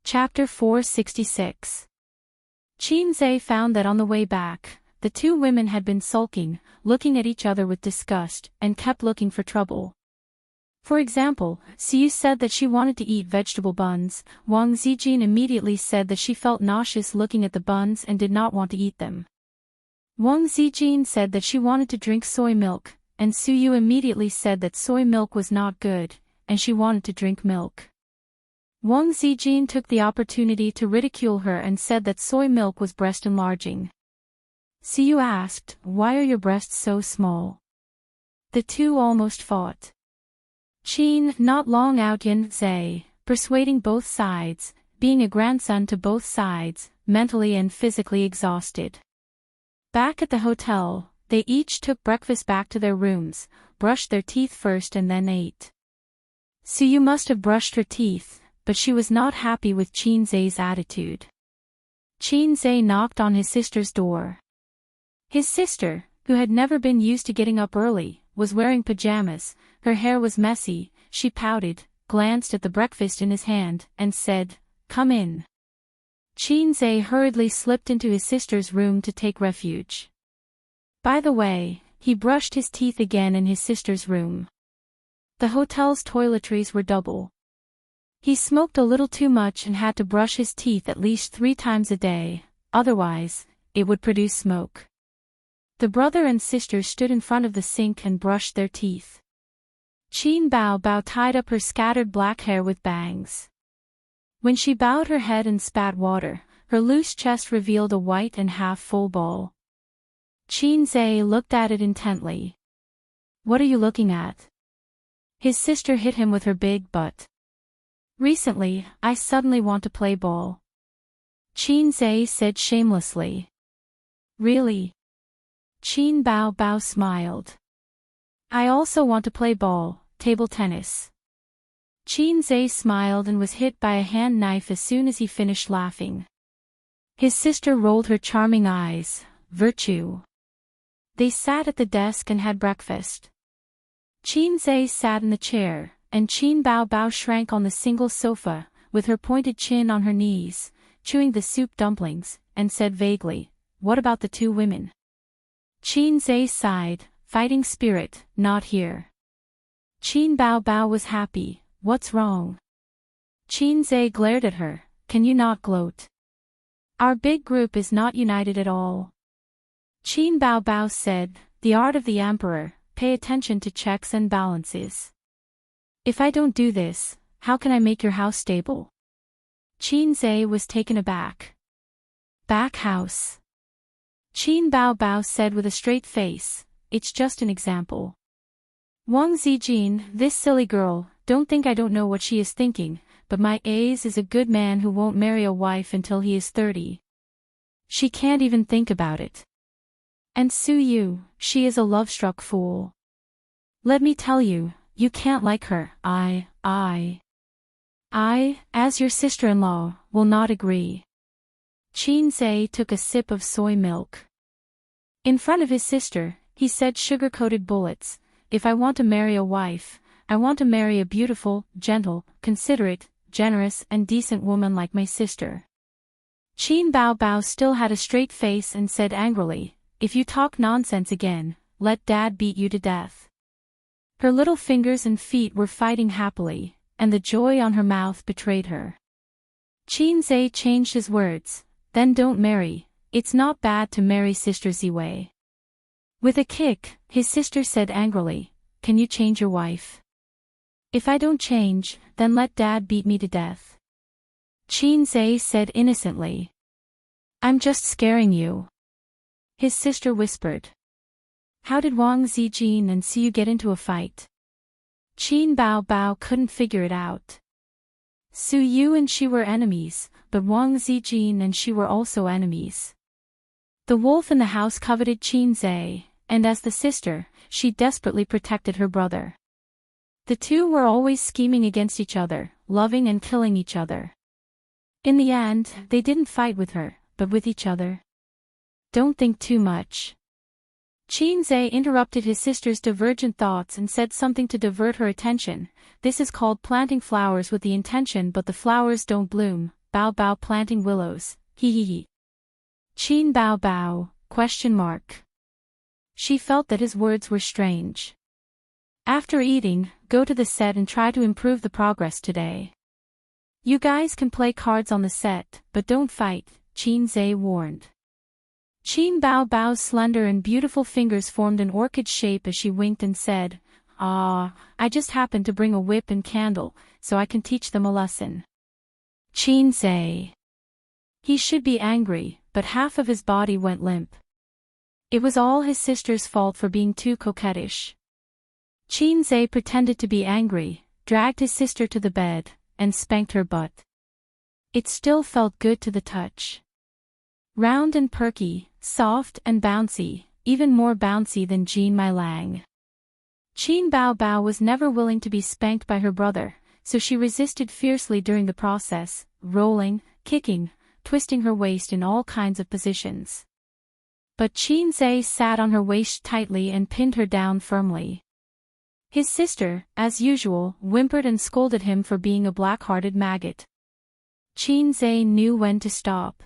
Chapter 466. Qinze found that on the way back, the two women had been sulking, looking at each other with disgust, and kept looking for trouble. For example, Siyu said that she wanted to eat vegetable buns. Wang Zijin immediately said that she felt nauseous looking at the buns and did not want to eat them. Wang Zijin said that she wanted to drink soy milk, and Suyu immediately said that soy milk was not good, and she wanted to drink milk. Wang Zijin took the opportunity to ridicule her and said that soy milk was breast enlarging. Siyu asked, "Why are your breasts so small?" The two almost fought. Qin not long out Yin-ze, persuading both sides, being a grandson to both sides, mentally and physically exhausted. Back at the hotel, they each took breakfast back to their rooms, brushed their teeth first and then ate. Suyu must have brushed her teeth, but she was not happy with Qinze's attitude. Qinze knocked on his sister's door. His sister, who had never been used to getting up early, was wearing pajamas, her hair was messy, she pouted, glanced at the breakfast in his hand, and said, "Come in." Qinze hurriedly slipped into his sister's room to take refuge. By the way, he brushed his teeth again in his sister's room. The hotel's toiletries were double. He smoked a little too much and had to brush his teeth at least 3 times a day, otherwise, it would produce smoke. The brother and sister stood in front of the sink and brushed their teeth. Qin Bao tied up her scattered black hair with bangs. When she bowed her head and spat water, her loose chest revealed a white and half-full ball. Qinze looked at it intently. "What are you looking at?" His sister hit him with her big butt. "Recently, I suddenly want to play ball." Qinze said shamelessly. "Really?" Qin Bao smiled. "I also want to play ball, table tennis." Qinze smiled and was hit by a hand knife as soon as he finished laughing. His sister rolled her charming eyes. Virtue. They sat at the desk and had breakfast. Qinze sat in the chair, and Qin Bao shrank on the single sofa, with her pointed chin on her knees, chewing the soup dumplings, and said vaguely, "What about the two women?" Qinze sighed, "Fighting spirit, not here." Qin Bao was happy. "What's wrong?" Qinze glared at her. "Can you not gloat? Our big group is not united at all." Qin Bao said, "The art of the emperor, pay attention to checks and balances. If I don't do this, how can I make your house stable?" Qinze was taken aback. "Back house?" Qin Bao said with a straight face, "It's just an example." Wang Zijin, this silly girl, don't think I don't know what she is thinking, but my Ace is a good man who won't marry a wife until he is 30. She can't even think about it. And Suyu, she is a love-struck fool. Let me tell you, you can't like her. I, as your sister-in-law, will not agree. Qinze took a sip of soy milk. In front of his sister, he said sugar-coated bullets, "If I want to marry a wife, I want to marry a beautiful, gentle, considerate, generous and decent woman like my sister." Qin Bao still had a straight face and said angrily, "If you talk nonsense again, let Dad beat you to death." Her little fingers and feet were fighting happily, and the joy on her mouth betrayed her. Qinze changed his words, "Then don't marry, it's not bad to marry Sister Ziwei." With a kick, his sister said angrily, "Can you change your wife?" "If I don't change, then let Dad beat me to death." Qinze said innocently. "I'm just scaring you." His sister whispered. "How did Wang Zijin and Siyu get into a fight?" Qin Bao couldn't figure it out. Suyu and she were enemies, but Wang Zijin and she were also enemies. The wolf in the house coveted Qinze, and as the sister, she desperately protected her brother. The two were always scheming against each other, loving and killing each other. In the end, they didn't fight with her, but with each other. "Don't think too much." Qinze interrupted his sister's divergent thoughts and said something to divert her attention. "This is called planting flowers with the intention but the flowers don't bloom." Bao Bao planting willows, hee hee hee. Qin Bao Bao, question mark. She felt that his words were strange. After eating, go to the set and try to improve the progress today. You guys can play cards on the set, but don't fight, Qin Zhe warned. Qin Bao Bao's slender and beautiful fingers formed an orchid shape as she winked and said, "Ah, I just happened to bring a whip and candle, so I can teach them a lesson." Qin Zhe. He should be angry, but half of his body went limp. It was all his sister's fault for being too coquettish. Qin Zhe pretended to be angry, dragged his sister to the bed, and spanked her butt. It still felt good to the touch. Round and perky, soft and bouncy, even more bouncy than Jean Mai Lang. Qin Bao Bao was never willing to be spanked by her brother, so she resisted fiercely during the process, rolling, kicking, twisting her waist in all kinds of positions. But Qin Zhe sat on her waist tightly and pinned her down firmly. His sister, as usual, whimpered and scolded him for being a black-hearted maggot. Qin Zhe knew when to stop.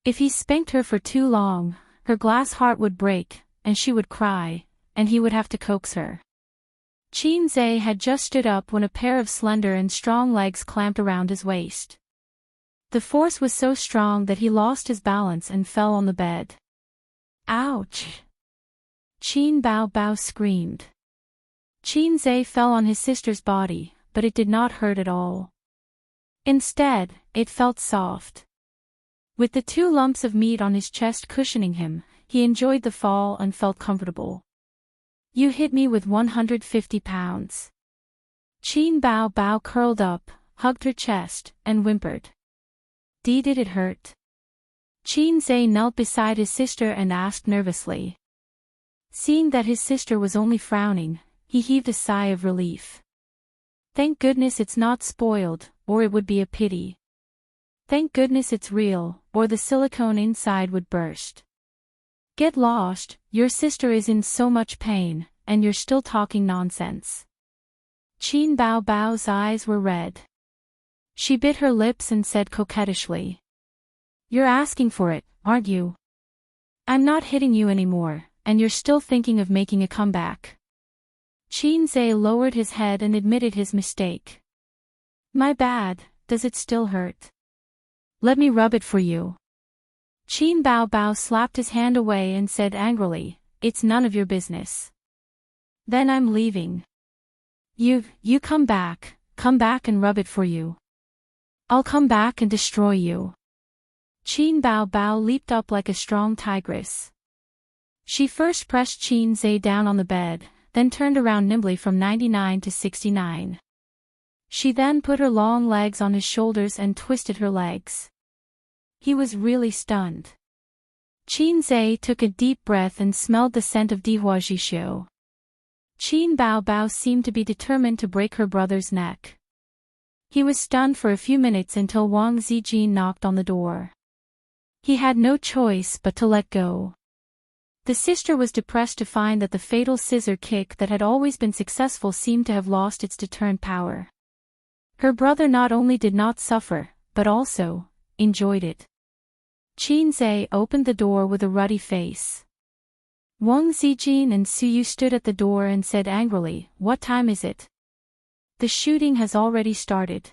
If he spanked her for too long, her glass heart would break, and she would cry, and he would have to coax her. Qin Zhe had just stood up when a pair of slender and strong legs clamped around his waist. The force was so strong that he lost his balance and fell on the bed. Ouch! Qin Bao Bao screamed. Qin Zhe fell on his sister's body, but it did not hurt at all. Instead, it felt soft. With the 2 lumps of meat on his chest cushioning him, he enjoyed the fall and felt comfortable. You hit me with 150 pounds. Qin Bao Bao curled up, hugged her chest, and whimpered. Did it hurt? Qin Zhe knelt beside his sister and asked nervously. Seeing that his sister was only frowning, he heaved a sigh of relief. Thank goodness it's not spoiled, or it would be a pity. Thank goodness it's real, or the silicone inside would burst. Get lost, your sister is in so much pain, and you're still talking nonsense. Qin Bao Bao's eyes were red. She bit her lips and said coquettishly. You're asking for it, aren't you? I'm not hitting you anymore, and you're still thinking of making a comeback. Qin Zhe lowered his head and admitted his mistake. My bad, does it still hurt? Let me rub it for you. Qin Bao Bao slapped his hand away and said angrily, It's none of your business. Then I'm leaving. You come back and rub it for you. I'll come back and destroy you. Qin Bao Bao leaped up like a strong tigress. She first pressed Qin Zhe down on the bed, then turned around nimbly from 99 to 69. She then put her long legs on his shoulders and twisted her legs. He was really stunned. Qin Zhe took a deep breath and smelled the scent of Dihuajishu. Qin Bao Bao seemed to be determined to break her brother's neck. He was stunned for a few minutes until Wang Zijin knocked on the door. He had no choice but to let go. The sister was depressed to find that the fatal scissor kick that had always been successful seemed to have lost its deterrent power. Her brother not only did not suffer, but also enjoyed it. Qin Zhe opened the door with a ruddy face. Wang Zijin and Suyu stood at the door and said angrily, What time is it? The shooting has already started.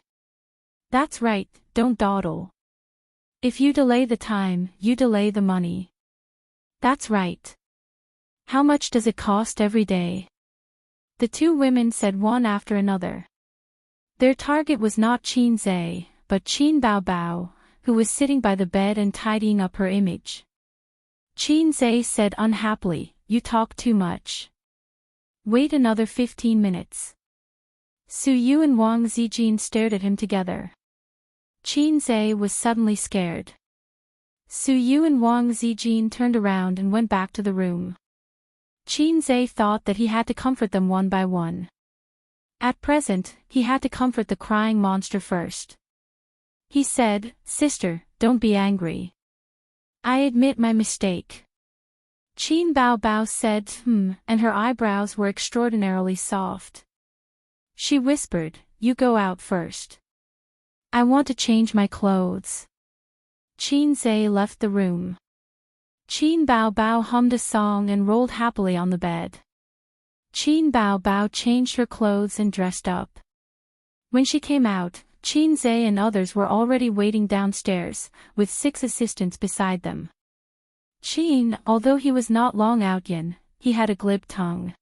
That's right, don't dawdle. If you delay the time, you delay the money. That's right. How much does it cost every day? The 2 women said one after another. Their target was not Qin Zhe, but Qin Bao Bao, who was sitting by the bed and tidying up her image. Qin Zhe said unhappily, You talk too much. Wait another 15 minutes. Su Yu and Wang Zijin stared at him together. Qin Zhe was suddenly scared. Su Yu and Wang Zijin turned around and went back to the room. Qin Zhe thought that he had to comfort them one by one. At present, he had to comfort the crying monster first. He said, Sister, don't be angry. I admit my mistake. Qin Bao Bao said, and her eyebrows were extraordinarily soft. She whispered, You go out first. I want to change my clothes. Qin Zhe left the room. Qin Bao Bao hummed a song and rolled happily on the bed. Qin Bao Bao changed her clothes and dressed up. When she came out, Qin Zhe and others were already waiting downstairs, with 6 assistants beside them. Qin, although he was not long out yin, he had a glib tongue.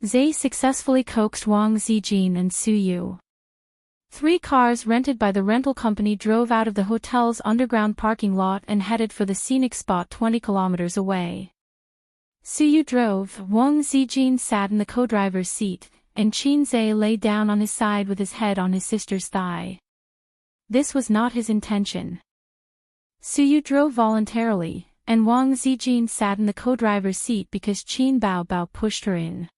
Zhe successfully coaxed Wang Zijin and Su Yu. 3 cars rented by the rental company drove out of the hotel's underground parking lot and headed for the scenic spot 20 kilometers away. Su Yu drove, Wang Zijin sat in the co-driver's seat, and Qin Zhe lay down on his side with his head on his sister's thigh. This was not his intention. Su Yu drove voluntarily, and Wang Zijin sat in the co-driver's seat because Qin Bao Bao pushed her in.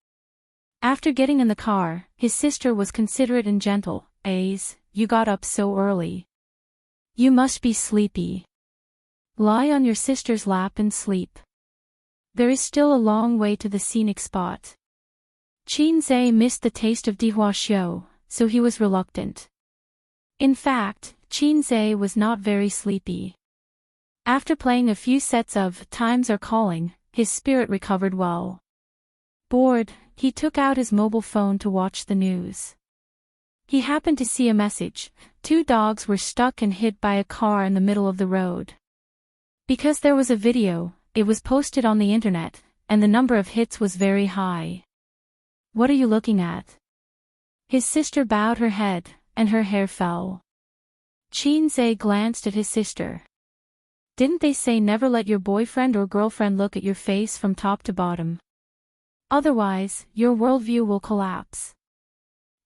After getting in the car, his sister was considerate and gentle. You got up so early. You must be sleepy. Lie on your sister's lap and sleep. There is still a long way to the scenic spot. Qin Zhe missed the taste of Dihua Xiu, so he was reluctant. In fact, Qin Zhe was not very sleepy. After playing a few sets of Times Are Calling, his spirit recovered well. Bored, he took out his mobile phone to watch the news. He happened to see a message: 2 dogs were stuck and hit by a car in the middle of the road. Because there was a video, it was posted on the internet, and the number of hits was very high. What are you looking at? His sister bowed her head, and her hair fell. Qin Zhe glanced at his sister. Didn't they say never let your boyfriend or girlfriend look at your face from top to bottom? Otherwise, your worldview will collapse.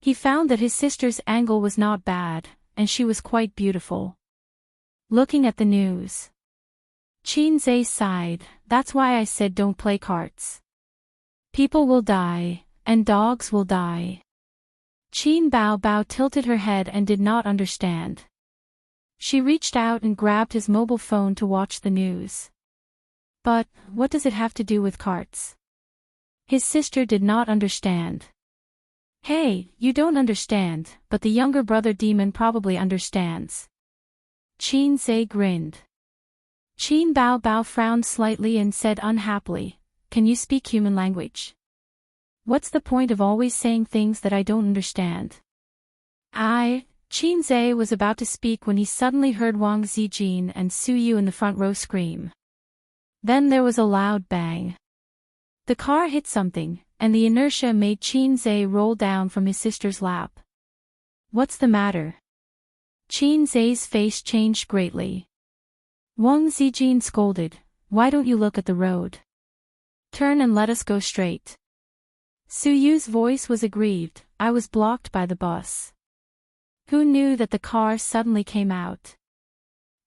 He found that his sister's angle was not bad, and she was quite beautiful. Looking at the news. Qin Zhe sighed. That's why I said don't play cards. People will die, and dogs will die. Qin Bao Bao tilted her head and did not understand. She reached out and grabbed his mobile phone to watch the news. But, what does it have to do with cards? His sister did not understand. Hey, you don't understand, but the younger brother demon probably understands. Qin Zhe grinned. Qin Bao Bao frowned slightly and said unhappily, Can you speak human language? What's the point of always saying things that I don't understand? Qin Zhe was about to speak when he suddenly heard Wang Zijin and Su Yu in the front row scream. Then there was a loud bang. The car hit something, and the inertia made Qin Zhe roll down from his sister's lap. What's the matter? Qin Zhe's face changed greatly. Wang Zijin scolded, Why don't you look at the road? Turn and let us go straight. Su Yu's voice was aggrieved, I was blocked by the bus. Who knew that the car suddenly came out?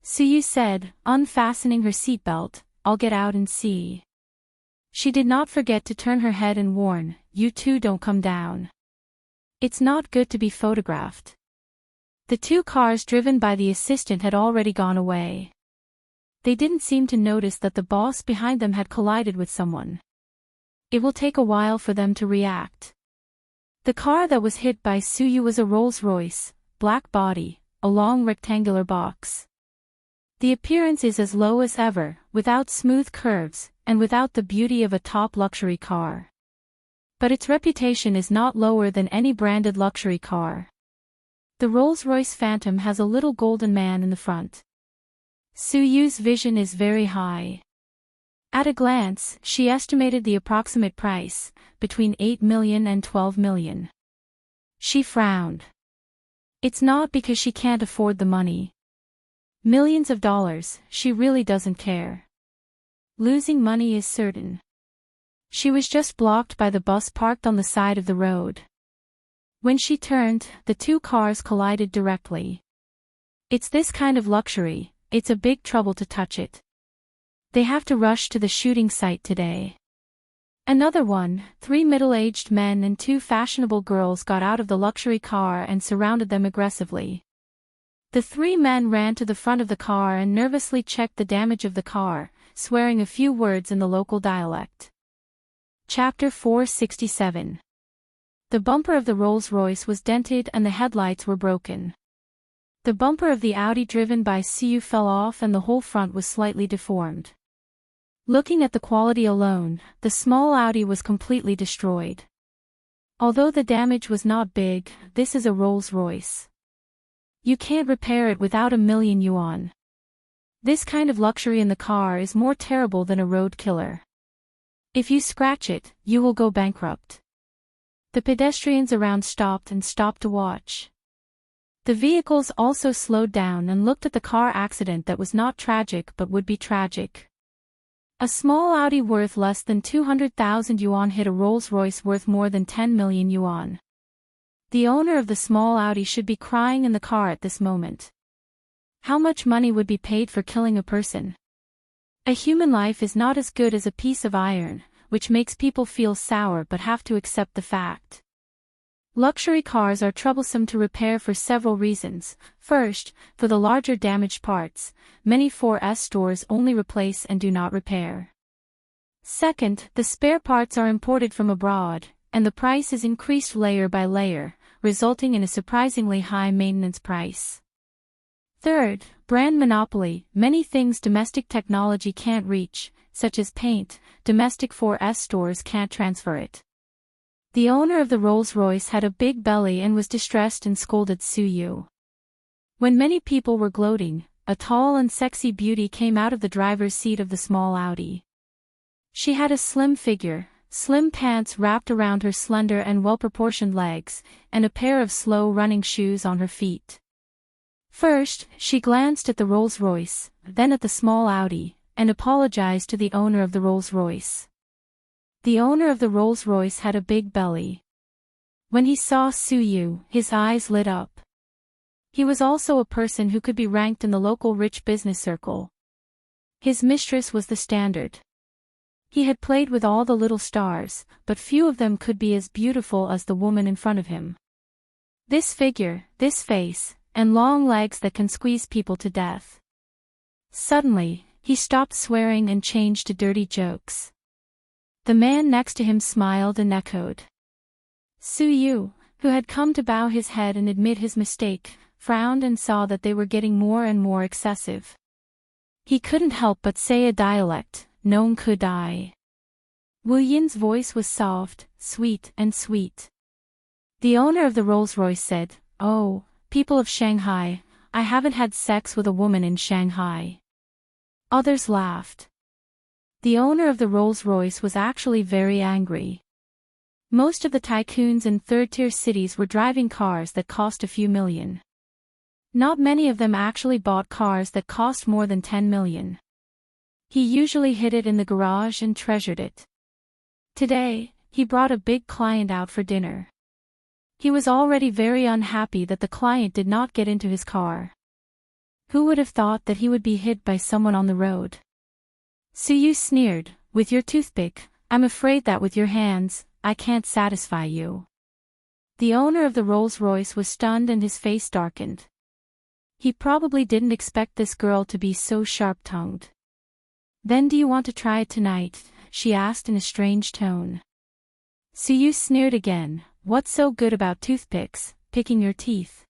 Su Yu said, unfastening her seatbelt, I'll get out and see. She did not forget to turn her head and warn, You two don't come down. It's not good to be photographed. The 2 cars driven by the assistant had already gone away. They didn't seem to notice that the boss behind them had collided with someone. It will take a while for them to react. The car that was hit by Su Yu was a Rolls-Royce, black body, a long rectangular box. The appearance is as low as ever, without smooth curves, and without the beauty of a top luxury car. But its reputation is not lower than any branded luxury car. The Rolls-Royce Phantom has a little golden man in the front. Su Yu's vision is very high. At a glance, she estimated the approximate price, between 8 million and 12 million. She frowned. It's not because she can't afford the money. Millions of dollars, she really doesn't care. Losing money is certain. She was just blocked by the bus parked on the side of the road. When she turned, the 2 cars collided directly. It's this kind of luxury, it's a big trouble to touch it. They have to rush to the shooting site today. Another one, 3 middle-aged men and 2 fashionable girls got out of the luxury car and surrounded them aggressively. The 3 men ran to the front of the car and nervously checked the damage of the car, swearing a few words in the local dialect. Chapter 467. The bumper of the Rolls-Royce was dented and the headlights were broken. The bumper of the Audi driven by Siyu fell off and the whole front was slightly deformed. Looking at the quality alone, the small Audi was completely destroyed. Although the damage was not big, this is a Rolls-Royce. You can't repair it without $1,000,000 yuan. This kind of luxury in the car is more terrible than a road killer. If you scratch it, you will go bankrupt. The pedestrians around stopped to watch. The vehicles also slowed down and looked at the car accident that was not tragic but would be tragic. A small Audi worth less than 200,000 yuan hit a Rolls-Royce worth more than 10 million yuan. The owner of the small Audi should be crying in the car at this moment. How much money would be paid for killing a person? A human life is not as good as a piece of iron, which makes people feel sour but have to accept the fact. Luxury cars are troublesome to repair for several reasons. First, for the larger damaged parts, many 4S stores only replace and do not repair. Second, the spare parts are imported from abroad, and the price is increased layer by layer, resulting in a surprisingly high maintenance price. Third, brand monopoly. Many things domestic technology can't reach, such as paint, domestic 4S stores can't transfer it. The owner of the Rolls-Royce had a big belly and was distressed and scolded Siyu. When many people were gloating, a tall and sexy beauty came out of the driver's seat of the small Audi. She had a slim figure, slim pants wrapped around her slender and well-proportioned legs, and a pair of slow-running shoes on her feet. First, she glanced at the Rolls-Royce, then at the small Audi, and apologized to the owner of the Rolls-Royce. The owner of the Rolls-Royce had a big belly. When he saw Siyu, his eyes lit up. He was also a person who could be ranked in the local rich business circle. His mistress was the standard. He had played with all the little stars, but few of them could be as beautiful as the woman in front of him. This figure, this face, and long legs that can squeeze people to death. Suddenly, he stopped swearing and changed to dirty jokes. The man next to him smiled and echoed. Siyu, who had come to bow his head and admit his mistake, frowned and saw that they were getting more and more excessive. He couldn't help but say a dialect, "Non could I." Wu Yin's voice was soft, sweet. The owner of the Rolls-Royce said, "Oh, people of Shanghai, I haven't had sex with a woman in Shanghai." Others laughed. The owner of the Rolls-Royce was actually very angry. Most of the tycoons in third-tier cities were driving cars that cost a few million. Not many of them actually bought cars that cost more than 10 million. He usually hid it in the garage and treasured it. Today, he brought a big client out for dinner. He was already very unhappy that the client did not get into his car. Who would have thought that he would be hit by someone on the road? Siyu sneered, "With your toothpick, I'm afraid that with your hands, I can't satisfy you." The owner of the Rolls-Royce was stunned and his face darkened. He probably didn't expect this girl to be so sharp-tongued. "Then do you want to try it tonight?" she asked in a strange tone. Siyu sneered again, "What's so good about toothpicks, picking your teeth?"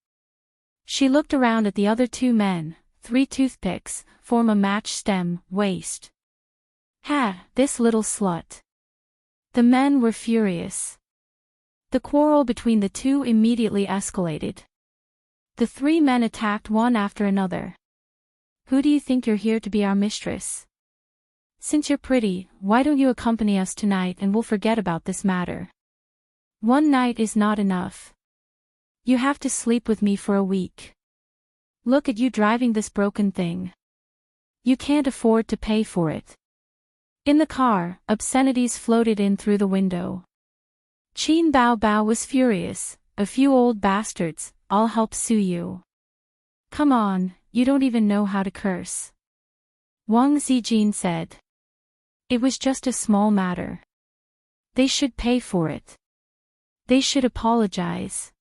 She looked around at the other two men. 3 toothpicks, form a match stem, waist. "Ha, this little slut." The men were furious. The quarrel between the two immediately escalated. The 3 men attacked one after another. "Who do you think you're here to be our mistress? Since you're pretty, why don't you accompany us tonight and we'll forget about this matter? One night is not enough. You have to sleep with me for a week. Look at you driving this broken thing. You can't afford to pay for it." In the car, obscenities floated in through the window. Qin Bao Bao was furious. "A few old bastards, I'll help Siyu." "Come on, you don't even know how to curse." Wang Zijin said. "It was just a small matter. They should pay for it. They should apologize."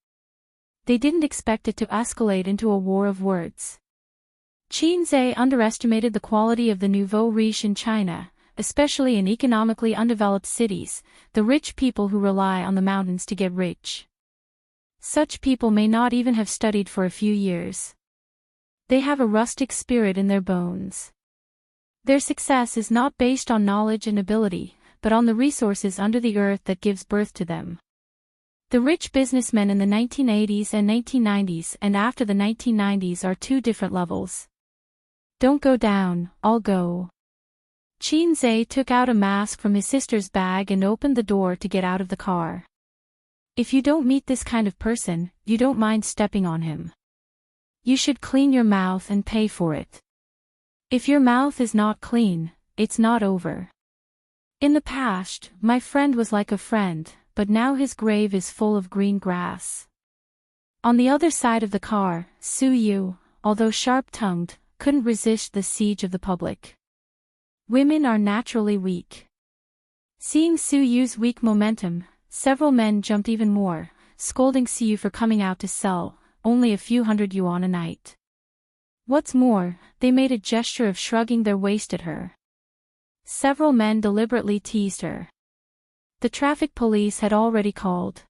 They didn't expect it to escalate into a war of words. Qin Zhe underestimated the quality of the nouveau riche in China, especially in economically undeveloped cities, the rich people who rely on the mountains to get rich. Such people may not even have studied for a few years. They have a rustic spirit in their bones. Their success is not based on knowledge and ability, but on the resources under the earth that gives birth to them. The rich businessmen in the 1980s and 1990s and after the 1990s are two different levels. Don't go down, I'll go. Qinze took out a mask from his sister's bag and opened the door to get out of the car. If you don't meet this kind of person, you don't mind stepping on him. You should clean your mouth and pay for it. If your mouth is not clean, it's not over. In the past, my friend was like a friend, but now his grave is full of green grass. On the other side of the car, Su Yu, although sharp-tongued, couldn't resist the siege of the public. Women are naturally weak. Seeing Su Yu's weak momentum, several men jumped even more, scolding Su Yu for coming out to sell only a few hundred yuan a night. What's more, they made a gesture of shrugging their waist at her. Several men deliberately teased her. The traffic police had already called.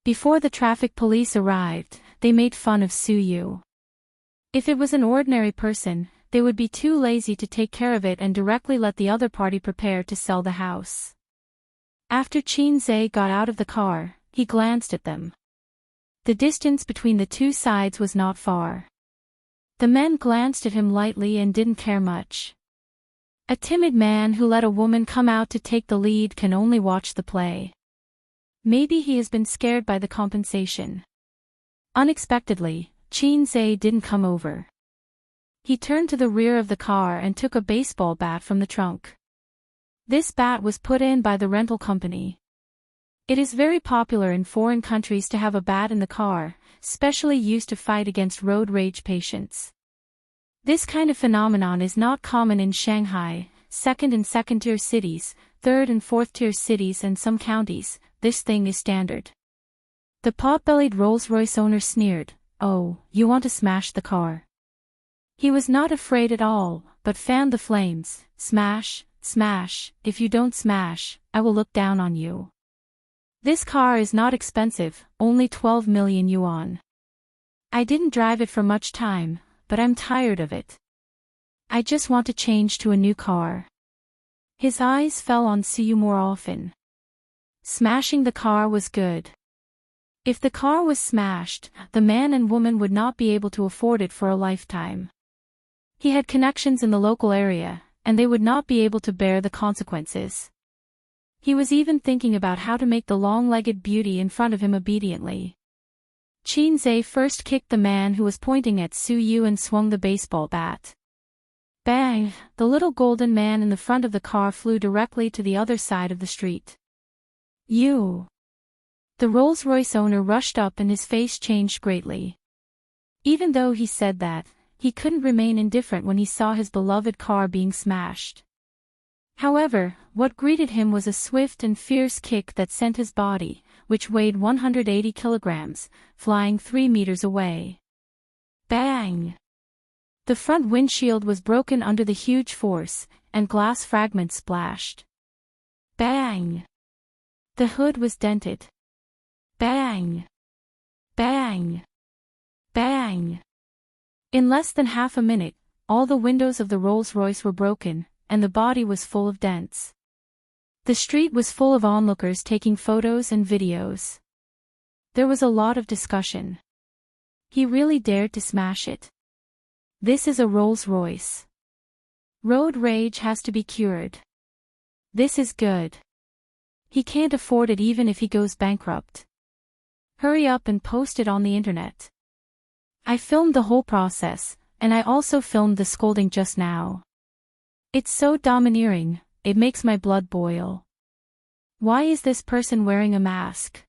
Before the traffic police arrived, they made fun of Su Yu. If it was an ordinary person, they would be too lazy to take care of it and directly let the other party prepare to sell the house. After Qinze got out of the car, he glanced at them. The distance between the two sides was not far. The men glanced at him lightly and didn't care much. A timid man who let a woman come out to take the lead can only watch the play. Maybe he has been scared by the compensation. Unexpectedly, Qinze didn't come over. He turned to the rear of the car and took a baseball bat from the trunk. This bat was put in by the rental company. It is very popular in foreign countries to have a bat in the car, specially used to fight against road rage patients. This kind of phenomenon is not common in Shanghai, second and second-tier cities, third and fourth-tier cities and some counties. This thing is standard. The pot-bellied Rolls-Royce owner sneered, "Oh, you want to smash the car?" He was not afraid at all, but fanned the flames. "Smash, smash, if you don't smash, I will look down on you. This car is not expensive, only 12 million yuan. I didn't drive it for much time, but I'm tired of it. I just want to change to a new car." His eyes fell on Su Yu more often. Smashing the car was good. If the car was smashed, the man and woman would not be able to afford it for a lifetime. He had connections in the local area, and they would not be able to bear the consequences. He was even thinking about how to make the long-legged beauty in front of him obediently. Qinze first kicked the man who was pointing at Su Yu and swung the baseball bat. Bang! The little golden man in the front of the car flew directly to the other side of the street. "You!" The Rolls-Royce owner rushed up and his face changed greatly. Even though he said that, he couldn't remain indifferent when he saw his beloved car being smashed. However, what greeted him was a swift and fierce kick that sent his body, which weighed 180 kilograms, flying 3 meters away. Bang! The front windshield was broken under the huge force, and glass fragments splashed. Bang! The hood was dented. Bang! Bang! Bang! In less than half a minute, all the windows of the Rolls-Royce were broken, and the body was full of dents. The street was full of onlookers taking photos and videos. There was a lot of discussion. He really dared to smash it. This is a Rolls-Royce. Road rage has to be cured. This is good. He can't afford it even if he goes bankrupt. Hurry up and post it on the internet. I filmed the whole process, and I also filmed the scolding just now. It's so domineering, it makes my blood boil. Why is this person wearing a mask?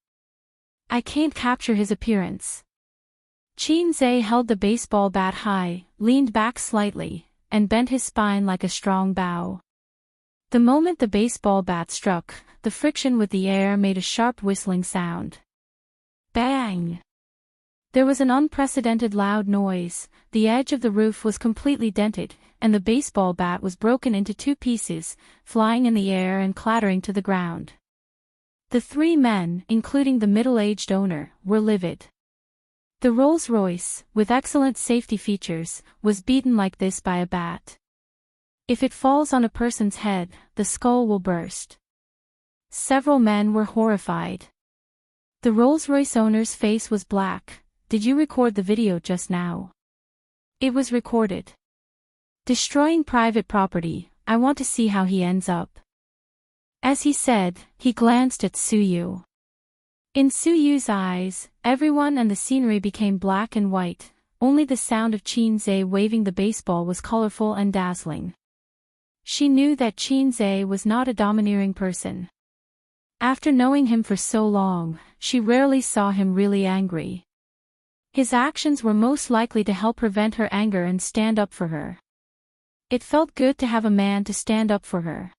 I can't capture his appearance. Qinze held the baseball bat high, leaned back slightly, and bent his spine like a strong bow. The moment the baseball bat struck, the friction with the air made a sharp whistling sound. Bang! There was an unprecedented loud noise, the edge of the roof was completely dented, and the baseball bat was broken into 2 pieces, flying in the air and clattering to the ground. The 3 men, including the middle-aged owner, were livid. The Rolls-Royce, with excellent safety features, was beaten like this by a bat. If it falls on a person's head, the skull will burst. Several men were horrified. The Rolls-Royce owner's face was black. Did you record the video just now? It was recorded. Destroying private property, I want to see how he ends up. As he said, he glanced at Suyu. In Suyu's eyes, everyone and the scenery became black and white, only the sound of Qinze waving the baseball was colorful and dazzling. She knew that Qinze was not a domineering person. After knowing him for so long, she rarely saw him really angry. His actions were most likely to help prevent her anger and stand up for her. It felt good to have a man to stand up for her.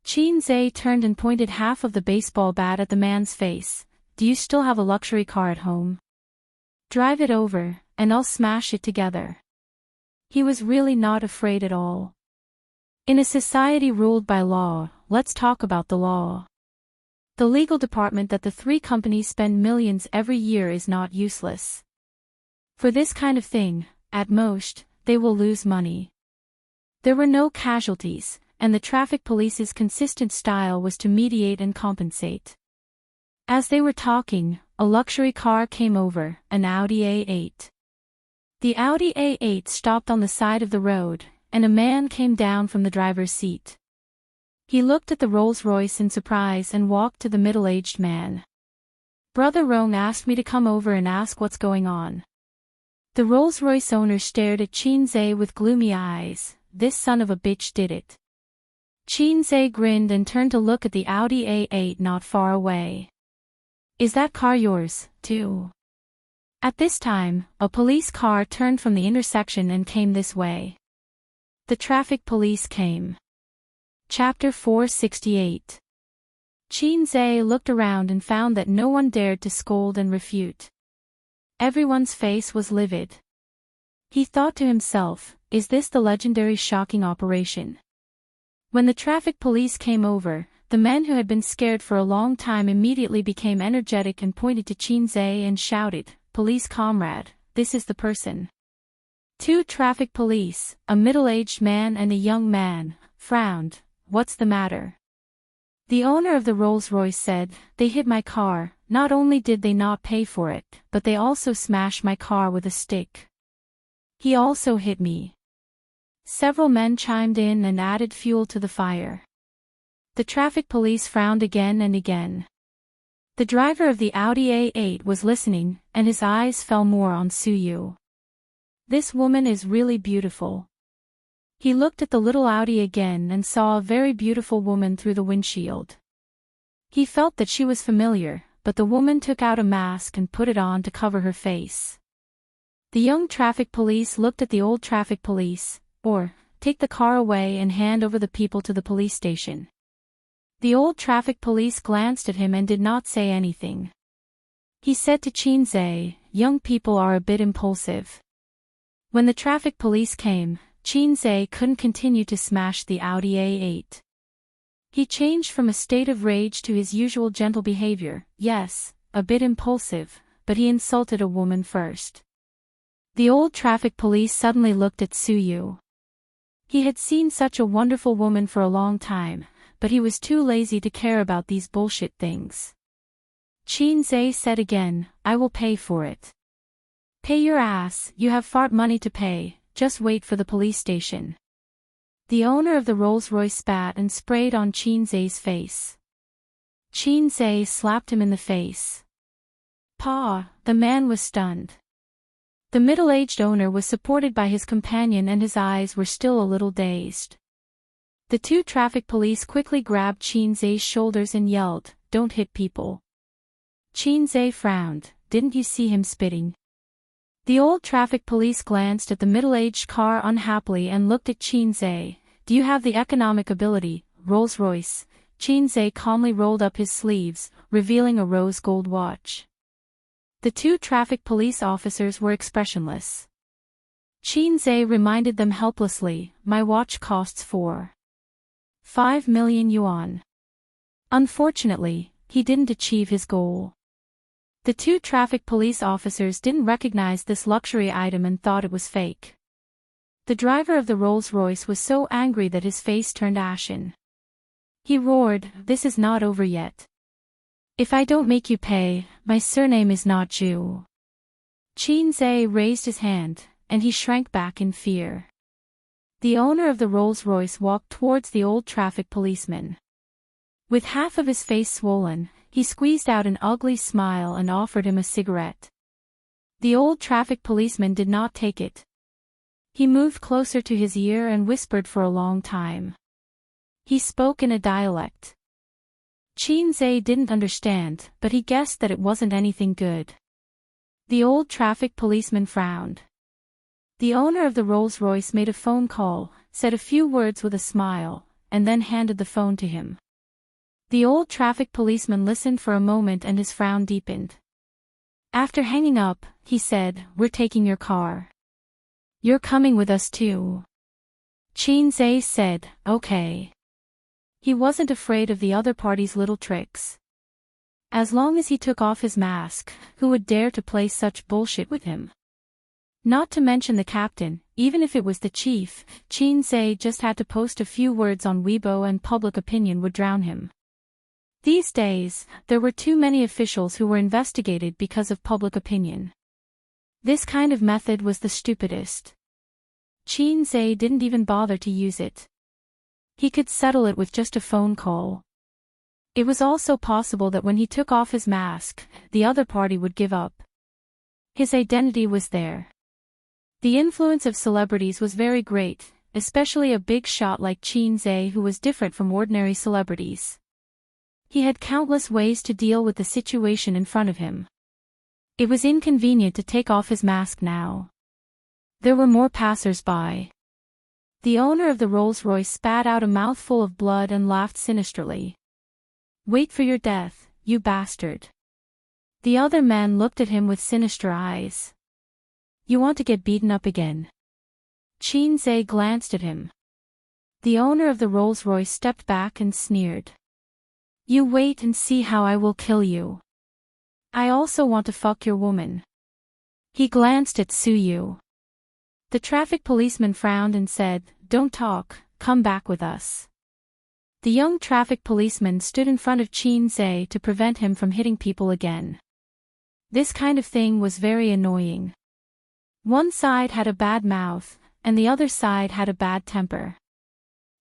Qinze turned and pointed half of the baseball bat at the man's face. Do you still have a luxury car at home? Drive it over, and I'll smash it together. He was really not afraid at all. In a society ruled by law, let's talk about the law. The legal department that the three companies spend millions every year is not useless. For this kind of thing, at most, they will lose money. There were no casualties, and the traffic police's consistent style was to mediate and compensate. As they were talking, a luxury car came over, an Audi A8. The Audi A8 stopped on the side of the road, and a man came down from the driver's seat. He looked at the Rolls-Royce in surprise and walked to the middle-aged man. Brother Rong asked me to come over and ask what's going on. The Rolls-Royce owner stared at Qinze with gloomy eyes. This son of a bitch did it. Qinze grinned and turned to look at the Audi A8 not far away. Is that car yours, too? At this time, a police car turned from the intersection and came this way. The traffic police came. Chapter 468. Qinze looked around and found that no one dared to scold and refute. Everyone's face was livid. He thought to himself, is this the legendary shocking operation? When the traffic police came over, the men who had been scared for a long time immediately became energetic and pointed to Qinze and shouted, "Police comrade, this is the person." Two traffic police, a middle-aged man and a young man, frowned. What's the matter? The owner of the Rolls-Royce said, they hit my car. Not only did they not pay for it, but they also smashed my car with a stick. He also hit me. Several men chimed in and added fuel to the fire. The traffic police frowned again and again. The driver of the Audi A8 was listening, and his eyes fell more on Suyu. This woman is really beautiful. He looked at the little Audi again and saw a very beautiful woman through the windshield. He felt that she was familiar, but the woman took out a mask and put it on to cover her face. The young traffic police looked at the old traffic police, or, take the car away and hand over the people to the police station. The old traffic police glanced at him and did not say anything. He said to Qinze, young people are a bit impulsive. When the traffic police came, Qinze couldn't continue to smash the Audi A8. He changed from a state of rage to his usual gentle behavior. Yes, a bit impulsive, but he insulted a woman first. The old traffic police suddenly looked at Suyu. He had seen such a wonderful woman for a long time, but he was too lazy to care about these bullshit things. Qinze said again, I will pay for it. Pay your ass, you have fart money to pay, just wait for the police station. The owner of the Rolls-Royce spat and sprayed on Qinze's face. Qinze slapped him in the face. Pa, the man was stunned. The middle-aged owner was supported by his companion and his eyes were still a little dazed. The two traffic police quickly grabbed Qinze's shoulders and yelled, don't hit people. Qinze frowned, didn't you see him spitting? The old traffic police glanced at the middle-aged car unhappily and looked at Qinze. Do you have the economic ability, Rolls-Royce? Qinze calmly rolled up his sleeves, revealing a rose gold watch. The two traffic police officers were expressionless. Qinze reminded them helplessly, my watch costs 4.5 million yuan. Unfortunately, he didn't achieve his goal. The two traffic police officers didn't recognize this luxury item and thought it was fake. The driver of the Rolls-Royce was so angry that his face turned ashen. He roared, "This is not over yet. If I don't make you pay, my surname is not Zhu." Qin raised his hand, and he shrank back in fear. The owner of the Rolls-Royce walked towards the old traffic policeman. With half of his face swollen, he squeezed out an ugly smile and offered him a cigarette. The old traffic policeman did not take it. He moved closer to his ear and whispered for a long time. He spoke in a dialect. Qin didn't understand, but he guessed that it wasn't anything good. The old traffic policeman frowned. The owner of the Rolls-Royce made a phone call, said a few words with a smile, and then handed the phone to him. The old traffic policeman listened for a moment and his frown deepened. After hanging up, he said, "We're taking your car. You're coming with us too." Qin said, "Okay." He wasn't afraid of the other party's little tricks. As long as he took off his mask, who would dare to play such bullshit with him? Not to mention the captain, even if it was the chief, Qin just had to post a few words on Weibo and public opinion would drown him. These days, there were too many officials who were investigated because of public opinion. This kind of method was the stupidest. Qin didn't even bother to use it. He could settle it with just a phone call. It was also possible that when he took off his mask, the other party would give up. His identity was there. The influence of celebrities was very great, especially a big shot like Qin who was different from ordinary celebrities. He had countless ways to deal with the situation in front of him. It was inconvenient to take off his mask now. There were more passers-by. The owner of the Rolls-Royce spat out a mouthful of blood and laughed sinisterly. "Wait for your death, you bastard." The other men looked at him with sinister eyes. "You want to get beaten up again?" Qin glanced at him. The owner of the Rolls-Royce stepped back and sneered. "You wait and see how I will kill you. I also want to fuck your woman." He glanced at Suyu. The traffic policeman frowned and said, "Don't talk, come back with us." The young traffic policeman stood in front of Qin to prevent him from hitting people again. This kind of thing was very annoying. One side had a bad mouth, and the other side had a bad temper.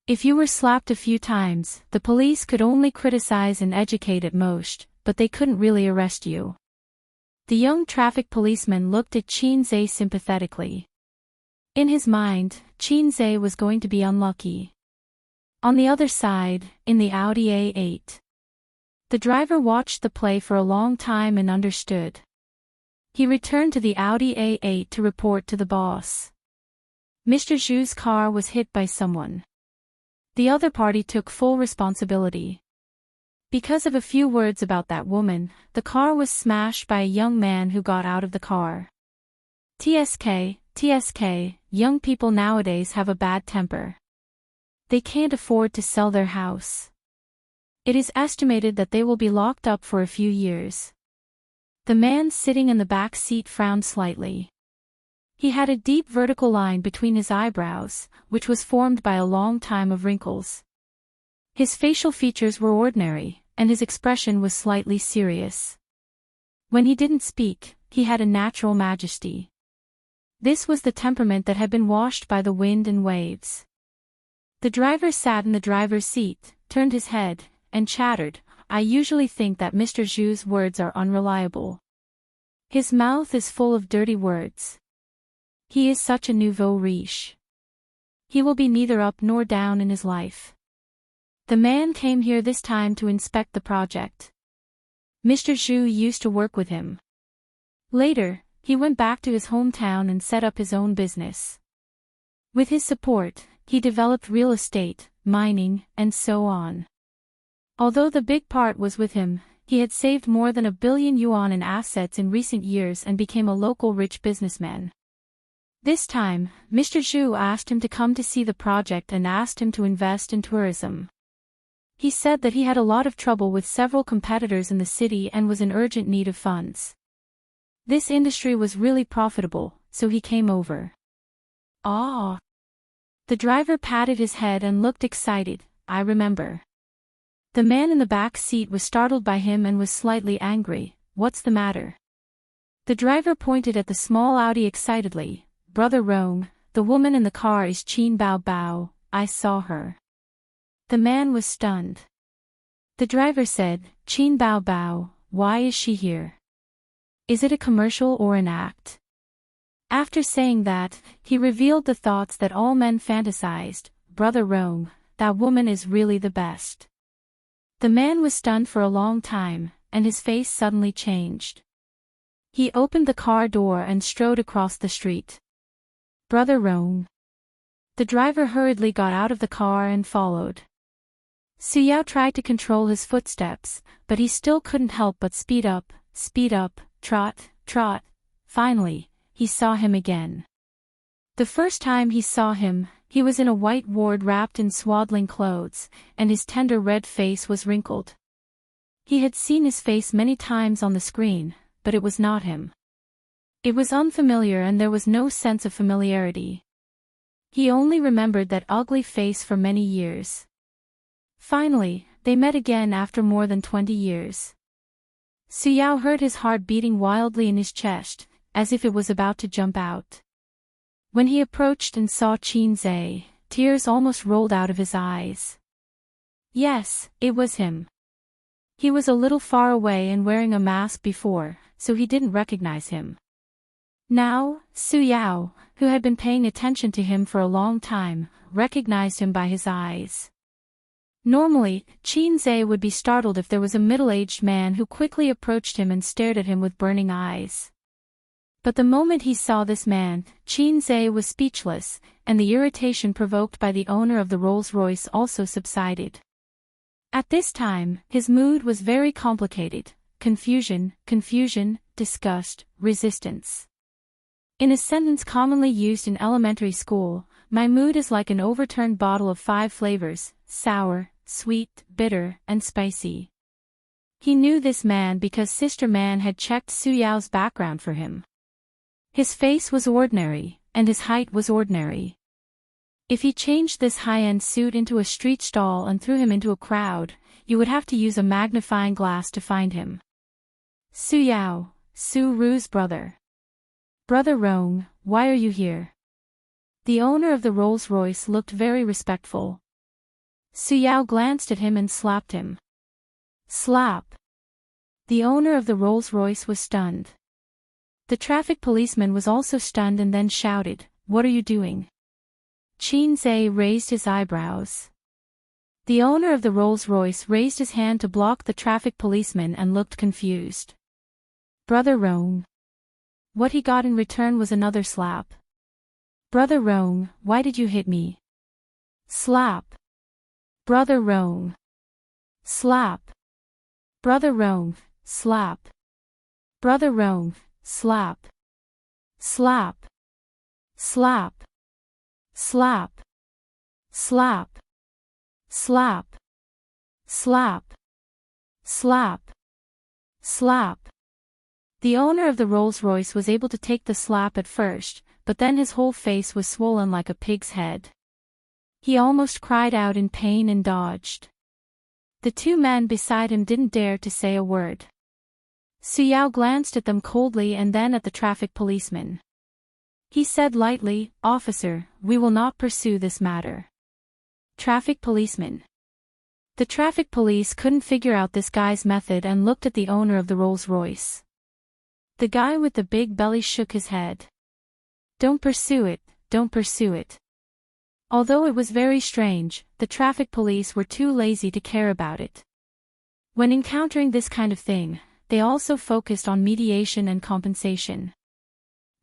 If you were slapped a few times, the police could only criticize and educate at most, but they couldn't really arrest you. The young traffic policeman looked at Qin sympathetically. In his mind, Qin was going to be unlucky. On the other side, in the Audi A8. The driver watched the play for a long time and understood. He returned to the Audi A8 to report to the boss. Mr. Zhu's car was hit by someone. The other party took full responsibility. Because of a few words about that woman, the car was smashed by a young man who got out of the car. TSK, young people nowadays have a bad temper. They can't afford to sell their house. It is estimated that they will be locked up for a few years. The man sitting in the back seat frowned slightly. He had a deep vertical line between his eyebrows, which was formed by a long time of wrinkles. His facial features were ordinary, and his expression was slightly serious. When he didn't speak, he had a natural majesty. This was the temperament that had been washed by the wind and waves. The driver sat in the driver's seat, turned his head, and chattered, "I usually think that Mr. Zhu's words are unreliable. His mouth is full of dirty words. He is such a nouveau riche. He will be neither up nor down in his life." The man came here this time to inspect the project. Mr. Zhu used to work with him. Later, he went back to his hometown and set up his own business. With his support, he developed real estate, mining, and so on. Although the big part was with him, he had saved more than 1 billion yuan in assets in recent years and became a local rich businessman. This time, Mr. Zhu asked him to come to see the project and asked him to invest in tourism. He said that he had a lot of trouble with several competitors in the city and was in urgent need of funds. This industry was really profitable, so he came over. Ah. The driver patted his head and looked excited. I remember. The man in the back seat was startled by him and was slightly angry. What's the matter? The driver pointed at the small Audi excitedly. Brother Rome, the woman in the car is Qin Bao Bao, I saw her. The man was stunned. The driver said, Qin Bao Bao, why is she here? Is it a commercial or an act? After saying that, he revealed the thoughts that all men fantasized. Brother Rome, that woman is really the best. The man was stunned for a long time, and his face suddenly changed. He opened the car door and strode across the street. Brother Rome. The driver hurriedly got out of the car and followed. Suyao tried to control his footsteps, but he still couldn't help but speed up, trot, trot. Finally, he saw him again. The first time he saw him, he was in a white ward wrapped in swaddling clothes, and his tender red face was wrinkled. He had seen his face many times on the screen, but it was not him. It was unfamiliar and there was no sense of familiarity. He only remembered that ugly face for many years. Finally, they met again after more than 20 years. Suyao heard his heart beating wildly in his chest, as if it was about to jump out. When he approached and saw Qin Zhe, tears almost rolled out of his eyes. Yes, it was him. He was a little far away and wearing a mask before, so he didn't recognize him. Now, Suyao, who had been paying attention to him for a long time, recognized him by his eyes. Normally, Qin Zhe would be startled if there was a middle-aged man who quickly approached him and stared at him with burning eyes. But the moment he saw this man, Qin Zhe was speechless, and the irritation provoked by the owner of the Rolls-Royce also subsided. At this time, his mood was very complicated: confusion, disgust, resistance. In a sentence commonly used in elementary school, my mood is like an overturned bottle of 5 flavors: sour, sweet, bitter, and spicy. He knew this man because Sister Man had checked Suyao's background for him. His face was ordinary, and his height was ordinary. If he changed this high-end suit into a street stall and threw him into a crowd, you would have to use a magnifying glass to find him. Suyao, Su Ru's brother. Brother Rong, why are you here? The owner of the Rolls-Royce looked very respectful. Suyao glanced at him and slapped him. Slap. The owner of the Rolls-Royce was stunned. The traffic policeman was also stunned and then shouted, "What are you doing?" Qin Zhe raised his eyebrows. The owner of the Rolls-Royce raised his hand to block the traffic policeman and looked confused. Brother Rong. What he got in return was another slap. Brother Rong, why did you hit me? Slap. Brother Rong. Slap. Brother Rong, slap. Brother Rong, slap. Slap. Slap. Slap. Slap. Slap. Slap. Slap. Slap. The owner of the Rolls-Royce was able to take the slap at first, but then his whole face was swollen like a pig's head. He almost cried out in pain and dodged. The 2 men beside him didn't dare to say a word. Suyao glanced at them coldly and then at the traffic policeman. He said lightly, "Officer, we will not pursue this matter." Traffic policeman. The traffic police couldn't figure out this guy's method and looked at the owner of the Rolls-Royce. The guy with the big belly shook his head. Don't pursue it, don't pursue it. Although it was very strange, the traffic police were too lazy to care about it. When encountering this kind of thing, they also focused on mediation and compensation.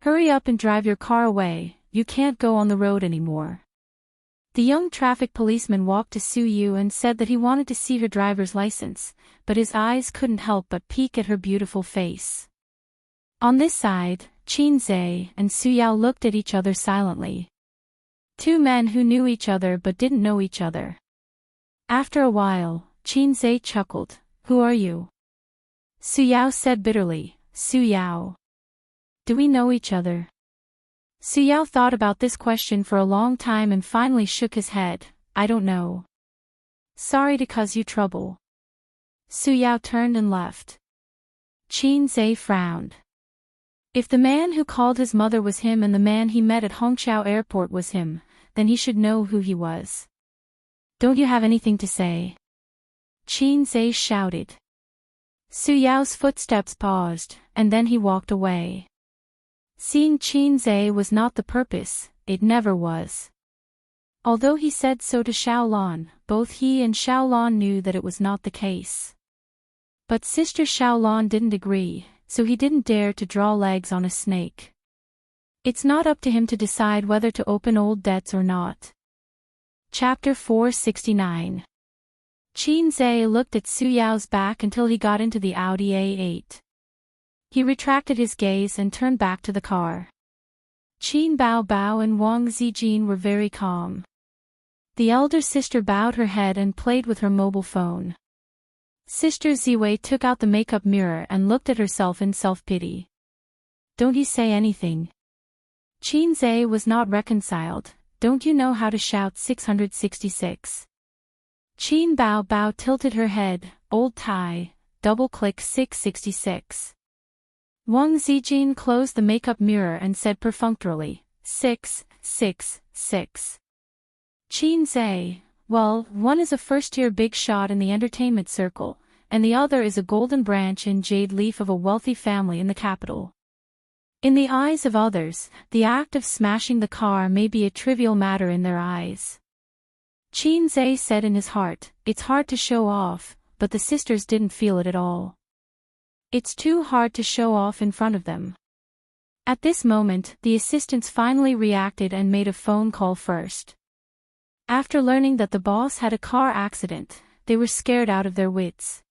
Hurry up and drive your car away, you can't go on the road anymore. The young traffic policeman walked to Su Yu and said that he wanted to see her driver's license, but his eyes couldn't help but peek at her beautiful face. On this side, Qin Zhe and Suyao looked at each other silently. 2 men who knew each other but didn't know each other. After a while, Qinzhe chuckled. Who are you? Su Yao said bitterly. Su Yao. Do we know each other? Su Yao thought about this question for a long time and finally shook his head. I don't know. Sorry to cause you trouble. Su Yao turned and left. Qinzhe frowned. If the man who called his mother was him and the man he met at Hongqiao Airport was him, then he should know who he was. Don't you have anything to say? Qinzhe shouted. Su Yao's footsteps paused, and then he walked away. Seeing Qinzhe was not the purpose, it never was. Although he said so to Xiaolan, both he and Xiaolan knew that it was not the case. But Sister Xiaolan didn't agree, so he didn't dare to draw legs on a snake. It's not up to him to decide whether to open old debts or not. Chapter 469. Qinzhe looked at Su Yao's back until he got into the Audi A8. He retracted his gaze and turned back to the car. Qin Baobao and Wang Zijin were very calm. The elder sister bowed her head and played with her mobile phone. Sister Ziwei took out the makeup mirror and looked at herself in self-pity. Don't you say anything. Qinzhe was not reconciled. Don't you know how to shout 666? Qin Baobao tilted her head. Old tie, double-click 666. Wang Zijin closed the makeup mirror and said perfunctorily, 666. Qinzhe, well, one is a first-tier big shot in the entertainment circle, and the other is a golden branch in jade leaf of a wealthy family in the capital. In the eyes of others, the act of smashing the car may be a trivial matter in their eyes. Qinzhe said in his heart, it's hard to show off, but the sisters didn't feel it at all. It's too hard to show off in front of them. At this moment, the assistants finally reacted and made a phone call first. After learning that the boss had a car accident, they were scared out of their wits.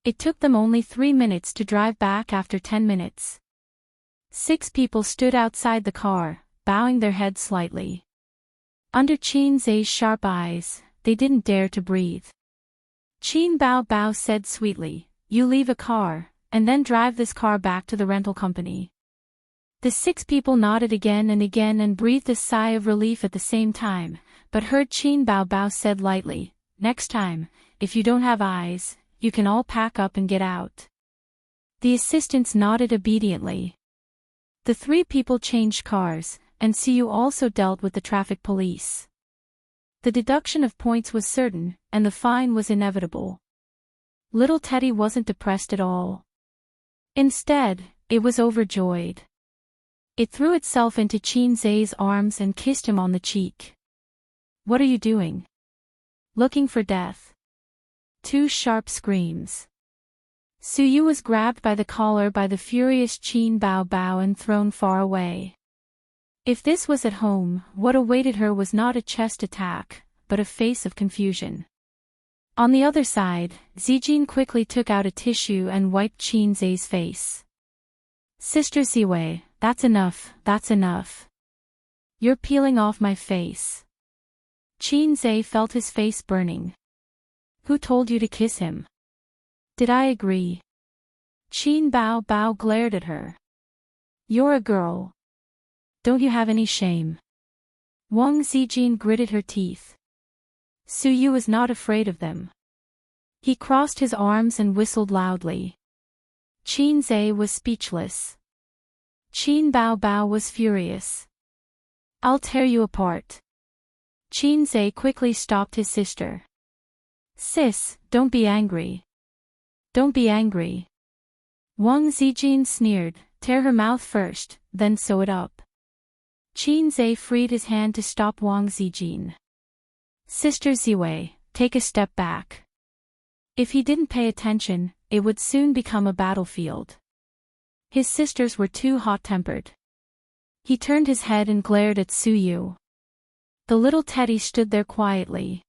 It took them only 3 minutes to drive back after 10 minutes. 6 people stood outside the car, bowing their heads slightly. Under Qinzhe's sharp eyes, they didn't dare to breathe. Qin Baobao said sweetly, you leave a car, and then drive this car back to the rental company. The 6 people nodded again and breathed a sigh of relief at the same time, but heard Qin Baobao said lightly, next time, if you don't have eyes, you can all pack up and get out. The assistants nodded obediently. The 3 people changed cars, and Siyu also dealt with the traffic police. The deduction of points was certain, and the fine was inevitable. Little Teddy wasn't depressed at all. Instead, it was overjoyed. It threw itself into Qinzhe's arms and kissed him on the cheek. What are you doing? Looking for death. 2 sharp screams. Suyu was grabbed by the collar by the furious Qin Baobao and thrown far away. If this was at home, what awaited her was not a chest attack, but a face of confusion. On the other side, Zijin quickly took out a tissue and wiped Qinzhe's face. Sister Ziwei, that's enough, that's enough. You're peeling off my face. Qinzhe felt his face burning. Who told you to kiss him? Did I agree? Qin Baobao glared at her. You're a girl. Don't you have any shame? Wang Zijin gritted her teeth. Suyu was not afraid of them. He crossed his arms and whistled loudly. Qinzhe was speechless. Qin Baobao was furious. I'll tear you apart. Qinzhe quickly stopped his sister. Sis, don't be angry. Don't be angry. Wang Zijin sneered, tear her mouth first, then sew it up. Qinzhe freed his hand to stop Wang Zijin. Sister Ziwei, take a step back. If he didn't pay attention, it would soon become a battlefield. His sisters were too hot-tempered. He turned his head and glared at Suyu. The little Teddy stood there quietly.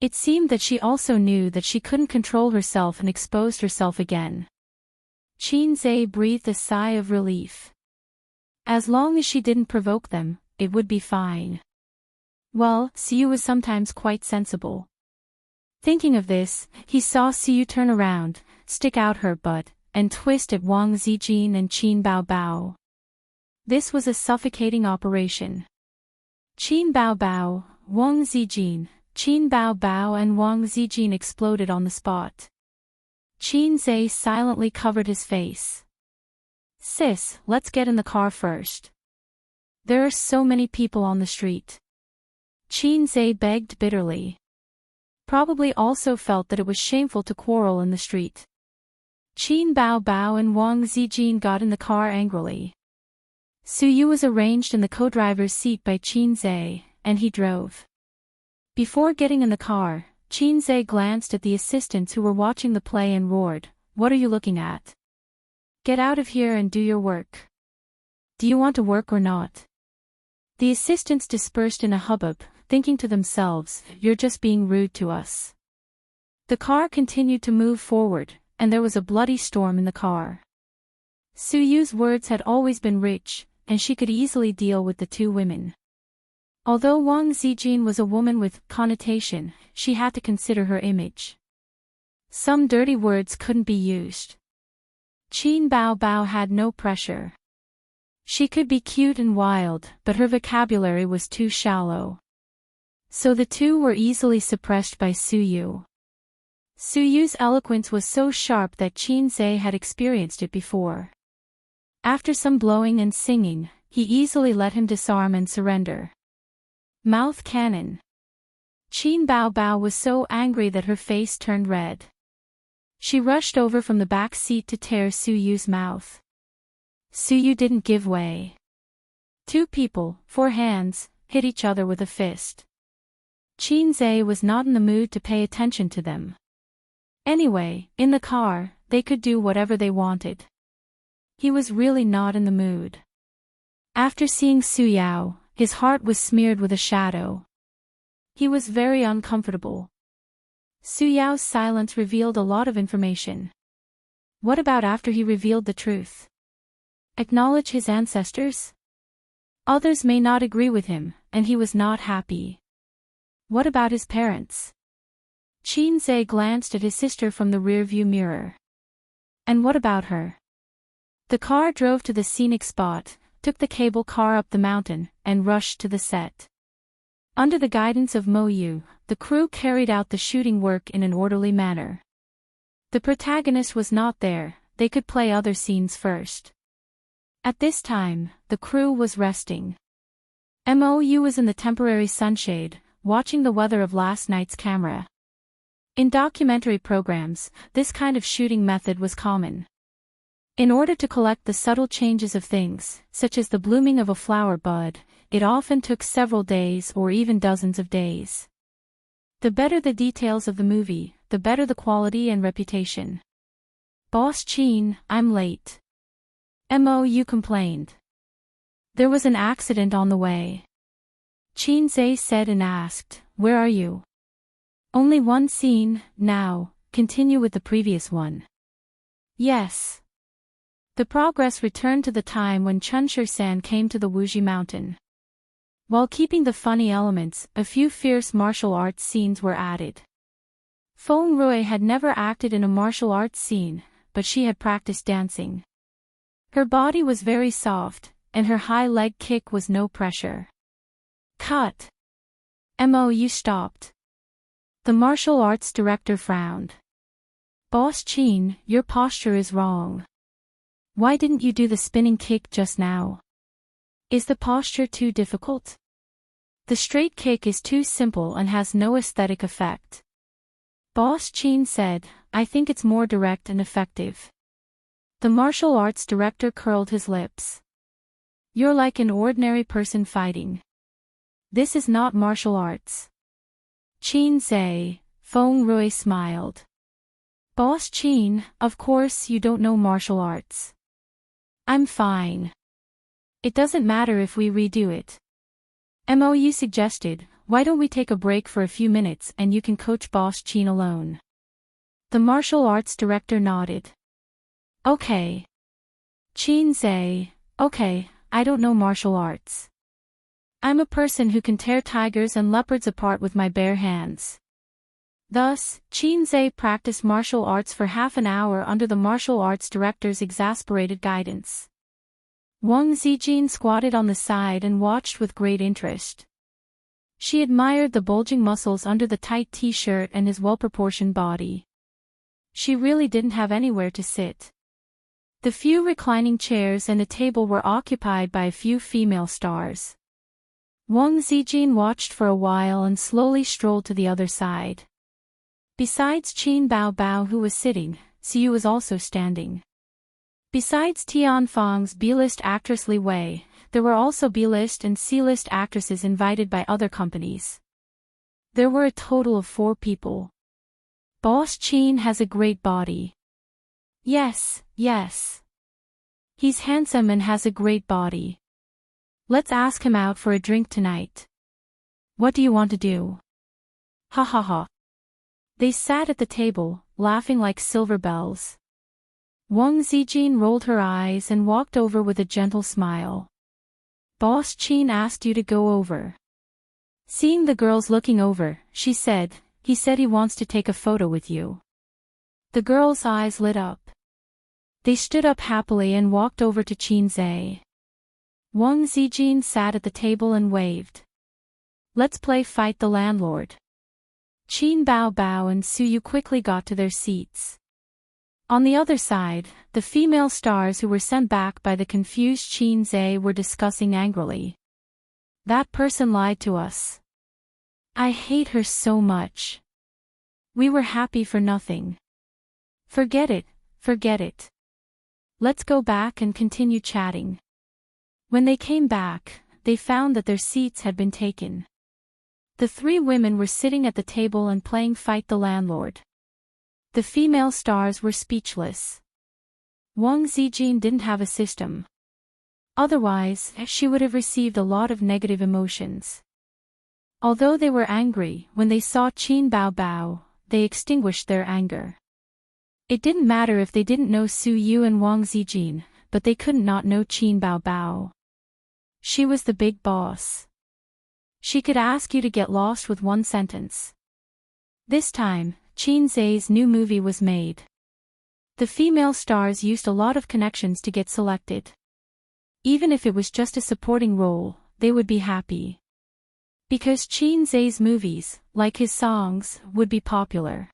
It seemed that she also knew that she couldn't control herself and exposed herself again. Qinzhe breathed a sigh of relief. As long as she didn't provoke them, it would be fine. Well, Siyu was sometimes quite sensible. Thinking of this, he saw Suyu turn around, stick out her butt, and twist at Wang Zijin and Qin Bao Bao. This was a suffocating operation. Qin Bao Bao, Wang Zijin, Qin Bao Bao and Wang Zijin exploded on the spot. Qin Zhe silently covered his face. "Sis, let's get in the car first. There are so many people on the street." Qin Zhe begged bitterly. Probably also felt that it was shameful to quarrel in the street. Qin Bao Bao and Wang Zijin got in the car angrily. Suyu was arranged in the co-driver's seat by Qin Zhe, and he drove. Before getting in the car, Qin Zhe glanced at the assistants who were watching the play and roared, "What are you looking at? Get out of here and do your work. Do you want to work or not?" The assistants dispersed in a hubbub, thinking to themselves, "You're just being rude to us." The car continued to move forward, and there was a bloody storm in the car. Suyu's words had always been rich, and she could easily deal with the two women. Although Wang Zijin was a woman with connotation, she had to consider her image. Some dirty words couldn't be used. Qin Bao Bao had no pressure. She could be cute and wild, but her vocabulary was too shallow. So the two were easily suppressed by Suyu. Suyu's eloquence was so sharp that Qin Zhe had experienced it before. After some blowing and singing, he easily let him disarm and surrender. Mouth cannon. Qin Bao Bao was so angry that her face turned red. She rushed over from the back seat to tear Suyu's mouth. Suyu didn't give way. Two people, 4 hands, hit each other with a fist. Qin Zhe was not in the mood to pay attention to them. Anyway, in the car, they could do whatever they wanted. He was really not in the mood. After seeing Suyao, his heart was smeared with a shadow. He was very uncomfortable. Suyao's silence revealed a lot of information. What about after he revealed the truth? Acknowledge his ancestors? Others may not agree with him, and he was not happy. What about his parents? Qin Zhe glanced at his sister from the rearview mirror. And what about her? The car drove to the scenic spot, took the cable car up the mountain, and rushed to the set. Under the guidance of Mo Yu, the crew carried out the shooting work in an orderly manner. The protagonist was not there, they could play other scenes first. At this time, the crew was resting. Mo Yu was in the temporary sunshade, watching the weather of last night's camera. In documentary programs, this kind of shooting method was common. In order to collect the subtle changes of things, such as the blooming of a flower bud, it often took several days or even dozens of days. The better the details of the movie, the better the quality and reputation. "Boss Qin, I'm late." Mo Yu complained. There was an accident on the way. Qin Zhe said and asked, "Where are you?" "Only one scene, now, continue with the previous one." "Yes." The progress returned to the time when Chunshir-san came to the Wuji mountain. While keeping the funny elements, a few fierce martial arts scenes were added. Feng Rui had never acted in a martial arts scene, but she had practiced dancing. Her body was very soft, and her high leg kick was no pressure. Cut. Mo Yu stopped. The martial arts director frowned. "Boss Qin, your posture is wrong. Why didn't you do the spinning kick just now? Is the posture too difficult? The straight kick is too simple and has no aesthetic effect." Boss Qin said, "I think it's more direct and effective." The martial arts director curled his lips. "You're like an ordinary person fighting. This is not martial arts." Qin Zhe, Feng Rui smiled. "Boss Qin, of course you don't know martial arts." "I'm fine. It doesn't matter if we redo it." Mo Yu suggested, "Why don't we take a break for a few minutes and you can coach Boss Qin alone?" The martial arts director nodded. "Okay." Qin Zhe, "Okay, I don't know martial arts. I'm a person who can tear tigers and leopards apart with my bare hands." Thus, Qinze practiced martial arts for half an hour under the martial arts director's exasperated guidance. Wang Zijin squatted on the side and watched with great interest. She admired the bulging muscles under the tight t-shirt and his well-proportioned body. She really didn't have anywhere to sit. The few reclining chairs and a table were occupied by a few female stars. Wang Zijin watched for a while and slowly strolled to the other side. Besides Qin Baobao, who was sitting, Siyu was also standing. Besides Tianfang's B-list actress Li Wei, there were also B-list and C-list actresses invited by other companies. There were a total of 4 people. Boss Qin has a great body. Yes. He's handsome and has a great body. Let's ask him out for a drink tonight. What do you want to do? Ha ha ha. They sat at the table, laughing like silver bells. Wang Zijin rolled her eyes and walked over with a gentle smile. Boss Qin asked you to go over. Seeing the girls looking over, she said, he said he wants to take a photo with you. The girls' eyes lit up. They stood up happily and walked over to Qinze. Wang Zijin sat at the table and waved. Let's play Fight the Landlord. Qin Baobao and Suyu quickly got to their seats. On the other side, the female stars who were sent back by the confused Qinze were discussing angrily. That person lied to us. I hate her so much. We were happy for nothing. Forget it. Let's go back and continue chatting. When they came back, they found that their seats had been taken. The 3 women were sitting at the table and playing Fight the Landlord. The female stars were speechless. Wang Zijin didn't have a system. Otherwise, she would have received a lot of negative emotions. Although they were angry when they saw Qin Baobao, they extinguished their anger. It didn't matter if they didn't know Su Yu and Wang Zijin, but they couldn't not know Qin Baobao. She was the big boss. She could ask you to get lost with one sentence. This time, Qinze's new movie was made. The female stars used a lot of connections to get selected. Even if it was just a supporting role, they would be happy. Because Qinze's movies, like his songs, would be popular.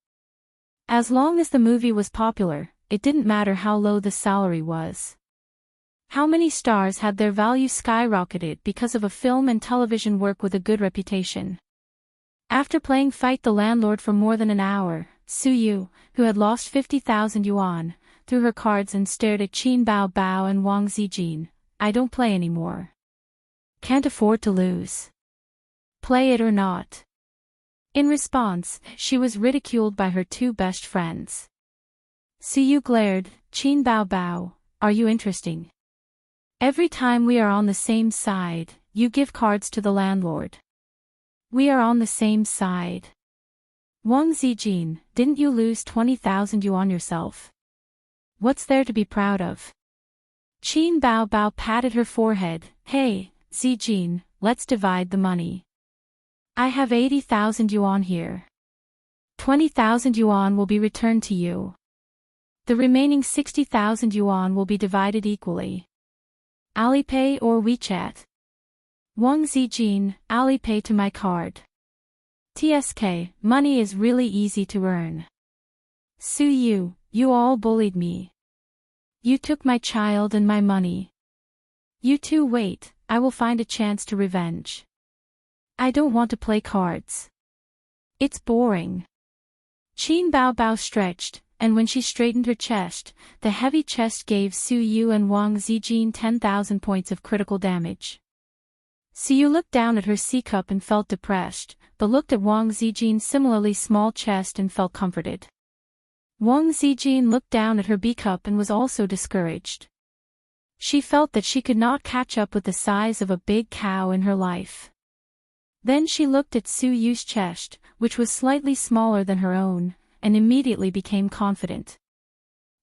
As long as the movie was popular, it didn't matter how low the salary was. How many stars had their value skyrocketed because of a film and television work with a good reputation? After playing Fight the Landlord for more than an hour, Su Yu, who had lost 50,000 yuan, threw her cards and stared at Qin Baobao and Wang Zijin. I don't play anymore. Can't afford to lose. Play it or not. In response, she was ridiculed by her 2 best friends. Su Yu glared, Qin Baobao, are you interesting? Every time we are on the same side, you give cards to the landlord. We are on the same side. Wang Zijin, didn't you lose 20,000 yuan yourself? What's there to be proud of? Qin Baobao patted her forehead. Hey, Zijin, let's divide the money. I have 80,000 yuan here. 20,000 yuan will be returned to you. The remaining 60,000 yuan will be divided equally. Alipay or WeChat? Wang Zijin, Alipay to my card. TSK, money is really easy to earn. Su Yu, you all bullied me. You took my child and my money. You two wait, I will find a chance to revenge. I don't want to play cards. It's boring. Qin Baobao stretched, and when she straightened her chest, the heavy chest gave Su Yu and Wang Zijin 10,000 points of critical damage. Su Yu looked down at her C-cup and felt depressed, but looked at Wang Zijin's similarly small chest and felt comforted. Wang Zijin looked down at her B-cup and was also discouraged. She felt that she could not catch up with the size of a big cow in her life. Then she looked at Su Yu's chest, which was slightly smaller than her own, and immediately became confident.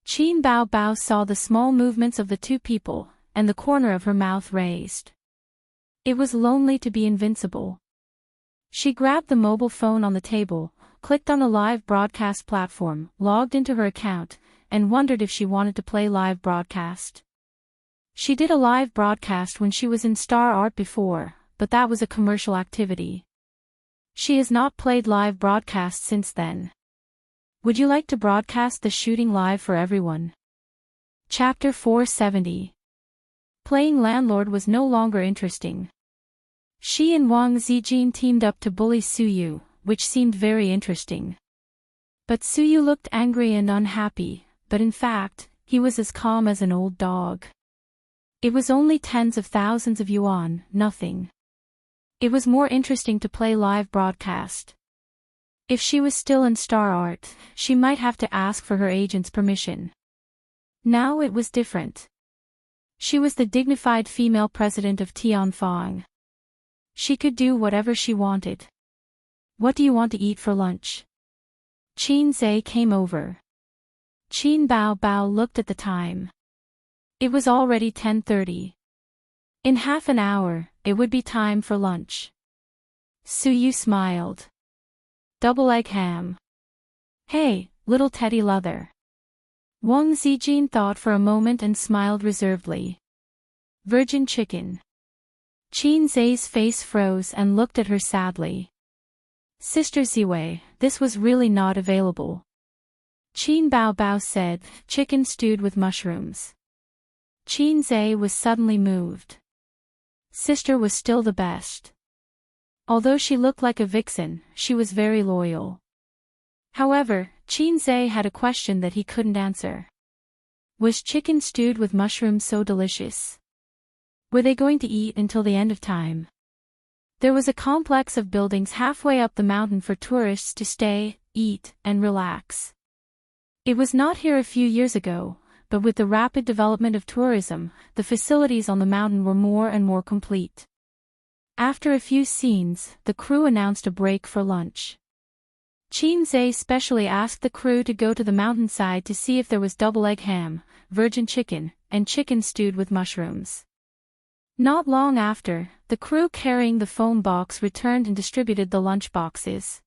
Qin Baobao saw the small movements of the 2 people, and the corner of her mouth raised. It was lonely to be invincible. She grabbed the mobile phone on the table, clicked on the live broadcast platform, logged into her account, and wondered if she wanted to play live broadcast. She did a live broadcast when she was in Star Art before, but that was a commercial activity. She has not played live broadcast since then. Would you like to broadcast the shooting live for everyone? Chapter 470. Playing landlord was no longer interesting. She and Wang Zijin teamed up to bully Suyu, which seemed very interesting. But Suyu looked angry and unhappy, but in fact, he was as calm as an old dog. It was only tens of thousands of yuan, nothing. It was more interesting to play live broadcast. If she was still in Star Art, she might have to ask for her agent's permission. Now it was different. She was the dignified female president of Tianfang. She could do whatever she wanted. What do you want to eat for lunch? Qin Zhe came over. Qin Bao Bao looked at the time. It was already 10:30. In half an hour, it would be time for lunch. Suyu smiled. Double egg ham. Hey, little Teddy Leather. Wang Zijin thought for a moment and smiled reservedly. Virgin chicken. Qin Zhe's face froze and looked at her sadly. Sister Ziwei, this was really not available. Qin Bao Bao said, chicken stewed with mushrooms. Qin Zhe was suddenly moved. Sister was still the best. Although she looked like a vixen, she was very loyal. However, Qin Zhe had a question that he couldn't answer. Was chicken stewed with mushrooms so delicious? Were they going to eat until the end of time? There was a complex of buildings halfway up the mountain for tourists to stay, eat, and relax. It was not here a few years ago, but with the rapid development of tourism, the facilities on the mountain were more and more complete. After a few scenes, the crew announced a break for lunch. Qin Zhe specially asked the crew to go to the mountainside to see if there was double egg ham, virgin chicken, and chicken stewed with mushrooms. Not long after, the crew carrying the phone box returned and distributed the lunch boxes.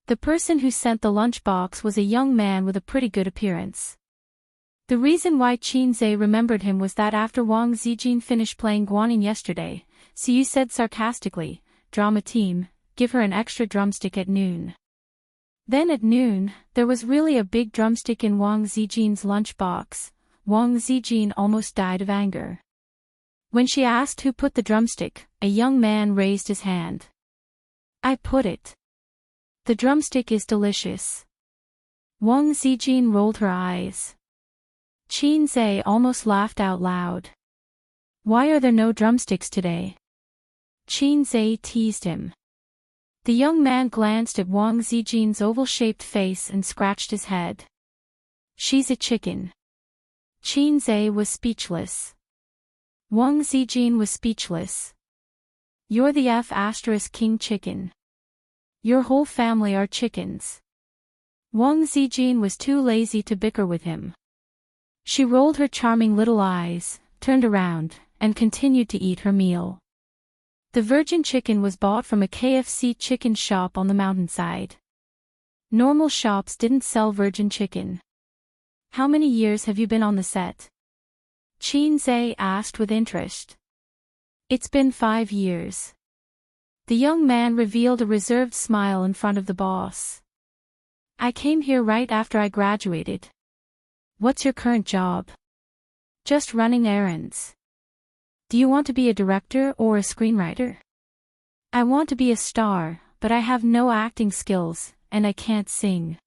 The person who sent the lunch box was a young man with a pretty good appearance. The reason why Qin Zhe remembered him was that after Wang Zijin finished playing Guanyin yesterday, Siyu said sarcastically, "Drama team, give her an extra drumstick at noon." Then at noon, there was really a big drumstick in Wang Zijin's lunchbox. Wang Zijin almost died of anger. When she asked who put the drumstick, a young man raised his hand. "I put it. The drumstick is delicious." Wang Zijin rolled her eyes. Qin Zhe almost laughed out loud. "Why are there no drumsticks today?" Qin Zhe teased him. The young man glanced at Wang Zijin's oval-shaped face and scratched his head. "She's a chicken." Qin Zhe was speechless. Wang Zijin was speechless. "You're the King chicken. Your whole family are chickens." Wang Zijin was too lazy to bicker with him. She rolled her charming little eyes, turned around, and continued to eat her meal. The virgin chicken was bought from a KFC chicken shop on the mountainside. Normal shops didn't sell virgin chicken. "How many years have you been on the set?" Qin Zhe asked with interest. "It's been 5 years." The young man revealed a reserved smile in front of the boss. "I came here right after I graduated." "What's your current job?" "Just running errands." "Do you want to be a director or a screenwriter?" "I want to be a star, but I have no acting skills, and I can't sing."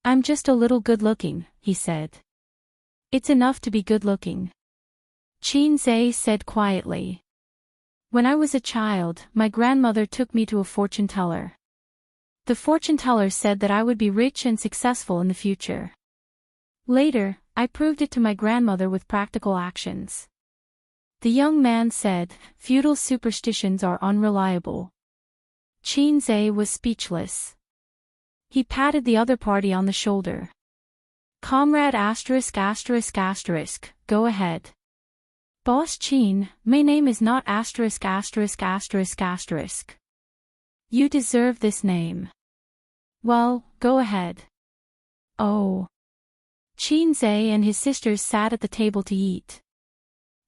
"I'm just a little good-looking," he said. "It's enough to be good-looking," Qin Zhe said quietly. "When I was a child, my grandmother took me to a fortune teller. The fortune teller said that I would be rich and successful in the future. Later, I proved it to my grandmother with practical actions." The young man said, "Feudal superstitions are unreliable." Qin Zhe was speechless. He patted the other party on the shoulder. "Comrade ****, go ahead." "Boss Qin, my name is not *****. You deserve this name." Well, go ahead. Oh. Qin Zhe and his sisters sat at the table to eat.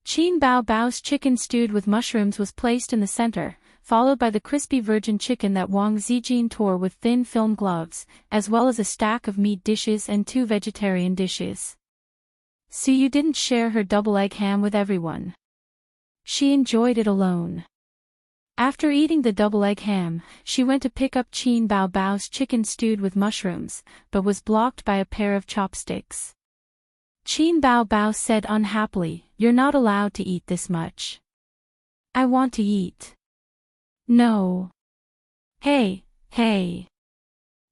Qin Bao Bao's chicken stewed with mushrooms was placed in the center, followed by the crispy virgin chicken that Wang Zijin tore with thin film gloves, as well as a stack of meat dishes and 2 vegetarian dishes. Suyu didn't share her double egg ham with everyone. She enjoyed it alone. After eating the double egg ham, she went to pick up Qin Bao Bao's chicken stewed with mushrooms, but was blocked by a pair of chopsticks. Qin Bao Bao said unhappily, "You're not allowed to eat this much. I want to eat." No. Hey.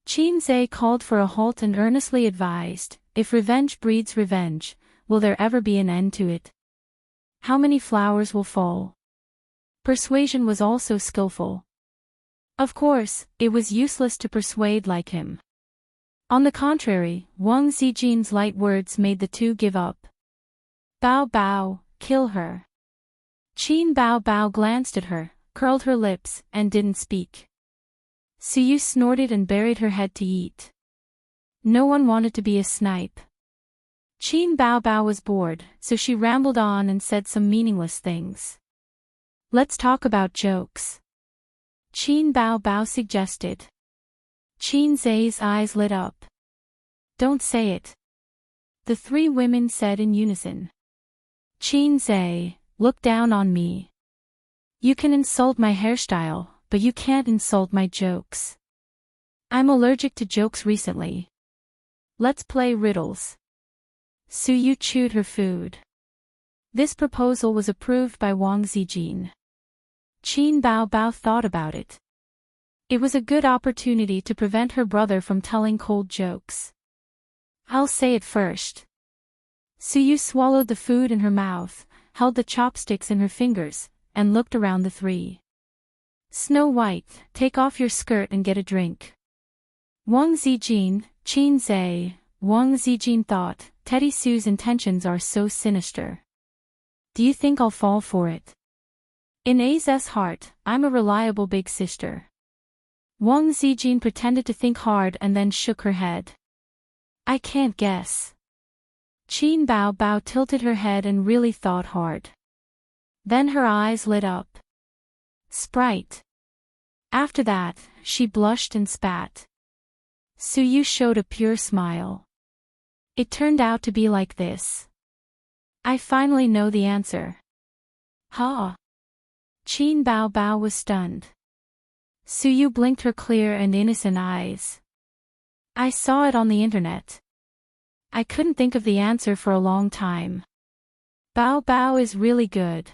Qin Zhe called for a halt and earnestly advised, "If revenge breeds revenge, will there ever be an end to it? How many flowers will fall?" Persuasion was also skillful. Of course, it was useless to persuade like him. On the contrary, Wang Zijin's light words made the two give up. "Bao Bao, kill her." Qin Bao Bao glanced at her, curled her lips, and didn't speak. Suyu snorted and buried her head to eat. No one wanted to be a snipe. Qin Bao Bao was bored, so she rambled on and said some meaningless things. "Let's talk about jokes," Qin Bao Bao suggested. Qin Zhe's eyes lit up. "Don't say it," the 3 women said in unison. "Qin Zhe, look down on me. You can insult my hairstyle, but you can't insult my jokes. I'm allergic to jokes recently. Let's play riddles." Suyu chewed her food. This proposal was approved by Wang Zijin. Qin Bao Bao thought about it. It was a good opportunity to prevent her brother from telling cold jokes. "I'll say it first." Suyu swallowed the food in her mouth, held the chopsticks in her fingers, and looked around the 3. "Snow White, take off your skirt and get a drink." Wang Zijin, Qin Zhe, Wang Zijin thought, Teddy Sue's intentions are so sinister. Do you think I'll fall for it? In A's heart, I'm a reliable big sister. Wang Zijin pretended to think hard and then shook her head. "I can't guess." Qin Bao Bao tilted her head and really thought hard. Then her eyes lit up. Sprite. After that, she blushed and spat. Suyu showed a pure smile. It turned out to be like this. "I finally know the answer." "Ha!" Qin Bao Bao was stunned. Suyu blinked her clear and innocent eyes. "I saw it on the internet. I couldn't think of the answer for a long time. Bao Bao is really good.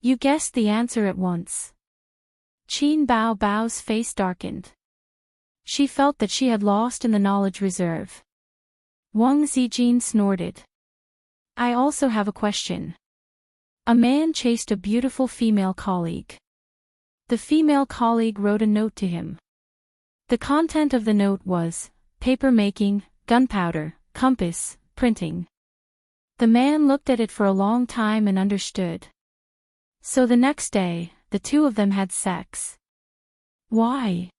You guessed the answer at once." Qin Bao Bao's face darkened. She felt that she had lost in the knowledge reserve. Wang Zijin snorted. "I also have a question." A man chased a beautiful female colleague. The female colleague wrote a note to him. The content of the note was, paper making, gunpowder, compass, printing. The man looked at it for a long time and understood. So the next day, the 2 of them had sex. Why?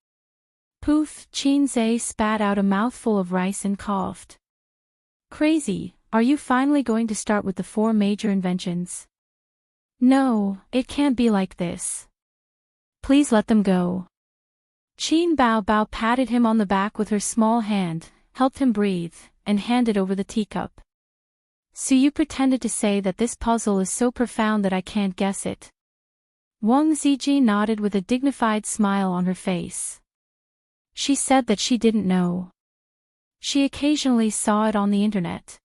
Poof, Qin Zhe spat out a mouthful of rice and coughed. Crazy, are you finally going to start with the 4 major inventions? No, it can't be like this. Please let them go. Qin Bao Bao patted him on the back with her small hand, helped him breathe, and handed over the teacup. Suyu pretended to say that this puzzle is so profound that I can't guess it. Wang Zijin nodded with a dignified smile on her face. She said that she didn't know. She occasionally saw it on the internet.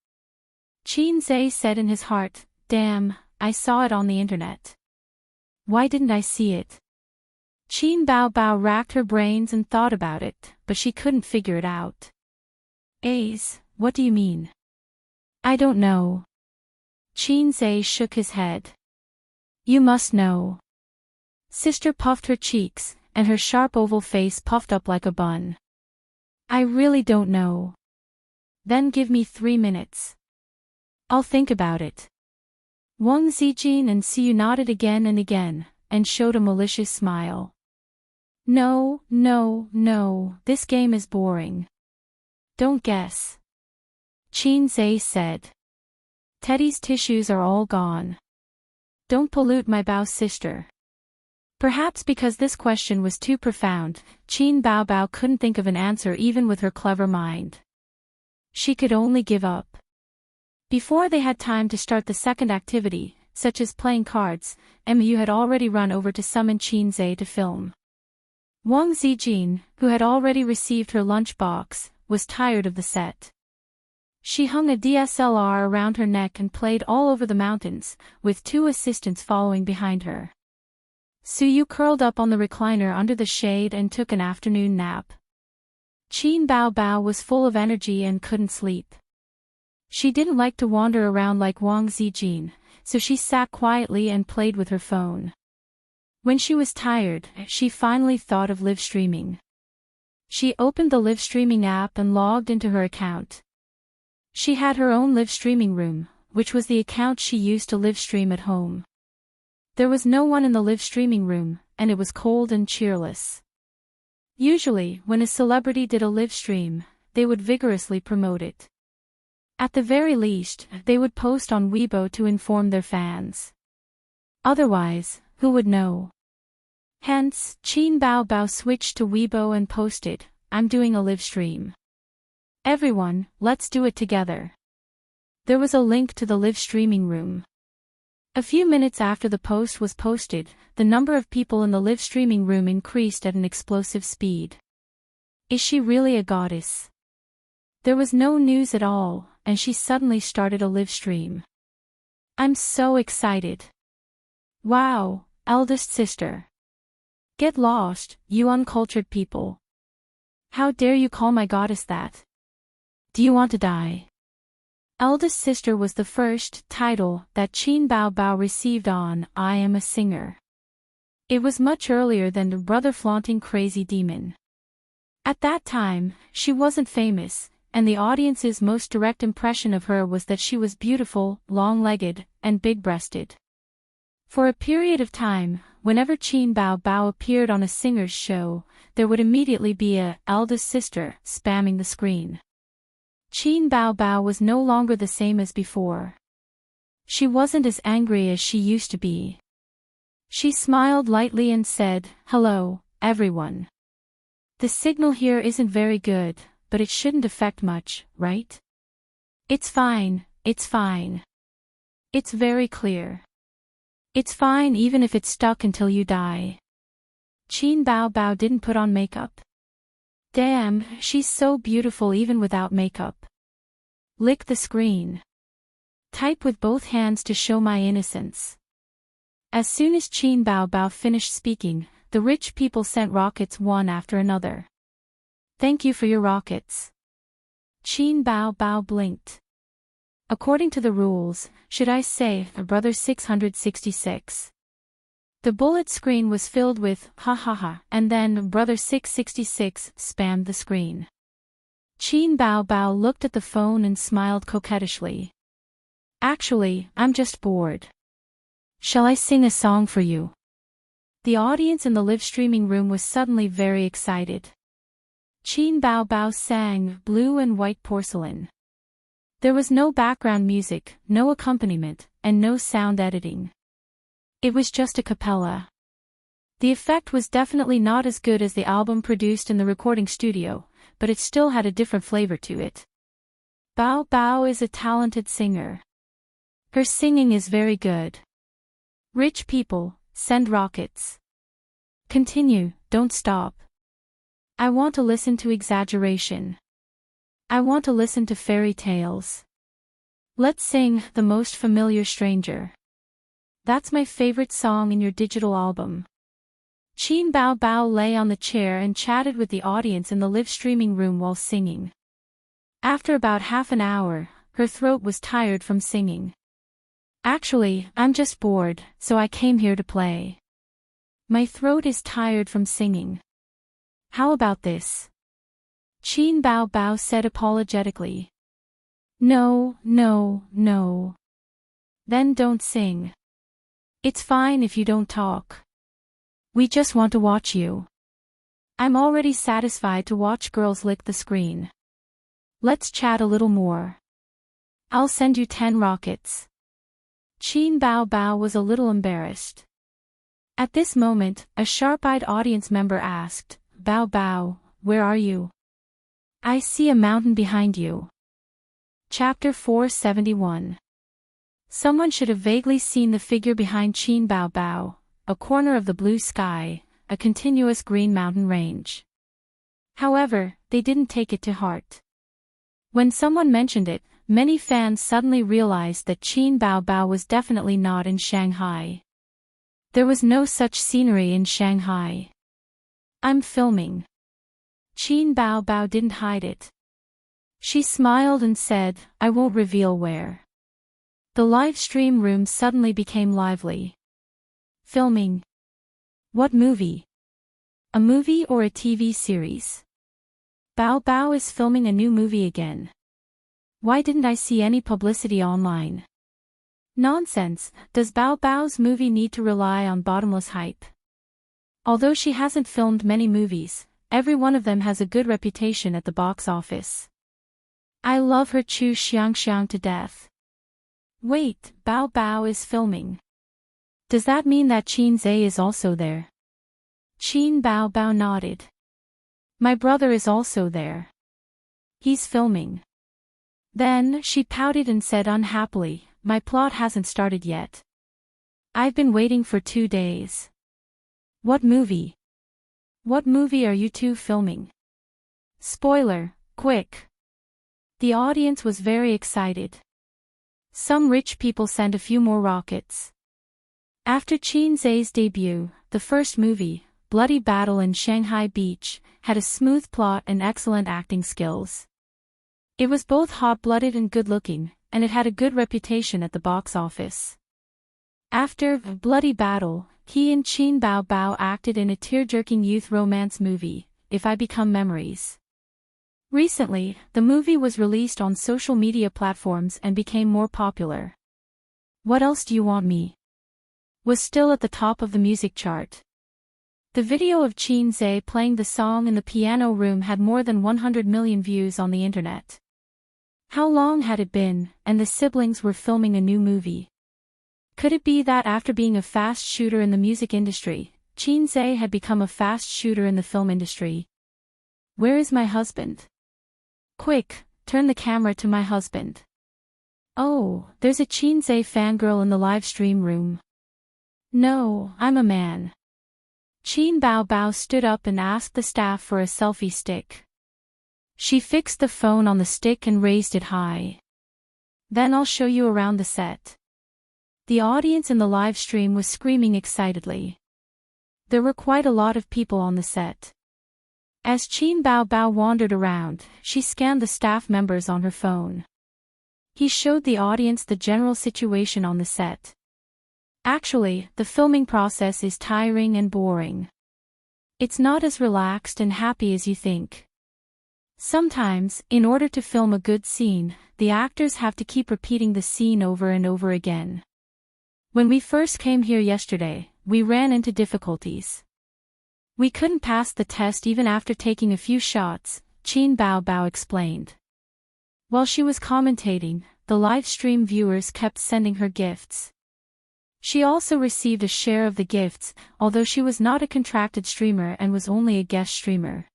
Qin Zhe said in his heart, "Damn, I saw it on the internet. Why didn't I see it?" Qin Bao Bao racked her brains and thought about it, but she couldn't figure it out. "A's, what do you mean?" "I don't know." Qin Zhe shook his head. "You must know." Sister puffed her cheeks, and her sharp oval face puffed up like a bun. "I really don't know." "Then give me 3 minutes. I'll think about it." Wang Zijin and Suyu nodded again and again, and showed a malicious smile. No, no, no, this game is boring. Don't guess. Qin said. Teddy's tissues are all gone. Don't pollute my Bao sister. Perhaps because this question was too profound, Qin Bao couldn't think of an answer even with her clever mind. She could only give up. Before they had time to start the second activity, such as playing cards, Mu had already run over to summon Qin to film. Wang Zijin, who had already received her lunch box, was tired of the set. She hung a DSLR around her neck and played all over the mountains, with two assistants following behind her. Suyu curled up on the recliner under the shade and took an afternoon nap. Qin Bao was full of energy and couldn't sleep. She didn't like to wander around like Wang Zijin, so she sat quietly and played with her phone. When she was tired, she finally thought of live streaming. She opened the live streaming app and logged into her account. She had her own live streaming room, which was the account she used to live stream at home. There was no one in the live streaming room, and it was cold and cheerless. Usually, when a celebrity did a live stream, they would vigorously promote it. At the very least, they would post on Weibo to inform their fans. Otherwise, who would know? Hence, Qin Bao switched to Weibo and posted, "I'm doing a live stream. Everyone, let's do it together." There was a link to the live streaming room. A few minutes after the post was posted, the number of people in the live streaming room increased at an explosive speed. Is she really a goddess? There was no news at all, and she suddenly started a live stream. I'm so excited. Wow, eldest sister. Get lost, you uncultured people. How dare you call my goddess that? Do you want to die? Eldest sister was the first title that Qin Bao received on I Am a Singer. It was much earlier than the brother flaunting crazy demon. At that time, she wasn't famous, and the audience's most direct impression of her was that she was beautiful, long-legged, and big-breasted. For a period of time, whenever Qin Bao appeared on a singer's show, there would immediately be a eldest sister spamming the screen. Qin Bao was no longer the same as before. She wasn't as angry as she used to be. She smiled lightly and said, "Hello, everyone. The signal here isn't very good, but it shouldn't affect much, right? It's fine, it's fine. It's very clear. It's fine even if it's stuck until you die." Qin Bao didn't put on makeup. Damn, she's so beautiful even without makeup. Lick the screen. Type with both hands to show my innocence. As soon as Qin Bao finished speaking, the rich people sent rockets one after another. Thank you for your rockets. Qin Bao blinked. According to the rules, should I say, brother 666? The bullet screen was filled with, ha ha ha, and then brother 666 spammed the screen. Qin Bao looked at the phone and smiled coquettishly. Actually, I'm just bored. Shall I sing a song for you? The audience in the live streaming room was suddenly very excited. Qin Bao sang Blue and White Porcelain. There was no background music, no accompaniment, and no sound editing. It was just a cappella. The effect was definitely not as good as the album produced in the recording studio, but it still had a different flavor to it. Bao is a talented singer. Her singing is very good. Rich people, send rockets. Continue, don't stop. I want to listen to exaggeration. I want to listen to fairy tales. Let's sing The Most Familiar Stranger. That's my favorite song in your digital album. Qin Bao lay on the chair and chatted with the audience in the live streaming room while singing. After about half an hour, her throat was tired from singing. Actually, I'm just bored, so I came here to play. My throat is tired from singing. How about this? Qin Bao said apologetically. No. Then don't sing. It's fine if you don't talk. We just want to watch you. I'm already satisfied to watch girls lick the screen. Let's chat a little more. I'll send you 10 rockets. Qin Bao Bao was a little embarrassed. At this moment, a sharp-eyed audience member asked, Bao Bao, where are you? I see a mountain behind you. Chapter 471. Someone should have vaguely seen the figure behind Qin Bao Bao, a corner of the blue sky, a continuous green mountain range. However, they didn't take it to heart. When someone mentioned it, many fans suddenly realized that Qin Bao Bao was definitely not in Shanghai. There was no such scenery in Shanghai. I'm filming. Qin Bao Bao didn't hide it. She smiled and said, I won't reveal where. The live stream room suddenly became lively. Filming. What movie? A movie or a TV series? Bao Bao is filming a new movie again. Why didn't I see any publicity online? Nonsense, does Bao Bao's movie need to rely on bottomless hype? Although she hasn't filmed many movies, every one of them has a good reputation at the box office. I love her Chu Xiangxiang to death. Wait, Bao Bao is filming. Does that mean that Qin Zhe is also there? Qin Bao Bao nodded. My brother is also there. He's filming. Then she pouted and said unhappily, my plot hasn't started yet. I've been waiting for 2 days. What movie? What movie are you two filming? Spoiler, quick. The audience was very excited. Some rich people sent a few more rockets. After Qin Zhe's debut, the first movie, Bloody Battle in Shanghai Beach, had a smooth plot and excellent acting skills. It was both hot-blooded and good-looking, and it had a good reputation at the box office. After Bloody Battle, he and Qin Bao Bao acted in a tear-jerking youth romance movie, If I Become Memories. Recently, the movie was released on social media platforms and became more popular. What Else Do You Want Me? Was still at the top of the music chart. The video of Qin Zhe playing the song in the piano room had more than 100 million views on the internet. How long had it been, and the siblings were filming a new movie? Could it be that after being a fast shooter in the music industry, Qin Zhe had become a fast shooter in the film industry? Where is my husband? Quick, turn the camera to my husband. Oh, there's a Qin Zhe fangirl in the live stream room. No, I'm a man. Qin Bao Bao stood up and asked the staff for a selfie stick. She fixed the phone on the stick and raised it high. Then I'll show you around the set. The audience in the live stream was screaming excitedly. There were quite a lot of people on the set. As Qin Bao Bao wandered around, she scanned the staff members on her phone. He showed the audience the general situation on the set. Actually, the filming process is tiring and boring. It's not as relaxed and happy as you think. Sometimes, in order to film a good scene, the actors have to keep repeating the scene over and over again. When we first came here yesterday, we ran into difficulties. We couldn't pass the test even after taking a few shots, Qin Bao Bao explained. While she was commentating, the live stream viewers kept sending her gifts. She also received a share of the gifts, although she was not a contracted streamer and was only a guest streamer.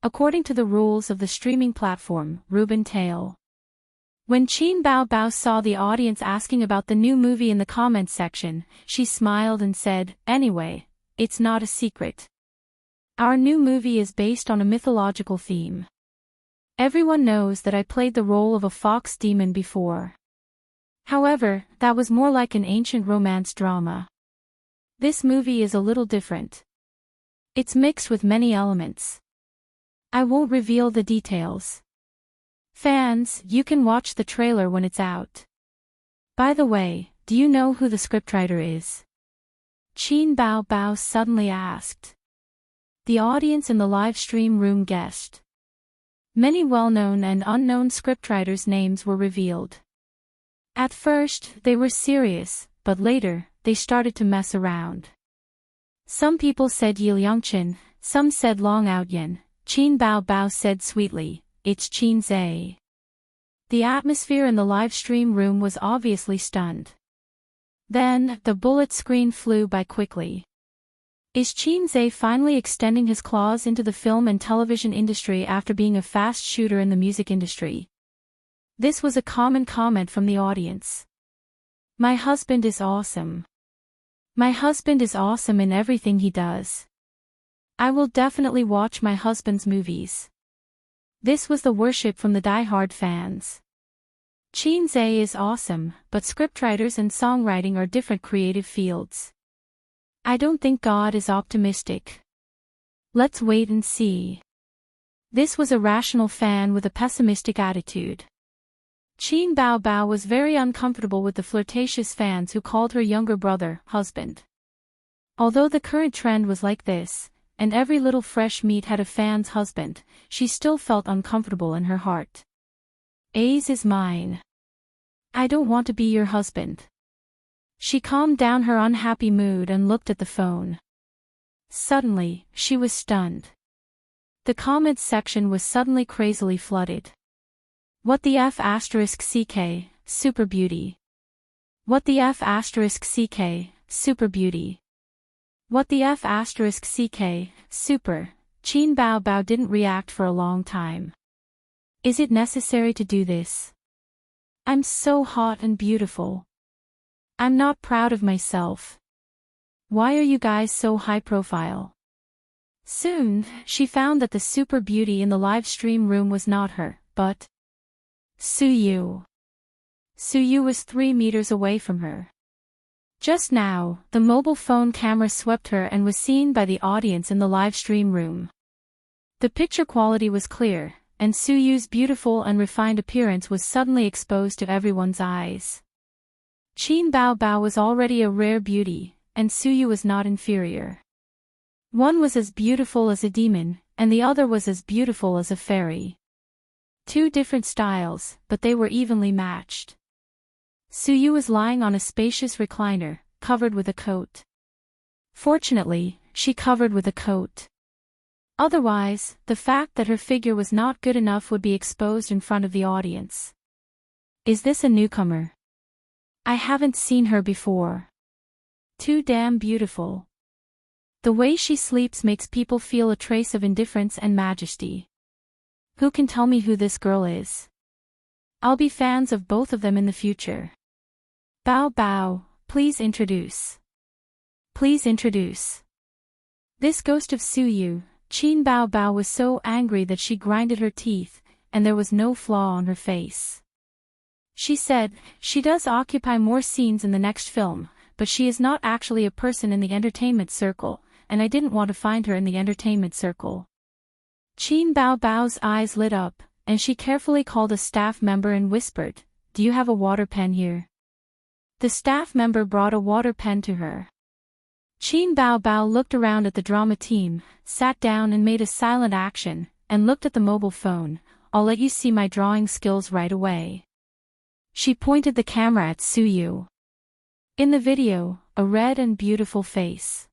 According to the rules of the streaming platform, Ruben Tail. When Qin Bao Bao saw the audience asking about the new movie in the comments section, she smiled and said, anyway, it's not a secret. Our new movie is based on a mythological theme. Everyone knows that I played the role of a fox demon before. However, that was more like an ancient romance drama. This movie is a little different. It's mixed with many elements. I won't reveal the details. Fans, you can watch the trailer when it's out. By the way, do you know who the scriptwriter is? Qin Bao Bao suddenly asked. The audience in the live stream room guessed. Many well-known and unknown scriptwriters' names were revealed. At first, they were serious, but later, they started to mess around. Some people said Yi Liangchen, Some said long out yin. Qin Bao Bao said sweetly, it's Qin Zhe. The atmosphere in the live stream room was obviously stunned. Then, the bullet screen flew by quickly. Is Qin Zhe finally extending his claws into the film and television industry after being a fast shooter in the music industry? This was a common comment from the audience. My husband is awesome. My husband is awesome in everything he does. I will definitely watch my husband's movies. This was the worship from the die-hard fans. Qin Zhe is awesome, but scriptwriters and songwriting are different creative fields. I don't think God is optimistic. Let's wait and see. This was a rational fan with a pessimistic attitude. Qin Bao Bao was very uncomfortable with the flirtatious fans who called her younger brother husband. Although the current trend was like this, and every little fresh meat had a fan's husband, she still felt uncomfortable in her heart. Ace is mine. I don't want to be your husband. She calmed down her unhappy mood and looked at the phone. Suddenly, she was stunned. The comments section was suddenly crazily flooded. What the F *CK, super beauty. What the F *CK, super beauty. What the F *CK, super. Qin Bao Bao didn't react for a long time. Is it necessary to do this? I'm so hot and beautiful. I'm not proud of myself. Why are you guys so high profile? Soon, she found that the super beauty in the live stream room was not her, but Suyu. Suyu was 3 meters away from her. Just now, the mobile phone camera swept her and was seen by the audience in the live stream room. The picture quality was clear, and Suyu's beautiful and refined appearance was suddenly exposed to everyone's eyes. Qin Bao Bao was already a rare beauty, and Suyu was not inferior. One was as beautiful as a demon, and the other was as beautiful as a fairy. 2 different styles, but they were evenly matched. Suyu was lying on a spacious recliner, covered with a coat. Fortunately, she covered with a coat. Otherwise, the fact that her figure was not good enough would be exposed in front of the audience. Is this a newcomer? I haven't seen her before. Too damn beautiful. The way she sleeps makes people feel a trace of indifference and majesty. Who can tell me who this girl is? I'll be fans of both of them in the future. Bao Bao, please introduce. Please introduce. This ghost of Suyu, Qin Bao Bao was so angry that she grinded her teeth, and there was no flaw on her face. She said, she does occupy more scenes in the next film, but she is not actually a person in the entertainment circle, and I didn't want to find her in the entertainment circle. Qin Bao Bao's eyes lit up, and she carefully called a staff member and whispered, do you have a water pen here? The staff member brought a water pen to her. Qin Bao Bao looked around at the drama team, sat down and made a silent action, and looked at the mobile phone. I'll let you see my drawing skills right away. She pointed the camera at Suyu. In the video, a red and beautiful face.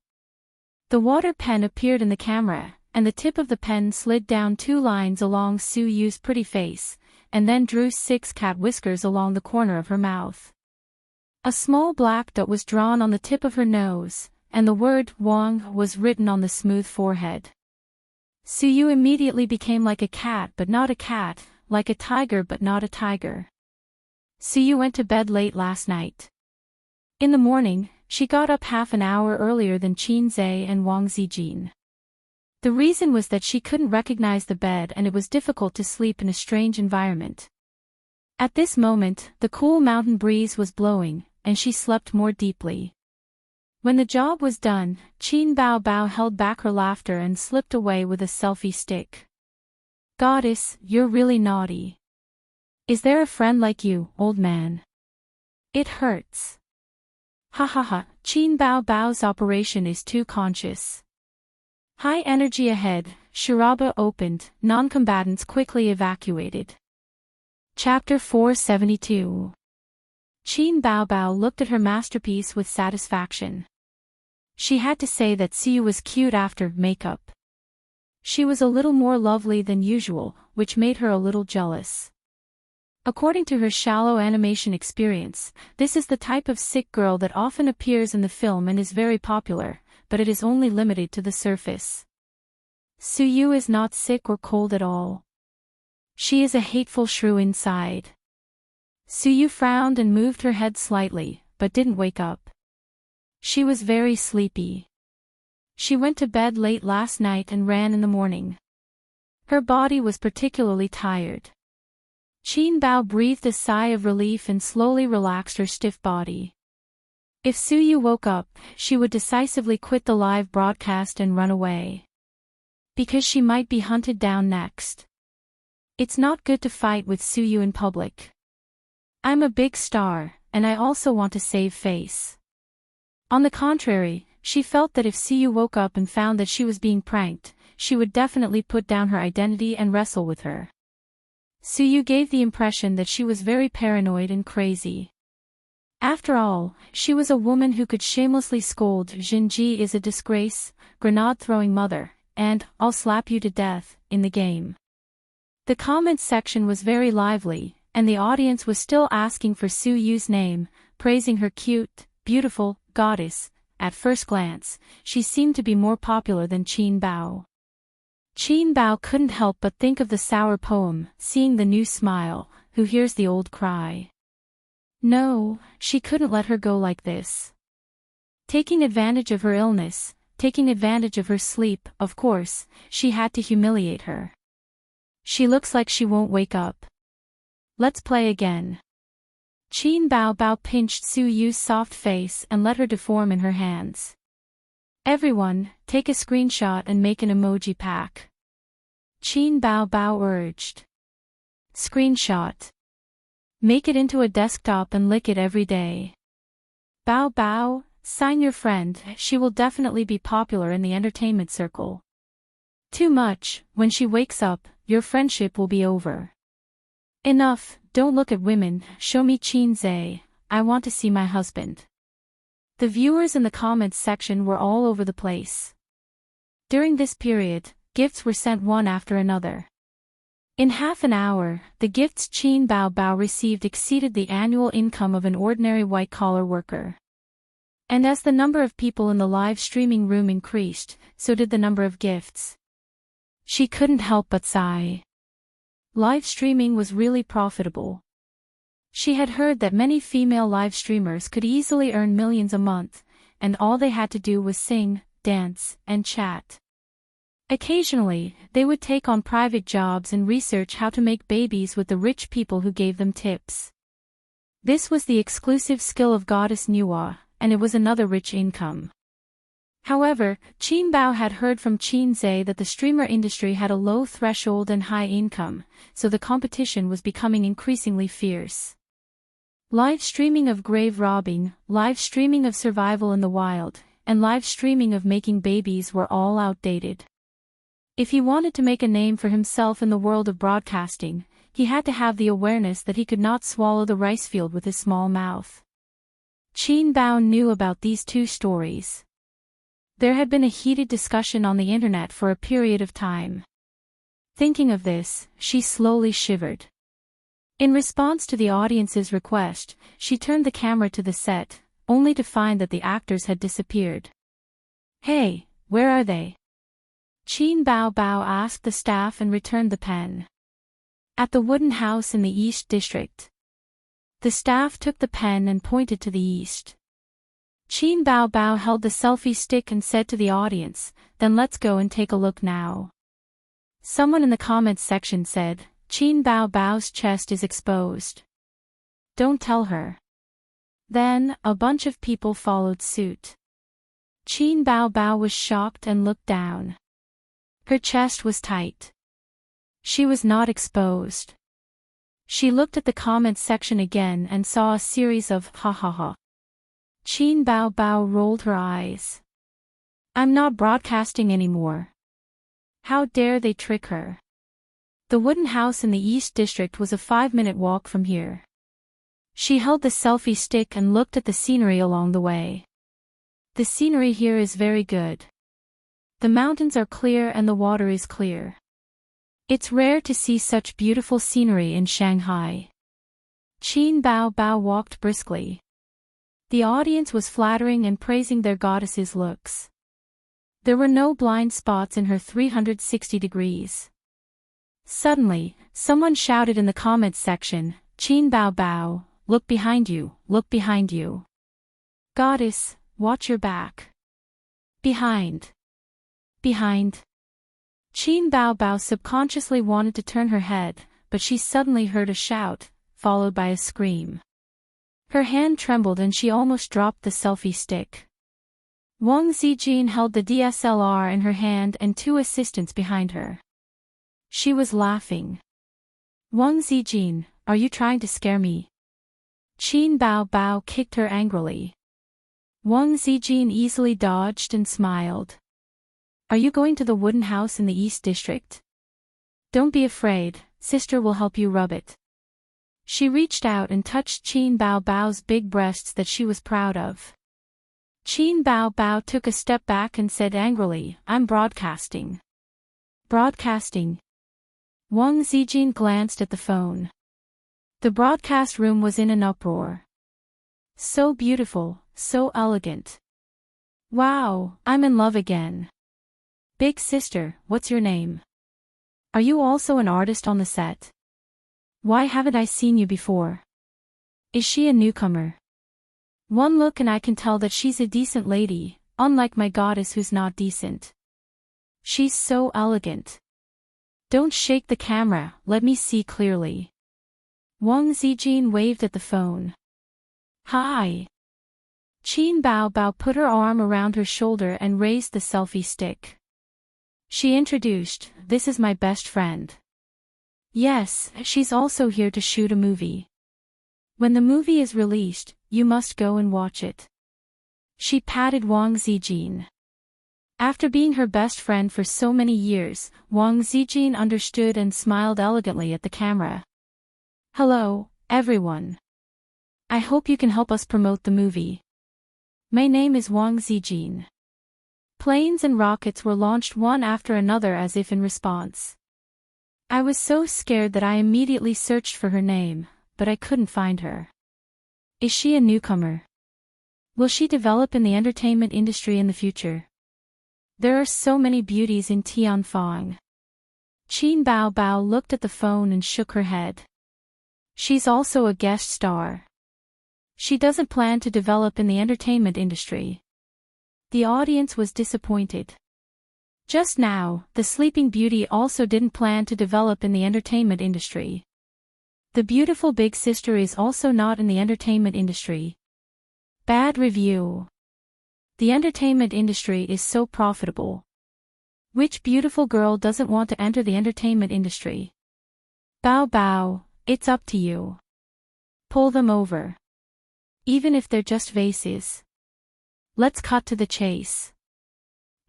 The water pen appeared in the camera, and the tip of the pen slid down 2 lines along Suyu's pretty face, and then drew 6 cat whiskers along the corner of her mouth. A small black dot was drawn on the tip of her nose, and the word Wang was written on the smooth forehead. Suyu immediately became like a cat but not a cat, like a tiger but not a tiger. Suyu went to bed late last night. In the morning, she got up half an hour earlier than Qin Zhe and Wang Zijin. The reason was that she couldn't recognize the bed and it was difficult to sleep in a strange environment. At this moment, the cool mountain breeze was blowing, and she slept more deeply. When the job was done, Qin Bao Bao held back her laughter and slipped away with a selfie stick. Goddess, you're really naughty. Is there a friend like you, old man? It hurts. Ha ha ha, Qin Bao Bao's operation is too conscious. High energy ahead, Shiraba opened, non-combatants quickly evacuated. Chapter 472. Qin Bao Bao looked at her masterpiece with satisfaction. She had to say that Suyu was cute after makeup. She was a little more lovely than usual, which made her a little jealous. According to her shallow animation experience, this is the type of sick girl that often appears in the film and is very popular, but it is only limited to the surface. Suyu is not sick or cold at all. She is a hateful shrew inside. Suyu frowned and moved her head slightly, but didn't wake up. She was very sleepy. She went to bed late last night and ran in the morning. Her body was particularly tired. Qin Bao breathed a sigh of relief and slowly relaxed her stiff body. If Suyu woke up, she would decisively quit the live broadcast and run away. Because she might be hunted down next. It's not good to fight with Suyu in public. I'm a big star, and I also want to save face. On the contrary, she felt that if Suyu woke up and found that she was being pranked, she would definitely put down her identity and wrestle with her. Suyu gave the impression that she was very paranoid and crazy. After all, she was a woman who could shamelessly scold Jinji is a disgrace, grenade-throwing mother, and I'll slap you to death, in the game. The comments section was very lively, and the audience was still asking for Suyu's name, praising her cute, beautiful, goddess. At first glance, she seemed to be more popular than Qin Bao. Qin Bao couldn't help but think of the sour poem, seeing the new smile, who hears the old cry. No, she couldn't let her go like this. Taking advantage of her illness, taking advantage of her sleep, of course, she had to humiliate her. She looks like she won't wake up. Let's play again. Qin Bao pinched Suyu's soft face and let her deform in her hands. Everyone, take a screenshot and make an emoji pack. Qin Bao urged. Screenshot. Make it into a desktop and lick it every day. Bao, sign your friend, she will definitely be popular in the entertainment circle. Too much, when she wakes up, your friendship will be over. Enough, don't look at women, show me Qin Zhe, I want to see my husband. The viewers in the comments section were all over the place. During this period, gifts were sent one after another. In half an hour, the gifts Qin Bao received exceeded the annual income of an ordinary white-collar worker. And as the number of people in the live streaming room increased, so did the number of gifts. She couldn't help but sigh. Live streaming was really profitable. She had heard that many female live streamers could easily earn millions a month, and all they had to do was sing, dance, and chat. Occasionally, they would take on private jobs and research how to make babies with the rich people who gave them tips. This was the exclusive skill of Goddess Nuwa, and it was another rich income. However, Qin Bao had heard from Qin Zhe that the streamer industry had a low threshold and high income, so the competition was becoming increasingly fierce. Live streaming of grave robbing, live streaming of survival in the wild, and live streaming of making babies were all outdated. If he wanted to make a name for himself in the world of broadcasting, he had to have the awareness that he could not swallow the rice field with his small mouth. Qin Bao knew about these two stories. There had been a heated discussion on the internet for a period of time. Thinking of this, she slowly shivered. In response to the audience's request, she turned the camera to the set, only to find that the actors had disappeared. Hey, where are they? Qin Bao asked the staff and returned the pen. At the wooden house in the East District. The staff took the pen and pointed to the east. Qin Bao held the selfie stick and said to the audience, then let's go and take a look now. Someone in the comments section said, Qin Bao's chest is exposed. Don't tell her. Then, a bunch of people followed suit. Qin Bao was shocked and looked down. Her chest was tight. She was not exposed. She looked at the comments section again and saw a series of ha ha ha. Qin Bao rolled her eyes. I'm not broadcasting anymore. How dare they trick her? The wooden house in the East District was a 5-minute walk from here. She held the selfie stick and looked at the scenery along the way. The scenery here is very good. The mountains are clear and the water is clear. It's rare to see such beautiful scenery in Shanghai. Qin Bao Bao walked briskly. The audience was flattering and praising their goddess's looks. There were no blind spots in her 360 degrees. Suddenly, someone shouted in the comments section, "Qin Bao Bao, look behind you, look behind you. Goddess, watch your back. Behind. Behind." Qin Bao Bao subconsciously wanted to turn her head, but she suddenly heard a shout, followed by a scream. Her hand trembled and she almost dropped the selfie stick. Wang Zijin held the DSLR in her hand and two assistants behind her. She was laughing. "Wang Zijin, are you trying to scare me?" Qin Bao Bao kicked her angrily. Wang Zijin easily dodged and smiled. "Are you going to the wooden house in the East District? Don't be afraid, sister will help you rub it." She reached out and touched Qin Bao Bao's big breasts that she was proud of. Qin Bao Bao took a step back and said angrily, "I'm broadcasting." Broadcasting? Wang Zijin glanced at the phone. The broadcast room was in an uproar. "So beautiful, so elegant. Wow, I'm in love again. Big sister, what's your name? Are you also an artist on the set? Why haven't I seen you before? Is she a newcomer? One look and I can tell that she's a decent lady, unlike my goddess who's not decent. She's so elegant. Don't shake the camera, let me see clearly." Wang Zijin waved at the phone. "Hi." Qin Bao Bao put her arm around her shoulder and raised the selfie stick. She introduced, "This is my best friend. Yes, she's also here to shoot a movie. When the movie is released, you must go and watch it." She patted Wang Zijin. After being her best friend for so many years, Wang Zijin understood and smiled elegantly at the camera. "Hello, everyone. I hope you can help us promote the movie. My name is Wang Zijin." Planes and rockets were launched one after another as if in response. I was so scared that I immediately searched for her name, but I couldn't find her. Is she a newcomer? Will she develop in the entertainment industry in the future? There are so many beauties in Tianfang. Qin Bao Bao looked at the phone and shook her head. She's also a guest star. She doesn't plan to develop in the entertainment industry. The audience was disappointed. Just now, the Sleeping Beauty also didn't plan to develop in the entertainment industry. The beautiful big sister is also not in the entertainment industry. Bad review. The entertainment industry is so profitable. Which beautiful girl doesn't want to enter the entertainment industry? Bao Bao, it's up to you. Pull them over. Even if they're just vases. Let's cut to the chase.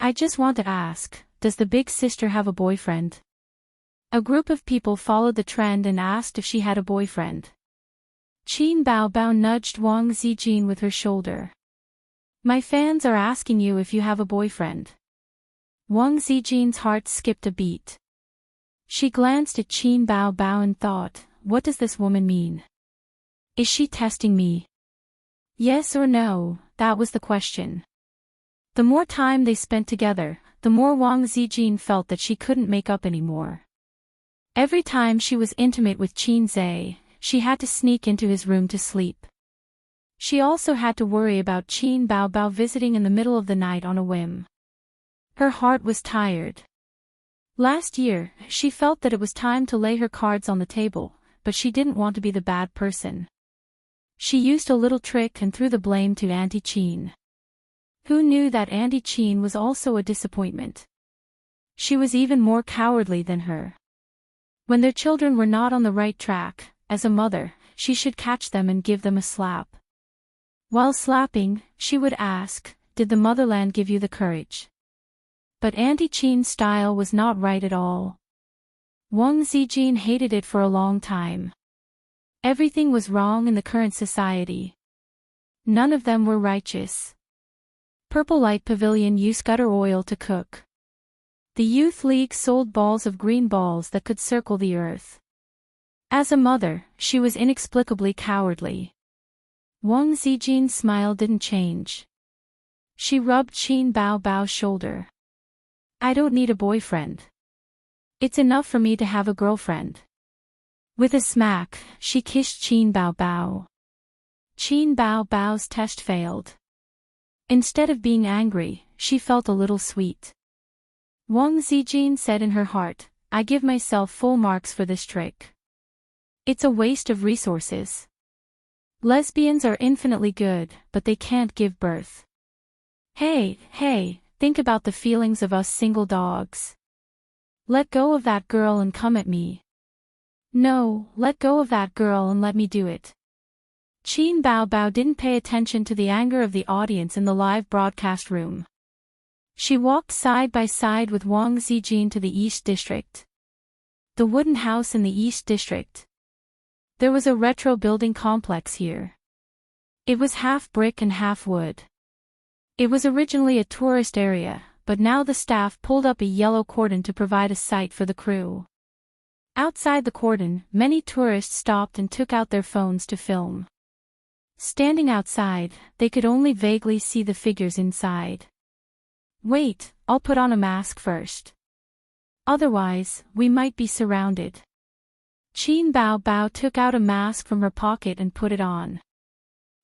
I just want to ask, does the big sister have a boyfriend? A group of people followed the trend and asked if she had a boyfriend. Qin Bao Bao nudged Wang Zijin with her shoulder. My fans are asking you if you have a boyfriend. Wang Zijin's heart skipped a beat. She glanced at Qin Bao Bao and thought, what does this woman mean? Is she testing me? Yes or no, that was the question. The more time they spent together, the more Wang Zijin felt that she couldn't make up anymore. Every time she was intimate with Qin Zhe, she had to sneak into his room to sleep. She also had to worry about Qin Bao Bao visiting in the middle of the night on a whim. Her heart was tired. Last year, she felt that it was time to lay her cards on the table, but she didn't want to be the bad person. She used a little trick and threw the blame to Auntie Qin. Who knew that Auntie Qin was also a disappointment? She was even more cowardly than her. When their children were not on the right track, as a mother, she should catch them and give them a slap. While slapping, she would ask, did the motherland give you the courage? But Auntie Qin's style was not right at all. Wang Zijin hated it for a long time. Everything was wrong in the current society. None of them were righteous. Purple Light Pavilion used gutter oil to cook. The Youth League sold balls of green balls that could circle the earth. As a mother, she was inexplicably cowardly. Wang Zijin's smile didn't change. She rubbed Qin Baobao's shoulder. I don't need a boyfriend. It's enough for me to have a girlfriend. With a smack, she kissed Qin Baobao. Qin Baobao's test failed. Instead of being angry, she felt a little sweet. Wang Zijin said in her heart, I give myself full marks for this trick. It's a waste of resources. Lesbians are infinitely good, but they can't give birth. Hey, think about the feelings of us single dogs. Let go of that girl and come at me. No, let go of that girl and let me do it. Qin Baobao didn't pay attention to the anger of the audience in the live broadcast room. She walked side by side with Wang Zijin to the East District. The wooden house in the East District. There was a retro building complex here. It was half brick and half wood. It was originally a tourist area, but now the staff pulled up a yellow cordon to provide a site for the crew. Outside the cordon, many tourists stopped and took out their phones to film. Standing outside, they could only vaguely see the figures inside. Wait, I'll put on a mask first. Otherwise, we might be surrounded. Qin Baobao took out a mask from her pocket and put it on.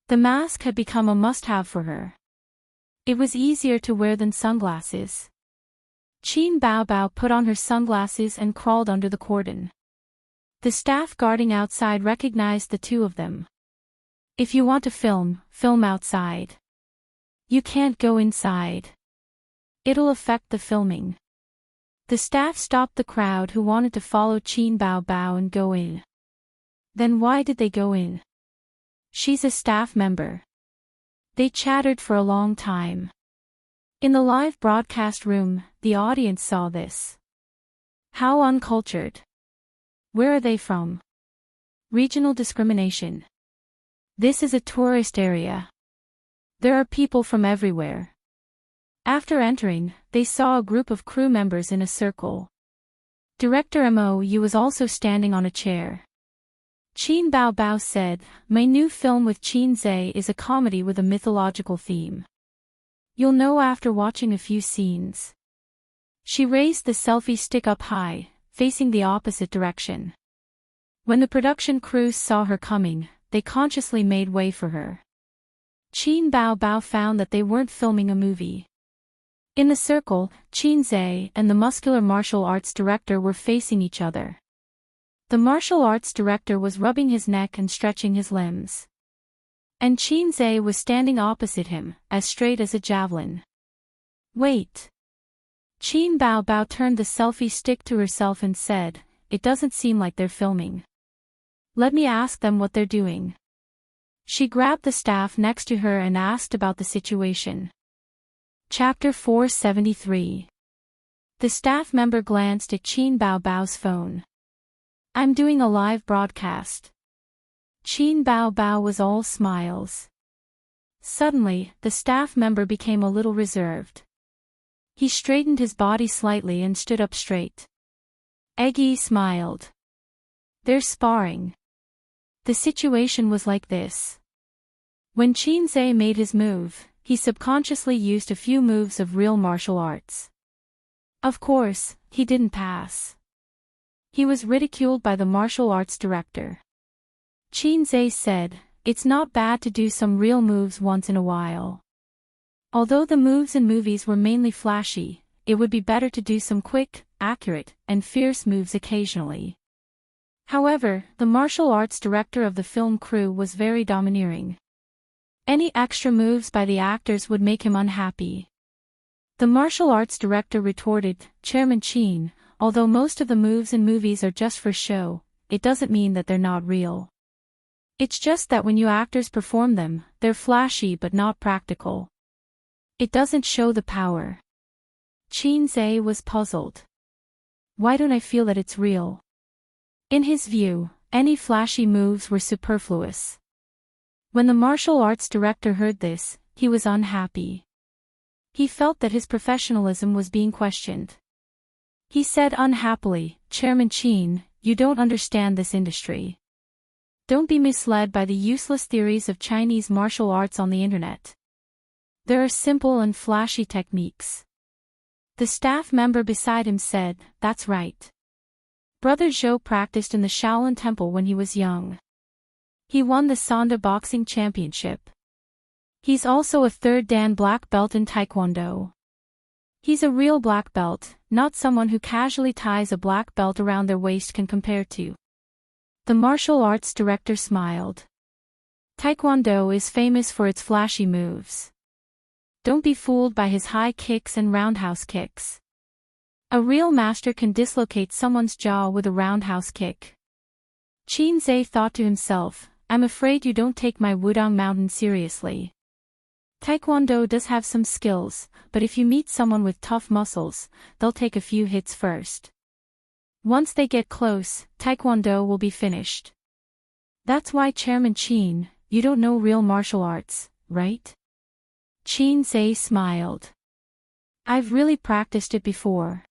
The mask had become a must-have for her. It was easier to wear than sunglasses. Qin Baobao put on her sunglasses and crawled under the cordon. The staff guarding outside recognized the two of them. If you want to film, film outside. You can't go inside. It'll affect the filming. The staff stopped the crowd who wanted to follow Qin Baobao and go in. Then why did they go in? She's a staff member. They chattered for a long time. In the live broadcast room, the audience saw this. How uncultured. Where are they from? Regional discrimination. This is a tourist area. There are people from everywhere. After entering, they saw a group of crew members in a circle. Director Mo Yu was also standing on a chair. Qin Baobao said, My new film with Qin Zhe is a comedy with a mythological theme. You'll know after watching a few scenes. She raised the selfie stick up high, facing the opposite direction. When the production crews saw her coming, they consciously made way for her. Qin Baobao found that they weren't filming a movie. In the circle, Qin Zhe and the muscular martial arts director were facing each other. The martial arts director was rubbing his neck and stretching his limbs. And Qin Zhe was standing opposite him, as straight as a javelin. Wait. Qin Baobao turned the selfie stick to herself and said, It doesn't seem like they're filming. Let me ask them what they're doing. She grabbed the staff next to her and asked about the situation. Chapter 473. The staff member glanced at Qin Baobao's phone. I'm doing a live broadcast. Qin Baobao was all smiles. Suddenly, the staff member became a little reserved. He straightened his body slightly and stood up straight. Eggy smiled. They're sparring. The situation was like this. When Qin Zhe made his move, he subconsciously used a few moves of real martial arts. Of course, he didn't pass. He was ridiculed by the martial arts director. Qin Zhe said, It's not bad to do some real moves once in a while. Although the moves in movies were mainly flashy, it would be better to do some quick, accurate, and fierce moves occasionally. However, the martial arts director of the film crew was very domineering. Any extra moves by the actors would make him unhappy. The martial arts director retorted, Chairman Qin, although most of the moves in movies are just for show, it doesn't mean that they're not real. It's just that when you actors perform them, they're flashy but not practical. It doesn't show the power. Qin Zhe was puzzled. Why don't I feel that it's real? In his view, any flashy moves were superfluous. When the martial arts director heard this, he was unhappy. He felt that his professionalism was being questioned. He said unhappily, Chairman Qin, you don't understand this industry. Don't be misled by the useless theories of Chinese martial arts on the internet. There are simple and flashy techniques. The staff member beside him said, that's right. Brother Zhou practiced in the Shaolin Temple when he was young. He won the Sonda Boxing Championship. He's also a third Dan black belt in Taekwondo. He's a real black belt, not someone who casually ties a black belt around their waist can compare to. The martial arts director smiled. Taekwondo is famous for its flashy moves. Don't be fooled by his high kicks and roundhouse kicks. A real master can dislocate someone's jaw with a roundhouse kick. Qin Zhe thought to himself, I'm afraid you don't take my Wudong Mountain seriously. Taekwondo does have some skills, but if you meet someone with tough muscles, they'll take a few hits first. Once they get close, Taekwondo will be finished. That's why Chairman Qin, you don't know real martial arts, right? Qin Zhe smiled. I've really practiced it before.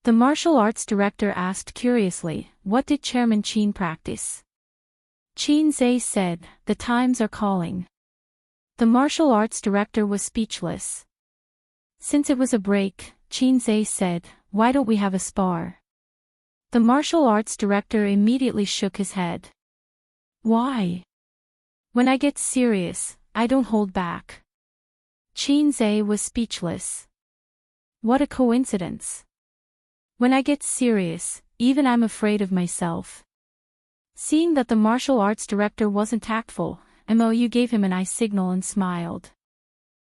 The martial arts director asked curiously, what did Chairman Qin practice? Qin Zhe said, the times are calling. The martial arts director was speechless. Since it was a break, Qin Zhe said, why don't we have a spar? The martial arts director immediately shook his head. Why? When I get serious, I don't hold back. Qin Zhe was speechless. What a coincidence. When I get serious, even I'm afraid of myself. Seeing that the martial arts director wasn't tactful, Mou gave him an eye signal and smiled.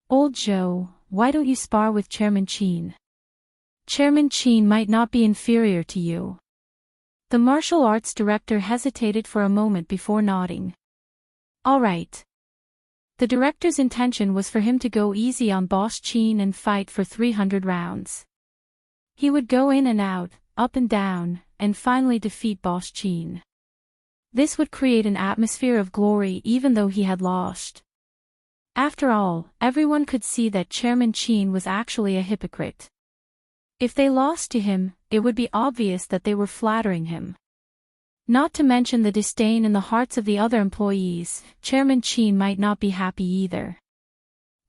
Old Zhou, why don't you spar with Chairman Qin? Chairman Qin might not be inferior to you. The martial arts director hesitated for a moment before nodding. All right. The director's intention was for him to go easy on Boss Qin and fight for 300 rounds. He would go in and out, up and down, and finally defeat Boss Qin. This would create an atmosphere of glory even though he had lost. After all, everyone could see that Chairman Qin was actually a hypocrite. If they lost to him, it would be obvious that they were flattering him. Not to mention the disdain in the hearts of the other employees, Chairman Qin might not be happy either.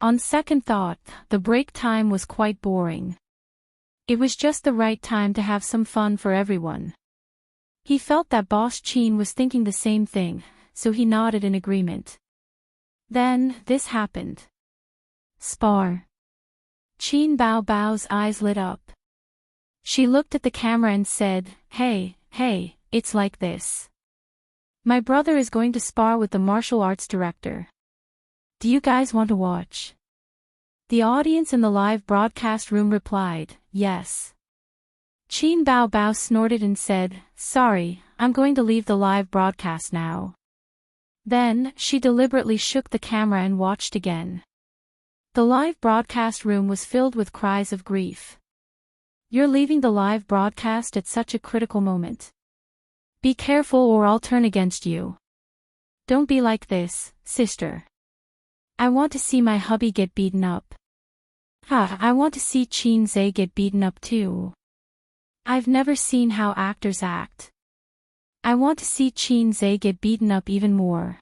On second thought, the break time was quite boring. It was just the right time to have some fun for everyone. He felt that Boss Qin was thinking the same thing, so he nodded in agreement. Then, this happened. Spar. Qin Bao's eyes lit up. She looked at the camera and said, hey, it's like this. My brother is going to spar with the martial arts director. Do you guys want to watch? The audience in the live broadcast room replied, yes. Qin Bao snorted and said, sorry, I'm going to leave the live broadcast now. Then, she deliberately shook the camera and watched again. The live broadcast room was filled with cries of grief. You're leaving the live broadcast at such a critical moment. Be careful or I'll turn against you. Don't be like this, sister. I want to see my hubby get beaten up. I want to see Qin Zhe get beaten up too. I've never seen how actors act. I want to see Qin Zhe get beaten up even more.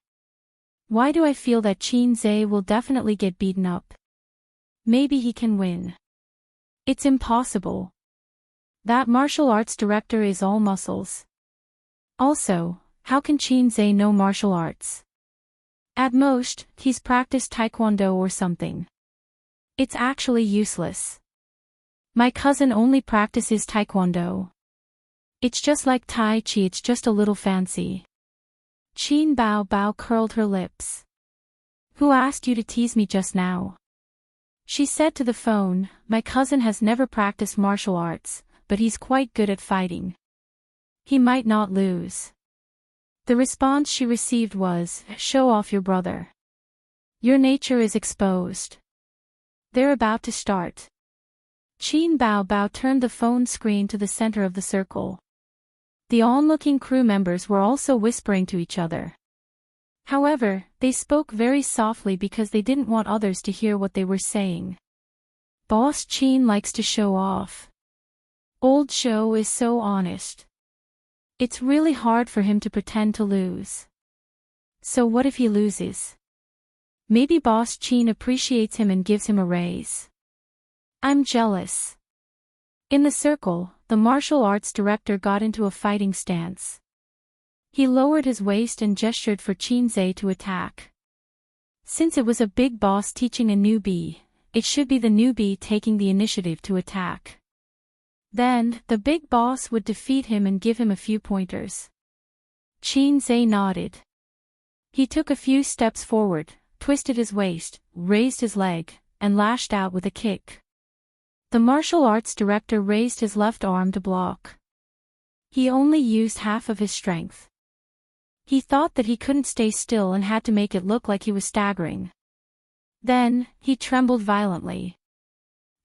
Why do I feel that Qin Zhe will definitely get beaten up? Maybe he can win. It's impossible. That martial arts director is all muscles. Also, how can Qin Zhe know martial arts? At most, he's practiced Taekwondo or something. It's actually useless. My cousin only practices Taekwondo. It's just like Tai Chi, it's just a little fancy. Qin Bao curled her lips. Who asked you to tease me just now? She said to the phone, my cousin has never practiced martial arts, but he's quite good at fighting. He might not lose. The response she received was, show off your brother. Your nature is exposed. They're about to start. Qin Bao turned the phone screen to the center of the circle. The onlooking crew members were also whispering to each other. However, they spoke very softly because they didn't want others to hear what they were saying. Boss Qin likes to show off. Old Show is so honest. It's really hard for him to pretend to lose. So what if he loses? Maybe Boss Chin appreciates him and gives him a raise. I'm jealous. In the circle, the martial arts director got into a fighting stance. He lowered his waist and gestured for Chin Zhe to attack. Since it was a big boss teaching a newbie, it should be the newbie taking the initiative to attack. Then, the big boss would defeat him and give him a few pointers. Chin Zhe nodded. He took a few steps forward, twisted his waist, raised his leg, and lashed out with a kick. The martial arts director raised his left arm to block. He only used half of his strength. He thought that he couldn't stay still and had to make it look like he was staggering. Then, he trembled violently.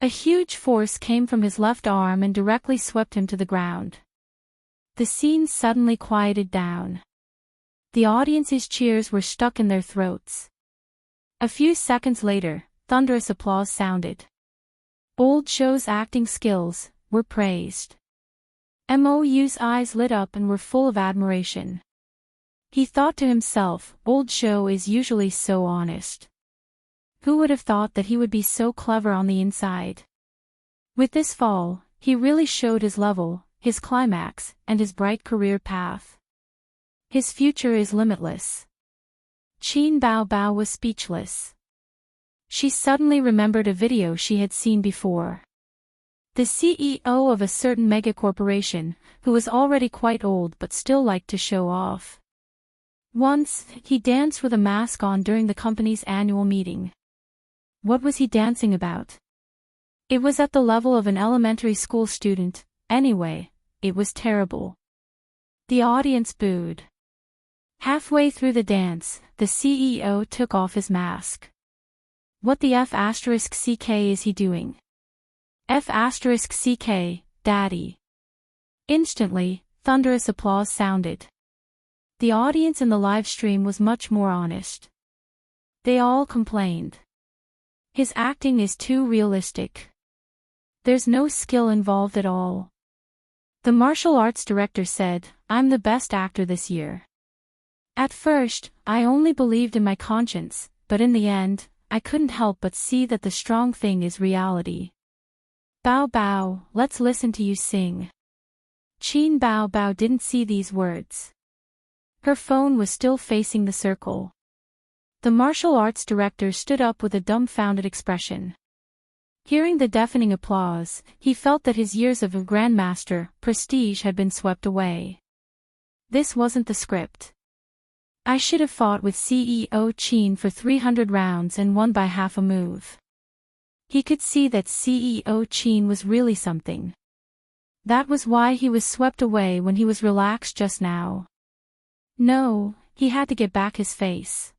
A huge force came from his left arm and directly swept him to the ground. The scene suddenly quieted down. The audience's cheers were stuck in their throats. A few seconds later, thunderous applause sounded. Old Show's acting skills were praised. Mou's eyes lit up and were full of admiration. He thought to himself, Old Show is usually so honest. Who would have thought that he would be so clever on the inside? With this fall, he really showed his level, his climax, and his bright career path. His future is limitless. Chin Bao Bao was speechless. She suddenly remembered a video she had seen before. The CEO of a certain megacorporation, who was already quite old but still liked to show off. Once, he danced with a mask on during the company's annual meeting. What was he dancing about? It was at the level of an elementary school student. Anyway, it was terrible. The audience booed. Halfway through the dance, the CEO took off his mask. What the F***ck is he doing? F***ck, Daddy. Instantly, thunderous applause sounded. The audience in the live stream was much more honest. They all complained. His acting is too realistic. There's no skill involved at all. The martial arts director said, I'm the best actor this year. At first, I only believed in my conscience, but in the end, I couldn't help but see that the strong thing is reality. Bao Bao, let's listen to you sing. Chin Bao Bao didn't see these words. Her phone was still facing the circle. The martial arts director stood up with a dumbfounded expression. Hearing the deafening applause, he felt that his years of grandmaster prestige had been swept away. This wasn't the script. I should have fought with CEO Chin for 300 rounds and won by half a move. He could see that CEO Chin was really something. That was why he was swept away when he was relaxed just now. No, he had to get back his face.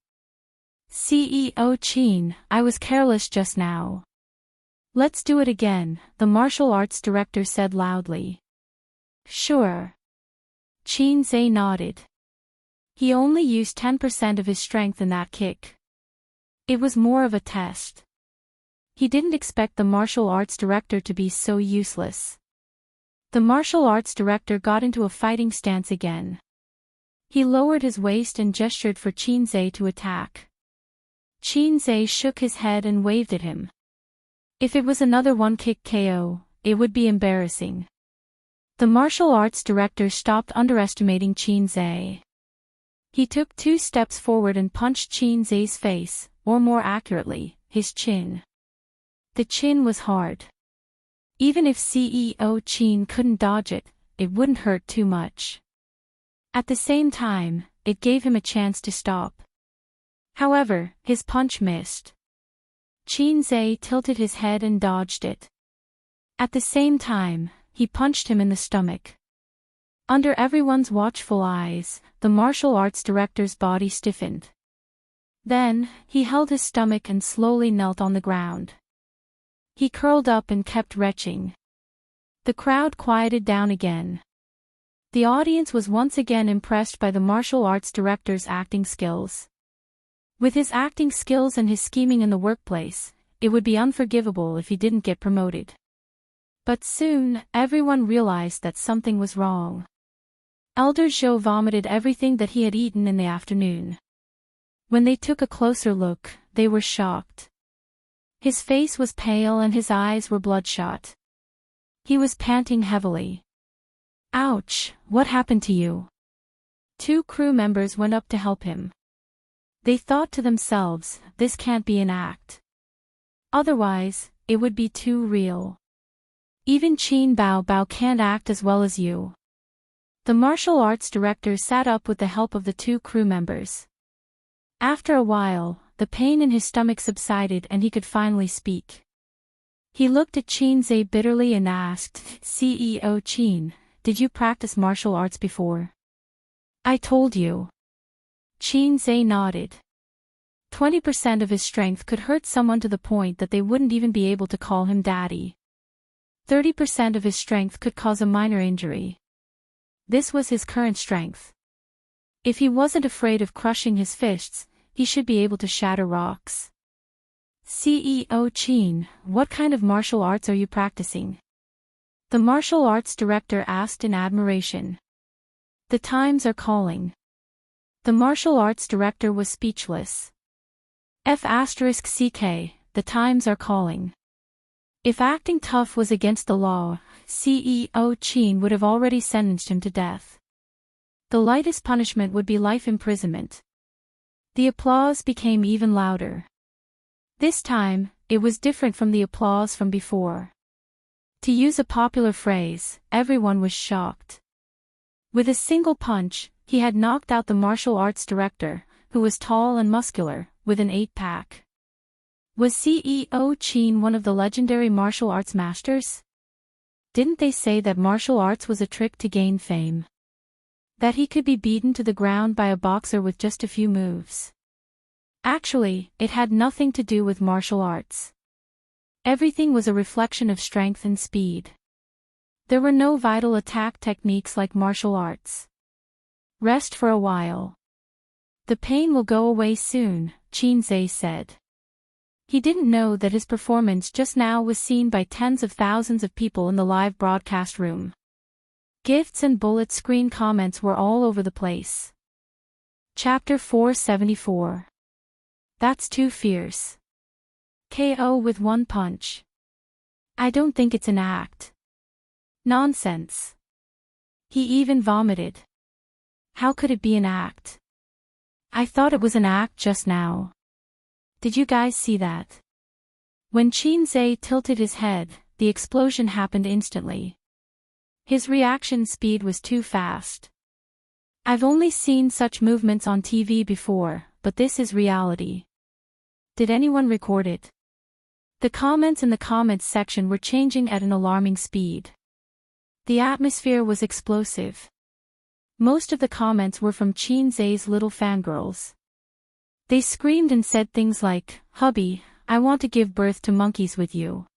CEO Chin, I was careless just now. Let's do it again, the martial arts director said loudly. Sure. Chin Zhe nodded. He only used 10% of his strength in that kick. It was more of a test. He didn't expect the martial arts director to be so useless. The martial arts director got into a fighting stance again. He lowered his waist and gestured for Chin Zhe to attack. Chin Zhe shook his head and waved at him. If it was another one-kick KO, it would be embarrassing. The martial arts director stopped underestimating Chin Zhe. He took 2 steps forward and punched Chin Zhe's face, or more accurately, his chin. The chin was hard. Even if CEO Chin couldn't dodge it, it wouldn't hurt too much. At the same time, it gave him a chance to stop. However, his punch missed. Chin Zhe tilted his head and dodged it. At the same time, he punched him in the stomach. Under everyone's watchful eyes, the martial arts director's body stiffened. Then, he held his stomach and slowly knelt on the ground. He curled up and kept retching. The crowd quieted down again. The audience was once again impressed by the martial arts director's acting skills. With his acting skills and his scheming in the workplace, it would be unforgivable if he didn't get promoted. But soon, everyone realized that something was wrong. Elder Zhou vomited everything that he had eaten in the afternoon. When they took a closer look, they were shocked. His face was pale and his eyes were bloodshot. He was panting heavily. Ouch, what happened to you? Two crew members went up to help him. They thought to themselves, this can't be an act. Otherwise, it would be too real. Even Qin Bao Bao can't act as well as you. The martial arts director sat up with the help of the two crew members. After a while, the pain in his stomach subsided and he could finally speak. He looked at Qin Zhe bitterly and asked, CEO Qin, did you practice martial arts before? I told you. Qin Zhe nodded. 20% of his strength could hurt someone to the point that they wouldn't even be able to call him daddy. 30% of his strength could cause a minor injury. This was his current strength. If he wasn't afraid of crushing his fists, he should be able to shatter rocks. CEO Qin, what kind of martial arts are you practicing? The martial arts director asked in admiration. The times are calling. The martial arts director was speechless. F***CK, the times are calling. If acting tough was against the law, CEO Qin would have already sentenced him to death. The lightest punishment would be life imprisonment. The applause became even louder. This time, it was different from the applause from before. To use a popular phrase, everyone was shocked. With a single punch, he had knocked out the martial arts director, who was tall and muscular, with an 8-pack. Was CEO Qin one of the legendary martial arts masters? Didn't they say that martial arts was a trick to gain fame? That he could be beaten to the ground by a boxer with just a few moves? Actually, it had nothing to do with martial arts. Everything was a reflection of strength and speed. There were no vital attack techniques like martial arts. Rest for a while. The pain will go away soon, Qin Zhe said. He didn't know that his performance just now was seen by tens of thousands of people in the live broadcast room. Gifts and bullet screen comments were all over the place. Chapter 474. That's too fierce. KO with one punch. I don't think it's an act. Nonsense. He even vomited. How could it be an act? I thought it was an act just now. Did you guys see that? When Qin Zhe tilted his head, the explosion happened instantly. His reaction speed was too fast. I've only seen such movements on TV before, but this is reality. Did anyone record it? The comments in the comments section were changing at an alarming speed. The atmosphere was explosive. Most of the comments were from Qin Zhe's little fangirls. They screamed and said things like, "Hubby, I want to give birth to monkeys with you.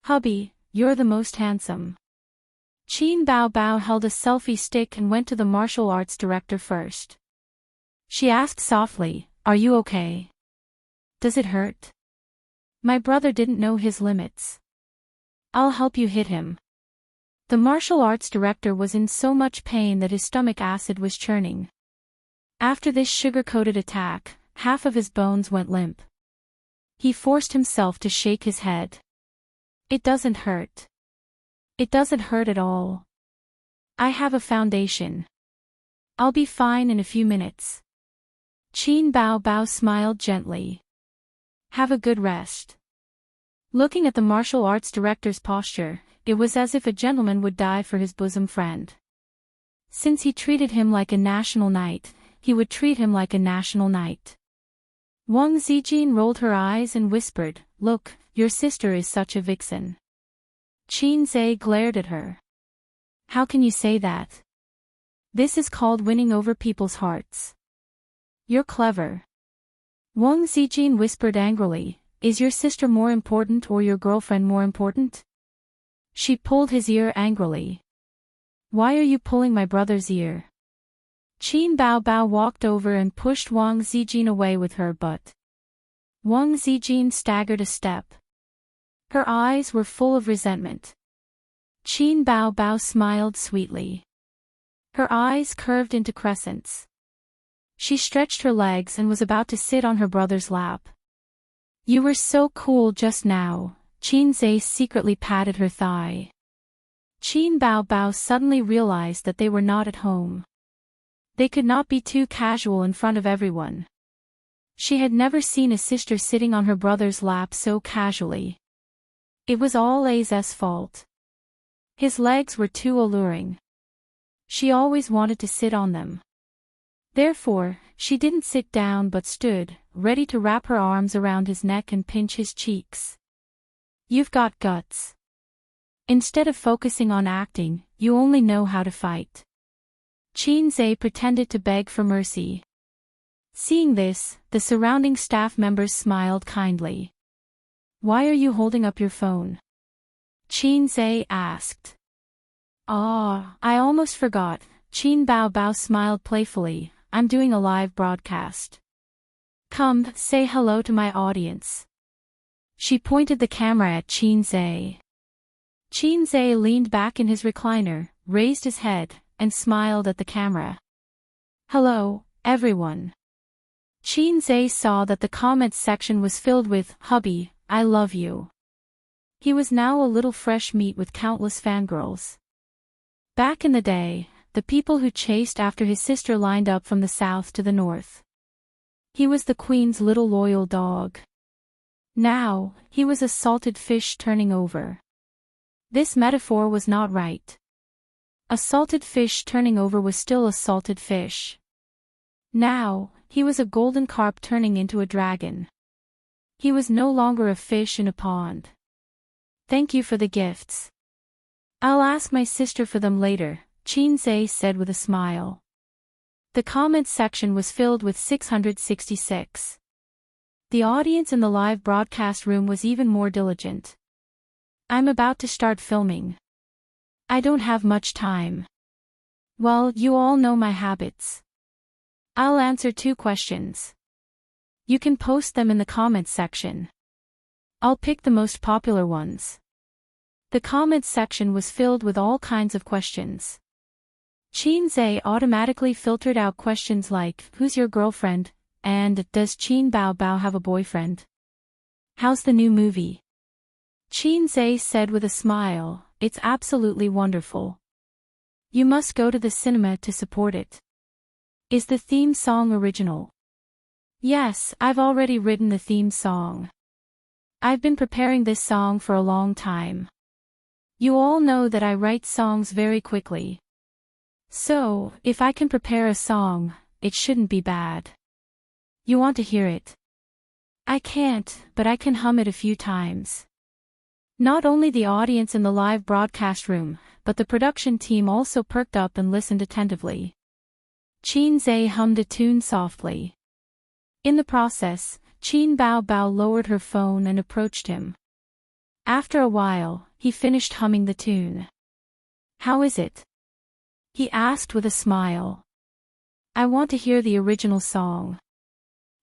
Hubby, you're the most handsome." Qin Bao Bao held a selfie stick and went to the martial arts director first. She asked softly, "Are you okay? Does it hurt? My brother didn't know his limits. I'll help you hit him." The martial arts director was in so much pain that his stomach acid was churning. After this sugar-coated attack, half of his bones went limp. He forced himself to shake his head. It doesn't hurt. It doesn't hurt at all. I have a foundation. I'll be fine in a few minutes. Qin Bao Bao smiled gently. Have a good rest. Looking at the martial arts director's posture, it was as if a gentleman would die for his bosom friend. Since he treated him like a national knight, he would treat him like a national knight. Wang Zijin rolled her eyes and whispered, "Look, your sister is such a vixen." Qin Zhe glared at her. How can you say that? This is called winning over people's hearts. You're clever. Wang Zijin whispered angrily, "Is your sister more important or your girlfriend more important?" She pulled his ear angrily. "Why are you pulling my brother's ear?" Qin Bao Bao walked over and pushed Wang Zijin away with her butt. Wang Zijin staggered a step. Her eyes were full of resentment. Qin Bao Bao smiled sweetly. Her eyes curved into crescents. She stretched her legs and was about to sit on her brother's lap. You were so cool just now, Qin Zhe secretly patted her thigh. Qin Bao Bao suddenly realized that they were not at home. They could not be too casual in front of everyone. She had never seen a sister sitting on her brother's lap so casually. It was all A's fault. His legs were too alluring. She always wanted to sit on them. Therefore, she didn't sit down but stood, ready to wrap her arms around his neck and pinch his cheeks. You've got guts. Instead of focusing on acting, you only know how to fight. Qin Zhe pretended to beg for mercy. Seeing this, the surrounding staff members smiled kindly. Why are you holding up your phone? Qin Zhe asked. I almost forgot, Qin Bao Bao smiled playfully, I'm doing a live broadcast. Come, say hello to my audience. She pointed the camera at Qin Zhe. Qin Zhe leaned back in his recliner, raised his head, and smiled at the camera. Hello, everyone. Qin Zhe saw that the comments section was filled with, "Hubby, I love you." He was now a little fresh meat with countless fangirls. Back in the day, the people who chased after his sister lined up from the south to the north. He was the queen's little loyal dog. Now, he was a salted fish turning over. This metaphor was not right. A salted fish turning over was still a salted fish. Now, he was a golden carp turning into a dragon. He was no longer a fish in a pond. Thank you for the gifts. I'll ask my sister for them later, Qin Zhe said with a smile. The comments section was filled with 666. The audience in the live broadcast room was even more diligent. I'm about to start filming. I don't have much time. Well, you all know my habits. I'll answer 2 questions. You can post them in the comments section. I'll pick the most popular ones. The comments section was filled with all kinds of questions. Qin Zhe automatically filtered out questions like, who's your girlfriend, and does Qin Bao Bao have a boyfriend? How's the new movie? Qin Zhe said with a smile, it's absolutely wonderful. You must go to the cinema to support it. Is the theme song original? Yes, I've already written the theme song. I've been preparing this song for a long time. You all know that I write songs very quickly. So, if I can prepare a song, it shouldn't be bad. You want to hear it? I can't, but I can hum it a few times. Not only the audience in the live broadcast room, but the production team also perked up and listened attentively. Qin Zhe hummed a tune softly. In the process, Qin Bao Bao lowered her phone and approached him. After a while, he finished humming the tune. How is it? He asked with a smile. I want to hear the original song.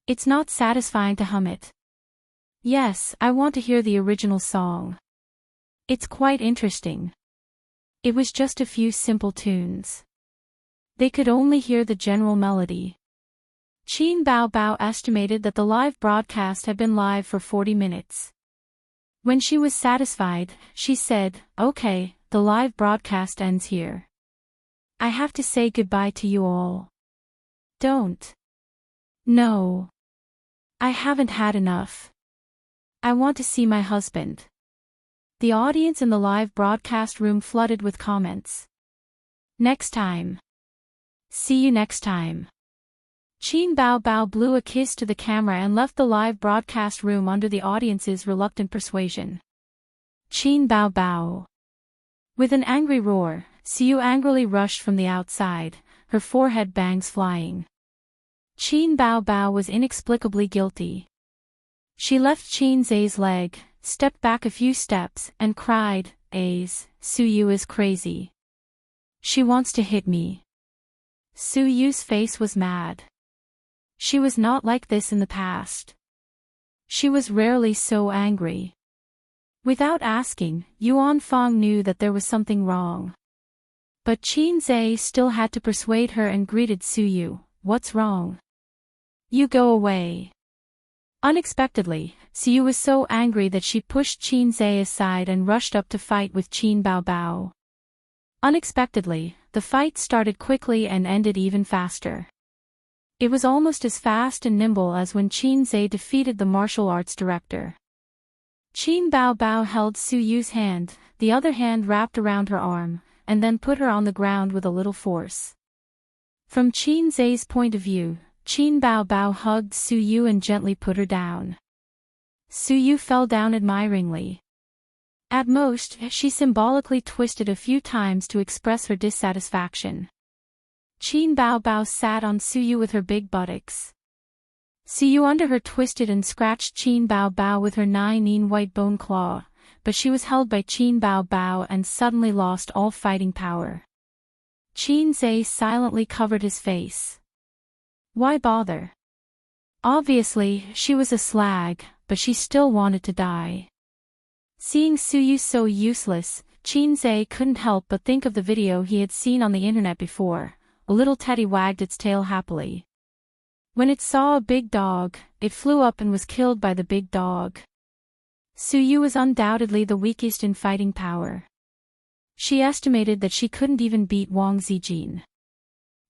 It's not satisfying to hum it. Yes, I want to hear the original song. It's quite interesting. It was just a few simple tunes. They could only hear the general melody. Qin Bao Bao estimated that the live broadcast had been live for 40 minutes. When she was satisfied, she said, okay, the live broadcast ends here. I have to say goodbye to you all. Don't. No. I haven't had enough. I want to see my husband. The audience in the live broadcast room flooded with comments. Next time. See you next time. Qin Bao Bao blew a kiss to the camera and left the live broadcast room under the audience's reluctant persuasion. Qin Bao Bao. With an angry roar, Siu angrily rushed from the outside, her forehead bangs flying. Qin Bao Bao was inexplicably guilty. She left Qin Zhe's leg, stepped back a few steps, and cried, Su Yu is crazy. She wants to hit me. Su Yu's face was mad. She was not like this in the past. She was rarely so angry. Without asking, Yuan Fong knew that there was something wrong. But Qin Zhe still had to persuade her and greeted Su Yu. What's wrong? You go away. Unexpectedly, Su Yu was so angry that she pushed Qin Zhe aside and rushed up to fight with Qin Bao Bao. Unexpectedly, the fight started quickly and ended even faster. It was almost as fast and nimble as when Qin Zhe defeated the martial arts director. Qin Bao Bao held Su Yu's hand, the other hand wrapped around her arm, and then put her on the ground with a little force. From Qin Zhe's point of view, Qin Bao Bao hugged Su Yu and gently put her down. Su Yu fell down admiringly. At most, she symbolically twisted a few times to express her dissatisfaction. Qin Bao Bao sat on Su Yu with her big buttocks. Su Yu under her twisted and scratched Qin Bao Bao with her 9-in white bone claw, but she was held by Qin Bao Bao and suddenly lost all fighting power. Qin Zhe silently covered his face. Why bother? Obviously, she was a slag, but she still wanted to die. Seeing Su Yu so useless, Qin Zhe couldn't help but think of the video he had seen on the internet before. A little teddy wagged its tail happily. When it saw a big dog, it flew up and was killed by the big dog. Su Yu was undoubtedly the weakest in fighting power. She estimated that she couldn't even beat Wang Zijin.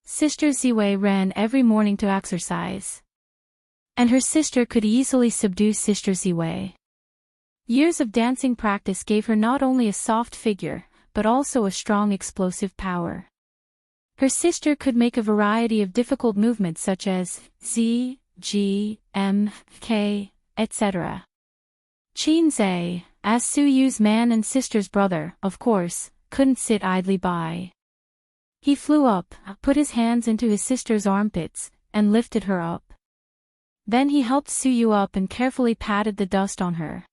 Sister Ziwei ran every morning to exercise. And her sister could easily subdue Sister Ziwei. Years of dancing practice gave her not only a soft figure, but also a strong explosive power. Her sister could make a variety of difficult movements such as Z, G, M, K, etc. Qin Zhe, as Su Yu's man and sister's brother, of course, couldn't sit idly by. He flew up, put his hands into his sister's armpits, and lifted her up. Then he helped Su Yu up and carefully patted the dust on her.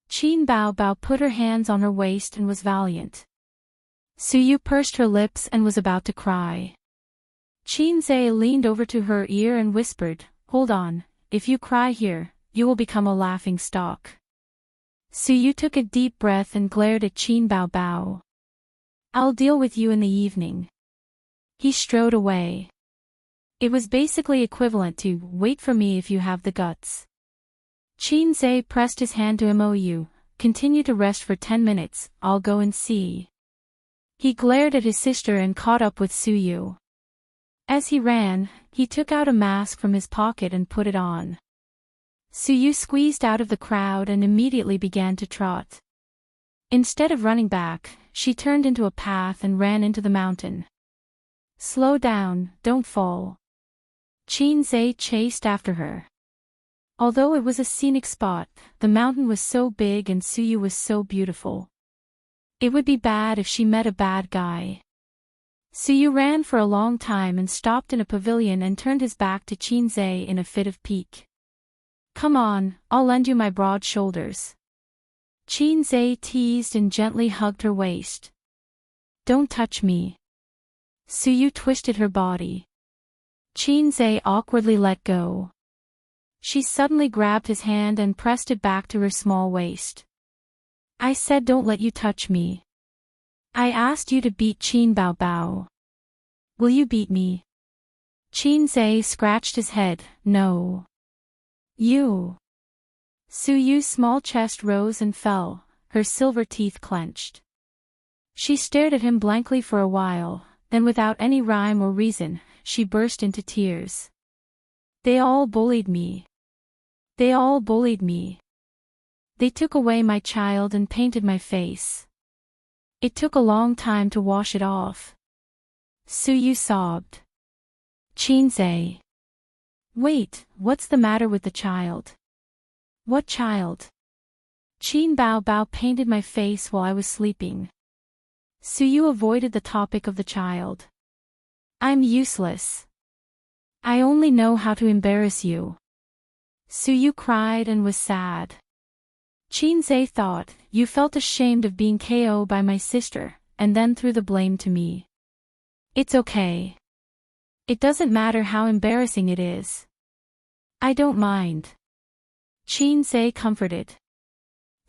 Qin Bao Bao put her hands on her waist and was valiant. Su Yu pursed her lips and was about to cry. Qin Zhe leaned over to her ear and whispered, "Hold on, if you cry here, you will become a laughing stock." Su Yu took a deep breath and glared at Qin Bao Bao. "I'll deal with you in the evening." He strode away. It was basically equivalent to, "Wait for me if you have the guts." Qin Zhe pressed his hand to Mou. "Continue to rest for 10 minutes, I'll go and see." He glared at his sister and caught up with Su Yu. As he ran, he took out a mask from his pocket and put it on. Su Yu squeezed out of the crowd and immediately began to trot. Instead of running back, she turned into a path and ran into the mountain. "Slow down, don't fall." Qin Zhe chased after her. Although it was a scenic spot, the mountain was so big and Su Yu was so beautiful. It would be bad if she met a bad guy. Su Yu ran for a long time and stopped in a pavilion and turned his back to Qin Zhe in a fit of pique. "Come on, I'll lend you my broad shoulders." Qin Zhe teased and gently hugged her waist. "Don't touch me." Su Yu twisted her body. Qin Zhe awkwardly let go. She suddenly grabbed his hand and pressed it back to her small waist. "I said don't let you touch me. I asked you to beat Qin Bao Bao. Will you beat me?" Qin Zhe scratched his head. "No. You." Su Yu's small chest rose and fell, her silver teeth clenched. She stared at him blankly for a while, then without any rhyme or reason, she burst into tears. "They all bullied me. They all bullied me. They took away my child and painted my face. It took a long time to wash it off." Su Yu sobbed. Qin Zhe. "Wait, what's the matter with the child?" "What child?" "Qin Bao Bao painted my face while I was sleeping." Su Yu avoided the topic of the child. "I'm useless. I only know how to embarrass you." Su Yu cried and was sad. Qin Zhe thought, "You felt ashamed of being KO by my sister, and then threw the blame to me. It's okay. It doesn't matter how embarrassing it is. I don't mind." Qin Zhe comforted.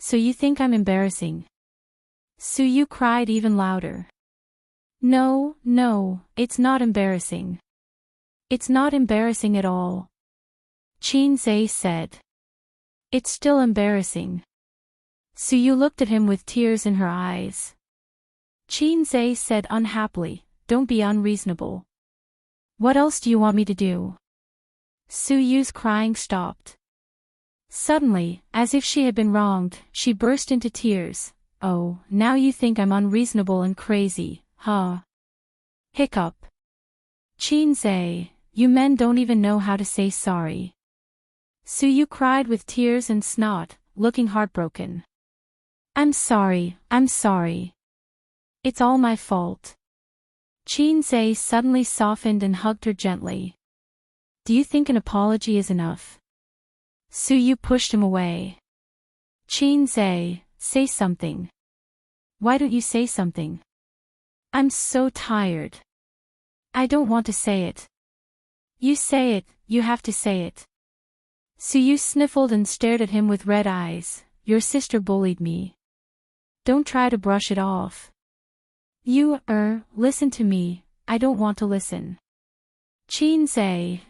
So you think I'm embarrassing? Suyu cried even louder. No, no, it's not embarrassing. It's not embarrassing at all. Chinze said. It's still embarrassing. Suyu looked at him with tears in her eyes. Chinze said unhappily, don't be unreasonable. What else do you want me to do? Suyu's crying stopped. Suddenly, as if she had been wronged, she burst into tears. Oh, now you think I'm unreasonable and crazy, huh? Hiccup. Chinze, you men don't even know how to say sorry. Suyu cried with tears and snot, looking heartbroken. I'm sorry, I'm sorry. It's all my fault. Chinze suddenly softened and hugged her gently. Do you think an apology is enough? Suyu pushed him away. Chinze, say something. Why don't you say something? I'm so tired. I don't want to say it. You say it, you have to say it. Suyu sniffled and stared at him with red eyes. Your sister bullied me. Don't try to brush it off. Listen to me, I don't want to listen. Chinze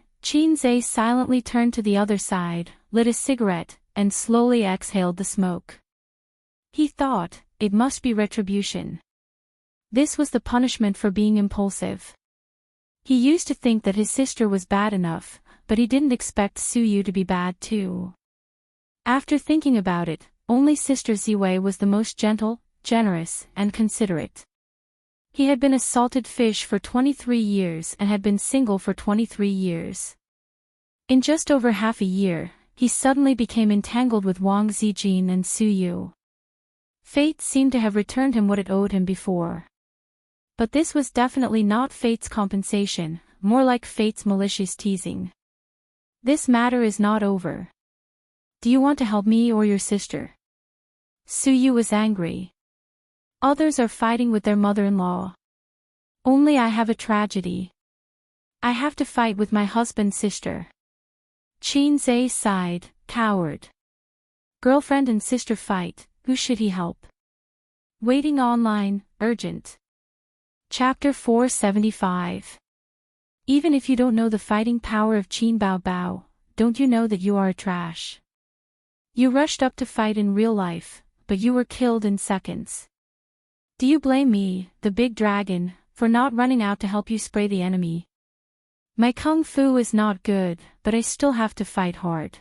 silently turned to the other side, lit a cigarette, and slowly exhaled the smoke. He thought, it must be retribution. This was the punishment for being impulsive. He used to think that his sister was bad enough, but he didn't expect Suyu to be bad too. After thinking about it, only Sister Ziwei was the most gentle, generous, and considerate. He had been a salted fish for 23 years and had been single for 23 years. In just over half a year, he suddenly became entangled with Wang Zijin and Suyu. Fate seemed to have returned him what it owed him before. But this was definitely not fate's compensation, more like fate's malicious teasing. This matter is not over. Do you want to help me or your sister? Suyu was angry. Others are fighting with their mother-in-law. Only I have a tragedy. I have to fight with my husband's sister. Chinze sighed, coward. Girlfriend and sister fight, who should he help? Waiting online, urgent. Chapter 475. Even if you don't know the fighting power of Qin Bao Bao, don't you know that you are a trash? You rushed up to fight in real life, but you were killed in seconds. Do you blame me, the big dragon, for not running out to help you spray the enemy? My kung fu is not good, but I still have to fight hard.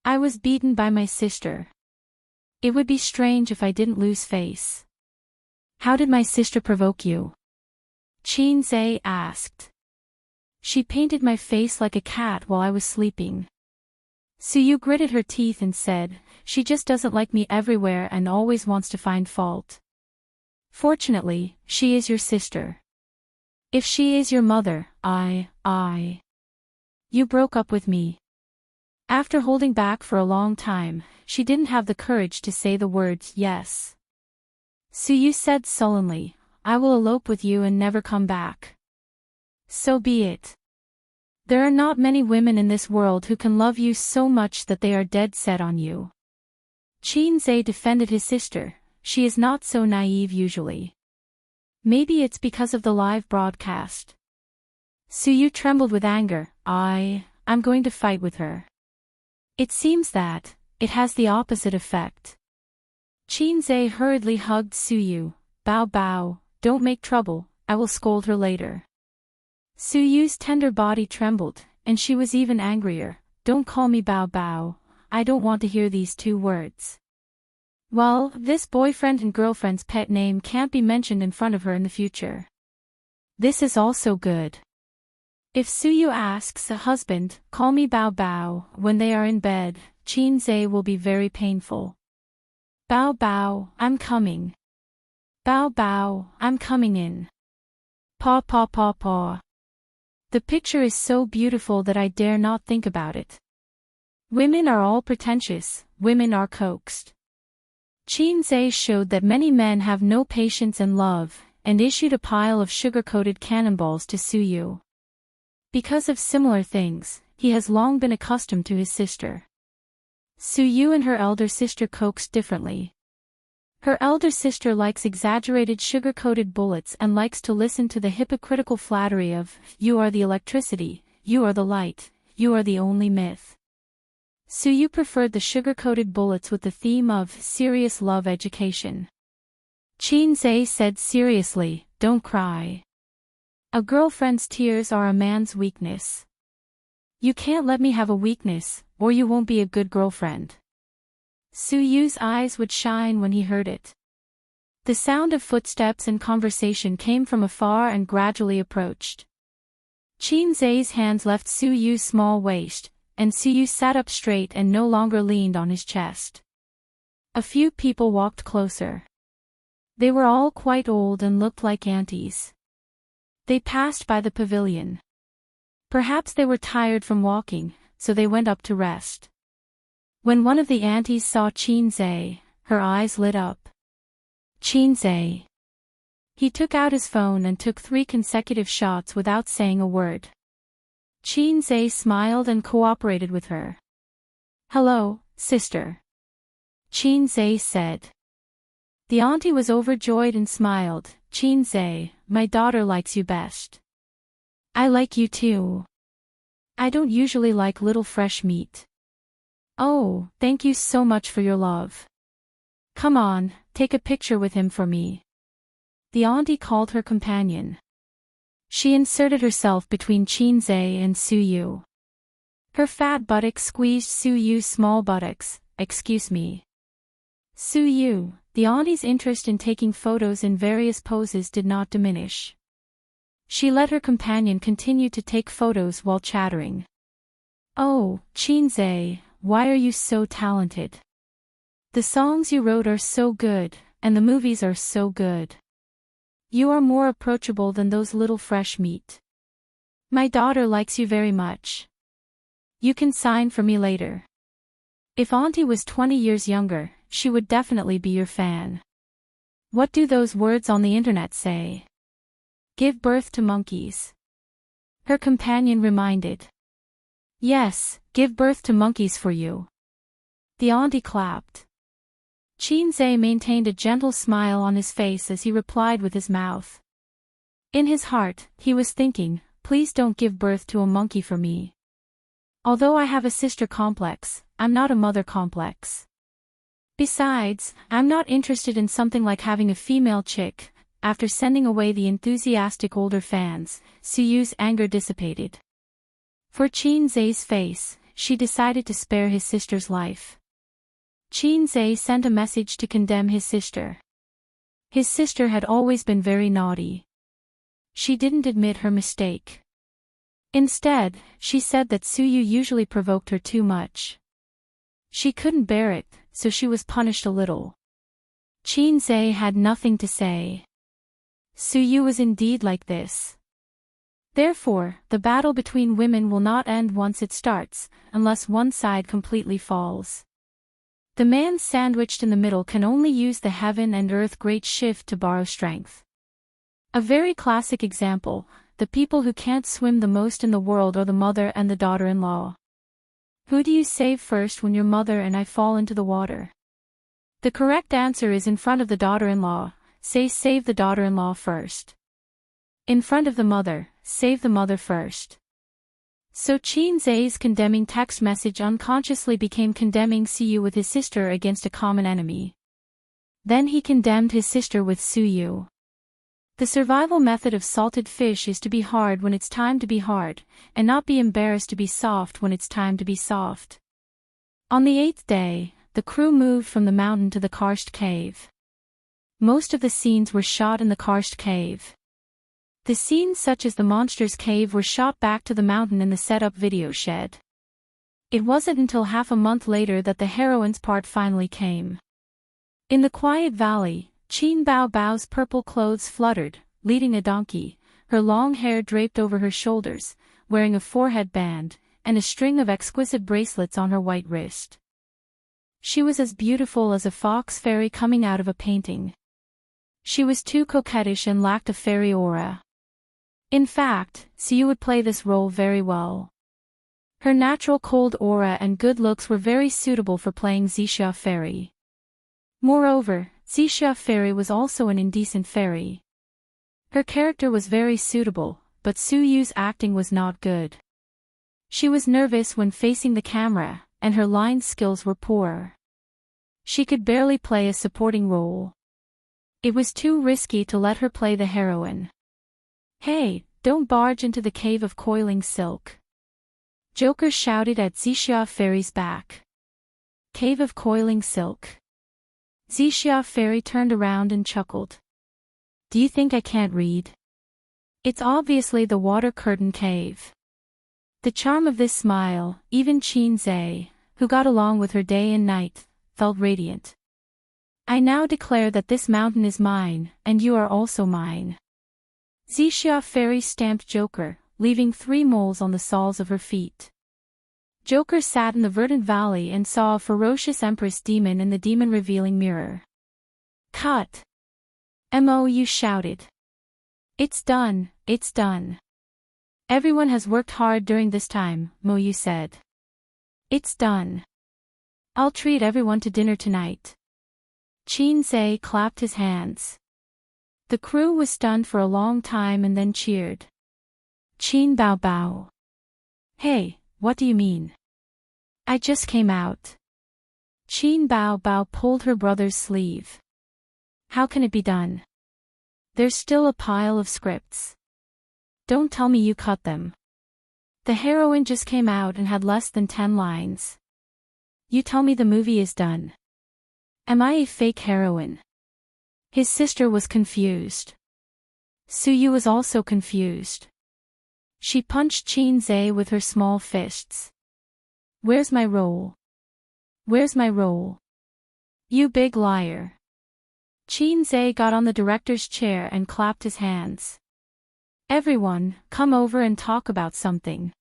I was beaten by my sister. It would be strange if I didn't lose face. How did my sister provoke you? Chinze asked. She painted my face like a cat while I was sleeping. Suyu gritted her teeth and said, she just doesn't like me everywhere and always wants to find fault. Fortunately, she is your sister. If she is your mother, You broke up with me. After holding back for a long time, she didn't have the courage to say the words yes. Suyu said sullenly, I will elope with you and never come back. So be it. There are not many women in this world who can love you so much that they are dead set on you. Chinze defended his sister. She is not so naive usually. Maybe it's because of the live broadcast. Suyu trembled with anger. I'm going to fight with her. It seems that it has the opposite effect. Chinze hurriedly hugged Suyu. Bao Bao, don't make trouble, I will scold her later. Suyu's tender body trembled, and she was even angrier. Don't call me Bao Bao, I don't want to hear these two words. Well, this boyfriend and girlfriend's pet name can't be mentioned in front of her in the future. This is also good. If Suyu asks a husband, call me Bao Bao, when they are in bed, Chinze will be very painful. Bao Bao, I'm coming. Bao Bao, I'm coming in. Paw paw paw paw. The picture is so beautiful that I dare not think about it. Women are all pretentious, women are coaxed. Chinze showed that many men have no patience and love, and issued a pile of sugar-coated cannonballs to Suyu. Because of similar things, he has long been accustomed to his sister. Suyu and her elder sister coaxed differently. Her elder sister likes exaggerated sugar-coated bullets and likes to listen to the hypocritical flattery of, "You are the electricity, you are the light, you are the only myth." Suyu preferred the sugar-coated bullets with the theme of serious love education. Chinze said seriously, "Don't cry. A girlfriend's tears are a man's weakness. You can't let me have a weakness, or you won't be a good girlfriend." Suyu's eyes would shine when he heard it. The sound of footsteps and conversation came from afar and gradually approached. Chinze's hands left Suyu's small waist, and Suyu sat up straight and no longer leaned on his chest. A few people walked closer. They were all quite old and looked like aunties. They passed by the pavilion. Perhaps they were tired from walking, so they went up to rest. When one of the aunties saw Chinze, her eyes lit up. "Chinze." He took out his phone and took 3 consecutive shots without saying a word. Chinze smiled and cooperated with her. "Hello, sister," Chinze said. The auntie was overjoyed and smiled. "Chinze, my daughter likes you best." "I like you too. I don't usually like little fresh meat." "Oh, thank you so much for your love. Come on, take a picture with him for me." The auntie called her companion. She inserted herself between Chinze and Suyu. Her fat buttocks squeezed Suyu's small buttocks. "Excuse me." Suyu, the auntie's interest in taking photos in various poses did not diminish. She let her companion continue to take photos while chattering. "Oh, Chinze, why are you so talented? The songs you wrote are so good, and the movies are so good. You are more approachable than those little fresh meat. My daughter likes you very much. You can sign for me later." If Auntie was 20 years younger, she would definitely be your fan. What do those words on the internet say? Give birth to monkeys. Her companion reminded. Yes, give birth to monkeys for you. The auntie clapped. Chinze maintained a gentle smile on his face as he replied with his mouth. In his heart, he was thinking, please don't give birth to a monkey for me. Although I have a sister complex, I'm not a mother complex. Besides, I'm not interested in something like having a female chick. After sending away the enthusiastic older fans, Suyu's anger dissipated. For Chinze's face, she decided to spare his sister's life. Chinze sent a message to condemn his sister. His sister had always been very naughty. She didn't admit her mistake. Instead, she said that Suyu usually provoked her too much. She couldn't bear it, so she was punished a little. Chinze had nothing to say. Suyu was indeed like this. Therefore, the battle between women will not end once it starts, unless one side completely falls. The man sandwiched in the middle can only use the heaven and earth great shift to borrow strength. A very classic example, the people who can't swim the most in the world are the mother and the daughter-in-law. Who do you save first when your mother and I fall into the water? The correct answer is in front of the daughter-in-law, save the daughter-in-law first. In front of the mother, save the mother first. So Chinze's condemning text message unconsciously became condemning Suyu with his sister against a common enemy. Then he condemned his sister with Suyu. The survival method of salted fish is to be hard when it's time to be hard, and not be embarrassed to be soft when it's time to be soft. On the 8th day, the crew moved from the mountain to the karst cave. Most of the scenes were shot in the karst cave. The scenes such as the monster's cave were shot back to the mountain in the set-up video shed. It wasn't until half a month later that the heroine's part finally came. In the quiet valley, Qin Bao Bao's purple clothes fluttered, leading a donkey, her long hair draped over her shoulders, wearing a forehead band, and a string of exquisite bracelets on her white wrist. She was as beautiful as a fox fairy coming out of a painting. She was too coquettish and lacked a fairy aura. In fact, Suyu would play this role very well. Her natural cold aura and good looks were very suitable for playing Xixia Fairy. Moreover, Xixia Fairy was also an indecent fairy. Her character was very suitable, but Su Yu's acting was not good. She was nervous when facing the camera, and her line skills were poor. She could barely play a supporting role. It was too risky to let her play the heroine. "Hey, don't barge into the cave of coiling silk," Joker shouted at Xixia Fairy's back. Cave of coiling silk. Xixia Fairy turned around and chuckled. "Do you think I can't read? It's obviously the water curtain cave." The charm of this smile, even Qin Zhe, who got along with her day and night, felt radiant. "I now declare that this mountain is mine, and you are also mine." Xixia Fairy stamped Joker, leaving 3 moles on the soles of her feet. Joker sat in the verdant valley and saw a ferocious Empress demon in the demon-revealing mirror. "Cut!" Mou shouted. "It's done, it's done. Everyone has worked hard during this time," Mou said. "It's done. I'll treat everyone to dinner tonight." Qin Zhe clapped his hands. The crew was stunned for a long time and then cheered. Qin Bao Bao. "Hey, what do you mean? I just came out." Qin Bao Bao pulled her brother's sleeve. "How can it be done? There's still a pile of scripts. Don't tell me you cut them. The heroine just came out and had less than 10 lines. You tell me the movie is done. Am I a fake heroine?" His sister was confused. Su Yu was also confused. She punched Qin Zhe with her small fists. "Where's my role? Where's my role? You big liar." Qin Zhe got on the director's chair and clapped his hands. "Everyone, come over and talk about something."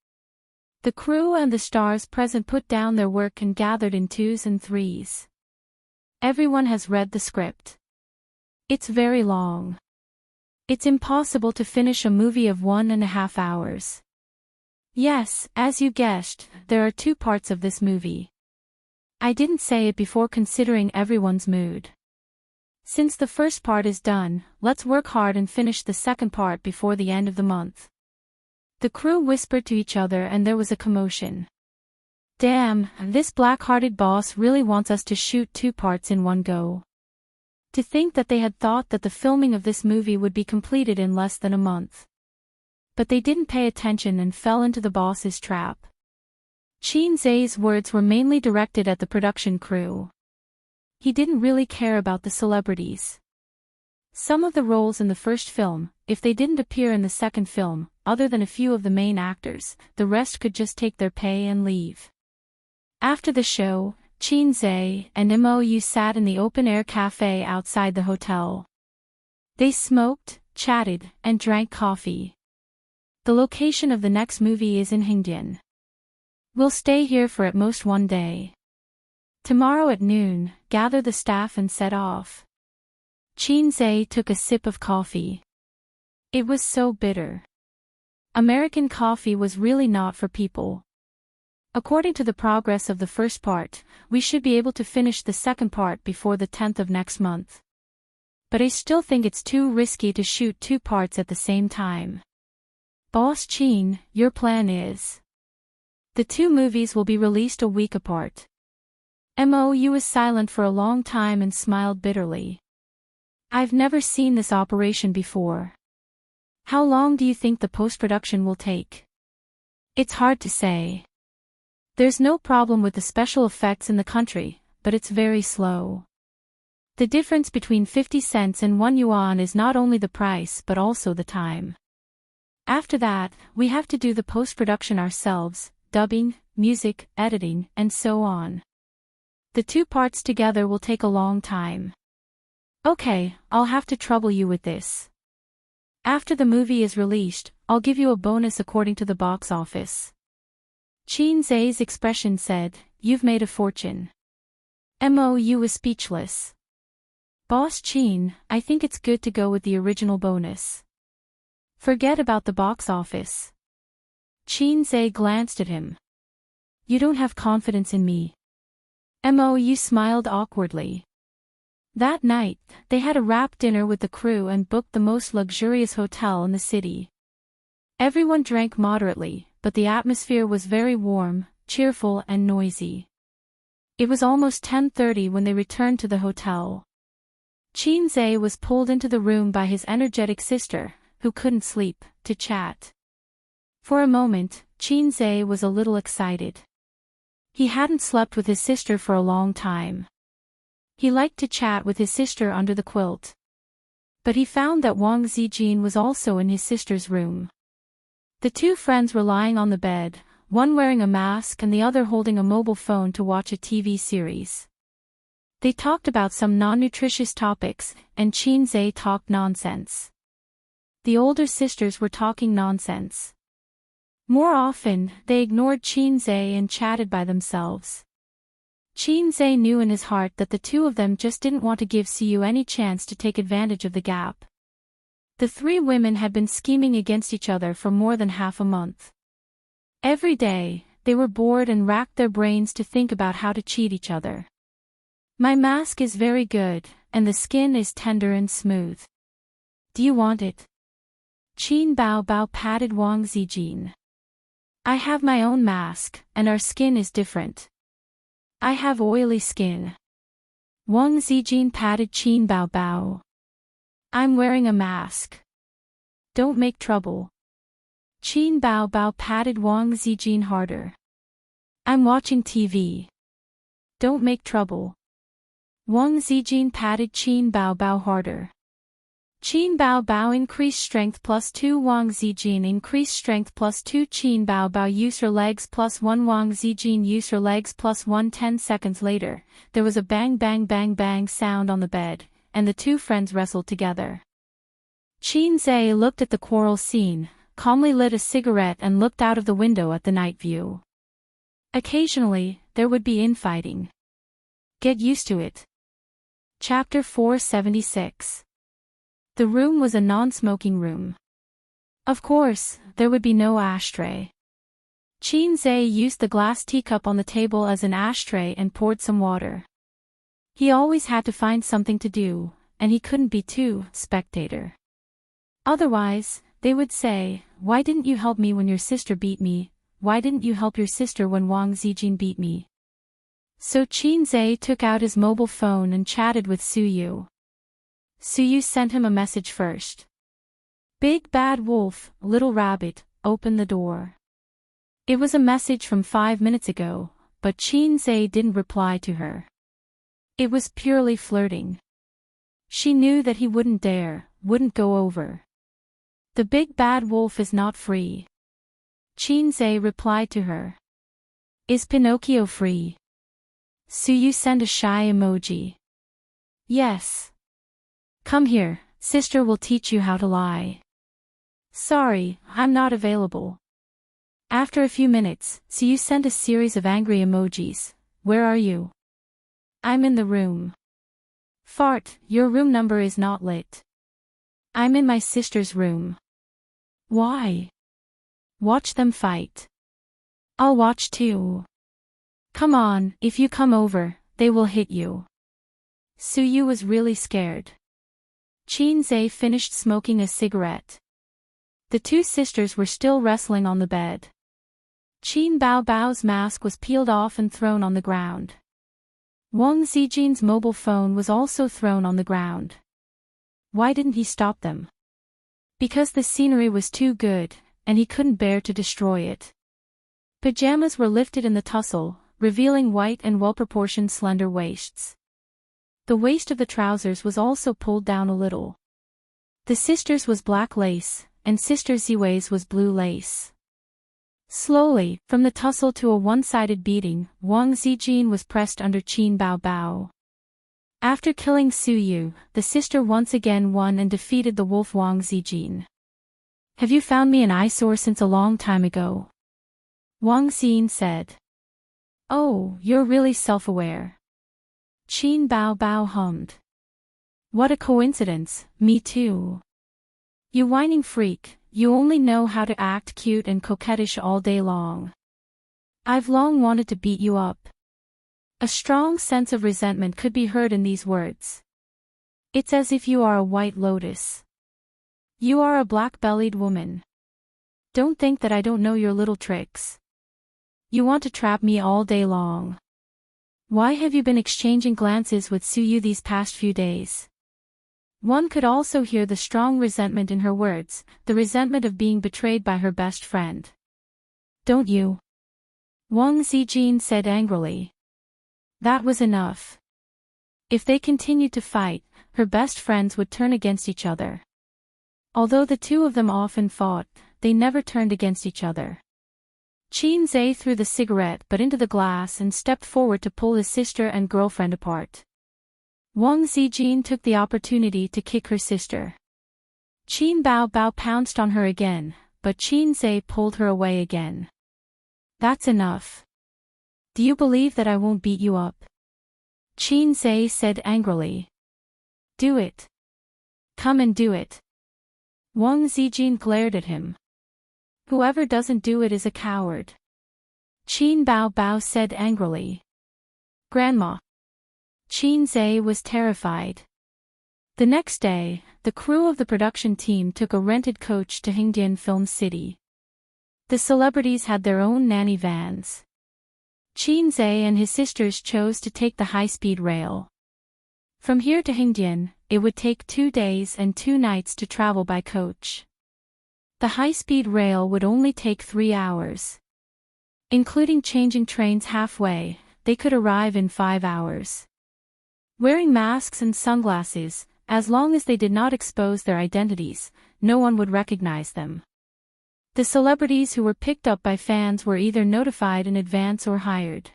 The crew and the stars present put down their work and gathered in 2s and 3s. Everyone has read the script. It's very long. It's impossible to finish a movie of 1.5 hours. Yes, as you guessed, there are 2 parts of this movie. I didn't say it before considering everyone's mood. Since the first part is done, let's work hard and finish the second part before the end of the month. The crew whispered to each other and there was a commotion. Damn, this black-hearted boss really wants us to shoot 2 parts in one go. To think that they had thought that the filming of this movie would be completed in less than a month. But they didn't pay attention and fell into the boss's trap. Qin Zhe's words were mainly directed at the production crew. He didn't really care about the celebrities. Some of the roles in the first film, if they didn't appear in the second film, other than a few of the main actors, the rest could just take their pay and leave. After the show, Qin Zhe and Mou sat in the open-air cafe outside the hotel. They smoked, chatted, and drank coffee. The location of the next movie is in Hingdian. We'll stay here for at most 1 day. Tomorrow at noon, gather the staff and set off. Qin Zhe took a sip of coffee. It was so bitter. American coffee was really not for people. According to the progress of the first part, we should be able to finish the second part before the 10th of next month. But I still think it's too risky to shoot 2 parts at the same time. Boss Qin, your plan is? The 2 movies will be released a week apart. Mou was silent for a long time and smiled bitterly. I've never seen this operation before. How long do you think the post-production will take? It's hard to say. There's no problem with the special effects in the country, but it's very slow. The difference between 50 cents and 1 yuan is not only the price but also the time. After that, we have to do the post-production ourselves, dubbing, music, editing, and so on. The 2 parts together will take a long time. Okay, I'll have to trouble you with this. After the movie is released, I'll give you a bonus according to the box office. Qin Zhe's expression said, "You've made a fortune." Mou was speechless. Boss Qin, I think it's good to go with the original bonus. Forget about the box office. Qin Zhe glanced at him. You don't have confidence in me. Mo smiled awkwardly. That night, they had a wrap dinner with the crew and booked the most luxurious hotel in the city. Everyone drank moderately, but the atmosphere was very warm, cheerful and noisy. It was almost 10:30 when they returned to the hotel. Qinze was pulled into the room by his energetic sister, who couldn't sleep, to chat. For a moment, Qinze was a little excited. He hadn't slept with his sister for a long time. He liked to chat with his sister under the quilt. But he found that Wang Zijin was also in his sister's room. The two friends were lying on the bed, one wearing a mask and the other holding a mobile phone to watch a TV series. They talked about some non-nutritious topics, and Qinze talked nonsense. The older sisters were talking nonsense. More often, they ignored Qinze and chatted by themselves. Qinze knew in his heart that the two of them just didn't want to give Siyu any chance to take advantage of the gap. The three women had been scheming against each other for more than half a month. Every day, they were bored and racked their brains to think about how to cheat each other. My mask is very good, and the skin is tender and smooth. Do you want it? Qin Bao patted Wang Zijin. I have my own mask, and our skin is different. I have oily skin. Wang Zijin patted Qin Bao. I'm wearing a mask. Don't make trouble. Qin Bao patted Wang Zijin harder. I'm watching TV. Don't make trouble. Wang Zijin patted Qin Bao harder. Qin Bao increased strength +2 Wang Zijin increased strength +2 Qin Bao use her legs +1 Wang Zijin use her legs +1 10 seconds later, there was a bang bang bang bang sound on the bed, and the two friends wrestled together. Qinze looked at the quarrel scene, calmly lit a cigarette and looked out of the window at the night view. Occasionally, there would be infighting. Get used to it. Chapter 476. The room was a non-smoking room. Of course, there would be no ashtray. Qinze used the glass teacup on the table as an ashtray and poured some water. He always had to find something to do, and he couldn't be too spectator. Otherwise, they would say, why didn't you help me when your sister beat me? Why didn't you help your sister when Wang Zijin beat me? So Qinze took out his mobile phone and chatted with Suyu. Suyu sent him a message first. Big bad wolf, little rabbit, open the door. It was a message from 5 minutes ago, but Qinze didn't reply to her. It was purely flirting. She knew that he wouldn't go over. The big bad wolf is not free. Qinze replied to her. Is Pinocchio free? Suyu sent a shy emoji. Yes. Come here, sister will teach you how to lie. Sorry, I'm not available. After a few minutes, Suyu sent a series of angry emojis. Where are you? I'm in the room. Fart, your room number is not lit. I'm in my sister's room. Why? Watch them fight. I'll watch too. Come on, if you come over, they will hit you. Suyu was really scared. Qinze finished smoking a cigarette. The two sisters were still wrestling on the bed. Qin Bao's mask was peeled off and thrown on the ground. Wang Zijin's mobile phone was also thrown on the ground. Why didn't he stop them? Because the scenery was too good, and he couldn't bear to destroy it. Pajamas were lifted in the tussle, revealing white and well-proportioned slender waists. The waist of the trousers was also pulled down a little. The sister's was black lace, and Sister Ziwei's was blue lace. Slowly, from the tussle to a one-sided beating, Wang Zijin was pressed under Qin Bao. After killing Suyu, the sister once again won and defeated the wolf Wang Zijin. Have you found me an eyesore since a long time ago? Wang Xin said. Oh, you're really self-aware. Qin Bao hummed. What a coincidence, me too. You whining freak, you only know how to act cute and coquettish all day long. I've long wanted to beat you up. A strong sense of resentment could be heard in these words. It's as if you are a white lotus. You are a black-bellied woman. Don't think that I don't know your little tricks. You want to trap me all day long. Why have you been exchanging glances with Suyu these past few days? One could also hear the strong resentment in her words, the resentment of being betrayed by her best friend. Don't you? Wang Zijin said angrily. That was enough. If they continued to fight, her best friends would turn against each other. Although the two of them often fought, they never turned against each other. Qin Zhe threw the cigarette butt into the glass and stepped forward to pull his sister and girlfriend apart. Wang Zijin took the opportunity to kick her sister. Qin Bao Bao pounced on her again, but Qin Zhe pulled her away again. That's enough. Do you believe that I won't beat you up? Qin Zhe said angrily. Do it. Come and do it. Wang Zijin glared at him. Whoever doesn't do it is a coward. Qin Bao Bao said angrily. Grandma. Qin Zhe was terrified. The next day, the crew of the production team took a rented coach to Hingdian Film City. The celebrities had their own nanny vans. Qin Zhe and his sisters chose to take the high-speed rail. From here to Hingdian, it would take 2 days and 2 nights to travel by coach. The high-speed rail would only take 3 hours. Including changing trains halfway, they could arrive in 5 hours. Wearing masks and sunglasses, as long as they did not expose their identities, no one would recognize them. The celebrities who were picked up by fans were either notified in advance or hired.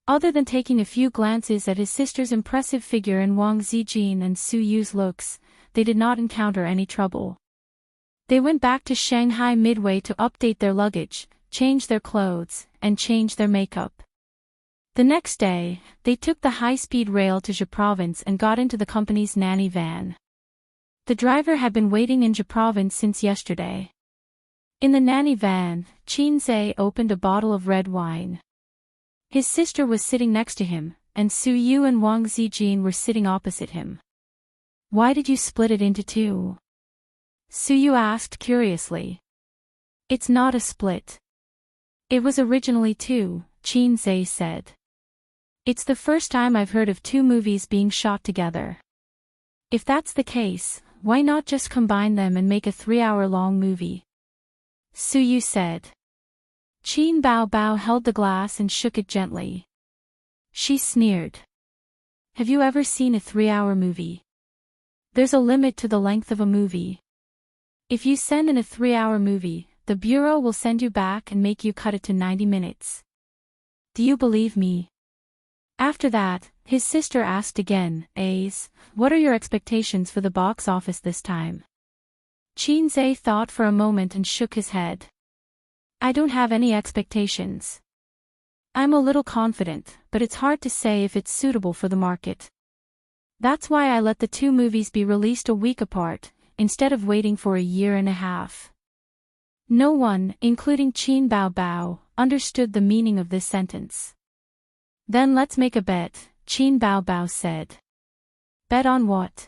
Other than taking a few glances at his sister's impressive figure and Wang Zijin and Su Yu's looks, they did not encounter any trouble. They went back to Shanghai midway to update their luggage, change their clothes, and change their makeup. The next day, they took the high-speed rail to Zhe Province and got into the company's nanny van. The driver had been waiting in Zhe Province since yesterday. In the nanny van, Qin Zhe opened a bottle of red wine. His sister was sitting next to him, and Su Yu and Wang Zijin were sitting opposite him. Why did you split it into 2? Su Yu asked curiously. It's not a split. It was originally 2, Qin Zhe said. It's the first time I've heard of 2 movies being shot together. If that's the case, why not just combine them and make a 3-hour-long movie? Su Yu said. Qin Bao Bao held the glass and shook it gently. She sneered. Have you ever seen a 3-hour movie? There's a limit to the length of a movie. If you send in a 3-hour movie, the bureau will send you back and make you cut it to 90 minutes. Do you believe me? After that, his sister asked again, Ace, what are your expectations for the box office this time? Qin Zhe thought for a moment and shook his head. I don't have any expectations. I'm a little confident, but it's hard to say if it's suitable for the market. That's why I let the 2 movies be released a week apart, instead of waiting for a year and a half. No one, including Qin Bao Bao, understood the meaning of this sentence. Then let's make a bet, Qin Bao Bao said. Bet on what?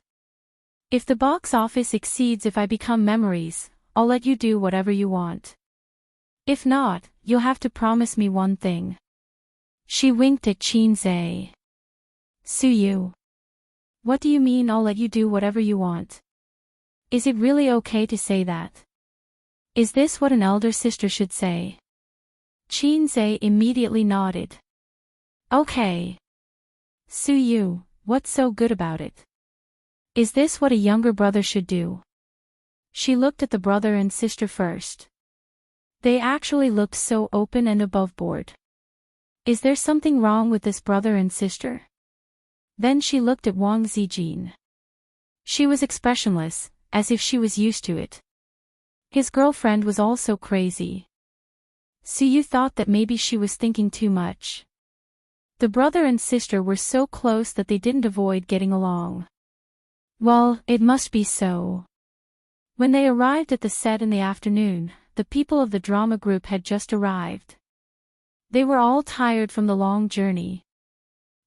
If the box office exceeds if I become memories, I'll let you do whatever you want. If not, you'll have to promise me one thing. She winked at Qin Zhe. Su Yu. What do you mean I'll let you do whatever you want? Is it really okay to say that? Is this what an elder sister should say? Qin Zhe immediately nodded. Okay. Su Yu, what's so good about it? Is this what a younger brother should do? She looked at the brother and sister first. They actually looked so open and aboveboard. Is there something wrong with this brother and sister? Then she looked at Wang Zijin. She was expressionless, as if she was used to it. His girlfriend was also crazy. Su Yu thought that maybe she was thinking too much. The brother and sister were so close that they didn't avoid getting along. Well, it must be so. When they arrived at the set in the afternoon, the people of the drama group had just arrived. They were all tired from the long journey.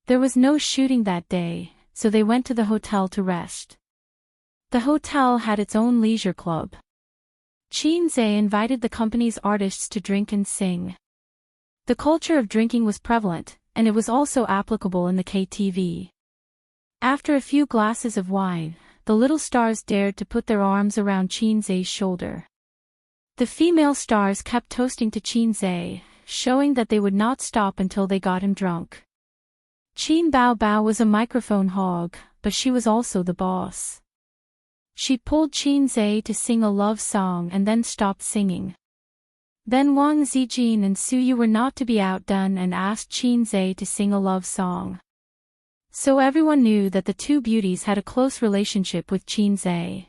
There was no shooting that day, so they went to the hotel to rest. The hotel had its own leisure club. Chinze invited the company's artists to drink and sing. The culture of drinking was prevalent, and it was also applicable in the KTV. After a few glasses of wine, the little stars dared to put their arms around Chinze's shoulder. The female stars kept toasting to Chinze, showing that they would not stop until they got him drunk. Qin Bao Bao was a microphone hog, but she was also the boss. She pulled Chinze to sing a love song and then stopped singing. Then Wang Zijin and Su Yu were not to be outdone and asked Chinze to sing a love song. So everyone knew that the two beauties had a close relationship with Chinze.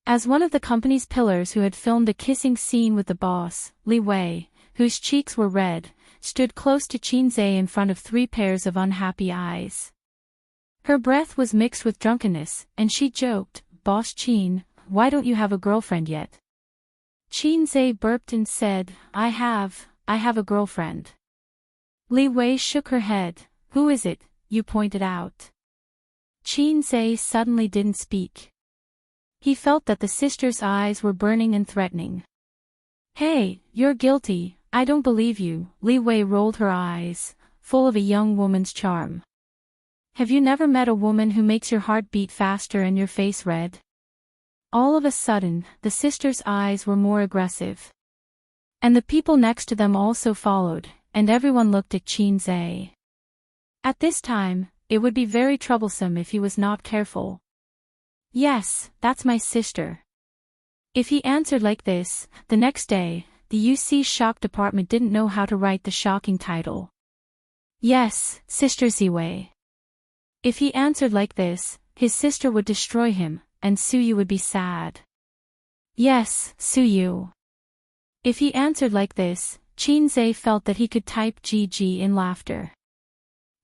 As one of the company's pillars who had filmed a kissing scene with the boss, Li Wei, whose cheeks were red, stood close to Chinze in front of 3 pairs of unhappy eyes. Her breath was mixed with drunkenness, and she joked, "Boss Qin, why don't you have a girlfriend yet?" Chinze burped and said, I have a girlfriend." Li Wei shook her head. "Who is it?" you pointed out. Chinze suddenly didn't speak. He felt that the sister's eyes were burning and threatening. "Hey, you're guilty, I don't believe you." Li Wei rolled her eyes, full of a young woman's charm. "Have you never met a woman who makes your heart beat faster and your face red?" All of a sudden, the sister's eyes were more aggressive. And the people next to them also followed, and everyone looked at Chinze. At this time, it would be very troublesome if he was not careful. "Yes, that's my sister." If he answered like this, the next day, the UC shock department didn't know how to write the shocking title. "Yes, Sister Ziwei." If he answered like this, his sister would destroy him, and Su Yu would be sad. "Yes, Su Yu." If he answered like this, Chinze felt that he could type GG in laughter.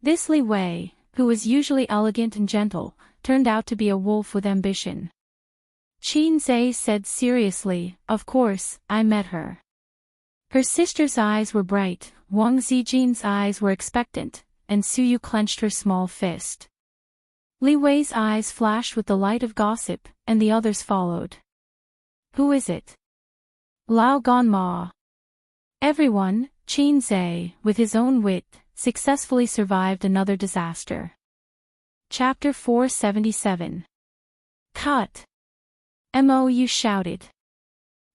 This Li Wei, who was usually elegant and gentle, turned out to be a wolf with ambition. Chinze said seriously, "Of course, I met her." Her sister's eyes were bright, Wang Zijin's eyes were expectant, and Su Yu clenched her small fist. Li Wei's eyes flashed with the light of gossip, and the others followed. "Who is it?" "Lao Ganma." Everyone, Chinze, with his own wit, successfully survived another disaster. Chapter 477. Cut. Mou shouted.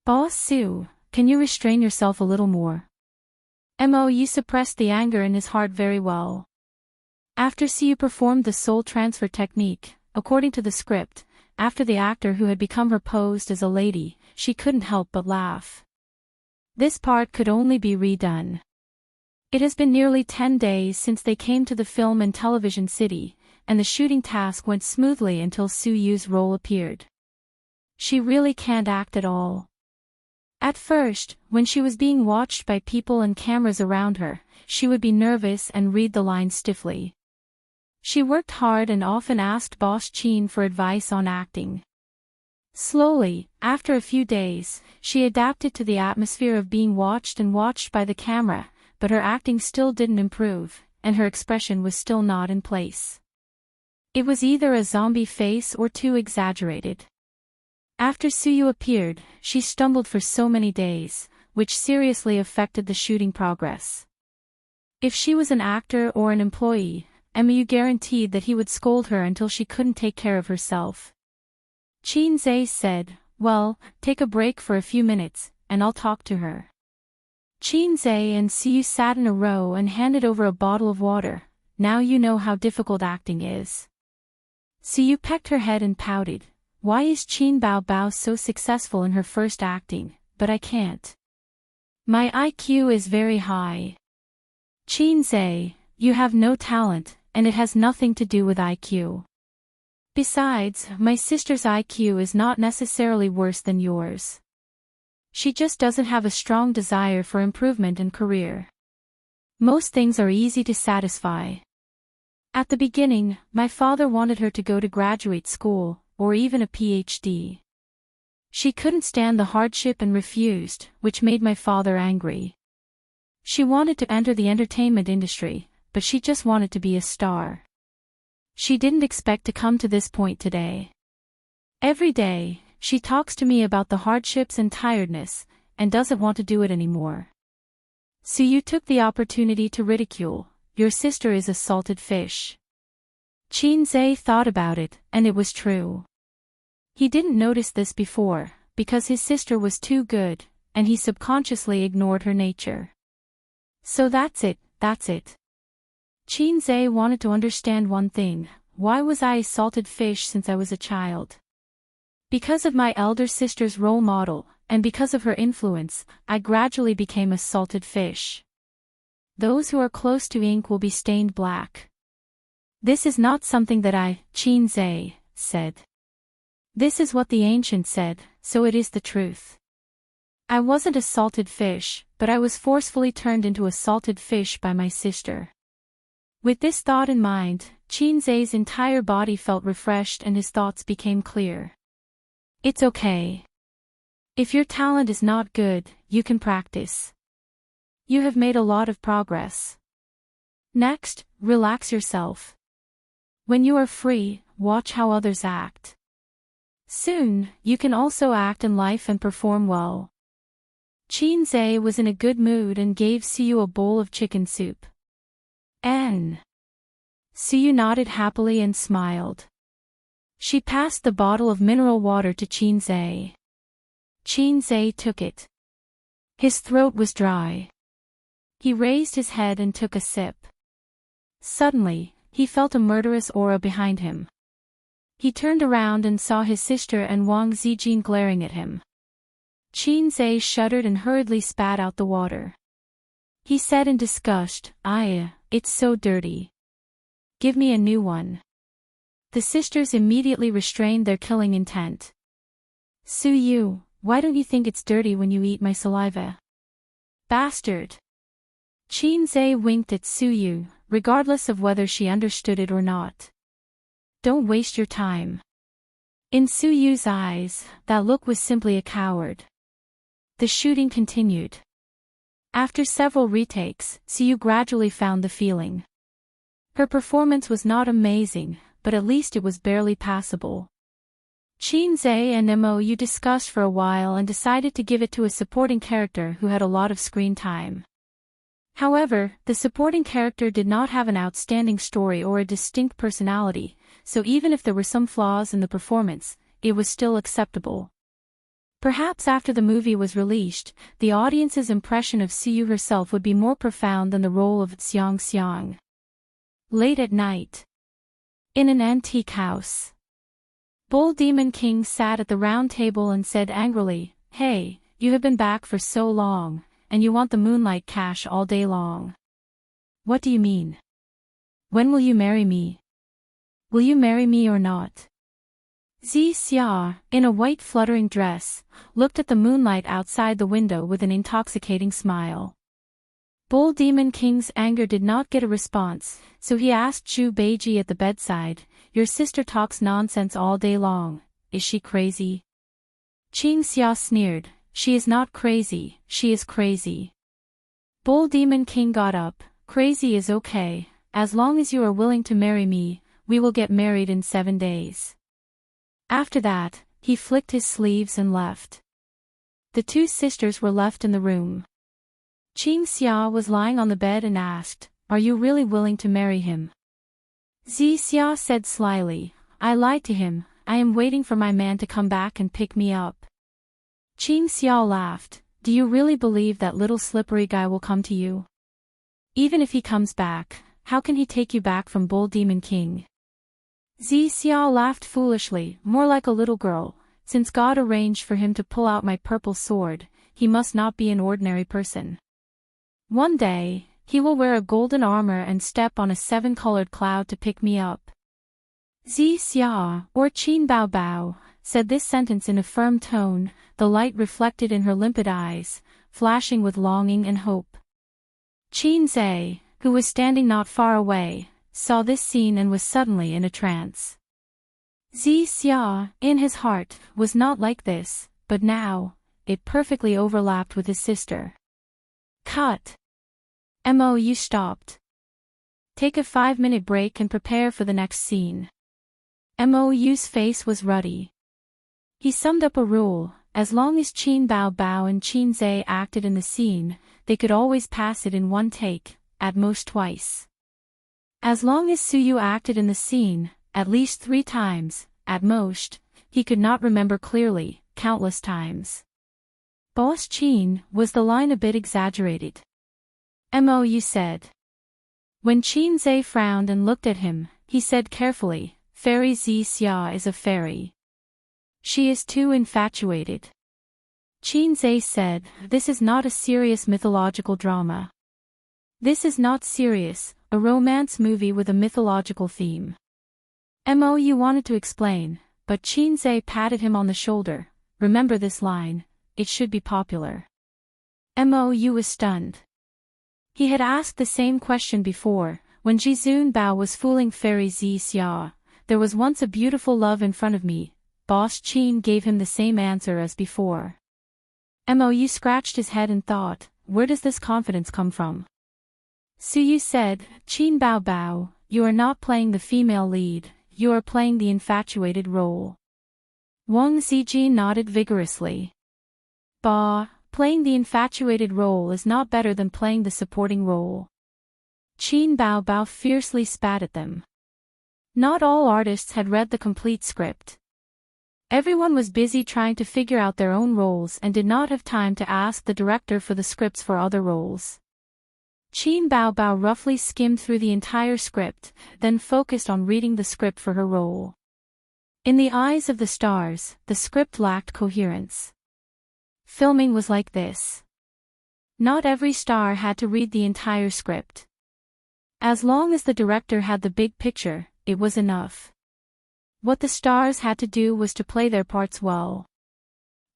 "Boss Su, can you restrain yourself a little more?" Mou suppressed the anger in his heart very well. After Su performed the soul transfer technique, according to the script, after the actor who had become her posed as a lady, she couldn't help but laugh. This part could only be redone. It has been nearly 10 days since they came to the film and television city, and the shooting task went smoothly until Su Yu's role appeared. She really can't act at all. At first, when she was being watched by people and cameras around her, she would be nervous and read the lines stiffly. She worked hard and often asked Boss Qin for advice on acting. Slowly, after a few days, she adapted to the atmosphere of being watched and watched by the camera, but her acting still didn't improve, and her expression was still not in place. It was either a zombie face or too exaggerated. After Su Yu appeared, she stumbled for so many days, which seriously affected the shooting progress. If she was an actor or an employee, Mu guaranteed that he would scold her until she couldn't take care of herself. Chinze said, "Well, take a break for a few minutes, and I'll talk to her." Chinze and Su Yu sat in a row and handed over a bottle of water. "Now you know how difficult acting is." Su Yu pecked her head and pouted. "Why is Qin Bao Bao so successful in her first acting, but I can't? My IQ is very high." "Chinze, you have no talent, and it has nothing to do with IQ. Besides, my sister's IQ is not necessarily worse than yours. She just doesn't have a strong desire for improvement and career. Most things are easy to satisfy. At the beginning, my father wanted her to go to graduate school, or even a PhD. She couldn't stand the hardship and refused, which made my father angry. She wanted to enter the entertainment industry, but she just wanted to be a star. She didn't expect to come to this point today. Every day, she talks to me about the hardships and tiredness, and doesn't want to do it anymore. So you took the opportunity to ridicule, your sister is a salted fish. Qinze thought about it, and it was true. He didn't notice this before, because his sister was too good, and he subconsciously ignored her nature. So that's it. Qinze wanted to understand one thing: why was I a salted fish since I was a child? Because of my elder sister's role model, and because of her influence, I gradually became a salted fish. Those who are close to ink will be stained black. This is not something that Qinze, said. This is what the ancients said, so it is the truth. I wasn't a salted fish, but I was forcefully turned into a salted fish by my sister. With this thought in mind, Qinze's entire body felt refreshed and his thoughts became clear. It's okay. If your talent is not good, you can practice. You have made a lot of progress. Next, relax yourself. When you are free, watch how others act. Soon, you can also act in life and perform well. Qinze was in a good mood and gave Siyu a bowl of chicken soup. Siyu nodded happily and smiled. She passed the bottle of mineral water to Qinze. Qinze took it. His throat was dry. He raised his head and took a sip. Suddenly, he felt a murderous aura behind him. He turned around and saw his sister and Wang Zijin glaring at him. Qinze shuddered and hurriedly spat out the water. He said in disgust, it's so dirty. Give me a new one. The sisters immediately restrained their killing intent. Siyu, why don't you think it's dirty when you eat my saliva? Bastard! Qinze winked at Siyu, regardless of whether she understood it or not. Don't waste your time. In Suyu's eyes, that look was simply a coward. The shooting continued. After several retakes, Siyu gradually found the feeling. Her performance was not amazing, but at least it was barely passable. Qinze and Mou discussed for a while and decided to give it to a supporting character who had a lot of screen time. However, the supporting character did not have an outstanding story or a distinct personality, so even if there were some flaws in the performance, it was still acceptable. Perhaps after the movie was released, the audience's impression of Siyu herself would be more profound than the role of Xiang. Late at night. In an antique house. Bull Demon King sat at the round table and said angrily, "Hey, you have been back for so long, and you want the moonlight cash all day long. What do you mean? When will you marry me? Will you marry me or not?" Xia, in a white fluttering dress, looked at the moonlight outside the window with an intoxicating smile. Bull Demon King's anger did not get a response, so he asked Zhu Beiji at the bedside, "Your sister talks nonsense all day long, is she crazy?" Xia sneered, "She is not crazy, she is crazy." Bull Demon King got up, "Crazy is okay, as long as you are willing to marry me, we will get married in 7 days." After that, he flicked his sleeves and left. The two sisters were left in the room. Xia was lying on the bed and asked, "Are you really willing to marry him?" Xia said slyly, "I lied to him, I am waiting for my man to come back and pick me up." Xia laughed, "Do you really believe that little slippery guy will come to you? Even if he comes back, how can he take you back from Bull Demon King?" Xia laughed foolishly, more like a little girl, "Since God arranged for him to pull out my purple sword, he must not be an ordinary person. One day, he will wear a golden armor and step on a 7-colored cloud to pick me up." Xia, or Qin Bao Bao, said this sentence in a firm tone, the light reflected in her limpid eyes, flashing with longing and hope. Qinze, who was standing not far away, saw this scene and was suddenly in a trance. Xia, in his heart, was not like this, but now, it perfectly overlapped with his sister. Cut. Mou stopped. Take a 5-minute break and prepare for the next scene. Mou's face was ruddy. He summed up a rule: as long as Qin Bao Bao and Qin Zhe acted in the scene, they could always pass it in one take, at most twice. As long as Suyu acted in the scene, at least 3 times, at most, he could not remember clearly, countless times. Boss Qin, was the line a bit exaggerated? Mou said. When Qin Zhe frowned and looked at him, he said carefully, Fairy Xia is a fairy. She is too infatuated. Qin Zhe said, this is not a serious mythological drama. This is not serious, a romance movie with a mythological theme. Mou wanted to explain, but Qin Zhe patted him on the shoulder. Remember this line, it should be popular. Mou was stunned. He had asked the same question before, when Jizun Bao was fooling Fairy Xia. There was once a beautiful love in front of me. Boss Qin gave him the same answer as before. Mou scratched his head and thought, where does this confidence come from? Suyu said, Qin Bao Bao, you are not playing the female lead, you are playing the infatuated role. Wang Zijin nodded vigorously. Bah, playing the infatuated role is not better than playing the supporting role. Qin Bao Bao fiercely spat at them. Not all artists had read the complete script. Everyone was busy trying to figure out their own roles and did not have time to ask the director for the scripts for other roles. Qin Bao Bao roughly skimmed through the entire script, then focused on reading the script for her role. In the eyes of the stars, the script lacked coherence. Filming was like this. Not every star had to read the entire script. As long as the director had the big picture, it was enough. What the stars had to do was to play their parts well.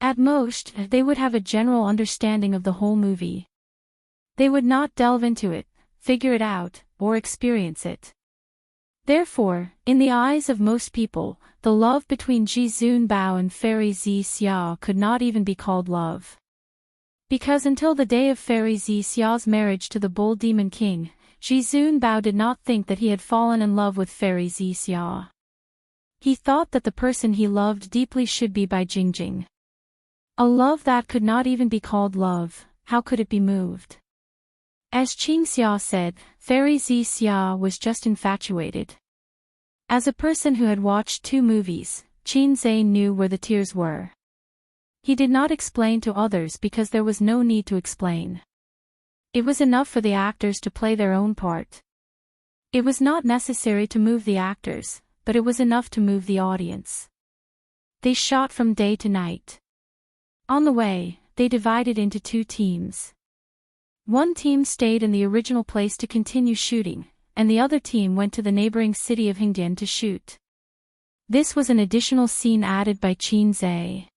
At most, they would have a general understanding of the whole movie. They would not delve into it, figure it out, or experience it. Therefore, in the eyes of most people, the love between Jizun Bao and Fairy Xia could not even be called love. Because until the day of Fairy Xia's marriage to the Bull Demon King, Jizun Bao did not think that he had fallen in love with Fairy Xia. He thought that the person he loved deeply should be Bai Jingjing. A love that could not even be called love, how could it be moved? As Qing Xia said, Fairy Xia was just infatuated. As a person who had watched 2 movies, Qin Zhe knew where the tears were. He did not explain to others because there was no need to explain. It was enough for the actors to play their own part. It was not necessary to move the actors, but it was enough to move the audience. They shot from day to night. On the way, they divided into 2 teams. One team stayed in the original place to continue shooting, and the other team went to the neighboring city of Hingdian to shoot. This was an additional scene added by Qin Zhe.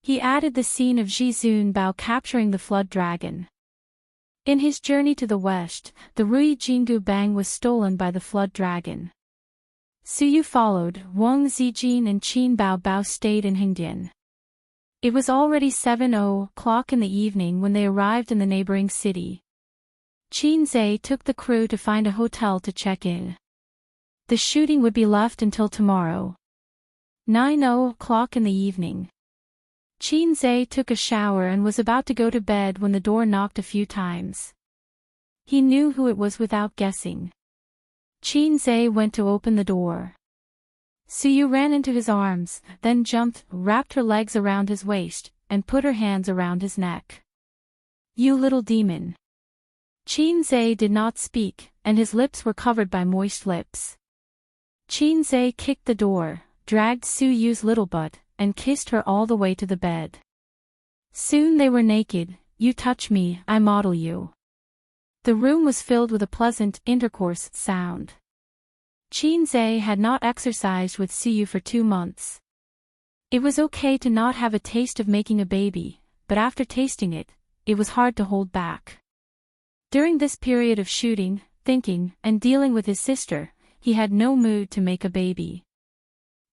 He added the scene of Jizun Bao capturing the flood dragon. In his journey to the west, the Rui Jingu Bang was stolen by the flood dragon. Suyu followed, Wang Zijin and Qin Bao Bao stayed in Hingdian. It was already 7:00 in the evening when they arrived in the neighboring city. Qin Zhe took the crew to find a hotel to check in. The shooting would be left until tomorrow. 9:00 in the evening. Qin Zhe took a shower and was about to go to bed when the door knocked a few times. He knew who it was without guessing. Qin Zhe went to open the door. Suyu ran into his arms, then jumped, wrapped her legs around his waist, and put her hands around his neck. You little demon. Qin Zhe did not speak, and his lips were covered by moist lips. Qin Zhe kicked the door, dragged Suyu's little butt, and kissed her all the way to the bed. Soon they were naked. You touch me, I model you. The room was filled with a pleasant intercourse sound. Qin Zhe had not exercised with Suyu for 2 months. It was okay to not have a taste of making a baby, but after tasting it, it was hard to hold back. During this period of shooting, thinking, and dealing with his sister, he had no mood to make a baby.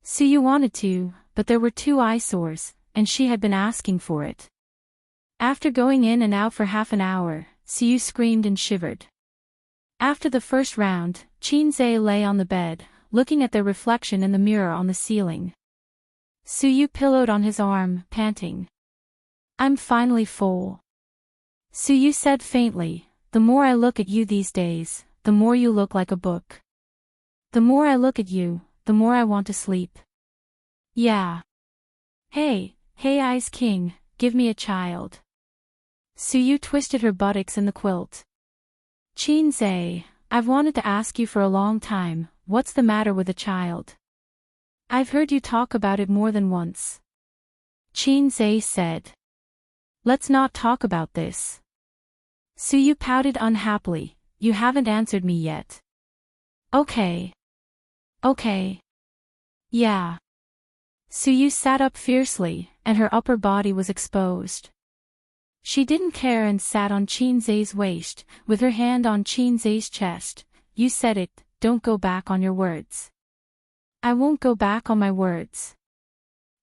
Suyu wanted to, but there were 2 eyesores, and she had been asking for it. After going in and out for half an hour, Suyu screamed and shivered. After the first round, Chinze lay on the bed, looking at their reflection in the mirror on the ceiling. Suyu pillowed on his arm, panting. I'm finally full. Suyu said faintly, the more I look at you these days, the more you look like a book. The more I look at you, the more I want to sleep. Yeah. Hey Ice King, give me a child. Suyu twisted her buttocks in the quilt. Chinze, I've wanted to ask you for a long time, what's the matter with a child? I've heard you talk about it more than once. Chinze said. Let's not talk about this. Suyu pouted unhappily, you haven't answered me yet. Okay. Yeah. Suyu sat up fiercely, and her upper body was exposed. She didn't care and sat on Chinze's waist, with her hand on Chinze's chest. You said it, don't go back on your words. I won't go back on my words.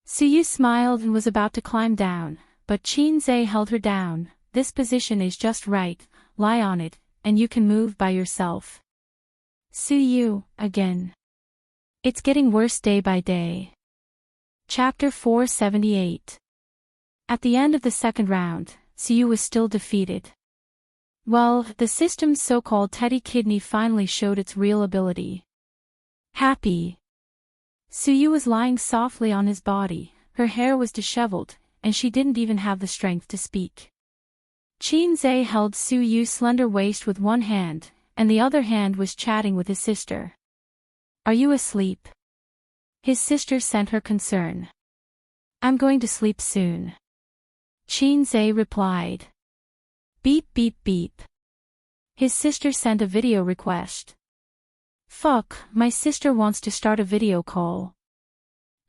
Suyu smiled and was about to climb down, but Chinze held her down. This position is just right, lie on it, and you can move by yourself. Suyu, again. It's getting worse day by day. Chapter 478. At the end of the second round, Suyu was still defeated. Well, the system's so-called teddy kidney finally showed its real ability. Happy. Suyu was lying softly on his body, her hair was disheveled, and she didn't even have the strength to speak. Chinze held Suyu's slender waist with one hand, and the other hand was chatting with his sister. Are you asleep? His sister sent her concern. I'm going to sleep soon. Chinze replied. Beep beep beep. His sister sent a video request. Fuck, my sister wants to start a video call.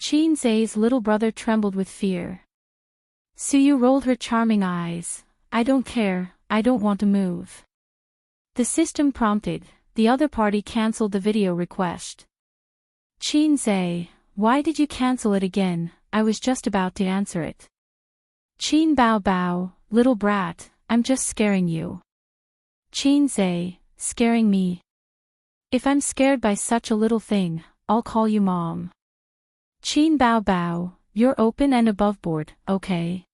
Chinze's little brother trembled with fear. Suyu rolled her charming eyes. I don't care, I don't want to move. The system prompted, the other party cancelled the video request. Chinze, why did you cancel it again? I was just about to answer it. Chin Bao Bao, little brat, I'm just scaring you. Chinze, scaring me? If I'm scared by such a little thing, I'll call you mom. Chin Bao Bao, you're open and aboveboard, okay?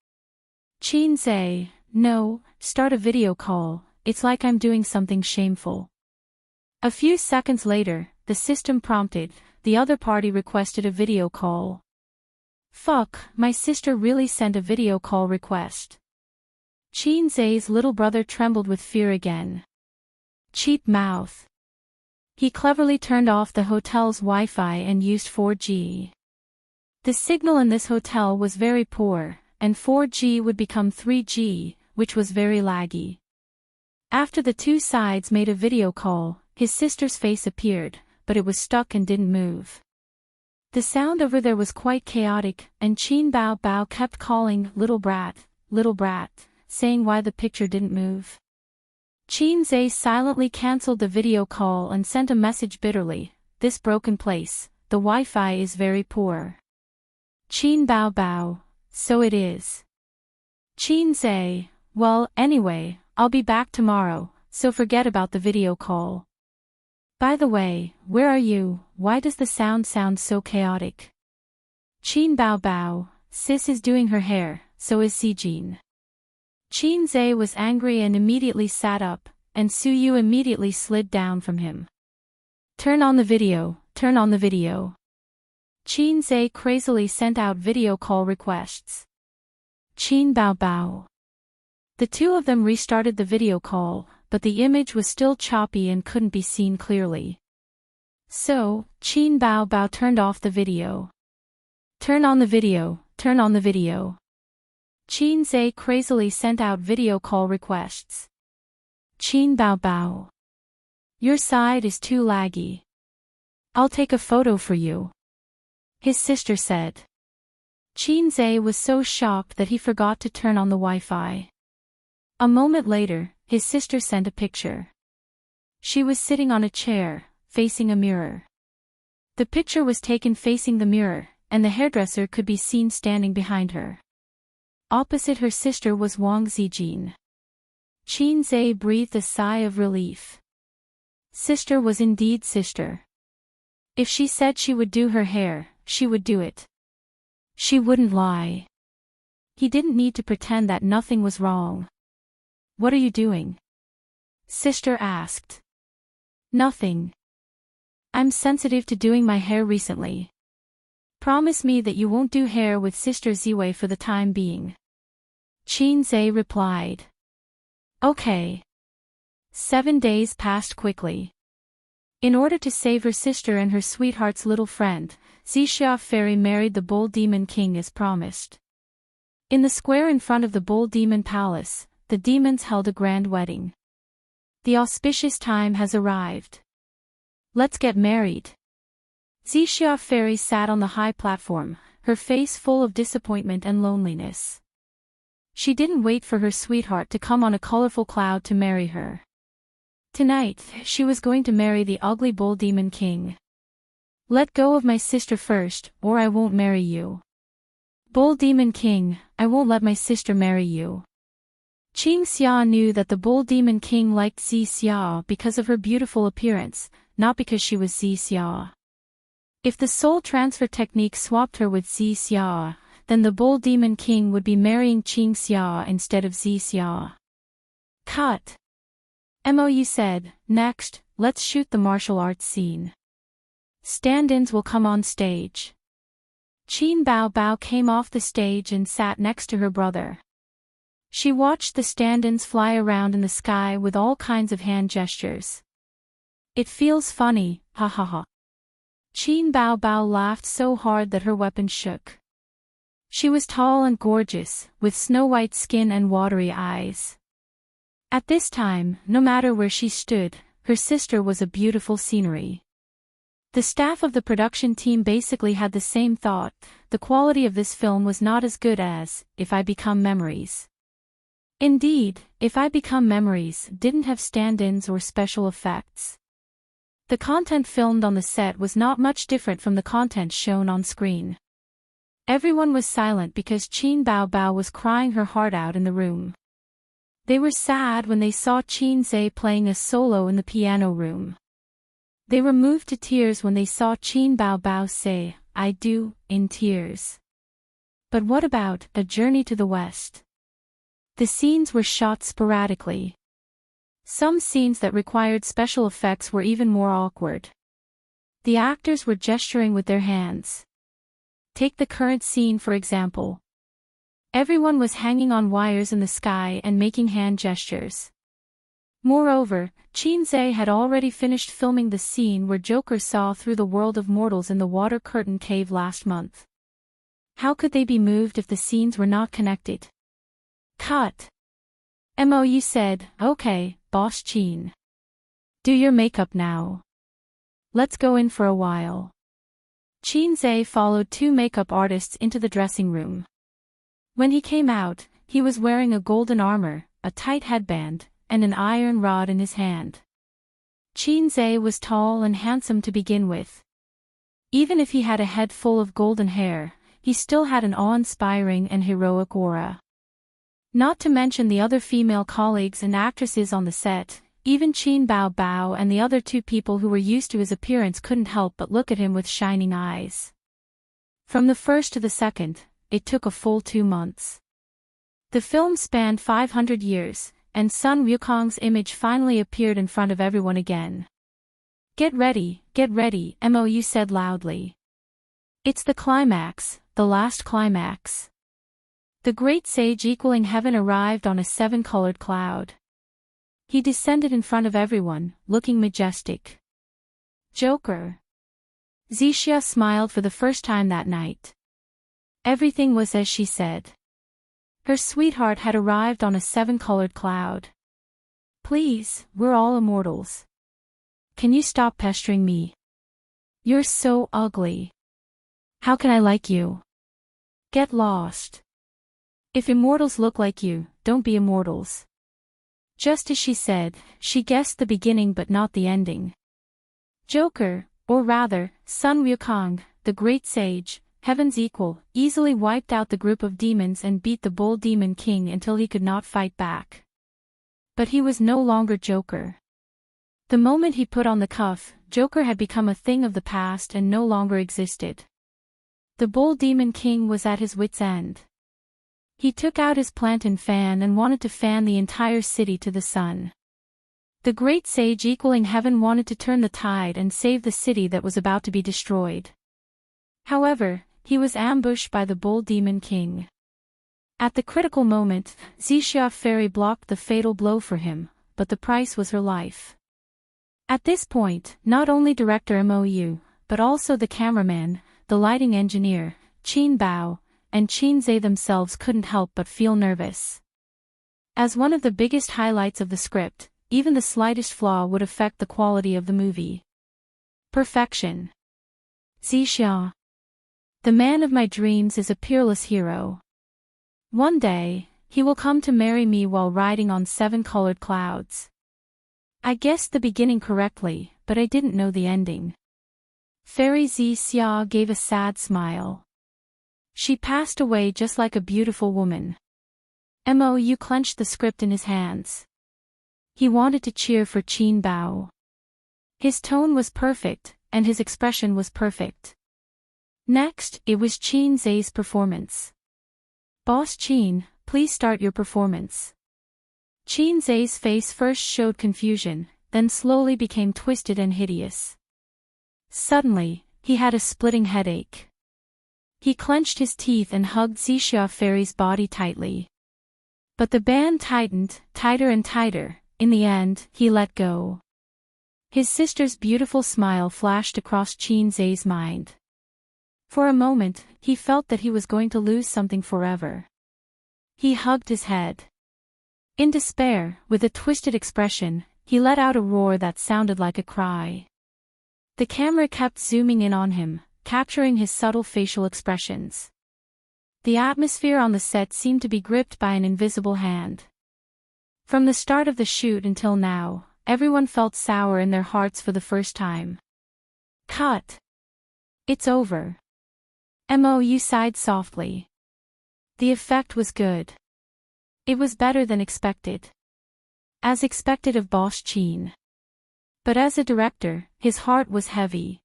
Chinze, no, start a video call, it's like I'm doing something shameful. A few seconds later, the system prompted, the other party requested a video call. Fuck, my sister really sent a video call request. Chinze's little brother trembled with fear again. Cheap mouth. He cleverly turned off the hotel's Wi-Fi and used 4G. The signal in this hotel was very poor, and 4G would become 3G, which was very laggy. After the two sides made a video call, his sister's face appeared, but it was stuck and didn't move. The sound over there was quite chaotic, and Chin Bao Bao kept calling, little brat, saying why the picture didn't move. Chinze silently cancelled the video call and sent a message bitterly, this broken place, the Wi-Fi is very poor. Chin Bao Bao, so it is. Chinze, well, anyway, I'll be back tomorrow, so forget about the video call. By the way, where are you? Why does the sound so chaotic? Chin Bao Bao, sis is doing her hair, so is Sijin. Chinze was angry and immediately sat up, and Suyu immediately slid down from him. Turn on the video, turn on the video. Chinze crazily sent out video call requests. Chin Bao Bao. The two of them restarted the video call, but the image was still choppy and couldn't be seen clearly. So, Chin Bao Bao turned off the video. Turn on the video, turn on the video. Chinze crazily sent out video call requests. Chin Bao Bao. Your side is too laggy. I'll take a photo for you. His sister said. Chinze was so shocked that he forgot to turn on the Wi-Fi. A moment later, his sister sent a picture. She was sitting on a chair, facing a mirror. The picture was taken facing the mirror, and the hairdresser could be seen standing behind her. Opposite her sister was Wang Zijin. Qinze breathed a sigh of relief. Sister was indeed sister. If she said she would do her hair, she would do it. She wouldn't lie. He didn't need to pretend that nothing was wrong. What are you doing? Sister asked. Nothing. I'm sensitive to doing my hair recently. Promise me that you won't do hair with Sister Ziwei for the time being. Qinze replied. Okay. 7 days passed quickly. In order to save her sister and her sweetheart's little friend, Zixia Fairy married the Bull Demon King as promised. In the square in front of the Bull Demon Palace, the demons held a grand wedding. The auspicious time has arrived. Let's get married. Zixia Fairy sat on the high platform, her face full of disappointment and loneliness. She didn't wait for her sweetheart to come on a colorful cloud to marry her. Tonight, she was going to marry the ugly Bull Demon King. Let go of my sister first, or I won't marry you. Bull Demon King, I won't let my sister marry you. Qing Xia knew that the Bull Demon King liked Zixia because of her beautiful appearance, not because she was Zixia. If the soul transfer technique swapped her with Zixia, then the Bull Demon King would be marrying Qing Xia instead of Zixia. Cut. Mou said, next, let's shoot the martial arts scene. Stand-ins will come on stage. Qin Bao Bao came off the stage and sat next to her brother. She watched the stand-ins fly around in the sky with all kinds of hand gestures. It feels funny, ha ha ha. Qin Bao Bao laughed so hard that her weapon shook. She was tall and gorgeous, with snow-white skin and watery eyes. At this time, no matter where she stood, her sister was a beautiful scenery. The staff of the production team basically had the same thought: the quality of this film was not as good as If I Become Memories. Indeed, If I Become Memories didn't have stand-ins or special effects. The content filmed on the set was not much different from the content shown on screen. Everyone was silent because Qin Bao Bao was crying her heart out in the room. They were sad when they saw Qinze playing a solo in the piano room. They were moved to tears when they saw Qin Bao Bao say, I do, in tears. But what about A Journey to the West? The scenes were shot sporadically. Some scenes that required special effects were even more awkward. The actors were gesturing with their hands. Take the current scene for example. Everyone was hanging on wires in the sky and making hand gestures. Moreover, Qinze had already finished filming the scene where Joker saw through the world of mortals in the Water Curtain Cave last month. How could they be moved if the scenes were not connected? Cut. Mou said, okay, Boss Qin. Do your makeup now. Let's go in for a while. Qinze followed 2 makeup artists into the dressing room. When he came out, he was wearing a golden armor, a tight headband, and an iron rod in his hand. Qinze was tall and handsome to begin with. Even if he had a head full of golden hair, he still had an awe-inspiring and heroic aura. Not to mention the other female colleagues and actresses on the set, even Qin Bao Bao and the other 2 people who were used to his appearance couldn't help but look at him with shining eyes. From the first to the second, it took a full 2 months. The film spanned 500 years, and Sun Wukong's image finally appeared in front of everyone again. Get ready, Mou said loudly. It's the climax, the last climax. The great sage equaling heaven arrived on a 7-colored cloud. He descended in front of everyone, looking majestic. Joker. Zixia smiled for the first time that night. Everything was as she said. Her sweetheart had arrived on a 7-colored cloud. Please, we're all immortals. Can you stop pestering me? You're so ugly. How can I like you? Get lost. If immortals look like you, don't be immortals. Just as she said, she guessed the beginning but not the ending. Joker, or rather, Sun Wukong, the great sage, heaven's equal, easily wiped out the group of demons and beat the Bull Demon King until he could not fight back. But he was no longer Joker. The moment he put on the cuff, Joker had become a thing of the past and no longer existed. The bold Demon King was at his wit's end. He took out his plantain fan and wanted to fan the entire city to the sun. The great sage equaling heaven wanted to turn the tide and save the city that was about to be destroyed. However, he was ambushed by the bold Demon King. At the critical moment, Xixia Fairy blocked the fatal blow for him, but the price was her life. At this point, not only director Mou, but also the cameraman, the lighting engineer, Qin Bao, and Qin Zhe themselves couldn't help but feel nervous. As one of the biggest highlights of the script, even the slightest flaw would affect the quality of the movie. Perfection. Xixia. The man of my dreams is a peerless hero. One day, he will come to marry me while riding on 7 colored clouds. I guessed the beginning correctly, but I didn't know the ending. Fairy Xixia gave a sad smile. She passed away just like a beautiful woman. Mou clenched the script in his hands. He wanted to cheer for Qin Bao. His tone was perfect, and his expression was perfect. Next, it was Qin Zhe's performance. Boss Qin, please start your performance. Qin Zhe's face first showed confusion, then slowly became twisted and hideous. Suddenly, he had a splitting headache. He clenched his teeth and hugged Xixia Fairy's body tightly. But the band tightened, tighter and tighter. In the end, he let go. His sister's beautiful smile flashed across Qin Zhe's mind. For a moment, he felt that he was going to lose something forever. He hugged his head. In despair, with a twisted expression, he let out a roar that sounded like a cry. The camera kept zooming in on him, capturing his subtle facial expressions. The atmosphere on the set seemed to be gripped by an invisible hand. From the start of the shoot until now, everyone felt sour in their hearts for the first time. Cut. It's over. Mou sighed softly. The effect was good. It was better than expected. As expected of Boss Qin. But as a director, his heart was heavy.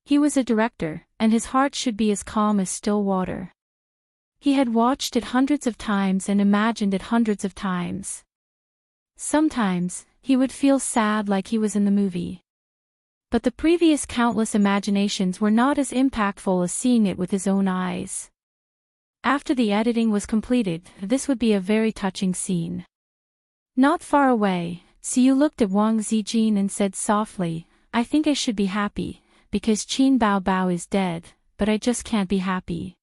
He was a director, and his heart should be as calm as still water. He had watched it hundreds of times and imagined it hundreds of times. Sometimes, he would feel sad like he was in the movie. But the previous countless imaginations were not as impactful as seeing it with his own eyes. After the editing was completed, this would be a very touching scene. Not far away, Xiu looked at Wang Zijin and said softly, I think I should be happy, because Qin Bao Bao is dead, but I just can't be happy.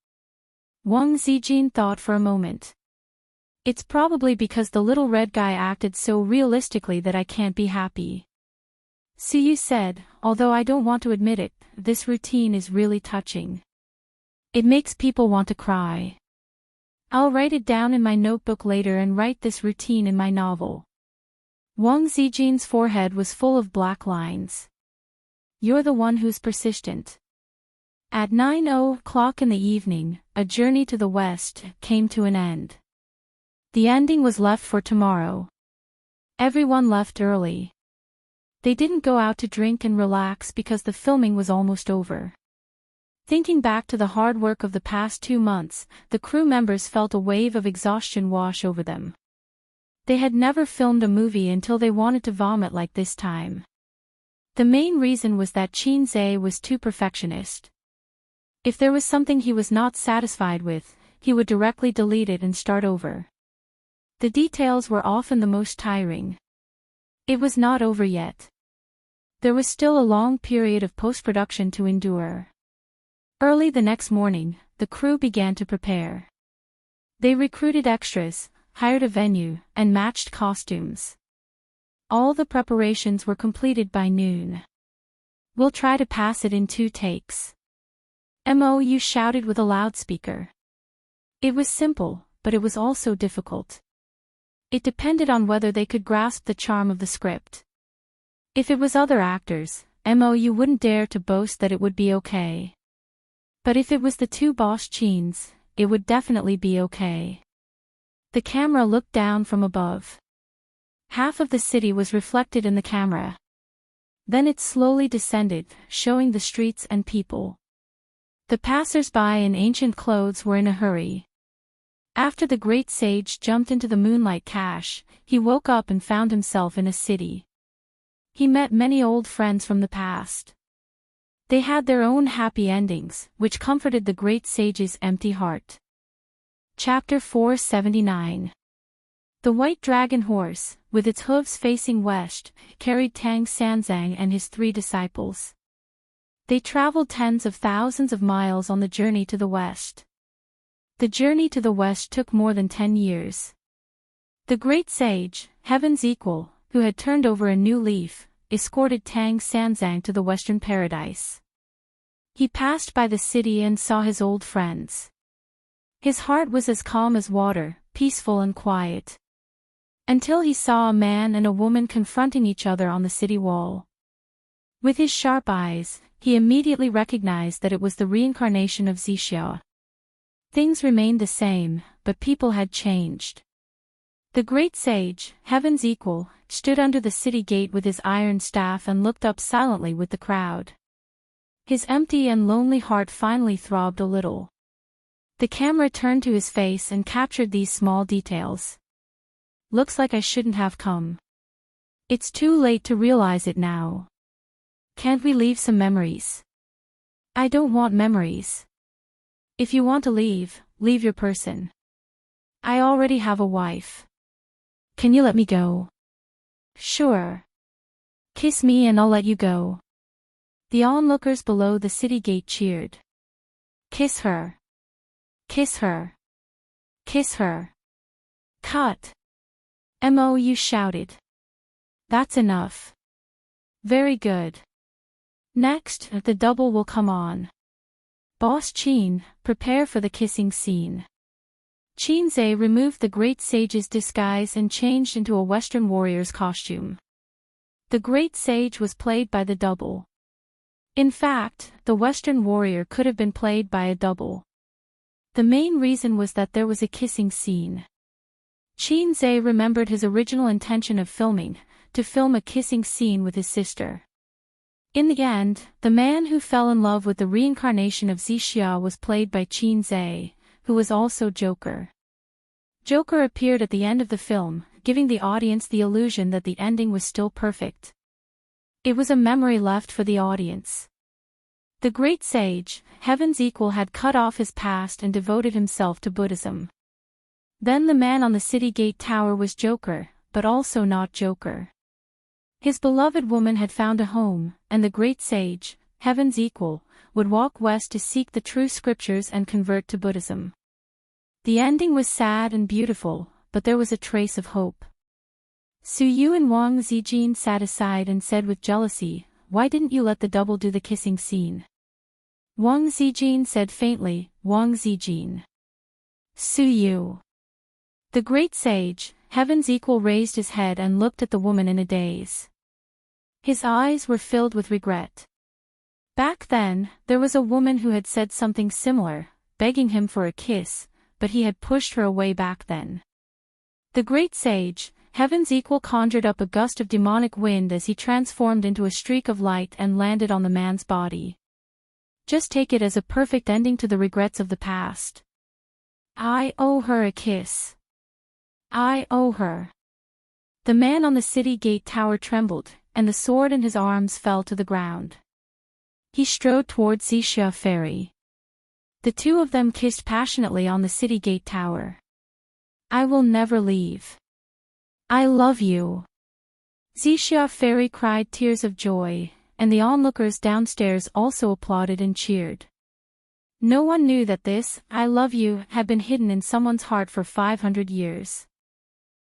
Wang Zijin thought for a moment. It's probably because the little red guy acted so realistically that I can't be happy. Xiu said, although I don't want to admit it, this routine is really touching. It makes people want to cry. I'll write it down in my notebook later and write this routine in my novel. Wang Zijin's forehead was full of black lines. You're the one who's persistent. At 9:00 in the evening, A Journey to the West came to an end. The ending was left for tomorrow. Everyone left early. They didn't go out to drink and relax because the filming was almost over. Thinking back to the hard work of the past 2 months, the crew members felt a wave of exhaustion wash over them. They had never filmed a movie until they wanted to vomit like this time. The main reason was that Qin Zhe was too perfectionist. If there was something he was not satisfied with, he would directly delete it and start over. The details were often the most tiring. It was not over yet. There was still a long period of post-production to endure. Early the next morning, the crew began to prepare. They recruited extras, hired a venue, and matched costumes. All the preparations were completed by noon. We'll try to pass it in 2 takes. Mou shouted with a loudspeaker. It was simple, but it was also difficult. It depended on whether they could grasp the charm of the script. If it was other actors, Mou wouldn't dare to boast that it would be okay. But if it was the 2 Boss Qins, it would definitely be okay. The camera looked down from above. Half of the city was reflected in the camera. Then it slowly descended, showing the streets and people. The passers-by in ancient clothes were in a hurry. After the great sage jumped into the moonlight cache, he woke up and found himself in a city. He met many old friends from the past. They had their own happy endings, which comforted the great sage's empty heart. Chapter 479. The white dragon horse, with its hooves facing west, carried Tang Sanzang and his 3 disciples. They traveled tens of thousands of miles on the journey to the west. The journey to the west took more than 10 years. The great sage, heaven's equal, who had turned over a new leaf, escorted Tang Sanzang to the western paradise. He passed by the city and saw his old friends. His heart was as calm as water, peaceful and quiet. Until he saw a man and a woman confronting each other on the city wall. With his sharp eyes, he immediately recognized that it was the reincarnation of Zixia. Things remained the same, but people had changed. The great sage, heaven's equal, stood under the city gate with his iron staff and looked up silently with the crowd. His empty and lonely heart finally throbbed a little. The camera turned to his face and captured these small details. Looks like I shouldn't have come. It's too late to realize it now. Can't we leave some memories? I don't want memories. If you want to leave, leave your person. I already have a wife. Can you let me go? Sure. Kiss me and I'll let you go. The onlookers below the city gate cheered. Kiss her. Kiss her. Kiss her. Cut. Mo shouted. That's enough. Very good. Next, the double will come on. Boss Qin, prepare for the kissing scene. Qinze removed the great sage's disguise and changed into a Western warrior's costume. The great sage was played by the double. In fact, the Western warrior could have been played by a double. The main reason was that there was a kissing scene. Qinze remembered his original intention of filming, to film a kissing scene with his sister. In the end, the man who fell in love with the reincarnation of Zixia was played by Qinze, who was also Joker. Joker appeared at the end of the film, giving the audience the illusion that the ending was still perfect. It was a memory left for the audience. The great sage, heaven's equal, had cut off his past and devoted himself to Buddhism. Then the man on the city gate tower was Joker, but also not Joker. His beloved woman had found a home, and the great sage, heaven's equal, would walk west to seek the true scriptures and convert to Buddhism. The ending was sad and beautiful, but there was a trace of hope. Su Yu and Wang Zijin sat aside and said with jealousy, "Why didn't you let the double do the kissing scene?" Wang Zijin said faintly, "Wang Zijin." Su Yu. The great sage, heaven's equal, raised his head and looked at the woman in a daze. His eyes were filled with regret. Back then, there was a woman who had said something similar, begging him for a kiss, but he had pushed her away back then. The great sage, heaven's equal, conjured up a gust of demonic wind as he transformed into a streak of light and landed on the man's body. Just take it as a perfect ending to the regrets of the past. I owe her a kiss. I owe her. The man on the city gate tower trembled, and the sword in his arms fell to the ground. He strode towards Zixia Fairy. The two of them kissed passionately on the city gate tower. I will never leave. I love you. Zixia Fairy cried tears of joy, and the onlookers downstairs also applauded and cheered. No one knew that this, I love you, had been hidden in someone's heart for 500 years.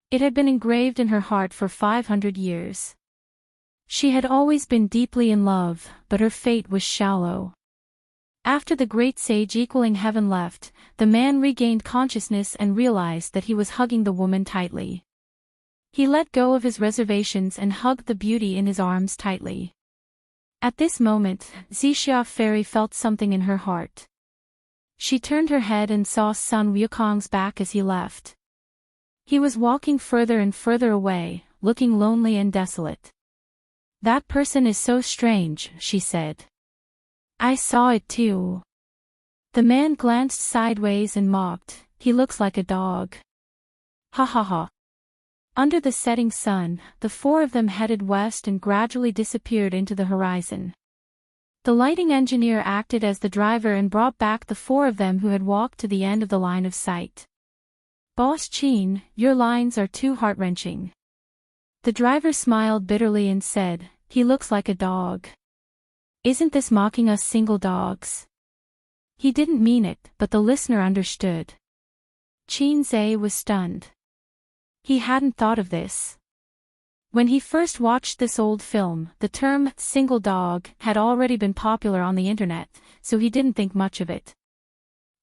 It had been engraved in her heart for 500 years. She had always been deeply in love, but her fate was shallow. After the great sage equaling heaven left, the man regained consciousness and realized that he was hugging the woman tightly. He let go of his reservations and hugged the beauty in his arms tightly. At this moment, Zixia Fairy felt something in her heart. She turned her head and saw Sun Wukong's back as he left. He was walking further and further away, looking lonely and desolate. "That person is so strange," she said. "I saw it too." The man glanced sideways and mocked, "He looks like a dog." Ha ha ha. Under the setting sun, the four of them headed west and gradually disappeared into the horizon. The lighting engineer acted as the driver and brought back the four of them who had walked to the end of the line of sight. "Boss Chin, your lines are too heart-wrenching." The driver smiled bitterly and said, "He looks like a dog. Isn't this mocking us single dogs?" He didn't mean it, but the listener understood. Chin Zhe was stunned. He hadn't thought of this. When he first watched this old film, the term single dog had already been popular on the internet, so he didn't think much of it.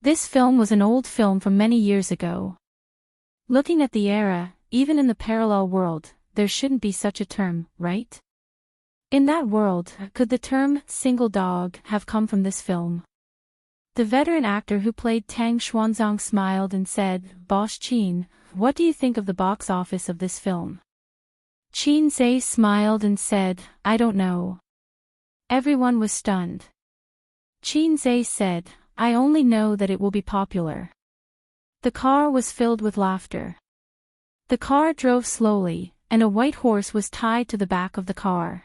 This film was an old film from many years ago. Looking at the era, even in the parallel world, there shouldn't be such a term, right? In that world, could the term single dog have come from this film? The veteran actor who played Tang Xuanzang smiled and said, "Boss Chin, what do you think of the box office of this film?" Chin Zhe smiled and said, "I don't know." Everyone was stunned. Chin Zhe said, "I only know that it will be popular." The car was filled with laughter. The car drove slowly, and a white horse was tied to the back of the car.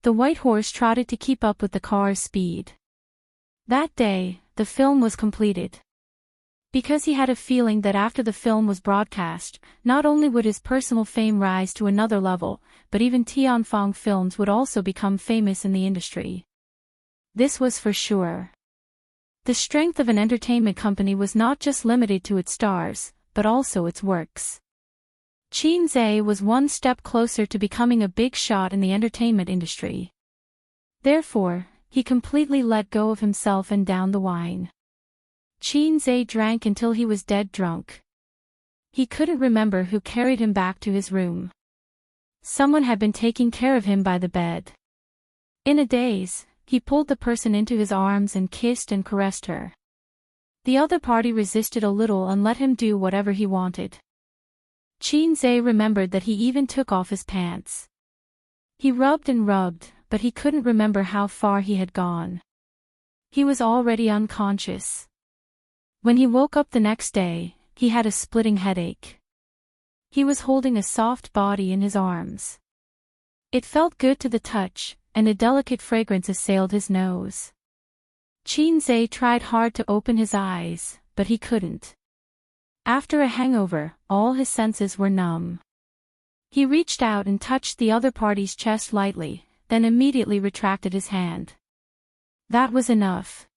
The white horse trotted to keep up with the car's speed. That day, the film was completed. Because he had a feeling that after the film was broadcast, not only would his personal fame rise to another level, but even Tianfang films would also become famous in the industry. This was for sure. The strength of an entertainment company was not just limited to its stars, but also its works. Chin Zhe was one step closer to becoming a big shot in the entertainment industry. Therefore, he completely let go of himself and downed the wine. Chin Zhe drank until he was dead drunk. He couldn't remember who carried him back to his room. Someone had been taking care of him by the bed. In a daze, he pulled the person into his arms and kissed and caressed her. The other party resisted a little and let him do whatever he wanted. Chin Zhe remembered that he even took off his pants. He rubbed and rubbed, but he couldn't remember how far he had gone. He was already unconscious. When he woke up the next day, he had a splitting headache. He was holding a soft body in his arms. It felt good to the touch, and a delicate fragrance assailed his nose. Chin Zhe tried hard to open his eyes, but he couldn't. After a hangover, all his senses were numb. He reached out and touched the other party's chest lightly, then immediately retracted his hand. That was enough.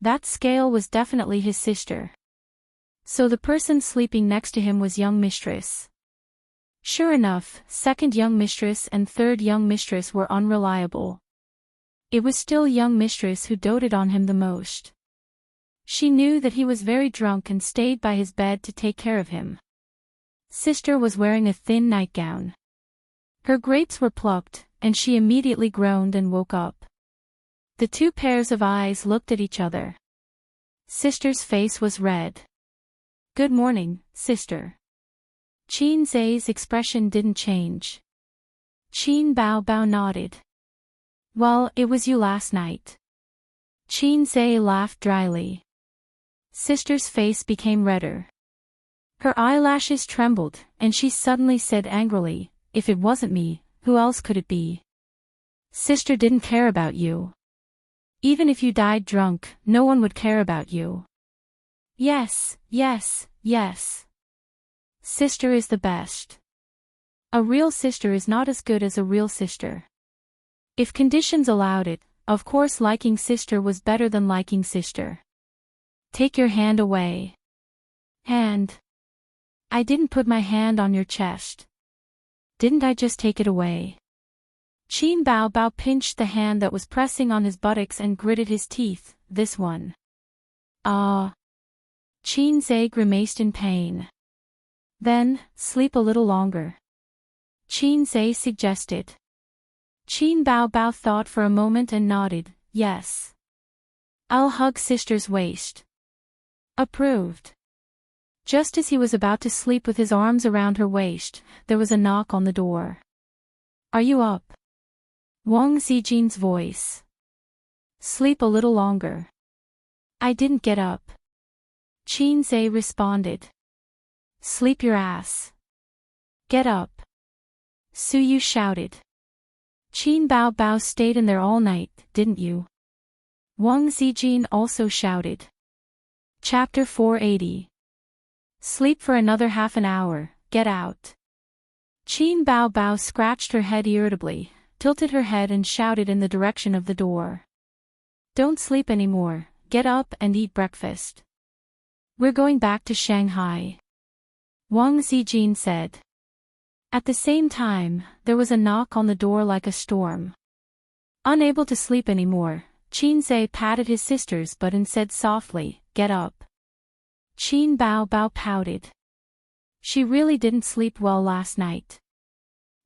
That scale was definitely his sister. So the person sleeping next to him was young mistress. Sure enough, second young mistress and third young mistress were unreliable. It was still young mistress who doted on him the most. She knew that he was very drunk and stayed by his bed to take care of him. Sister was wearing a thin nightgown. Her grapes were plucked, and she immediately groaned and woke up. The two pairs of eyes looked at each other. Sister's face was red. "Good morning, sister." Chin Zhe's expression didn't change. Chin Bao Bao nodded. "Well, it was you last night." Chin Zhe laughed dryly. Sister's face became redder. Her eyelashes trembled, and she suddenly said angrily, "If it wasn't me, who else could it be? Sister didn't care about you. Even if you died drunk, no one would care about you." Yes, yes, yes. Sister is the best. A real sister is not as good as a real sister. If conditions allowed it, of course liking sister was better than liking sister. "Take your hand away." "Hand? I didn't put my hand on your chest. Didn't I just take it away?" Chin Bao Bao pinched the hand that was pressing on his buttocks and gritted his teeth. "This one." "Ah." Chin Zhe grimaced in pain. "Then, sleep a little longer," Chin Zhe suggested. Chin Bao Bao thought for a moment and nodded, "Yes. I'll hug sister's waist." "Approved." Just as he was about to sleep with his arms around her waist, there was a knock on the door. "Are you up?" Wang Zijin's voice. "Sleep a little longer." "I didn't get up." Qin Zhe responded. "Sleep your ass. Get up." Su Yu shouted. "Qin Bao Bao stayed in there all night, didn't you?" Wang Zijin also shouted. Chapter 480. Sleep for another half an hour, get out. Qin Bao Bao scratched her head irritably, tilted her head and shouted in the direction of the door. "Don't sleep anymore, get up and eat breakfast. We're going back to Shanghai," Wang Zijin said. At the same time, there was a knock on the door like a storm. Unable to sleep anymore, Qin Zhe patted his sister's butt and said softly, "Get up." Qin Bao Bao pouted. She really didn't sleep well last night.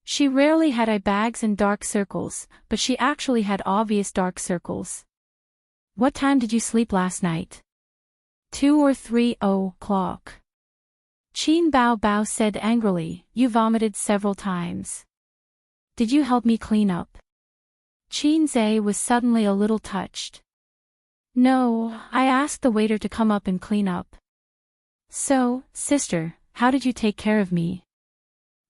She rarely had eye bags and dark circles, but she actually had obvious dark circles. "What time did you sleep last night?" 2 or 3 o'clock. Qin Bao Bao said angrily, "You vomited several times. Did you help me clean up?" Qin Zhe was suddenly a little touched. "No, I asked the waiter to come up and clean up." "So, sister, how did you take care of me?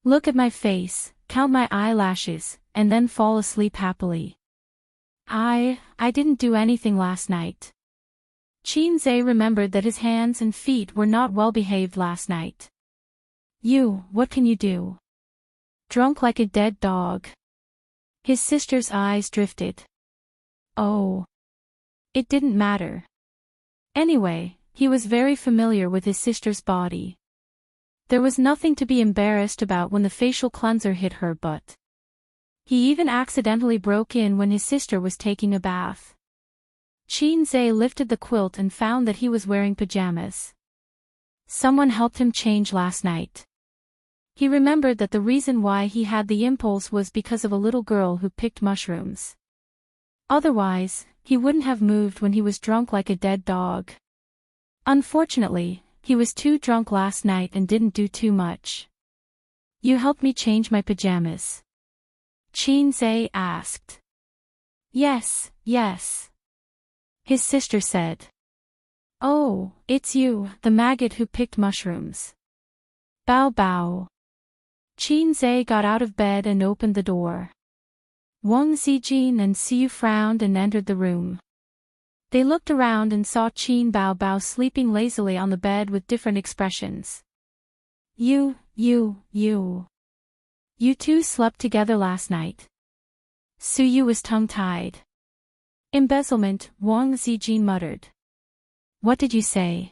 Look at my face, count my eyelashes, and then fall asleep happily." I didn't do anything last night." Qin Zhe remembered that his hands and feet were not well behaved last night. What can you do? Drunk like a dead dog." His sister's eyes drifted. Oh. It didn't matter. Anyway, he was very familiar with his sister's body. There was nothing to be embarrassed about when the facial cleanser hit her butt. He even accidentally broke in when his sister was taking a bath. Qin Zhe lifted the quilt and found that he was wearing pajamas. Someone helped him change last night. He remembered that the reason why he had the impulse was because of a little girl who picked mushrooms. Otherwise, he wouldn't have moved when he was drunk like a dead dog. Unfortunately, he was too drunk last night and didn't do too much. "You helped me change my pajamas?" Qin Zhe asked. Yes. His sister said. "Oh, it's you, the maggot who picked mushrooms." Bao Bao. Qin Zhe got out of bed and opened the door. Wang Zijin and Su Yu frowned and entered the room. They looked around and saw Qin Bao Bao sleeping lazily on the bed with different expressions. You two slept together last night." Su Yu was tongue-tied. "Embezzlement," Wang Zijin muttered. "What did you say?"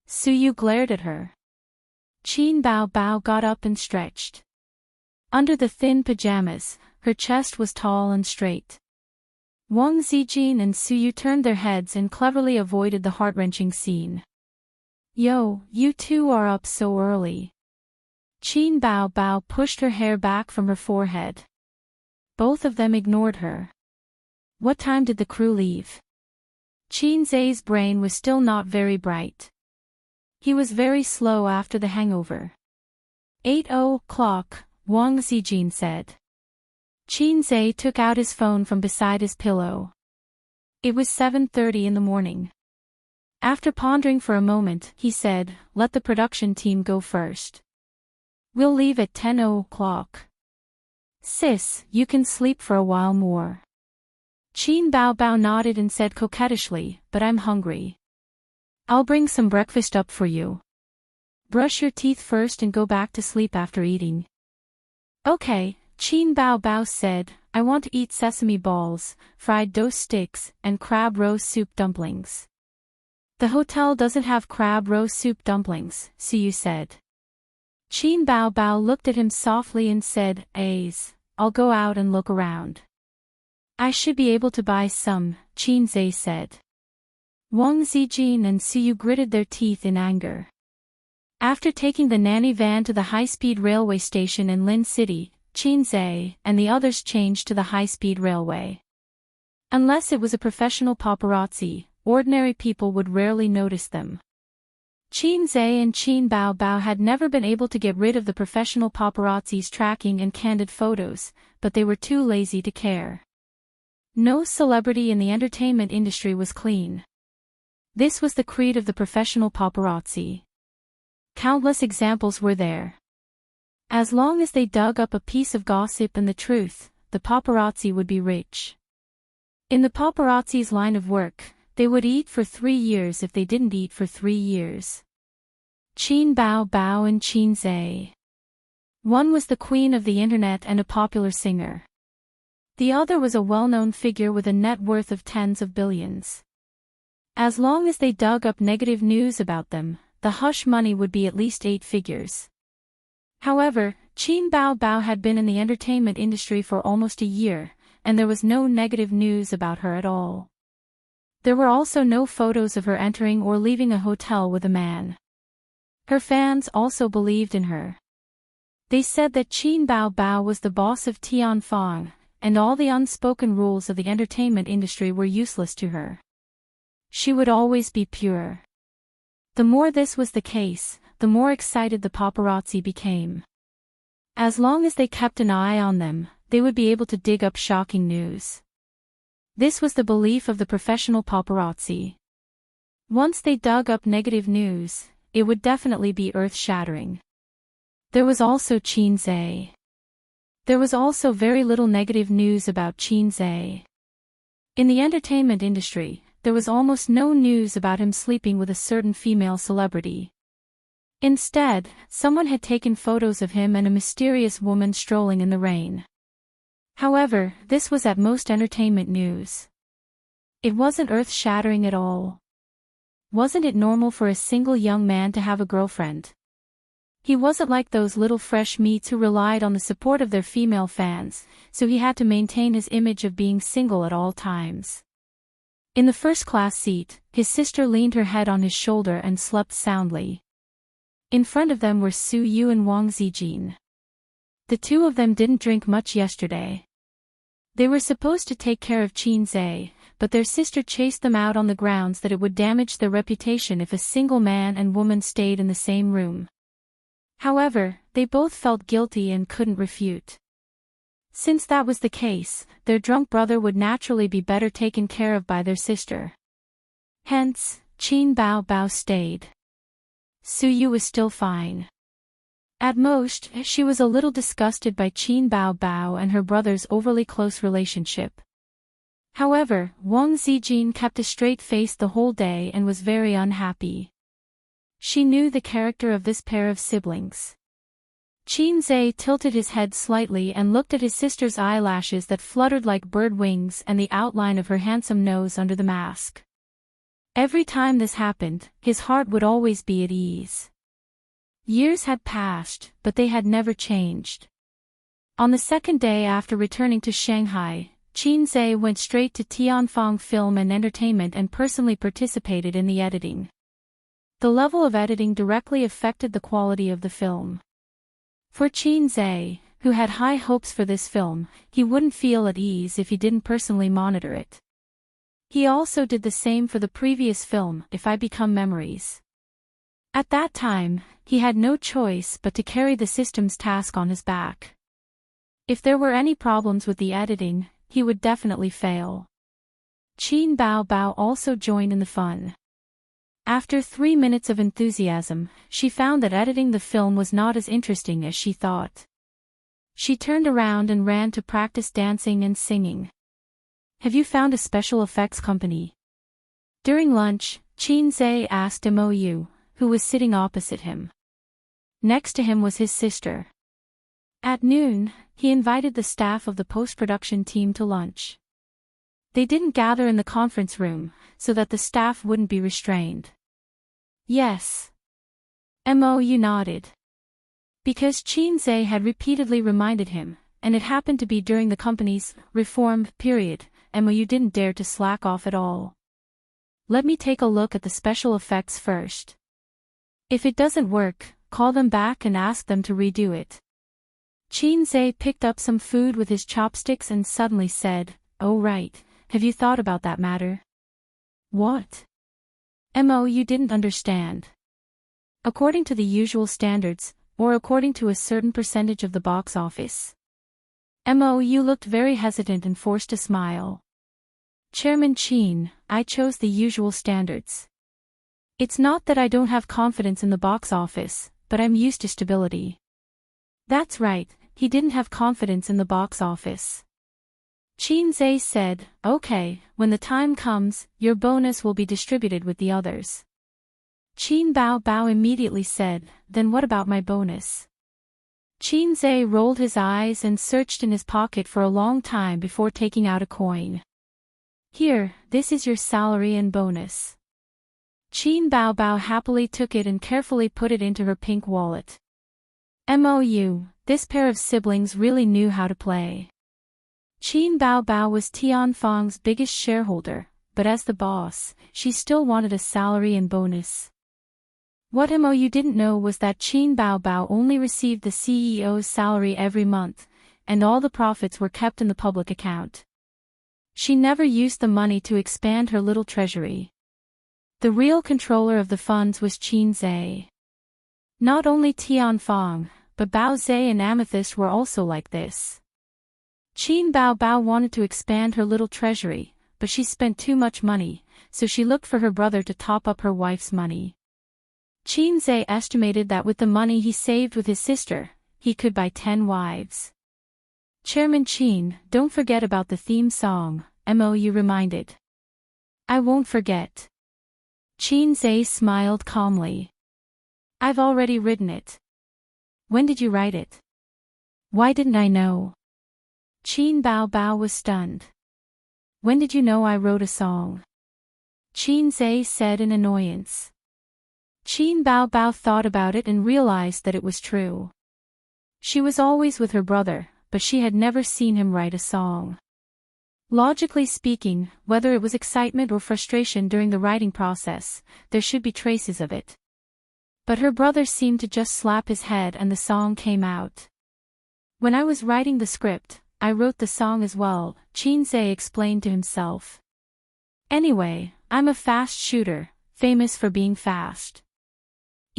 Su Yu glared at her. Qin Bao Bao got up and stretched. Under the thin pajamas, her chest was tall and straight. Wang Zijin and Su Yu turned their heads and cleverly avoided the heart-wrenching scene. You two are up so early." Qin Bao Bao pushed her hair back from her forehead. Both of them ignored her. "What time did the crew leave?" Qin Zhe's brain was still not very bright. He was very slow after the hangover. 8 o'clock, Wang Zijin said. Qin Zhe took out his phone from beside his pillow. It was 7:30 in the morning. After pondering for a moment, he said, "Let the production team go first. We'll leave at 10 o'clock. Sis, you can sleep for a while more." Qin Bao Bao nodded and said coquettishly, "But I'm hungry. I'll bring some breakfast up for you. Brush your teeth first and go back to sleep after eating." "Okay," Qin Bao Bao said, "I want to eat sesame balls, fried dough sticks, and crab roe soup dumplings." "The hotel doesn't have crab roe soup dumplings," Su Yu said. Qin Bao Bao looked at him softly and said, "I'll go out and look around." "I should be able to buy some," Qin Zhe said. Wang Zijin and Su Yu gritted their teeth in anger. After taking the nanny van to the high-speed railway station in Lin City, Qin Zhe and the others changed to the high-speed railway. Unless it was a professional paparazzi, ordinary people would rarely notice them. Qin Zhe and Qin Bao Bao had never been able to get rid of the professional paparazzi's tracking and candid photos, but they were too lazy to care. No celebrity in the entertainment industry was clean. This was the creed of the professional paparazzi. Countless examples were there. As long as they dug up a piece of gossip and the truth, the paparazzi would be rich. In the paparazzi's line of work, they would eat for 3 years if they didn't eat for 3 years. Qin Bao Bao and Qin Zhe. One was the queen of the internet and a popular singer. The other was a well-known figure with a net worth of tens of billions. As long as they dug up negative news about them, the hush money would be at least 8 figures. However, Qin Bao Bao had been in the entertainment industry for almost a year, and there was no negative news about her at all. There were also no photos of her entering or leaving a hotel with a man. Her fans also believed in her. They said that Qin Bao Bao was the boss of Tianfang, and all the unspoken rules of the entertainment industry were useless to her. She would always be pure. The more this was the case, the more excited the paparazzi became. As long as they kept an eye on them, they would be able to dig up shocking news. This was the belief of the professional paparazzi. Once they dug up negative news, it would definitely be earth-shattering. There was also Qin Zhe. There was also very little negative news about Qin Zhe. In the entertainment industry, there was almost no news about him sleeping with a certain female celebrity. Instead, someone had taken photos of him and a mysterious woman strolling in the rain. However, this was at most entertainment news. It wasn't earth-shattering at all. Wasn't it normal for a single young man to have a girlfriend? He wasn't like those little fresh meats who relied on the support of their female fans, so he had to maintain his image of being single at all times. In the first-class seat, his sister leaned her head on his shoulder and slept soundly. In front of them were Su Yu and Wang Zijin. The two of them didn't drink much yesterday. They were supposed to take care of Qin Zhe, but their sister chased them out on the grounds that it would damage their reputation if a single man and woman stayed in the same room. However, they both felt guilty and couldn't refute. Since that was the case, their drunk brother would naturally be better taken care of by their sister. Hence, Qin Bao Bao stayed. Su Yu was still fine. At most, she was a little disgusted by Qin Bao Bao and her brother's overly close relationship. However, Wang Zijin kept a straight face the whole day and was very unhappy. She knew the character of this pair of siblings. Qin Zhe tilted his head slightly and looked at his sister's eyelashes that fluttered like bird wings and the outline of her handsome nose under the mask. Every time this happened, his heart would always be at ease. Years had passed, but they had never changed. On the second day after returning to Shanghai, Qin Zhe went straight to Tianfang Film and Entertainment and personally participated in the editing. The level of editing directly affected the quality of the film. For Qin Zhe, who had high hopes for this film, he wouldn't feel at ease if he didn't personally monitor it. He also did the same for the previous film, If I Become Memories. At that time, he had no choice but to carry the system's task on his back. If there were any problems with the editing, he would definitely fail. Qin Bao Bao also joined in the fun. After 3 minutes of enthusiasm, she found that editing the film was not as interesting as she thought. She turned around and ran to practice dancing and singing. Have you found a special effects company? During lunch, Qin Zhe asked Mou, who was sitting opposite him. Next to him was his sister. At noon, he invited the staff of the post-production team to lunch. They didn't gather in the conference room, so that the staff wouldn't be restrained. Yes. Mou nodded. Because Qin Zhe had repeatedly reminded him, and it happened to be during the company's reform period, Mou didn't dare to slack off at all. Let me take a look at the special effects first. If it doesn't work, call them back and ask them to redo it. Qin Zhe picked up some food with his chopsticks and suddenly said, "Oh right, have you thought about that matter?" What? Mou didn't understand. According to the usual standards, or according to a certain percentage of the box office. Mou looked very hesitant and forced a smile. Chairman Chin, I chose the usual standards. It's not that I don't have confidence in the box office, but I'm used to stability. That's right, he didn't have confidence in the box office. Chin Zhe said, okay, when the time comes, your bonus will be distributed with the others. Chin Bao Bao immediately said, then what about my bonus? Chin Zhe rolled his eyes and searched in his pocket for a long time before taking out a coin. Here, this is your salary and bonus. Chin Bao Bao happily took it and carefully put it into her pink wallet. Mou, this pair of siblings really knew how to play. Chin Bao Bao was Tianfang's biggest shareholder, but as the boss, she still wanted a salary and bonus. What Mou didn't know was that Chin Bao Bao only received the CEO's salary every month, and all the profits were kept in the public account. She never used the money to expand her little treasury. The real controller of the funds was Chin Zhe. Not only Tianfang, but Bao Zhe and Amethyst were also like this. Chin Bao Bao wanted to expand her little treasury, but she spent too much money, so she looked for her brother to top up her wife's money. Chin Zhe estimated that with the money he saved with his sister, he could buy 10 wives. Chairman Chin, don't forget about the theme song, Mou reminded. I won't forget. Chin Zhe smiled calmly. I've already written it. When did you write it? Why didn't I know? Chin Bao Bao was stunned. When did you know I wrote a song? Chin Zhe said in annoyance. Chin Bao Bao thought about it and realized that it was true. She was always with her brother, but she had never seen him write a song. Logically speaking, whether it was excitement or frustration during the writing process, there should be traces of it. But her brother seemed to just slap his head and the song came out. When I was writing the script, I wrote the song as well, Chin Zhe explained to himself. Anyway, I'm a fast shooter, famous for being fast.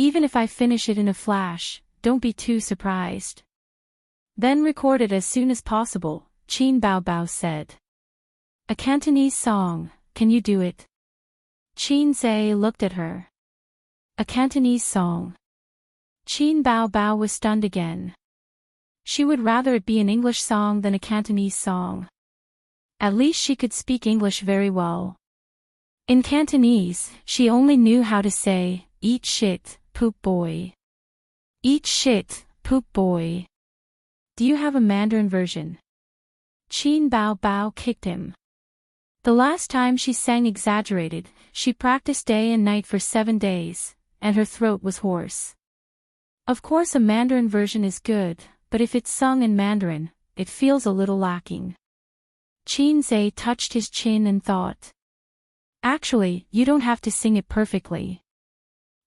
Even if I finish it in a flash, don't be too surprised. Then record it as soon as possible, Chin Bao Bao said. A Cantonese song, can you do it? Chin Zhe looked at her. A Cantonese song. Chin Bao Bao was stunned again. She would rather it be an English song than a Cantonese song. At least she could speak English very well. In Cantonese, she only knew how to say, eat shit, poop boy. Eat shit, poop boy. Do you have a Mandarin version? Chin Bao Bao kicked him. The last time she sang exaggerated, she practiced day and night for 7 days, and her throat was hoarse. Of course a Mandarin version is good, but if it's sung in Mandarin, it feels a little lacking. Chin Zhe touched his chin and thought. Actually, you don't have to sing it perfectly.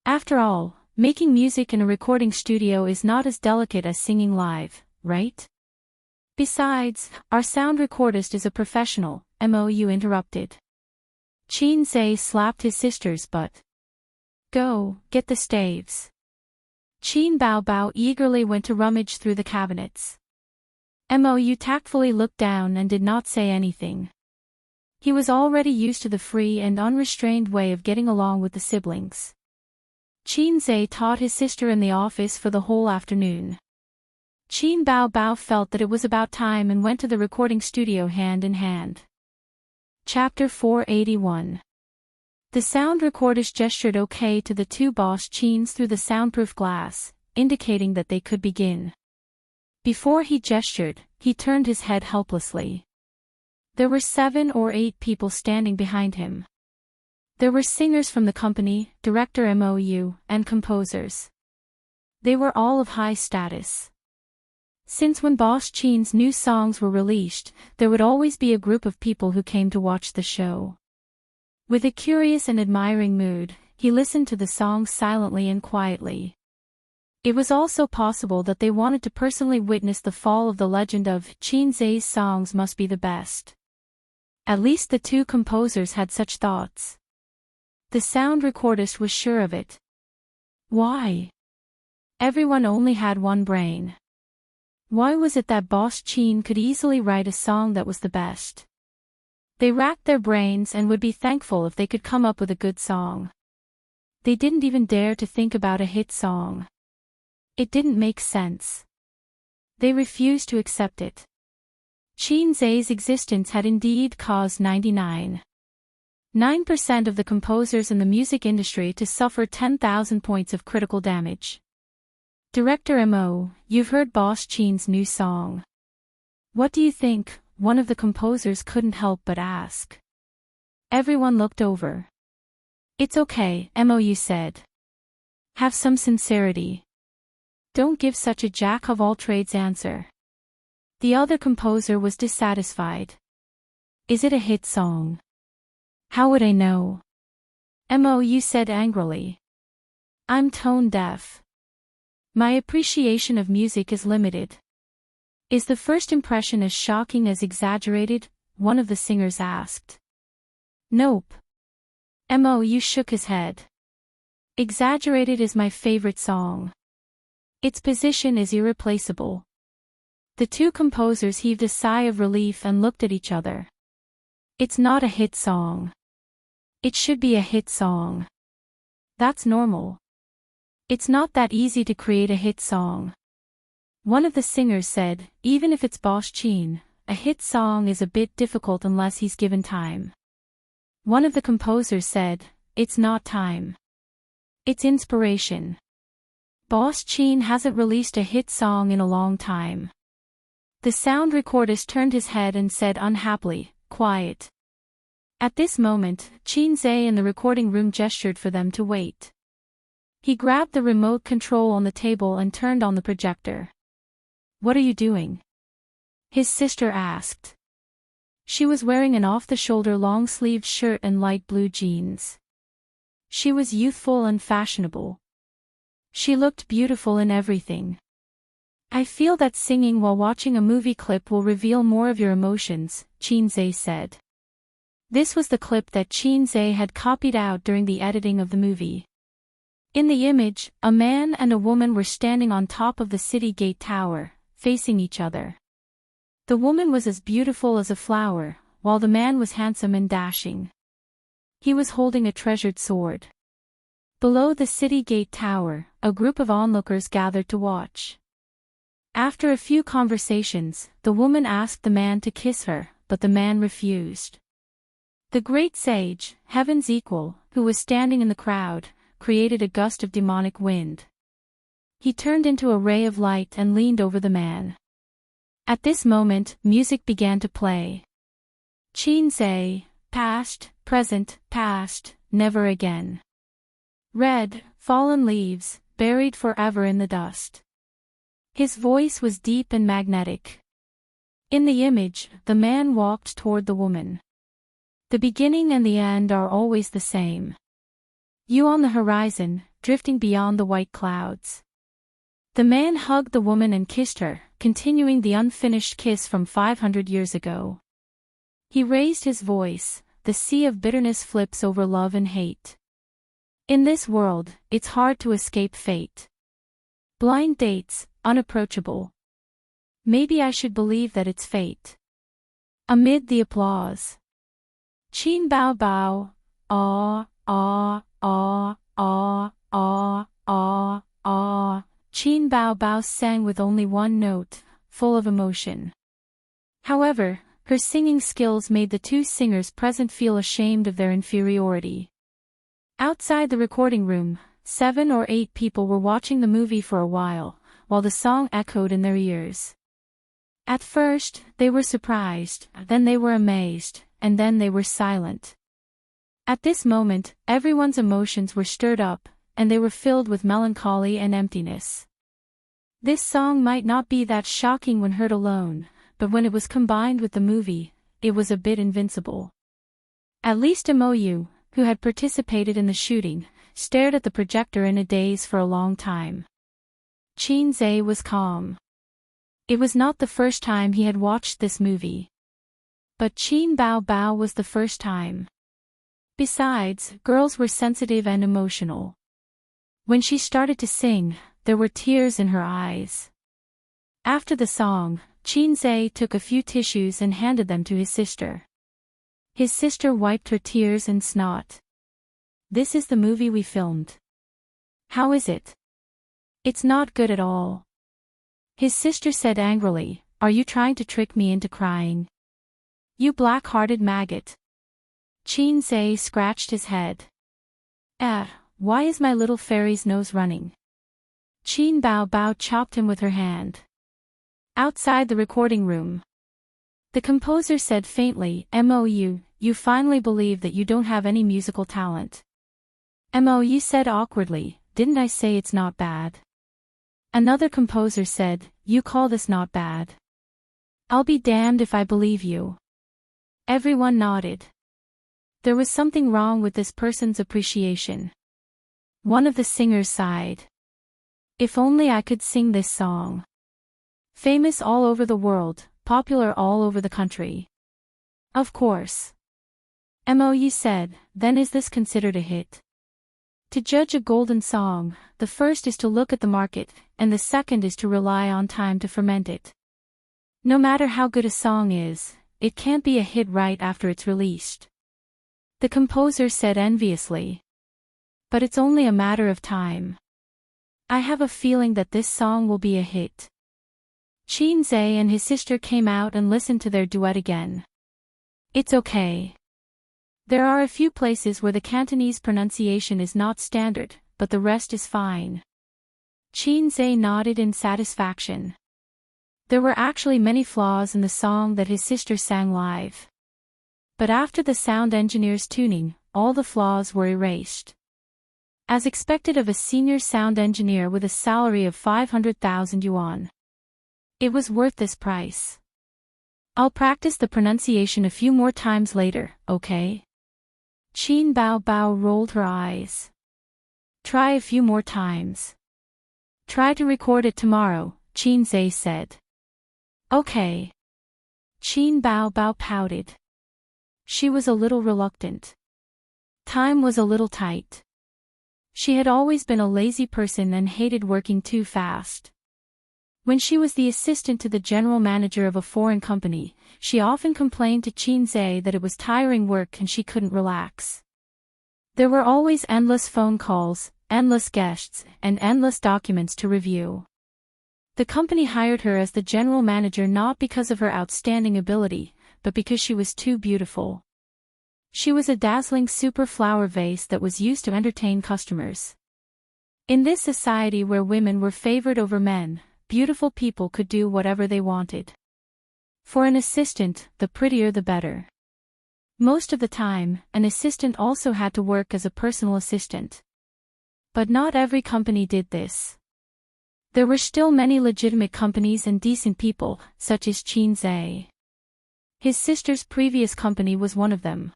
After all, making music in a recording studio is not as delicate as singing live, right? Besides, our sound recordist is a professional, Mou interrupted. Chin Zhe slapped his sister's butt. Go, get the staves. Chin Bao Bao eagerly went to rummage through the cabinets. Mou tactfully looked down and did not say anything. He was already used to the free and unrestrained way of getting along with the siblings. Chin Zhe taught his sister in the office for the whole afternoon. Chin Bao Bao felt that it was about time and went to the recording studio hand in hand. Chapter 481. The sound recordist gestured OK to the two boss Chins through the soundproof glass, indicating that they could begin. Before he gestured, he turned his head helplessly. There were 7 or 8 people standing behind him. There were singers from the company, director Mou, and composers. They were all of high status. Since when Boss Chin's new songs were released, there would always be a group of people who came to watch the show. With a curious and admiring mood, he listened to the songs silently and quietly. It was also possible that they wanted to personally witness the fall of the legend of Chin Zhe's songs must be the best. At least the two composers had such thoughts. The sound recordist was sure of it. Why? Everyone only had one brain. Why was it that Boss Chin could easily write a song that was the best? They racked their brains and would be thankful if they could come up with a good song. They didn't even dare to think about a hit song. It didn't make sense. They refused to accept it. Chin Zai's existence had indeed caused 99.9% of the composers in the music industry to suffer 10,000 points of critical damage. Director Mo, you've heard Boss Chin's new song. What do you think? One of the composers couldn't help but ask. Everyone looked over. It's okay, Mo said. Have some sincerity. Don't give such a jack-of-all-trades answer. The other composer was dissatisfied. Is it a hit song? How would I know? Mo said angrily. I'm tone deaf. My appreciation of music is limited. Is the first impression as shocking as exaggerated? One of the singers asked. Nope. Mo shook his head. Exaggerated is my favorite song. Its position is irreplaceable. The two composers heaved a sigh of relief and looked at each other. It's not a hit song. It should be a hit song. That's normal. It's not that easy to create a hit song. One of the singers said, even if it's Boss Chin, a hit song is a bit difficult unless he's given time. One of the composers said, it's not time. It's inspiration. Boss Chin hasn't released a hit song in a long time. The sound recordist turned his head and said unhappily, quiet. At this moment, Chin Zai in the recording room gestured for them to wait. He grabbed the remote control on the table and turned on the projector. What are you doing? His sister asked. She was wearing an off-the-shoulder long-sleeved shirt and light blue jeans. She was youthful and fashionable. She looked beautiful in everything. I feel that singing while watching a movie clip will reveal more of your emotions, Chin Zai said. This was the clip that Chin Zai had copied out during the editing of the movie. In the image, a man and a woman were standing on top of the city gate tower, facing each other. The woman was as beautiful as a flower, while the man was handsome and dashing. He was holding a treasured sword. Below the city gate tower, a group of onlookers gathered to watch. After a few conversations, the woman asked the man to kiss her, but the man refused. The great sage, heaven's equal, who was standing in the crowd, created a gust of demonic wind. He turned into a ray of light and leaned over the man. At this moment, music began to play. Chin Zai, past, present, past, never again. Red, fallen leaves, buried forever in the dust. His voice was deep and magnetic. In the image, the man walked toward the woman. The beginning and the end are always the same. You on the horizon, drifting beyond the white clouds. The man hugged the woman and kissed her, continuing the unfinished kiss from 500 years ago. He raised his voice, the sea of bitterness flips over love and hate. In this world, it's hard to escape fate. Blind dates, unapproachable. Maybe I should believe that it's fate. Amid the applause. Chin Bao Bao, ah, ah, ah, ah, ah, ah, ah. Chin Bao Bao sang with only one note, full of emotion. However, her singing skills made the two singers present feel ashamed of their inferiority. Outside the recording room, 7 or 8 people were watching the movie for a while the song echoed in their ears. At first, they were surprised, then they were amazed, and then they were silent. At this moment, everyone's emotions were stirred up, and they were filled with melancholy and emptiness. This song might not be that shocking when heard alone, but when it was combined with the movie, it was a bit invincible. At least Mo, who had participated in the shooting, stared at the projector in a daze for a long time. Chin Zai was calm. It was not the first time he had watched this movie. But Chin Bao Bao was the first time. Besides, girls were sensitive and emotional. When she started to sing, there were tears in her eyes. After the song, Qinzhe took a few tissues and handed them to his sister. His sister wiped her tears and snot. "This is the movie we filmed. How is it?" "It's not good at all." His sister said angrily, "Are you trying to trick me into crying? You black-hearted maggot." Qinzhe scratched his head. Why is my little fairy's nose running?" Qin Bao Bao chopped him with her hand. Outside the recording room, the composer said faintly, You finally believe that you don't have any musical talent." You said awkwardly, "Didn't I say it's not bad?" Another composer said, "You call this not bad? I'll be damned if I believe you." Everyone nodded. There was something wrong with this person's appreciation. One of the singers sighed. "If only I could sing this song. Famous all over the world, popular all over the country." "Of course." Mou said, "Then is this considered a hit?" To judge a golden song, the first is to look at the market, and the second is to rely on time to ferment it. No matter how good a song is, it can't be a hit right after it's released. The composer said enviously. "But it's only a matter of time. I have a feeling that this song will be a hit." Qinzhe and his sister came out and listened to their duet again. "It's okay. There are a few places where the Cantonese pronunciation is not standard, but the rest is fine." Qinzhe nodded in satisfaction. There were actually many flaws in the song that his sister sang live. But after the sound engineer's tuning, all the flaws were erased. As expected of a senior sound engineer with a salary of 500,000 yuan. It was worth this price. "I'll practice the pronunciation a few more times later, okay?" Qin Bao Bao rolled her eyes. "Try a few more times. Try to record it tomorrow," Qinzhe said. "Okay." Qin Bao Bao pouted. She was a little reluctant. Time was a little tight. She had always been a lazy person and hated working too fast. When she was the assistant to the general manager of a foreign company, she often complained to Qinzhe that it was tiring work and she couldn't relax. There were always endless phone calls, endless guests, and endless documents to review. The company hired her as the general manager not because of her outstanding ability, but because she was too beautiful. She was a dazzling super flower vase that was used to entertain customers. In this society where women were favored over men, beautiful people could do whatever they wanted. For an assistant, the prettier the better. Most of the time, an assistant also had to work as a personal assistant. But not every company did this. There were still many legitimate companies and decent people, such as Qinzhe. His sister's previous company was one of them.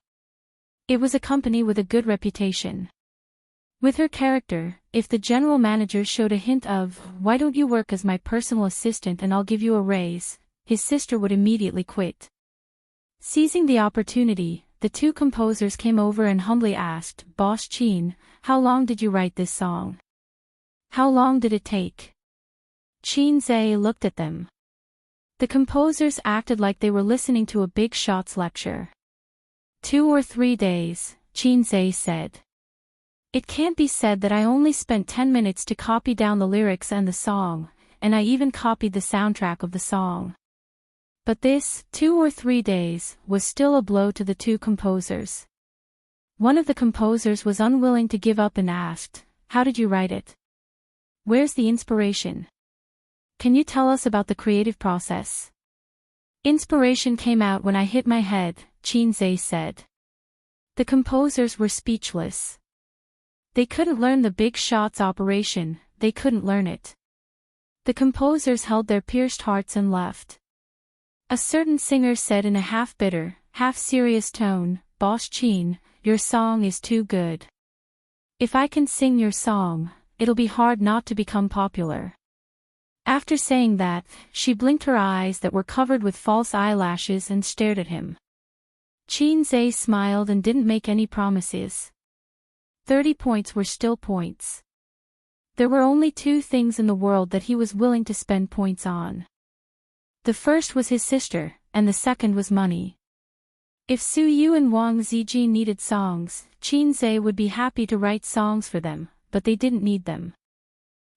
It was a company with a good reputation. With her character, if the general manager showed a hint of, "Why don't you work as my personal assistant and I'll give you a raise," his sister would immediately quit. Seizing the opportunity, the two composers came over and humbly asked, "Boss Qin, how long did you write this song? How long did it take?" Qinzhe looked at them. The composers acted like they were listening to a big shots lecture. 2 or 3 days, Qinzhe said. "It can't be said that I only spent 10 minutes to copy down the lyrics and the song, and I even copied the soundtrack of the song." But this, 2 or 3 days, was still a blow to the two composers. One of the composers was unwilling to give up and asked, "How did you write it? Where's the inspiration? Can you tell us about the creative process?" "Inspiration came out when I hit my head," Qinzhe said. The composers were speechless. They couldn't learn the big shots operation, they couldn't learn it. The composers held their pierced hearts and left. A certain singer said in a half-bitter, half-serious tone, "Boss Qin, your song is too good. If I can sing your song, it'll be hard not to become popular." After saying that, she blinked her eyes that were covered with false eyelashes and stared at him. Qinzhe smiled and didn't make any promises. 30 points were still points. There were only two things in the world that he was willing to spend points on. The first was his sister, and the second was money. If Su Yu and Wang Zijin needed songs, Qin Zhe would be happy to write songs for them, but they didn't need them.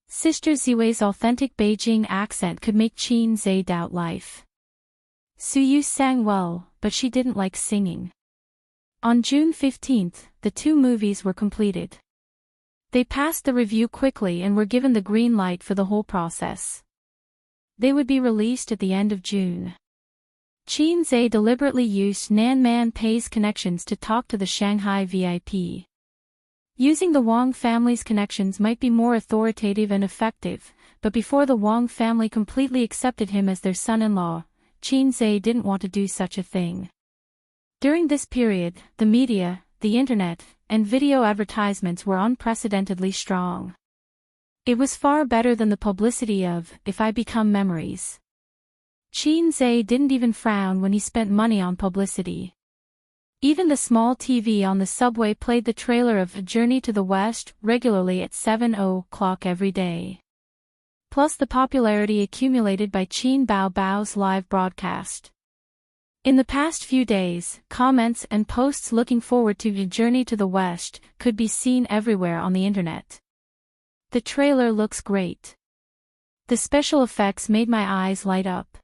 Sister Ziwei's authentic Beijing accent could make Qin Zhe doubt life. Su Yu sang well, but she didn't like singing. On June 15th, the two movies were completed. They passed the review quickly and were given the green light for the whole process. They would be released at the end of June. Qin Zhe deliberately used Nan Man Pei's connections to talk to the Shanghai VIP. Using the Wang family's connections might be more authoritative and effective, but before the Wang family completely accepted him as their son-in-law, Qin Zhe didn't want to do such a thing. During this period, the media, the internet, and video advertisements were unprecedentedly strong. It was far better than the publicity of "If I Become Memories." Qin Zhe didn't even frown when he spent money on publicity. Even the small TV on the subway played the trailer of A Journey to the West regularly at 7:00 every day. Plus the popularity accumulated by Qin Bao's live broadcast. In the past few days, comments and posts looking forward to A Journey to the West could be seen everywhere on the internet. The trailer looks great. The special effects made my eyes light up.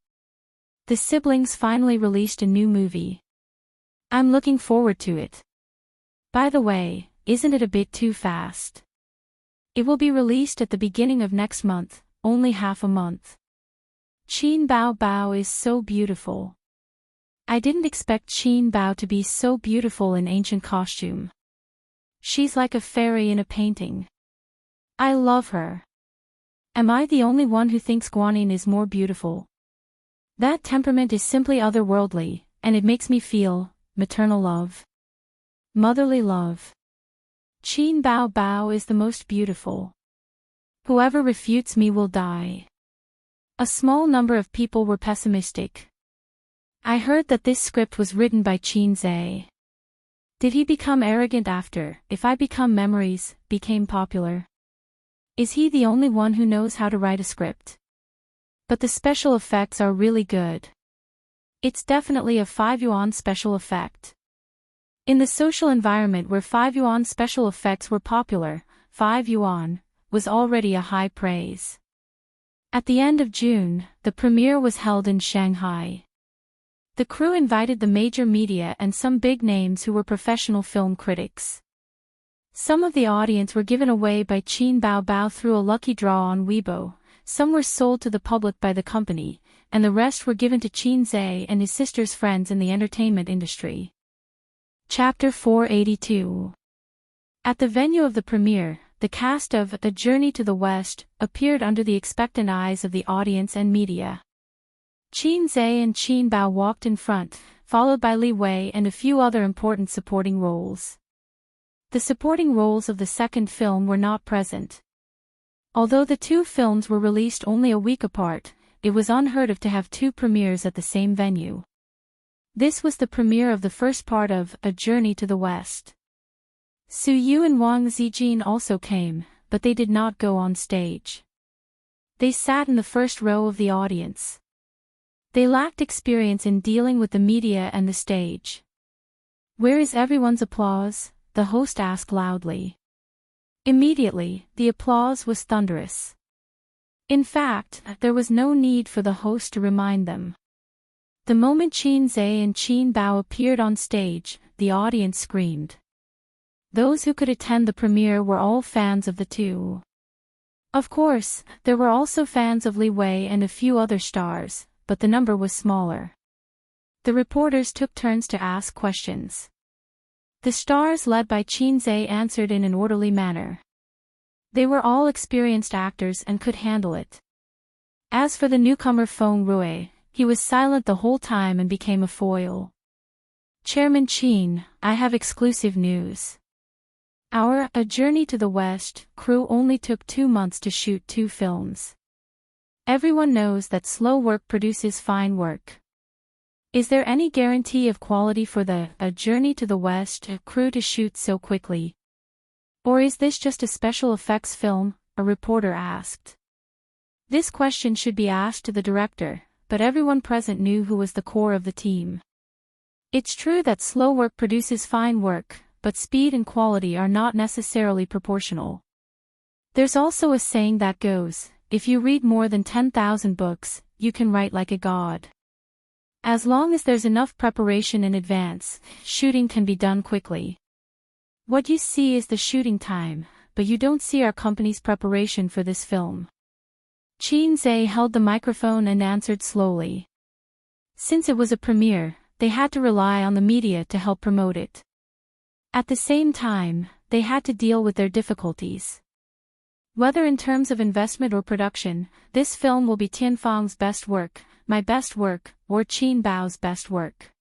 The siblings finally released a new movie. I'm looking forward to it. By the way, isn't it a bit too fast? It will be released at the beginning of next month, only half a month. Qin Bao is so beautiful. I didn't expect Qin Bao to be so beautiful in ancient costume. She's like a fairy in a painting. I love her. Am I the only one who thinks Guanyin is more beautiful? That temperament is simply otherworldly, and it makes me feel maternal love. Motherly love. Qin Bao is the most beautiful. Whoever refutes me will die. A small number of people were pessimistic. I heard that this script was written by Qin Zhe. Did he become arrogant after If I Become Memories became popular? Is he the only one who knows how to write a script? But the special effects are really good. It's definitely a 5 yuan special effect. In the social environment where 5 yuan special effects were popular, 5 yuan was already a high praise. At the end of June, the premiere was held in Shanghai. The crew invited the major media and some big names who were professional film critics. Some of the audience were given away by Qin Bao through a lucky draw on Weibo, some were sold to the public by the company, and the rest were given to Qin Zhe and his sister's friends in the entertainment industry. Chapter 482. At the venue of the premiere, the cast of A Journey to the West appeared under the expectant eyes of the audience and media. Qin Zhe and Qin Bao walked in front, followed by Li Wei and a few other important supporting roles. The supporting roles of the second film were not present. Although the two films were released only a week apart, it was unheard of to have two premieres at the same venue. This was the premiere of the first part of A Journey to the West. Su Yu and Wang Zijin also came, but they did not go on stage. They sat in the first row of the audience. They lacked experience in dealing with the media and the stage. "Where is everyone's applause?" the host asked loudly. Immediately, the applause was thunderous. In fact, there was no need for the host to remind them. The moment Qin Zhe and Qin Bao appeared on stage, the audience screamed. Those who could attend the premiere were all fans of the two. Of course, there were also fans of Li Wei and a few other stars, but the number was smaller. The reporters took turns to ask questions. The stars led by Qin Zhe answered in an orderly manner. They were all experienced actors and could handle it. As for the newcomer Feng Rui, he was silent the whole time and became a foil. "Chairman Qin, I have exclusive news. Our A Journey to the West crew only took 2 months to shoot 2 films. Everyone knows that slow work produces fine work. Is there any guarantee of quality for the A Journey to the West crew to shoot so quickly? Or is this just a special effects film, a reporter asked. This question should be asked to the director, but everyone present knew who was the core of the team. It's true that slow work produces fine work, but speed and quality are not necessarily proportional. There's also a saying that goes, if you read more than 10,000 books, you can write like a god. As long as there's enough preparation in advance, shooting can be done quickly. What you see is the shooting time, but you don't see our company's preparation for this film. Qin held the microphone and answered slowly. Since it was a premiere, they had to rely on the media to help promote it. At the same time, they had to deal with their difficulties. Whether in terms of investment or production, this film will be Tianfang's best work, my best work, or Qin Bao's best work.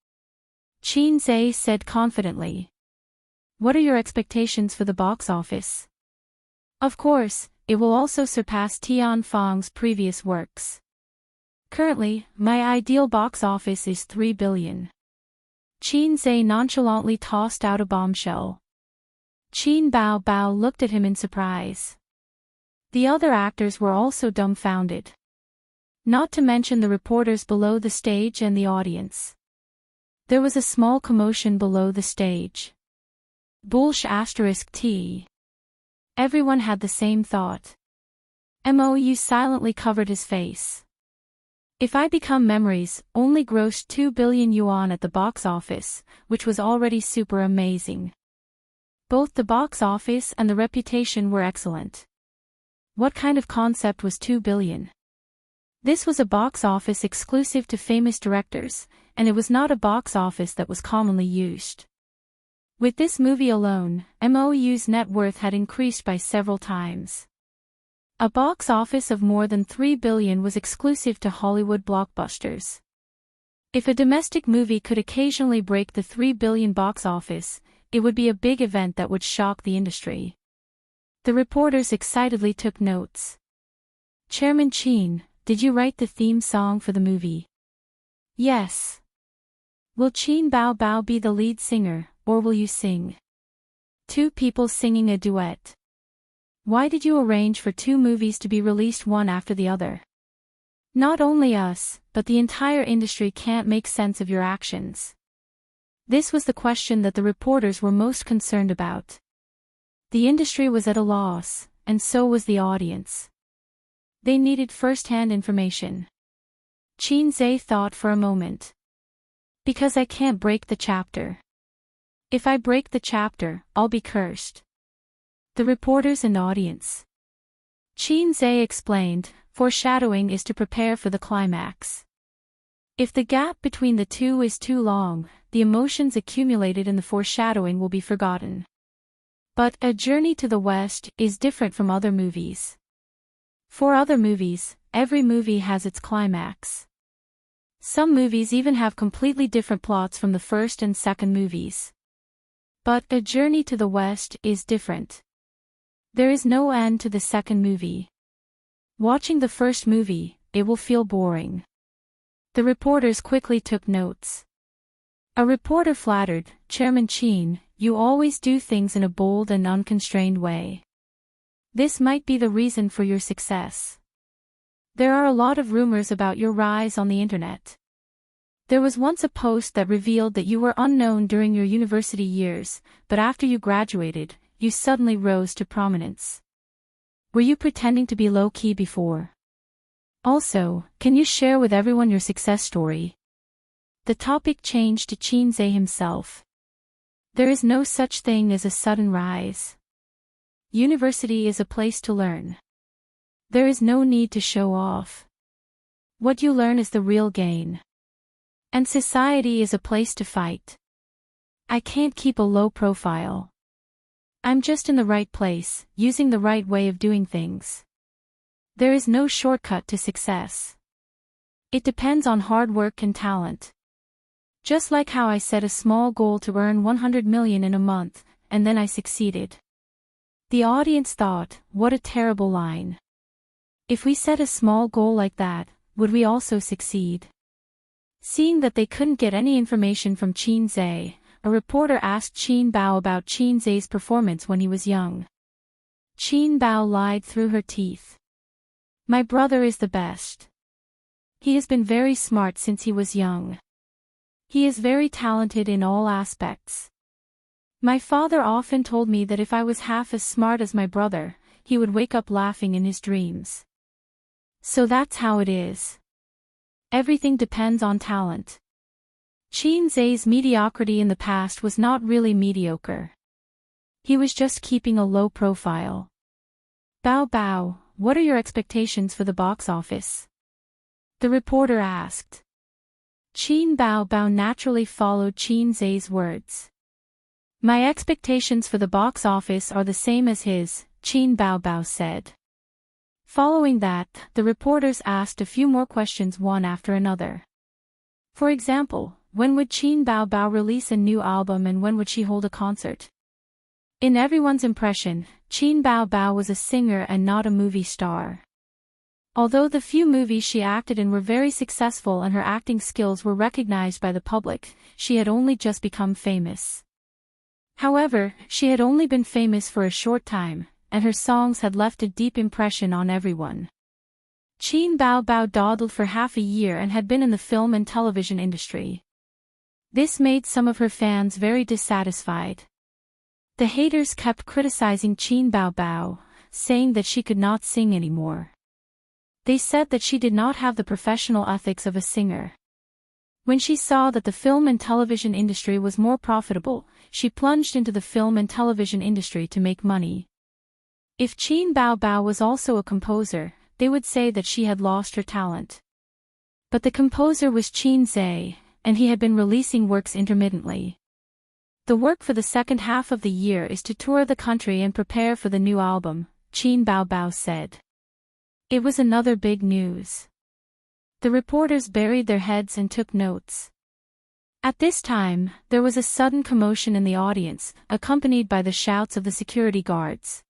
Qin said confidently. What are your expectations for the box office? Of course, it will also surpass Tianfang's previous works. Currently, my ideal box office is 3 billion. Qin nonchalantly tossed out a bombshell. Qin Bao looked at him in surprise. The other actors were also dumbfounded. Not to mention the reporters below the stage and the audience. There was a small commotion below the stage. **T. Everyone had the same thought. Mou silently covered his face. If I Become Memories only grossed 2 billion yuan at the box office, which was already super amazing. Both the box office and the reputation were excellent. What kind of concept was 2 billion? This was a box office exclusive to famous directors, and it was not a box office that was commonly used. With this movie alone, MOU's net worth had increased by several times. A box office of more than 3 billion was exclusive to Hollywood blockbusters. If a domestic movie could occasionally break the 3 billion box office, it would be a big event that would shock the industry. The reporters excitedly took notes. Chairman Qin, did you write the theme song for the movie? Yes. Will Qin Bao be the lead singer, or will you sing? Two people singing a duet. Why did you arrange for 2 movies to be released one after the other? Not only us, but the entire industry can't make sense of your actions. This was the question that the reporters were most concerned about. The industry was at a loss, and so was the audience. They needed first-hand information. Qin thought for a moment. Because I can't break the chapter. If I break the chapter, I'll be cursed. The reporters and audience. Qin explained, foreshadowing is to prepare for the climax. If the gap between the two is too long, the emotions accumulated in the foreshadowing will be forgotten. But A Journey to the West is different from other movies. For other movies, every movie has its climax. Some movies even have completely different plots from the first and second movies. But A Journey to the West is different. There is no end to the second movie. Watching the first movie, it will feel boring. The reporters quickly took notes. A reporter flattered, Chairman Qin, you always do things in a bold and unconstrained way. This might be the reason for your success. There are a lot of rumors about your rise on the internet. There was once a post that revealed that you were unknown during your university years, but after you graduated, you suddenly rose to prominence. Were you pretending to be low-key before? Also, can you share with everyone your success story? The topic changed to Qin himself. There is no such thing as a sudden rise. University is a place to learn. There is no need to show off. What you learn is the real gain. And society is a place to fight. I can't keep a low profile. I'm just in the right place, using the right way of doing things. There is no shortcut to success. It depends on hard work and talent. Just like how I set a small goal to earn 100 million in a month, and then I succeeded. The audience thought, what a terrible line. If we set a small goal like that, would we also succeed? Seeing that they couldn't get any information from Qin, a reporter asked Qin Bao about Qin performance when he was young. Qin Bao lied through her teeth. My brother is the best. He has been very smart since he was young. He is very talented in all aspects. My father often told me that if I was half as smart as my brother, he would wake up laughing in his dreams. So that's how it is. Everything depends on talent. Qin Zai's mediocrity in the past was not really mediocre. He was just keeping a low profile. Bao Bao, what are your expectations for the box office? The reporter asked. Qin Bao Bao naturally followed Qin Zai's words. My expectations for the box office are the same as his, Qin Bao Bao said. Following that, the reporters asked a few more questions one after another. For example, when would Qin Bao Bao release a new album and when would she hold a concert? In everyone's impression, Qin Bao Bao was a singer and not a movie star. Although the few movies she acted in were very successful and her acting skills were recognized by the public, she had only just become famous. However, she had only been famous for a short time, and her songs had left a deep impression on everyone. Qin Bao Bao dawdled for half a year and had been in the film and television industry. This made some of her fans very dissatisfied. The haters kept criticizing Qin Bao Bao, saying that she could not sing anymore. They said that she did not have the professional ethics of a singer. When she saw that the film and television industry was more profitable, she plunged into the film and television industry to make money. If Qin Bao Bao was also a composer, they would say that she had lost her talent. But the composer was Qin Zai, and he had been releasing works intermittently. The work for the second half of the year is to tour the country and prepare for the new album, Qin Bao Bao said. It was another big news. The reporters buried their heads and took notes. At this time, there was a sudden commotion in the audience, accompanied by the shouts of the security guards.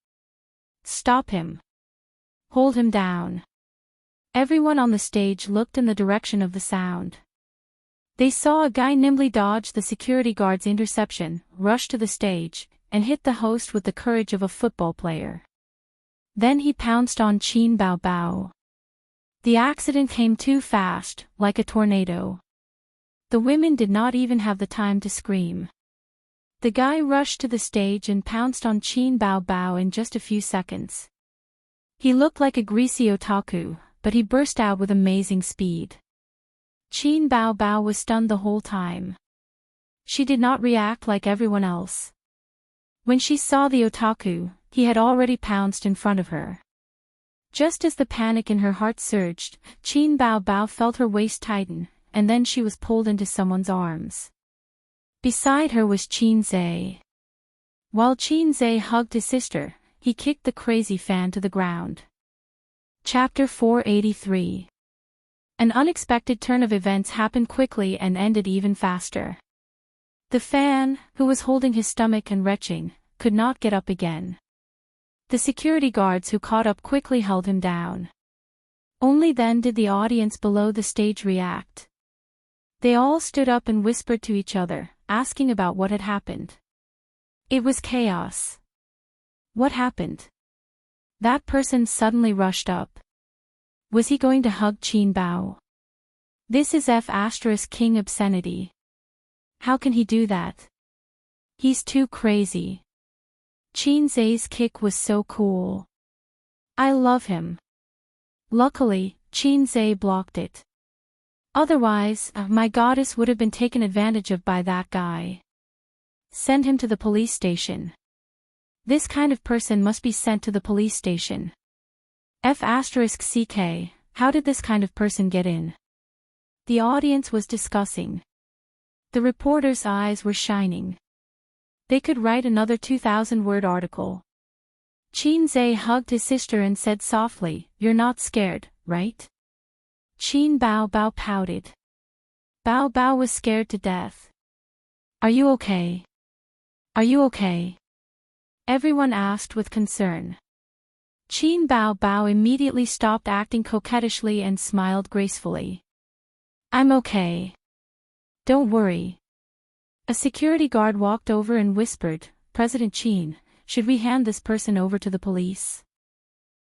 Stop him. Hold him down. Everyone on the stage looked in the direction of the sound. They saw a guy nimbly dodge the security guard's interception, rush to the stage, and hit the host with the courage of a football player. Then he pounced on Qin Bao Bao. The accident came too fast, like a tornado. The women did not even have the time to scream. The guy rushed to the stage and pounced on Qin Bao Bao in just a few seconds. He looked like a greasy otaku, but he burst out with amazing speed. Qin Bao Bao was stunned the whole time. She did not react like everyone else. When she saw the otaku, he had already pounced in front of her. Just as the panic in her heart surged, Qin Bao Bao felt her waist tighten, and then she was pulled into someone's arms. Beside her was Qin Zai. While Qin Zai hugged his sister, he kicked the crazy fan to the ground. Chapter 483. An unexpected turn of events happened quickly and ended even faster. The fan, who was holding his stomach and retching, could not get up again. The security guards who caught up quickly held him down. Only then did the audience below the stage react. They all stood up and whispered to each other, asking about what had happened. It was chaos. What happened? That person suddenly rushed up. Was he going to hug Qin Bao? This is King obscenity. How can he do that? He's too crazy. Qin Zai's kick was so cool. I love him. Luckily, Qin Zai blocked it. Otherwise, my goddess would have been taken advantage of by that guy. Send him to the police station. This kind of person must be sent to the police station. CK, how did this kind of person get in? The audience was discussing. The reporters' eyes were shining. They could write another 2,000-word article. Qin Zai hugged his sister and said softly, "You're not scared, right?" Qin Bao Bao pouted. Bao Bao was scared to death. Are you okay? Are you okay? Everyone asked with concern. Qin Bao Bao immediately stopped acting coquettishly and smiled gracefully. I'm okay. Don't worry. A security guard walked over and whispered, President Qin, should we hand this person over to the police?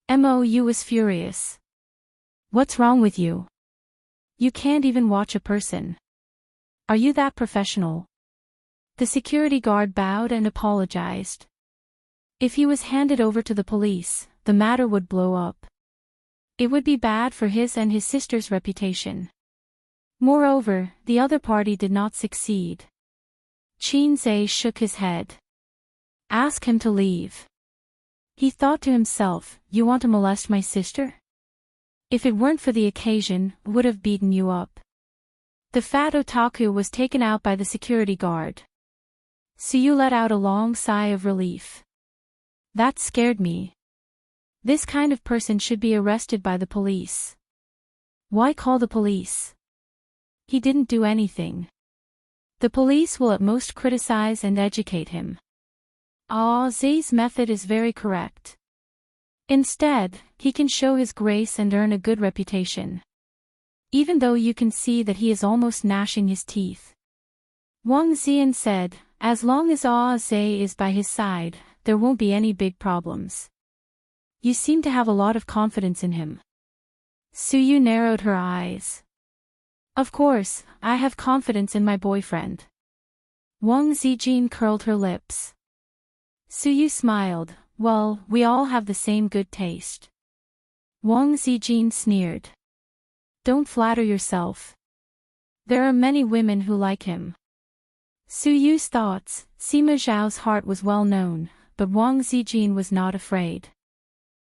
Mou was furious. What's wrong with you? You can't even watch a person. Are you that professional? The security guard bowed and apologized. If he was handed over to the police, the matter would blow up. It would be bad for his and his sister's reputation. Moreover, the other party did not succeed. Qin shook his head. Ask him to leave. He thought to himself, you want to molest my sister? If it weren't for the occasion, would have beaten you up. The fat otaku was taken out by the security guard. Suyu let out a long sigh of relief. That scared me. This kind of person should be arrested by the police. Why call the police? He didn't do anything. The police will at most criticize and educate him. Z's method is very correct. Instead, he can show his grace and earn a good reputation. Even though you can see that he is almost gnashing his teeth. Wang Xian said, as long as Z is by his side, there won't be any big problems. You seem to have a lot of confidence in him. Suyu narrowed her eyes. Of course, I have confidence in my boyfriend. Wang Zijin curled her lips. Suyu smiled, well, we all have the same good taste. Wang Zijin sneered. Don't flatter yourself. There are many women who like him. Suyu's thoughts, Sima Zhao's heart was well known, but Wang Zijin was not afraid.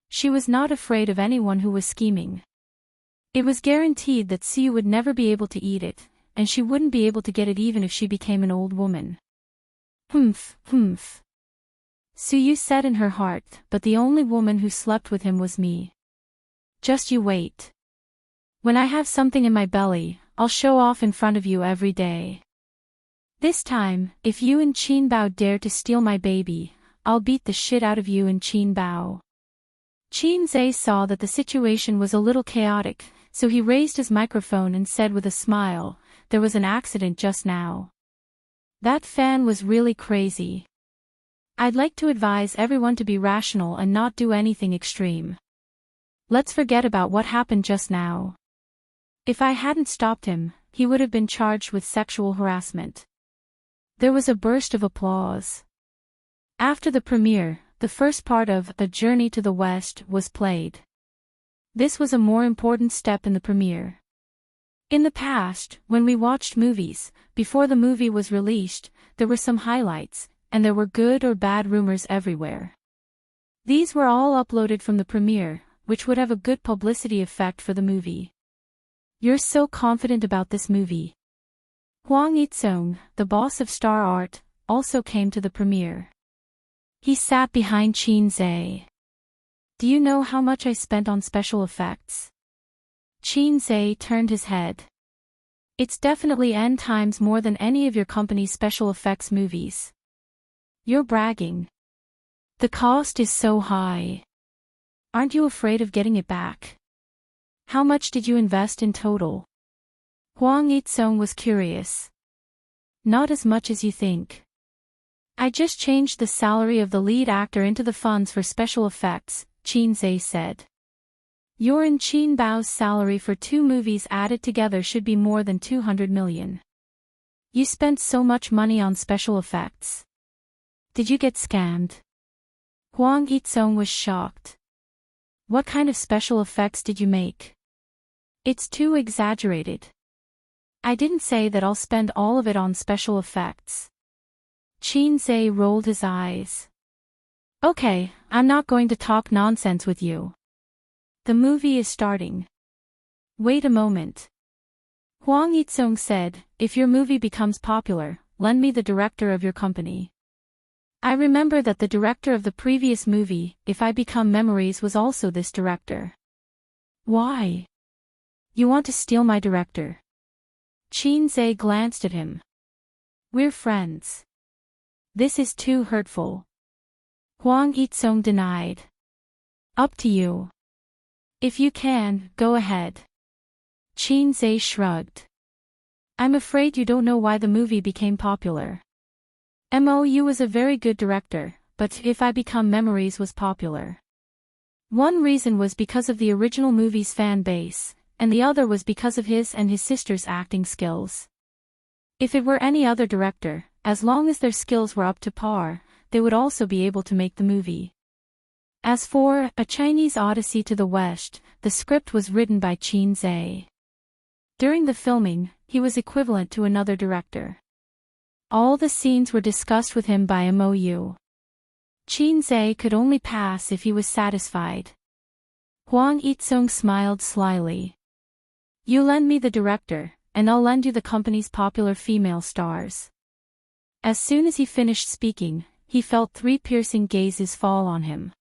She was not afraid of anyone who was scheming. It was guaranteed that Suyu would never be able to eat it, and she wouldn't be able to get it even if she became an old woman. Humph. Suyu said in her heart, but the only woman who slept with him was me. Just you wait. When I have something in my belly, I'll show off in front of you every day. This time, if you and Qinbao dare to steal my baby, I'll beat the shit out of you and Qinbao. Qin saw that the situation was a little chaotic, so he raised his microphone and said with a smile, there was an accident just now. That fan was really crazy. I'd like to advise everyone to be rational and not do anything extreme. Let's forget about what happened just now. If I hadn't stopped him, he would have been charged with sexual harassment. There was a burst of applause. After the premiere, the first part of A Journey to the West was played. This was a more important step in the premiere. In the past, when we watched movies, before the movie was released, there were some highlights, and there were good or bad rumors everywhere. These were all uploaded from the premiere, which would have a good publicity effect for the movie. You're so confident about this movie. Huang Yitsong, the boss of Star Art, also came to the premiere. He sat behind Qin. Do you know how much I spent on special effects? Qin turned his head. It's definitely N times more than any of your company's special effects movies. You're bragging. The cost is so high. Aren't you afraid of getting it back? How much did you invest in total? Huang Yitsong was curious. Not as much as you think. I just changed the salary of the lead actor into the funds for special effects, Qin said. Your and Qinbao's salary for 2 movies added together should be more than 200 million. You spent so much money on special effects. Did you get scammed? Huang Yitsong was shocked. What kind of special effects did you make? It's too exaggerated. I didn't say that I'll spend all of it on special effects. Qin rolled his eyes. Okay, I'm not going to talk nonsense with you. The movie is starting. Wait a moment. Huang Yitsong said, if your movie becomes popular, lend me the director of your company. I remember that the director of the previous movie, If I Become Memories, was also this director. Why? You want to steal my director? Qin glanced at him. We're friends. This is too hurtful. Huang Yitsong denied. Up to you. If you can, go ahead. Qin shrugged. I'm afraid you don't know why the movie became popular. Mou was a very good director, but If I Become Memories was popular. One reason was because of the original movie's fan base, and the other was because of his and his sister's acting skills. If it were any other director, as long as their skills were up to par, they would also be able to make the movie. As for A Chinese Odyssey to the West, the script was written by Qin Zhe. During the filming, he was equivalent to another director. All the scenes were discussed with him by MOU. Qin Zhe could only pass if he was satisfied. Huang Yitsong smiled slyly. You lend me the director, and I'll lend you the company's popular female stars. As soon as he finished speaking, he felt 3 piercing gazes fall on him.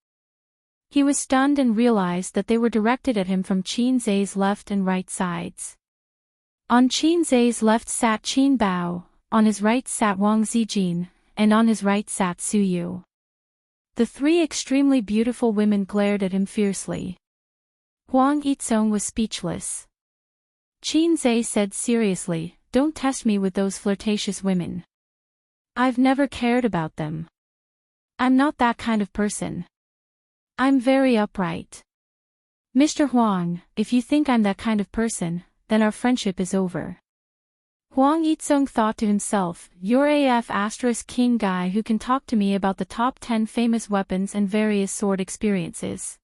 He was stunned and realized that they were directed at him from Qin Zhe's left and right sides. On Qin Zhe's left sat Qin Bao, on his right sat Wang Zijin, and on his right sat Su Yu. The 3 extremely beautiful women glared at him fiercely. Huang Yitsong was speechless. Qin Zhe said seriously, "Don't test me with those flirtatious women. I've never cared about them. I'm not that kind of person. I'm very upright. Mr. Huang, if you think I'm that kind of person, then our friendship is over." Huang Yitsong thought to himself, "You're a king guy who can talk to me about the top 10 famous weapons and various sword experiences.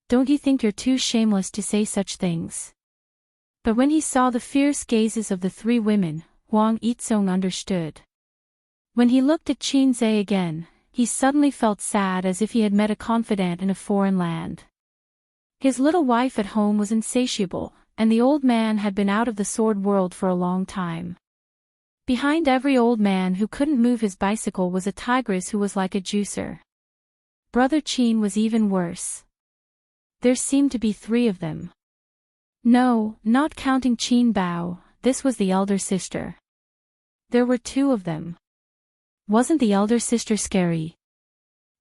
Don't you think you're too shameless to say such things?" But when he saw the fierce gazes of the 3 women, Huang Yitsong understood. When he looked at Qin Zhe again, he suddenly felt sad as if he had met a confidant in a foreign land. His little wife at home was insatiable, and the old man had been out of the sword world for a long time. Behind every old man who couldn't move his bicycle was a tigress who was like a juicer. Brother Qin was even worse. There seemed to be 3 of them. No, not counting Qin Bao, this was the elder sister. There were 2 of them. Wasn't the elder sister scary?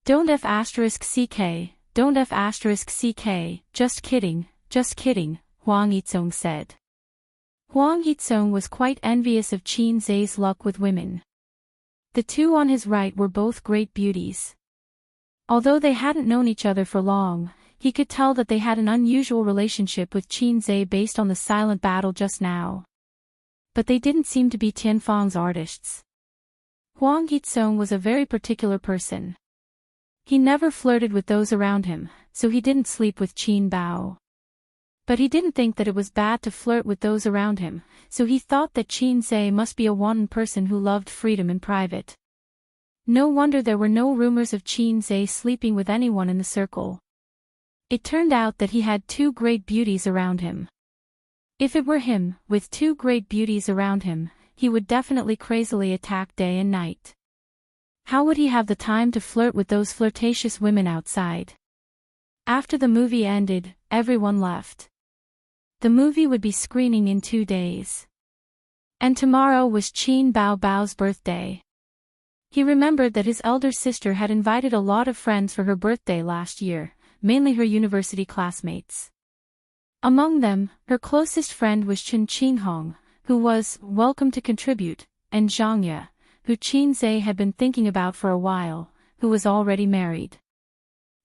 Don't F***ck, don't F***ck, just kidding, Huang Yitsong said. Huang Yitsong was quite envious of Qin Zhe's luck with women. The 2 on his right were both great beauties. Although they hadn't known each other for long, he could tell that they had an unusual relationship with Qin Zhe based on the silent battle just now. But they didn't seem to be Tianfang's artists. Huang Yitsong was a very particular person. He never flirted with those around him, so he didn't sleep with Qin Bao. But he didn't think that it was bad to flirt with those around him, so he thought that Qin Zhe must be a wanton person who loved freedom in private. No wonder there were no rumors of Qin Zhe sleeping with anyone in the circle. It turned out that he had 2 great beauties around him. If it were him, with 2 great beauties around him, he would definitely crazily attack day and night. How would he have the time to flirt with those flirtatious women outside? After the movie ended, everyone left. The movie would be screening in 2 days. And tomorrow was Qin Bao's birthday. He remembered that his elder sister had invited a lot of friends for her birthday last year, mainly her university classmates. Among them, her closest friend was Chen Qinghong, who was welcome to contribute, and Zhang Ye, who Qin Zhe had been thinking about for a while, who was already married.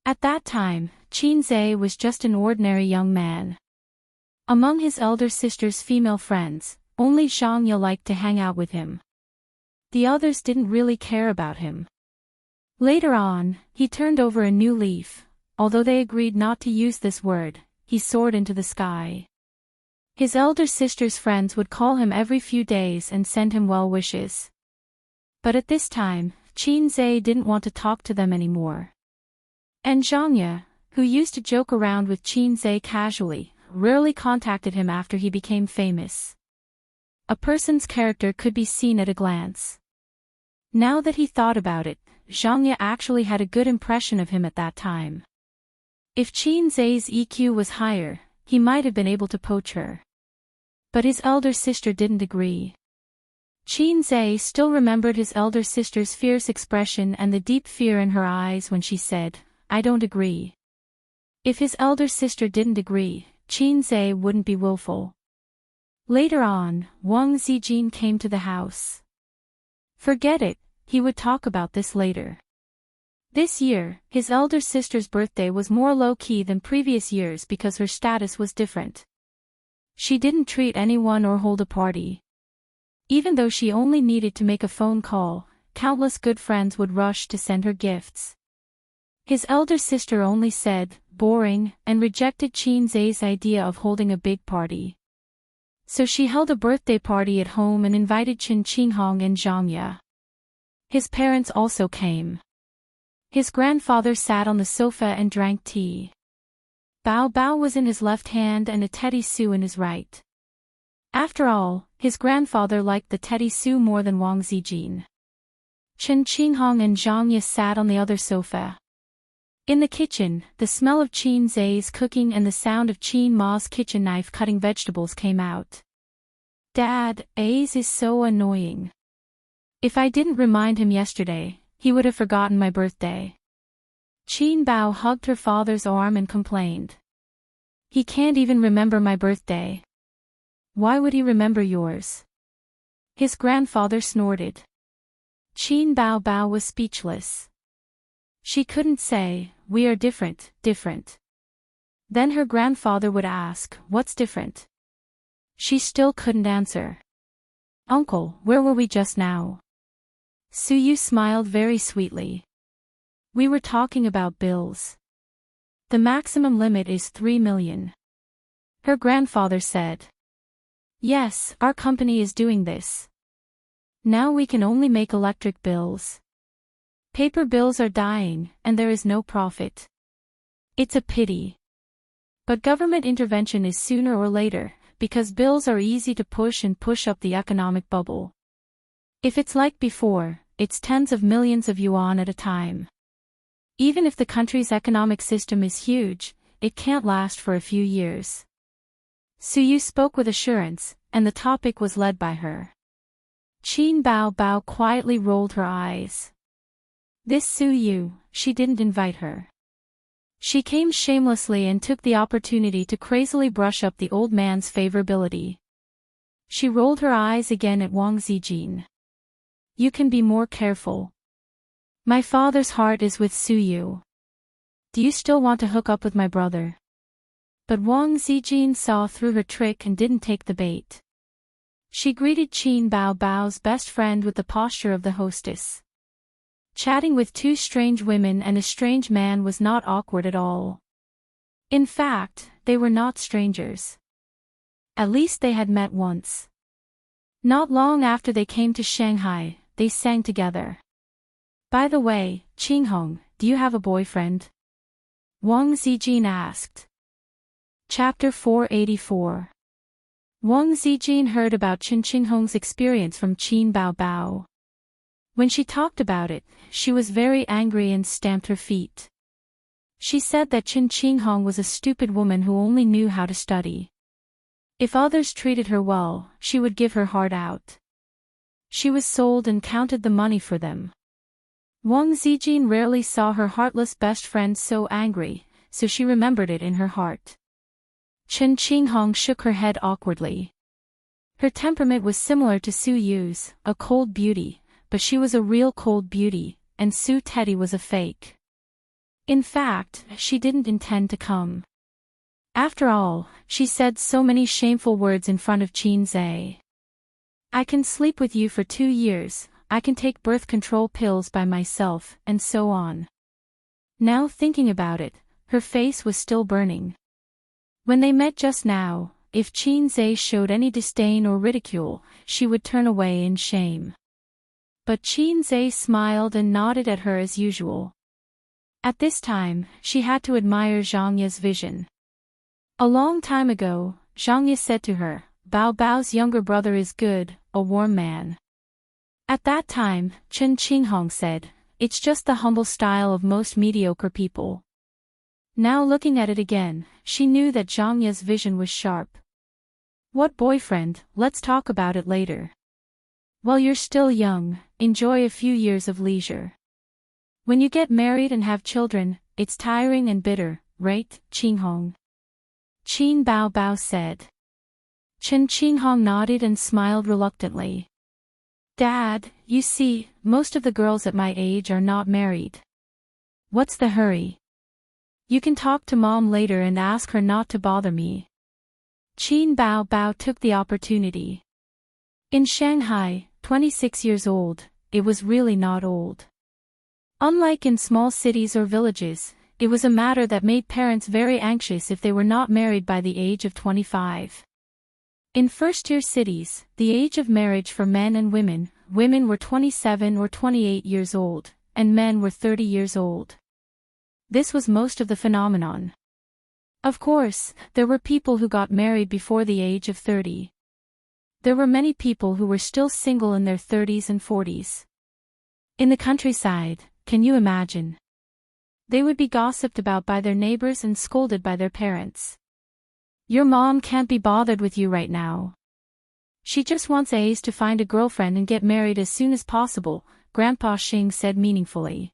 At that time, Qin Zhe was just an ordinary young man. Among his elder sister's female friends, only Zhang Ye liked to hang out with him. The others didn't really care about him. Later on, he turned over a new leaf. Although they agreed not to use this word, he soared into the sky. His elder sister's friends would call him every few days and send him well wishes. But at this time, Qin Zhe didn't want to talk to them anymore. And Zhang Ye, who used to joke around with Qin Zhe casually, rarely contacted him after he became famous. A person's character could be seen at a glance. Now that he thought about it, Zhang Ye actually had a good impression of him at that time. If Qin Zhe's EQ was higher, he might have been able to poach her. But his elder sister didn't agree. Qin Zhe still remembered his elder sister's fierce expression and the deep fear in her eyes when she said, "I don't agree." If his elder sister didn't agree, Qin Zhe wouldn't be willful. Later on, Wang Zijin came to the house. Forget it, he would talk about this later. This year, his elder sister's birthday was more low-key than previous years because her status was different. She didn't treat anyone or hold a party. Even though she only needed to make a phone call, countless good friends would rush to send her gifts. His elder sister only said, boring, and rejected Qin Zai's idea of holding a big party. So she held a birthday party at home and invited Chen Qinghong and Zhang Ye. His parents also came. His grandfather sat on the sofa and drank tea. Bao Bao was in his left hand and a teddy Su in his right. After all, his grandfather liked the teddy Su more than Wang Zijin. Chen Qinghong and Zhang Ye sat on the other sofa. In the kitchen, the smell of Qin Zai's cooking and the sound of Qin Ma's kitchen knife cutting vegetables came out. Dad, A's is so annoying. If I didn't remind him yesterday, he would have forgotten my birthday. Qin Bao hugged her father's arm and complained. He can't even remember my birthday. Why would he remember yours? His grandfather snorted. Qin Bao Bao was speechless. She couldn't say, we are different, different. Then her grandfather would ask, what's different? She still couldn't answer. Uncle, where were we just now? Suyu smiled very sweetly. We were talking about bills. The maximum limit is 3 million. Her grandfather said. Yes, our company is doing this. Now we can only make electric bills. Paper bills are dying, and there is no profit. It's a pity. But government intervention is sooner or later, because bills are easy to push and push up the economic bubble. If it's like before, it's tens of millions of yuan at a time. Even if the country's economic system is huge, it can't last for a few years. Suyu spoke with assurance, and the topic was led by her. Qin Bao Bao quietly rolled her eyes. This Suyu, she didn't invite her. She came shamelessly and took the opportunity to crazily brush up the old man's favorability. She rolled her eyes again at Wang Zijin. You can be more careful. My father's heart is with Suyu. Do you still want to hook up with my brother? But Wang Zijin saw through her trick and didn't take the bait. She greeted Qin Bao Bao's best friend with the posture of the hostess. Chatting with two strange women and a strange man was not awkward at all. In fact, they were not strangers. At least they had met once. Not long after they came to Shanghai, they sang together. By the way, Qinghong, do you have a boyfriend? Wang Zijin asked. Chapter 484. Wang Zijin heard about Chen Qinghong's experience from Qin Bao Bao. When she talked about it, she was very angry and stamped her feet. She said that Chen Qinghong was a stupid woman who only knew how to study. If others treated her well, she would give her heart out. She was sold and counted the money for them. Wang Zijin rarely saw her heartless best friend so angry, so she remembered it in her heart. Chen Qinghong shook her head awkwardly. Her temperament was similar to Su Yu's, a cold beauty, but she was a real cold beauty, and Su Teddy was a fake. In fact, she didn't intend to come. After all, she said so many shameful words in front of Qin Zai. I can sleep with you for 2 years, I can take birth control pills by myself, and so on. Now thinking about it, her face was still burning. When they met just now, if Qin Zai showed any disdain or ridicule, she would turn away in shame. But Qin Zai smiled and nodded at her as usual. At this time, she had to admire Zhang Ye's vision. A long time ago, Zhang Ye said to her, Bao Bao's younger brother is good, a warm man. At that time, Chen Qinghong said, it's just the humble style of most mediocre people. Now looking at it again, she knew that Zhang Ye's vision was sharp. What boyfriend? Let's talk about it later. While you're still young, enjoy a few years of leisure. When you get married and have children, it's tiring and bitter, right, Qinghong? Qin Bao Bao said. Chen Qinghong nodded and smiled reluctantly. Dad, you see, most of the girls at my age are not married. What's the hurry? You can talk to Mom later and ask her not to bother me. Qin Bao Bao took the opportunity. In Shanghai, 26 years old, it was really not old. Unlike in small cities or villages, it was a matter that made parents very anxious if they were not married by the age of 25. In first-tier cities, the age of marriage for men and women were 27 or 28 years old, and men were 30 years old. This was most of the phenomenon. Of course, there were people who got married before the age of 30. There were many people who were still single in their 30s and 40s. In the countryside, can you imagine? They would be gossiped about by their neighbors and scolded by their parents. Your mom can't be bothered with you right now. She just wants Ace to find a girlfriend and get married as soon as possible, Grandpa Xing said meaningfully.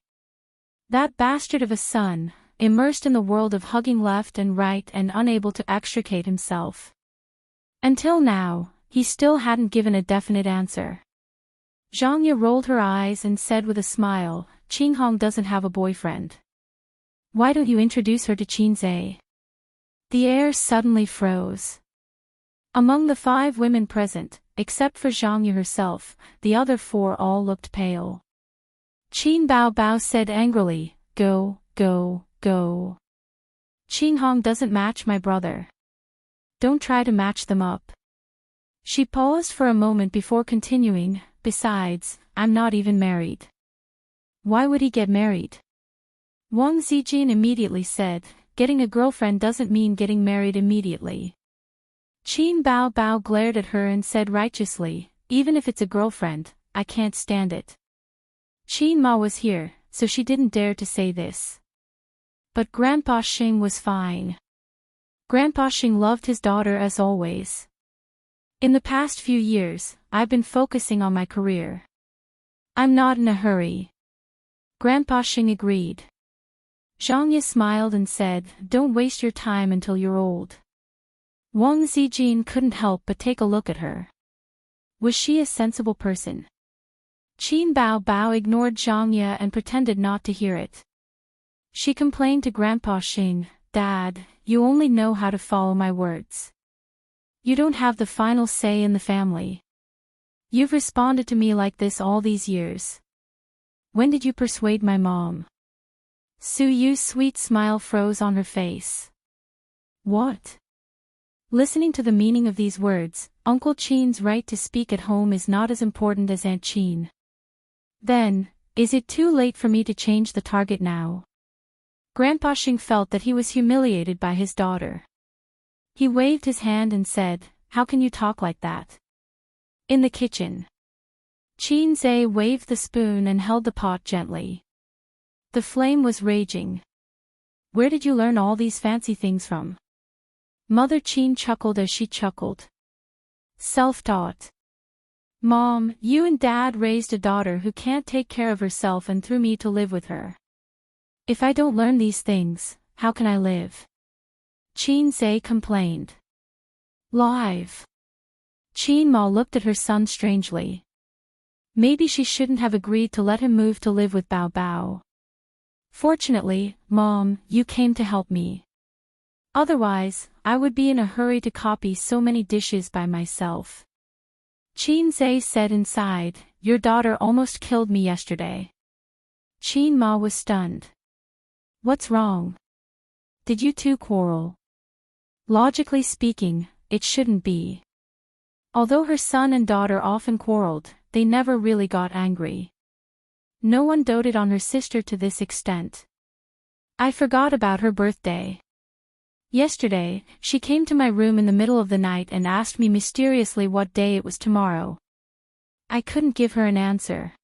That bastard of a son, immersed in the world of hugging left and right and unable to extricate himself. Until now, he still hadn't given a definite answer. Zhangya rolled her eyes and said with a smile, Qinghong doesn't have a boyfriend. Why don't you introduce her to Qinzai? The air suddenly froze. Among the 5 women present, except for Zhangya herself, the other 4 all looked pale. Qin Bao Bao said angrily, Go, go, go. Qinghong doesn't match my brother. Don't try to match them up. She paused for a moment before continuing, besides, I'm not even married. Why would he get married? Wang Zijin immediately said, getting a girlfriend doesn't mean getting married immediately. Qin Bao Bao glared at her and said righteously, even if it's a girlfriend, I can't stand it. Qin Ma was here, so she didn't dare to say this. But Grandpa Xing was fine. Grandpa Xing loved his daughter as always. In the past few years, I've been focusing on my career. I'm not in a hurry. Grandpa Xing agreed. Zhangya smiled and said, Don't waste your time until you're old. Wang Zijin couldn't help but take a look at her. Was she a sensible person? Qin Bao Bao ignored Zhangya and pretended not to hear it. She complained to Grandpa Xing, Dad, you only know how to follow my words. You don't have the final say in the family. You've responded to me like this all these years. When did you persuade my mom? Su Yu's sweet smile froze on her face. What? Listening to the meaning of these words, Uncle Qin's right to speak at home is not as important as Aunt Qin. Then, is it too late for me to change the target now? Grandpa Xing felt that he was humiliated by his daughter. He waved his hand and said, How can you talk like that? In the kitchen. Qinzai waved the spoon and held the pot gently. The flame was raging. Where did you learn all these fancy things from? Mother Qin chuckled as she chuckled. Self-taught. Mom, you and Dad raised a daughter who can't take care of herself and threw me to live with her. If I don't learn these things, how can I live? Qinzai complained. Live. Qin Ma looked at her son strangely. Maybe she shouldn't have agreed to let him move to live with Bao Bao. Fortunately, Mom, you came to help me. Otherwise, I would be in a hurry to copy so many dishes by myself. Qinzai said inside, Your daughter almost killed me yesterday. Qin Ma was stunned. What's wrong? Did you two quarrel? Logically speaking, it shouldn't be. Although her son and daughter often quarreled, they never really got angry. No one doted on her sister to this extent. I forgot about her birthday. Yesterday, she came to my room in the middle of the night and asked me mysteriously what day it was tomorrow. I couldn't give her an answer.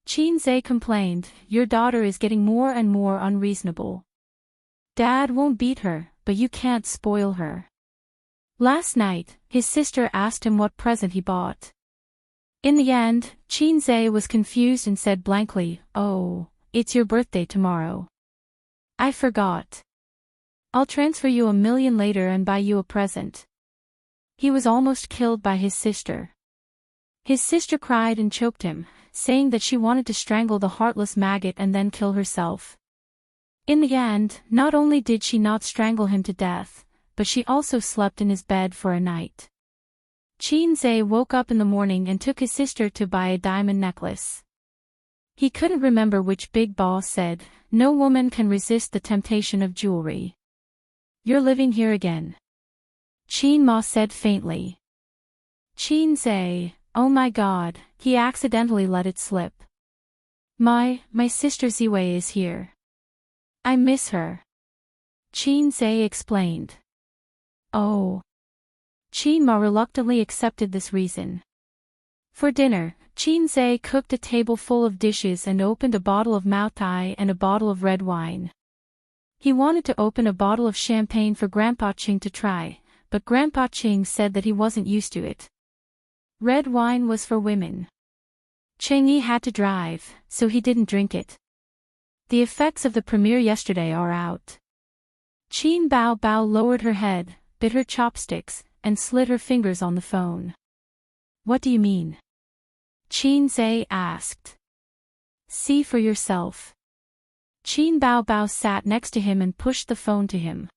Qinzai complained, Your daughter is getting more and more unreasonable. Dad won't beat her, but you can't spoil her. Last night, his sister asked him what present he bought. In the end, Qinzai was confused and said blankly, Oh, it's your birthday tomorrow. I forgot. I'll transfer you $1 million later and buy you a present. He was almost killed by his sister. His sister cried and choked him, saying that she wanted to strangle the heartless maggot and then kill herself. In the end, not only did she not strangle him to death, but she also slept in his bed for a night. Qinze woke up in the morning and took his sister to buy a diamond necklace. He couldn't remember which big boss said, "No woman can resist the temptation of jewelry." "You're living here again," Qin Ma said faintly. Qinze, oh my God, he accidentally let it slip. My sister Ziwei is here. I miss her," Qinze explained. Oh. Qin Ma reluctantly accepted this reason. For dinner, Qinze cooked a table full of dishes and opened a bottle of Maotai and a bottle of red wine. He wanted to open a bottle of champagne for Grandpa Qing to try, but Grandpa Qing said that he wasn't used to it. Red wine was for women. Chengyi had to drive, so he didn't drink it. The effects of the premiere yesterday are out. Qin Bao Bao lowered her head, bit her chopsticks, and slid her fingers on the phone. "What do you mean?" Qinze asked. "See for yourself." Qin Bao Bao sat next to him and pushed the phone to him.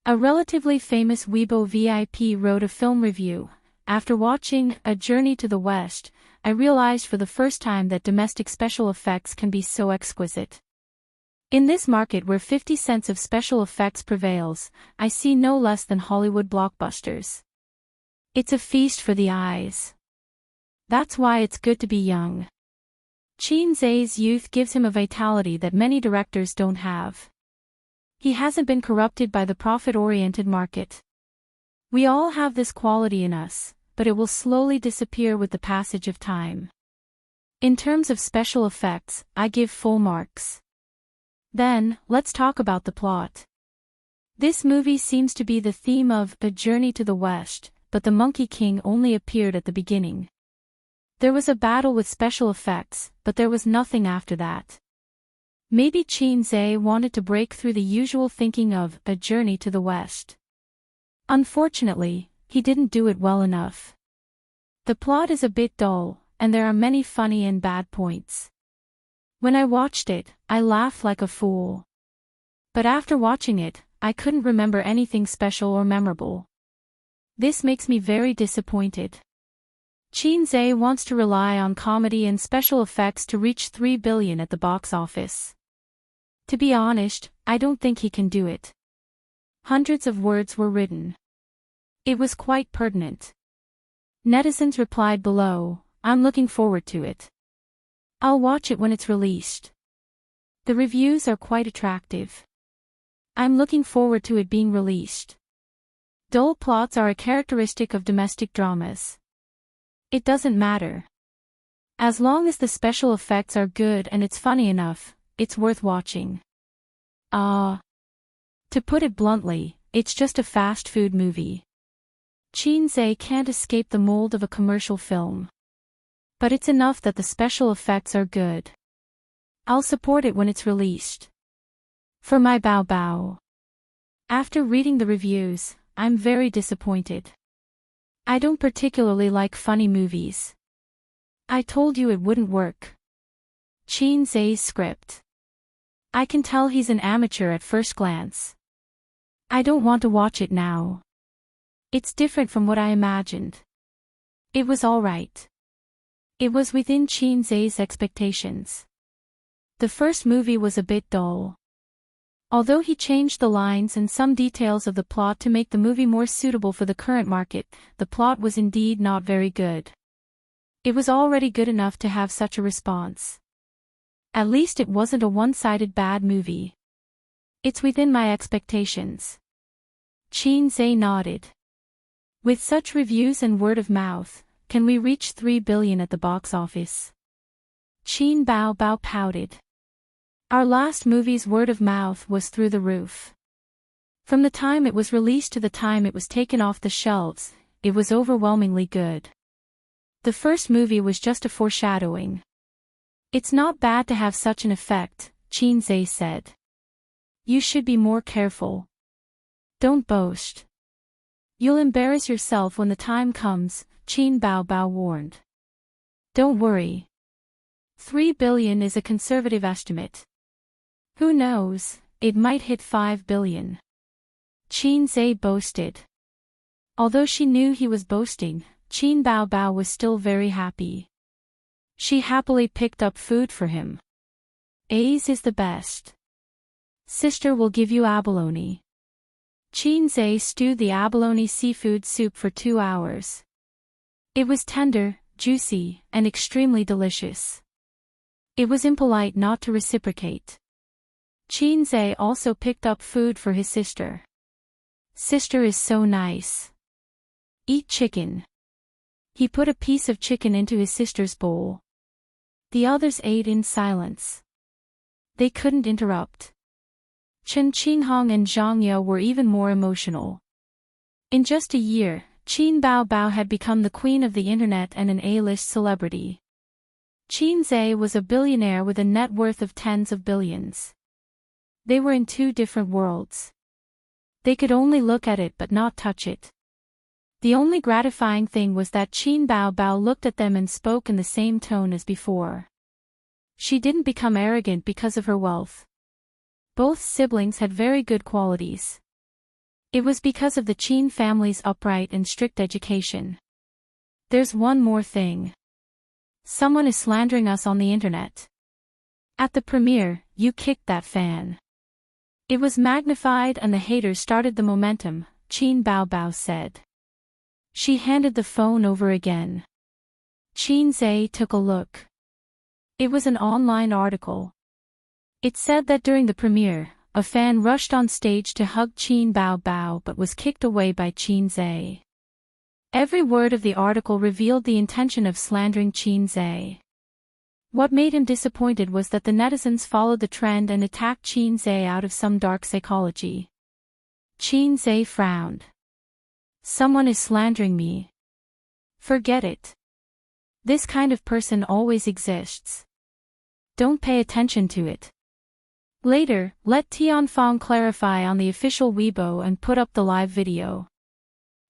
A relatively famous Weibo VIP wrote a film review. "After watching A Journey to the West, I realized for the first time that domestic special effects can be so exquisite. In this market where 50 cents of special effects prevails, I see no less than Hollywood blockbusters. It's a feast for the eyes. That's why it's good to be young." Qinze's youth gives him a vitality that many directors don't have. He hasn't been corrupted by the profit-oriented market. We all have this quality in us, but it will slowly disappear with the passage of time. In terms of special effects, I give full marks. Then, let's talk about the plot. This movie seems to be the theme of A Journey to the West, but the Monkey King only appeared at the beginning. There was a battle with special effects, but there was nothing after that. Maybe Qinze wanted to break through the usual thinking of A Journey to the West. Unfortunately, he didn't do it well enough. The plot is a bit dull, and there are many funny and bad points. When I watched it, I laughed like a fool. But after watching it, I couldn't remember anything special or memorable. This makes me very disappointed. Qinze wants to rely on comedy and special effects to reach 3 billion at the box office. To be honest, I don't think he can do it. Hundreds of words were written. It was quite pertinent. Netizens replied below, "I'm looking forward to it. I'll watch it when it's released. The reviews are quite attractive. I'm looking forward to it being released." Dull plots are a characteristic of domestic dramas. It doesn't matter. As long as the special effects are good and it's funny enough, it's worth watching. To put it bluntly, it's just a fast food movie. Qinze can't escape the mold of a commercial film. But it's enough that the special effects are good. I'll support it when it's released. For my Bao Bao. After reading the reviews, I'm very disappointed. I don't particularly like funny movies. I told you it wouldn't work. Qinze's script. I can tell he's an amateur at first glance. I don't want to watch it now. It's different from what I imagined. It was alright. It was within Qinze's expectations. The first movie was a bit dull. Although he changed the lines and some details of the plot to make the movie more suitable for the current market, the plot was indeed not very good. It was already good enough to have such a response. At least it wasn't a one-sided bad movie. It's within my expectations. Qinze nodded. With such reviews and word of mouth, can we reach 3 billion at the box office? Qin Bao Bao pouted. Our last movie's word of mouth was through the roof. From the time it was released to the time it was taken off the shelves, it was overwhelmingly good. The first movie was just a foreshadowing. It's not bad to have such an effect, Qinze said. You should be more careful. Don't boast. You'll embarrass yourself when the time comes, Qin Bao Bao warned. Don't worry. 3 billion is a conservative estimate. Who knows, it might hit 5 billion. Qin Zhe boasted. Although she knew he was boasting, Qin Bao was still very happy. She happily picked up food for him. A's is the best. Sister will give you abalone. Qin Zhe stewed the abalone seafood soup for 2 hours. It was tender, juicy, and extremely delicious. It was impolite not to reciprocate. Qin Zhe also picked up food for his sister. Sister is so nice. Eat chicken. He put a piece of chicken into his sister's bowl. The others ate in silence. They couldn't interrupt. Chen Qinghong and Zhang Ye were even more emotional. In just a year, Qin Bao had become the queen of the internet and an A-list celebrity. Qin Zhe was a billionaire with a net worth of tens of billions. They were in 2 different worlds. They could only look at it but not touch it. The only gratifying thing was that Qin Bao looked at them and spoke in the same tone as before. She didn't become arrogant because of her wealth. Both siblings had very good qualities. It was because of the Qin family's upright and strict education. There's one more thing. Someone is slandering us on the internet. At the premiere, you kicked that fan. It was magnified and the haters started the momentum, Qin Bao said. She handed the phone over again. Qin Zhe took a look. It was an online article. It said that during the premiere, a fan rushed on stage to hug Qin Bao but was kicked away by Qin Zhe. Every word of the article revealed the intention of slandering Qin Zhe. What made him disappointed was that the netizens followed the trend and attacked Qin Zhe out of some dark psychology. Qin Zhe frowned. Someone is slandering me. Forget it. This kind of person always exists. Don't pay attention to it. Later, let Tianfang clarify on the official Weibo and put up the live video.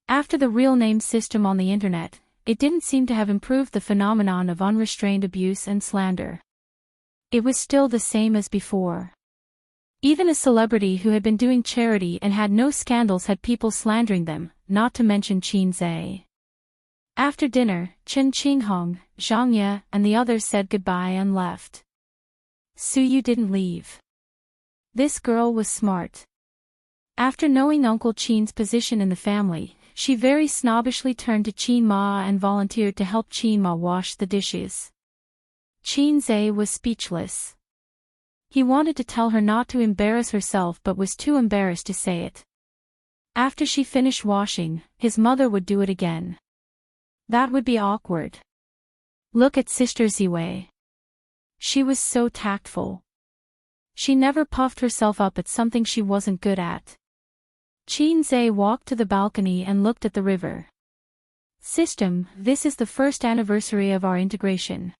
After the real name system on the internet, it didn't seem to have improved the phenomenon of unrestrained abuse and slander. It was still the same as before. Even a celebrity who had been doing charity and had no scandals had people slandering them, not to mention Qin Zhe. After dinner, Chen Qinghong, Zhang Ye, and the others said goodbye and left. Suyu didn't leave. This girl was smart. After knowing Uncle Qin's position in the family, she very snobbishly turned to Qin Ma and volunteered to help Qin Ma wash the dishes. Qin Zhe was speechless. He wanted to tell her not to embarrass herself but was too embarrassed to say it. After she finished washing, his mother would do it again. That would be awkward. Look at Sister Ziwei. She was so tactful. She never puffed herself up at something she wasn't good at. Qin Zhe walked to the balcony and looked at the river. System, this is the first anniversary of our integration.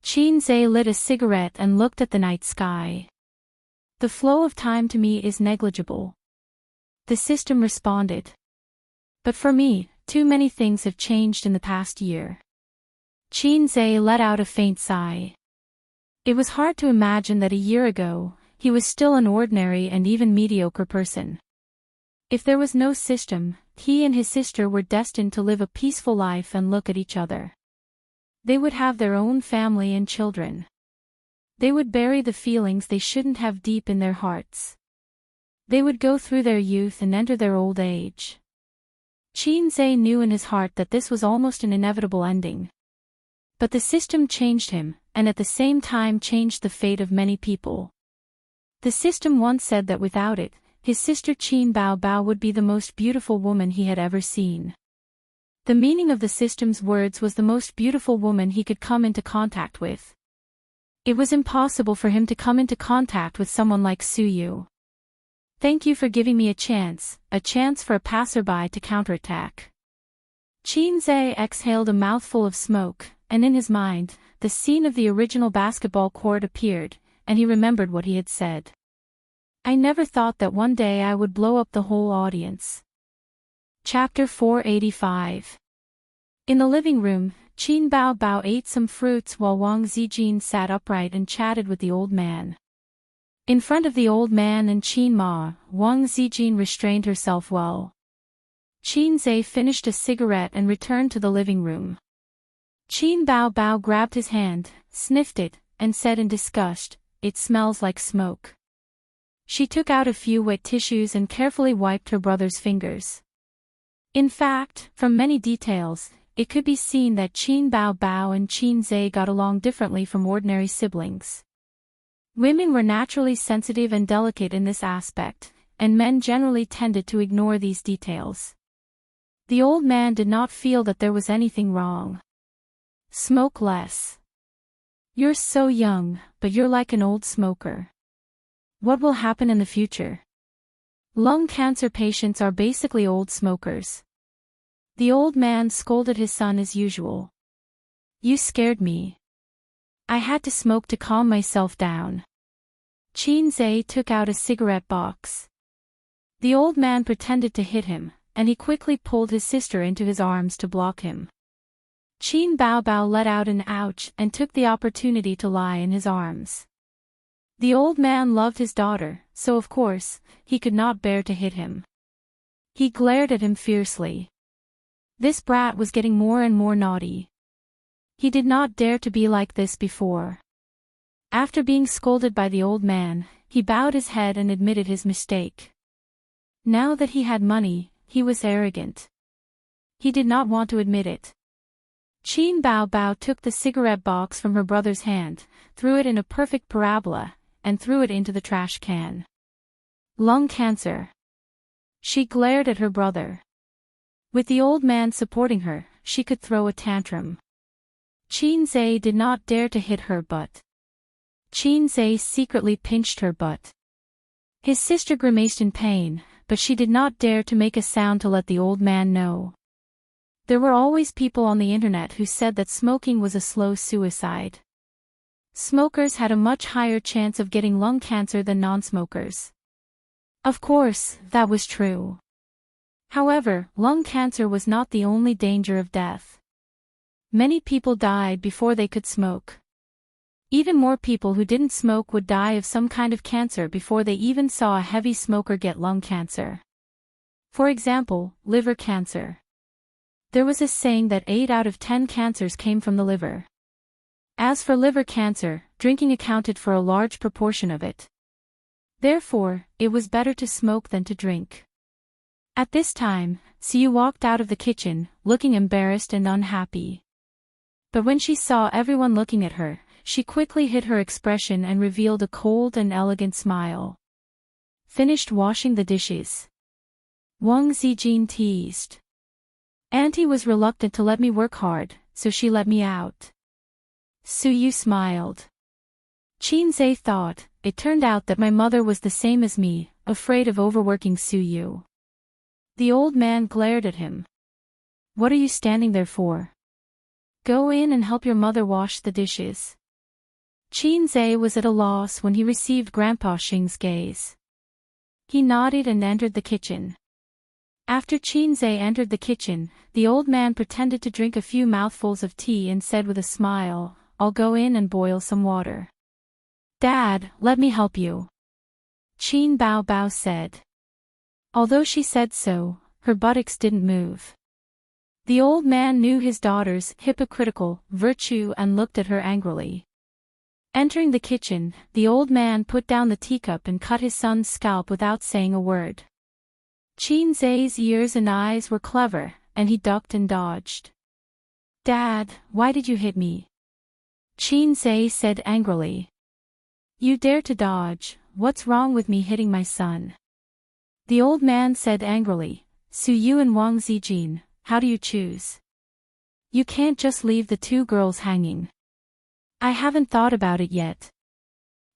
Qin Zhe lit a cigarette and looked at the night sky. The flow of time to me is negligible. The system responded. But for me, too many things have changed in the past year. Qin Zhe let out a faint sigh. It was hard to imagine that a year ago, he was still an ordinary and even mediocre person. If there was no system, he and his sister were destined to live a peaceful life and look at each other. They would have their own family and children. They would bury the feelings they shouldn't have deep in their hearts. They would go through their youth and enter their old age. Qin Zhe knew in his heart that this was almost an inevitable ending. But the system changed him, and at the same time changed the fate of many people. The system once said that without it, his sister Qin Bao would be the most beautiful woman he had ever seen. The meaning of the system's words was the most beautiful woman he could come into contact with. It was impossible for him to come into contact with someone like Suyu. Thank you for giving me a chance for a passerby to counterattack. Qin Zhe exhaled a mouthful of smoke, and in his mind, the scene of the original basketball court appeared, and he remembered what he had said. I never thought that one day I would blow up the whole audience. Chapter 485. In the living room, Qin Bao ate some fruits while Wang Zijin sat upright and chatted with the old man. In front of the old man and Qin Ma, Wang Zijin restrained herself well. Qin Zhe finished a cigarette and returned to the living room. Qin Bao Bao grabbed his hand, sniffed it, and said in disgust, "It smells like smoke." She took out a few wet tissues and carefully wiped her brother's fingers. In fact, from many details, it could be seen that Qin Bao Bao and Qin Zhe got along differently from ordinary siblings. Women were naturally sensitive and delicate in this aspect, and men generally tended to ignore these details. The old man did not feel that there was anything wrong. "Smoke less. You're so young, but you're like an old smoker. What will happen in the future? Lung cancer patients are basically old smokers." The old man scolded his son as usual. "You scared me. I had to smoke to calm myself down." Qin Zhe took out a cigarette box. The old man pretended to hit him, and he quickly pulled his sister into his arms to block him. Qin Bao Bao let out an ouch and took the opportunity to lie in his arms. The old man loved his daughter, so of course, he could not bear to hit him. He glared at him fiercely. This brat was getting more and more naughty. He did not dare to be like this before. After being scolded by the old man, he bowed his head and admitted his mistake. Now that he had money, he was arrogant. He did not want to admit it. Qin Bao Bao took the cigarette box from her brother's hand, threw it in a perfect parabola, and threw it into the trash can. Lung cancer. She glared at her brother. With the old man supporting her, she could throw a tantrum. Qin Zhe did not dare to hit her but Qin Zhe secretly pinched her butt. His sister grimaced in pain, but she did not dare to make a sound to let the old man know. There were always people on the internet who said that smoking was a slow suicide. Smokers had a much higher chance of getting lung cancer than non-smokers. Of course, that was true. However, lung cancer was not the only danger of death. Many people died before they could smoke. Even more people who didn't smoke would die of some kind of cancer before they even saw a heavy smoker get lung cancer. For example, liver cancer. There was a saying that 8 out of 10 cancers came from the liver. As for liver cancer, drinking accounted for a large proportion of it. Therefore, it was better to smoke than to drink. At this time, Siyu walked out of the kitchen, looking embarrassed and unhappy. But when she saw everyone looking at her, she quickly hid her expression and revealed a cold and elegant smile. "Finished washing the dishes?" Wang Zijin teased. "Auntie was reluctant to let me work hard, so she let me out." Suyu smiled. Qin Zhe thought, "It turned out that my mother was the same as me, afraid of overworking Suyu." The old man glared at him. "What are you standing there for? Go in and help your mother wash the dishes." Qin Zhe was at a loss when he received Grandpa Xing's gaze. He nodded and entered the kitchen. After Qin Zhe entered the kitchen, the old man pretended to drink a few mouthfuls of tea and said with a smile, "I'll go in and boil some water." "Dad, let me help you," Qin Bao Bao said. Although she said so, her buttocks didn't move. The old man knew his daughter's hypocritical virtue and looked at her angrily. Entering the kitchen, the old man put down the teacup and cut his son's scalp without saying a word. Qin Zhe's ears and eyes were clever, and he ducked and dodged. "Dad, why did you hit me?" Qin Zhe said angrily. "You dare to dodge, what's wrong with me hitting my son?" The old man said angrily, "Suyu and Wang Zijin, how do you choose? You can't just leave the 2 girls hanging." "I haven't thought about it yet.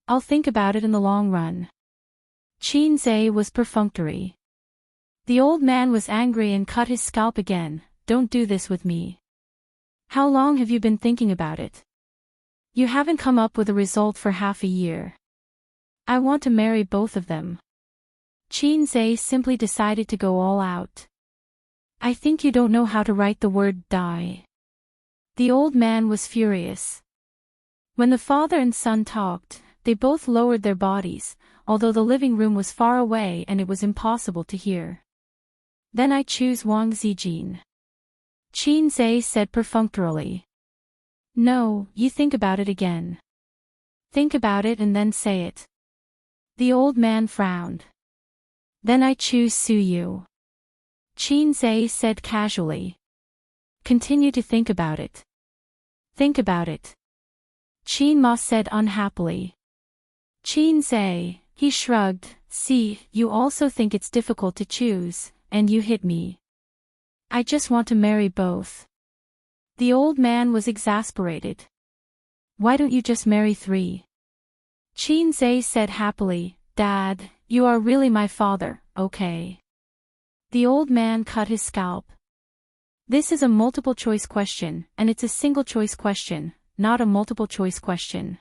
I'll think about it in the long run." Qin Zhe was perfunctory. The old man was angry and cut his scalp again. "Don't do this with me. How long have you been thinking about it? You haven't come up with a result for half a year. I want to marry both of them." Qin Zhe simply decided to go all out. "I think you don't know how to write the word die." The old man was furious. When the father and son talked, they both lowered their bodies, although the living room was far away and it was impossible to hear. Then I choose Wang Zijin. Qin Zhe said perfunctorily. No, you think about it again. Think about it and then say it. The old man frowned. Then I choose Su Yu. Qin Zhe said casually. Continue to think about it. Think about it. Qin Ma said unhappily. Qin Zhe, he shrugged, see, you also think it's difficult to choose, and you hit me. I just want to marry both. The old man was exasperated. Why don't you just marry three? Qin Zhe said happily, Dad, you are really my father, okay? The old man cut his scalp. This is a multiple-choice question, and it's a single-choice question, not a multiple-choice question.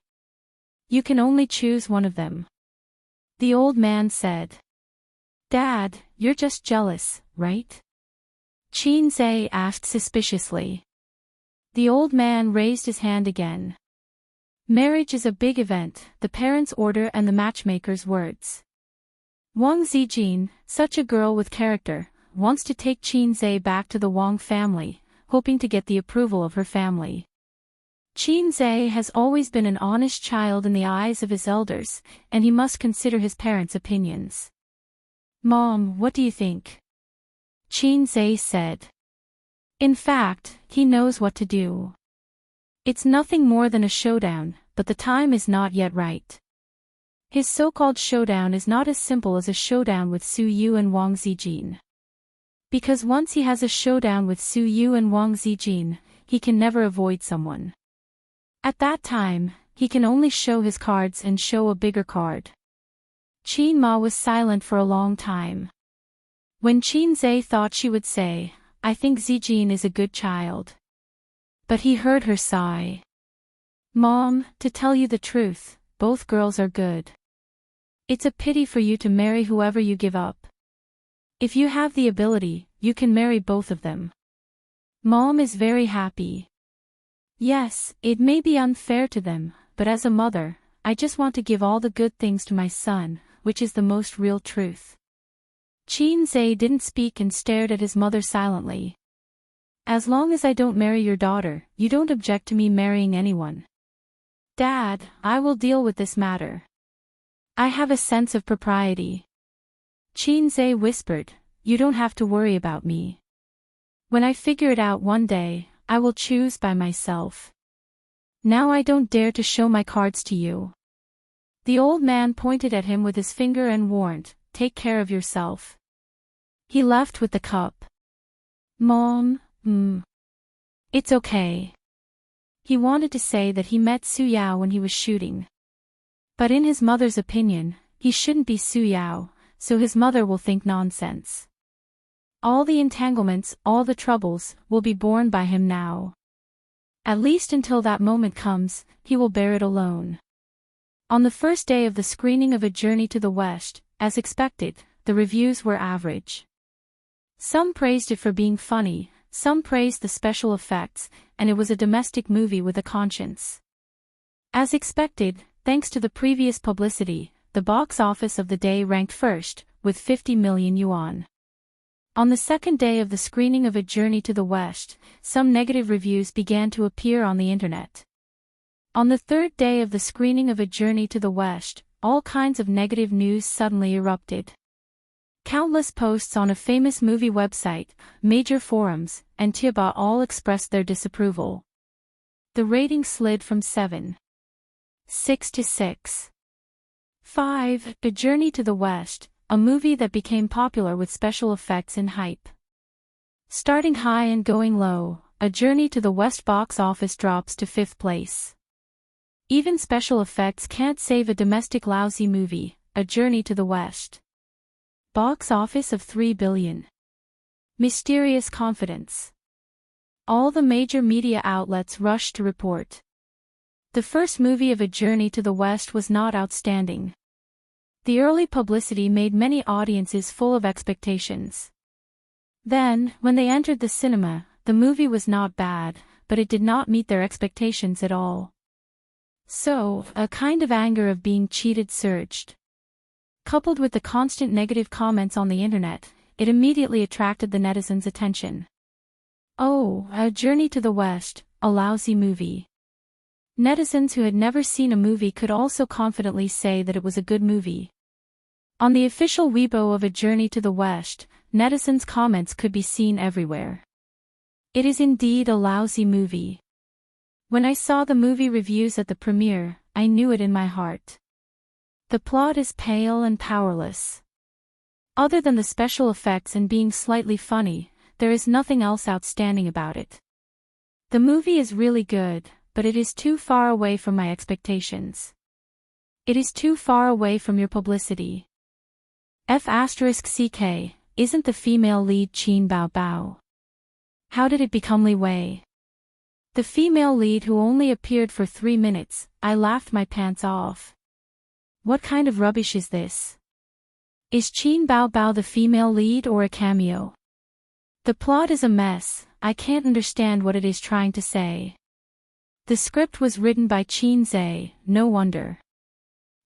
You can only choose one of them. The old man said. Dad, you're just jealous, right? Qin Zhe asked suspiciously. The old man raised his hand again. Marriage is a big event, the parents' order and the matchmaker's words. Wang Zijin, such a girl with character, wants to take Qin Zhe back to the Wang family, hoping to get the approval of her family. Qin Zhe has always been an honest child in the eyes of his elders, and he must consider his parents' opinions. Mom, what do you think? Qin Zhe said. In fact, he knows what to do. It's nothing more than a showdown, but the time is not yet right. His so-called showdown is not as simple as a showdown with Su Yu and Wang Zijin. Because once he has a showdown with Su Yu and Wang Zijin, he can never avoid someone. At that time, he can only show his cards and show a bigger card. Qin Ma was silent for a long time. When Qin Zhe thought she would say, I think Zijin is a good child. But he heard her sigh. Mom, to tell you the truth, both girls are good. It's a pity for you to marry whoever you give up. If you have the ability, you can marry both of them. Mom is very happy. Yes, it may be unfair to them, but as a mother, I just want to give all the good things to my son, which is the most real truth. Qin Zhe didn't speak and stared at his mother silently. As long as I don't marry your daughter, you don't object to me marrying anyone. Dad, I will deal with this matter. I have a sense of propriety. Qin Zhe whispered, you don't have to worry about me. When I figure it out one day, I will choose by myself. Now I don't dare to show my cards to you. The old man pointed at him with his finger and warned, take care of yourself. He left with the cup. Mom, it's okay. He wanted to say that he met Su Yao when he was shooting. But in his mother's opinion, he shouldn't be Su Yao, so his mother will think nonsense. All the entanglements, all the troubles, will be borne by him now. At least until that moment comes, he will bear it alone. On the first day of the screening of A Journey to the West, as expected, the reviews were average. Some praised it for being funny, some praised the special effects, and it was a domestic movie with a conscience. As expected, thanks to the previous publicity, the box office of the day ranked first, with 50 million yuan. On the second day of the screening of A Journey to the West, some negative reviews began to appear on the internet. On the third day of the screening of A Journey to the West, all kinds of negative news suddenly erupted. Countless posts on a famous movie website, major forums, and Tieba all expressed their disapproval. The rating slid from 7.6 to 6.5. A Journey to the West, a movie that became popular with special effects and hype. Starting high and going low, A Journey to the West box office drops to 5th place. Even special effects can't save a domestic lousy movie, A Journey to the West. Box office of 3 billion. Mysterious confidence. All the major media outlets rushed to report. The first movie of A Journey to the West was not outstanding. The early publicity made many audiences full of expectations. Then, when they entered the cinema, the movie was not bad, but it did not meet their expectations at all. So, a kind of anger of being cheated surged. Coupled with the constant negative comments on the internet, it immediately attracted the netizens' attention. Oh, A Journey to the West, a lousy movie. Netizens who had never seen a movie could also confidently say that it was a good movie. On the official Weibo of A Journey to the West, netizens' comments could be seen everywhere. It is indeed a lousy movie. When I saw the movie reviews at the premiere, I knew it in my heart. The plot is pale and powerless. Other than the special effects and being slightly funny, there is nothing else outstanding about it. The movie is really good, but it is too far away from my expectations. It is too far away from your publicity. F***CK, isn't the female lead Qin Bao Bao? How did it become Li Wei? The female lead who only appeared for 3 minutes, I laughed my pants off. What kind of rubbish is this? Is Qin Bao Bao the female lead or a cameo? The plot is a mess, I can't understand what it is trying to say. The script was written by Qin Zhe, no wonder.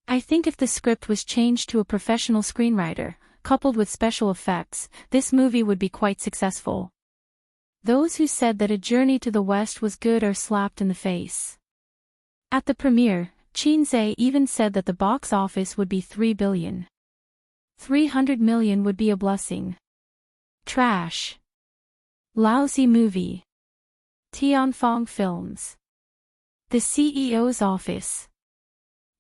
I think if the script was changed to a professional screenwriter, coupled with special effects, this movie would be quite successful. Those who said that A Journey to the West was good are slapped in the face. At the premiere, Qin Zhe even said that the box office would be 3 billion. 300 million would be a blessing. Trash. Lousy movie. Tianfeng Films. The CEO's office.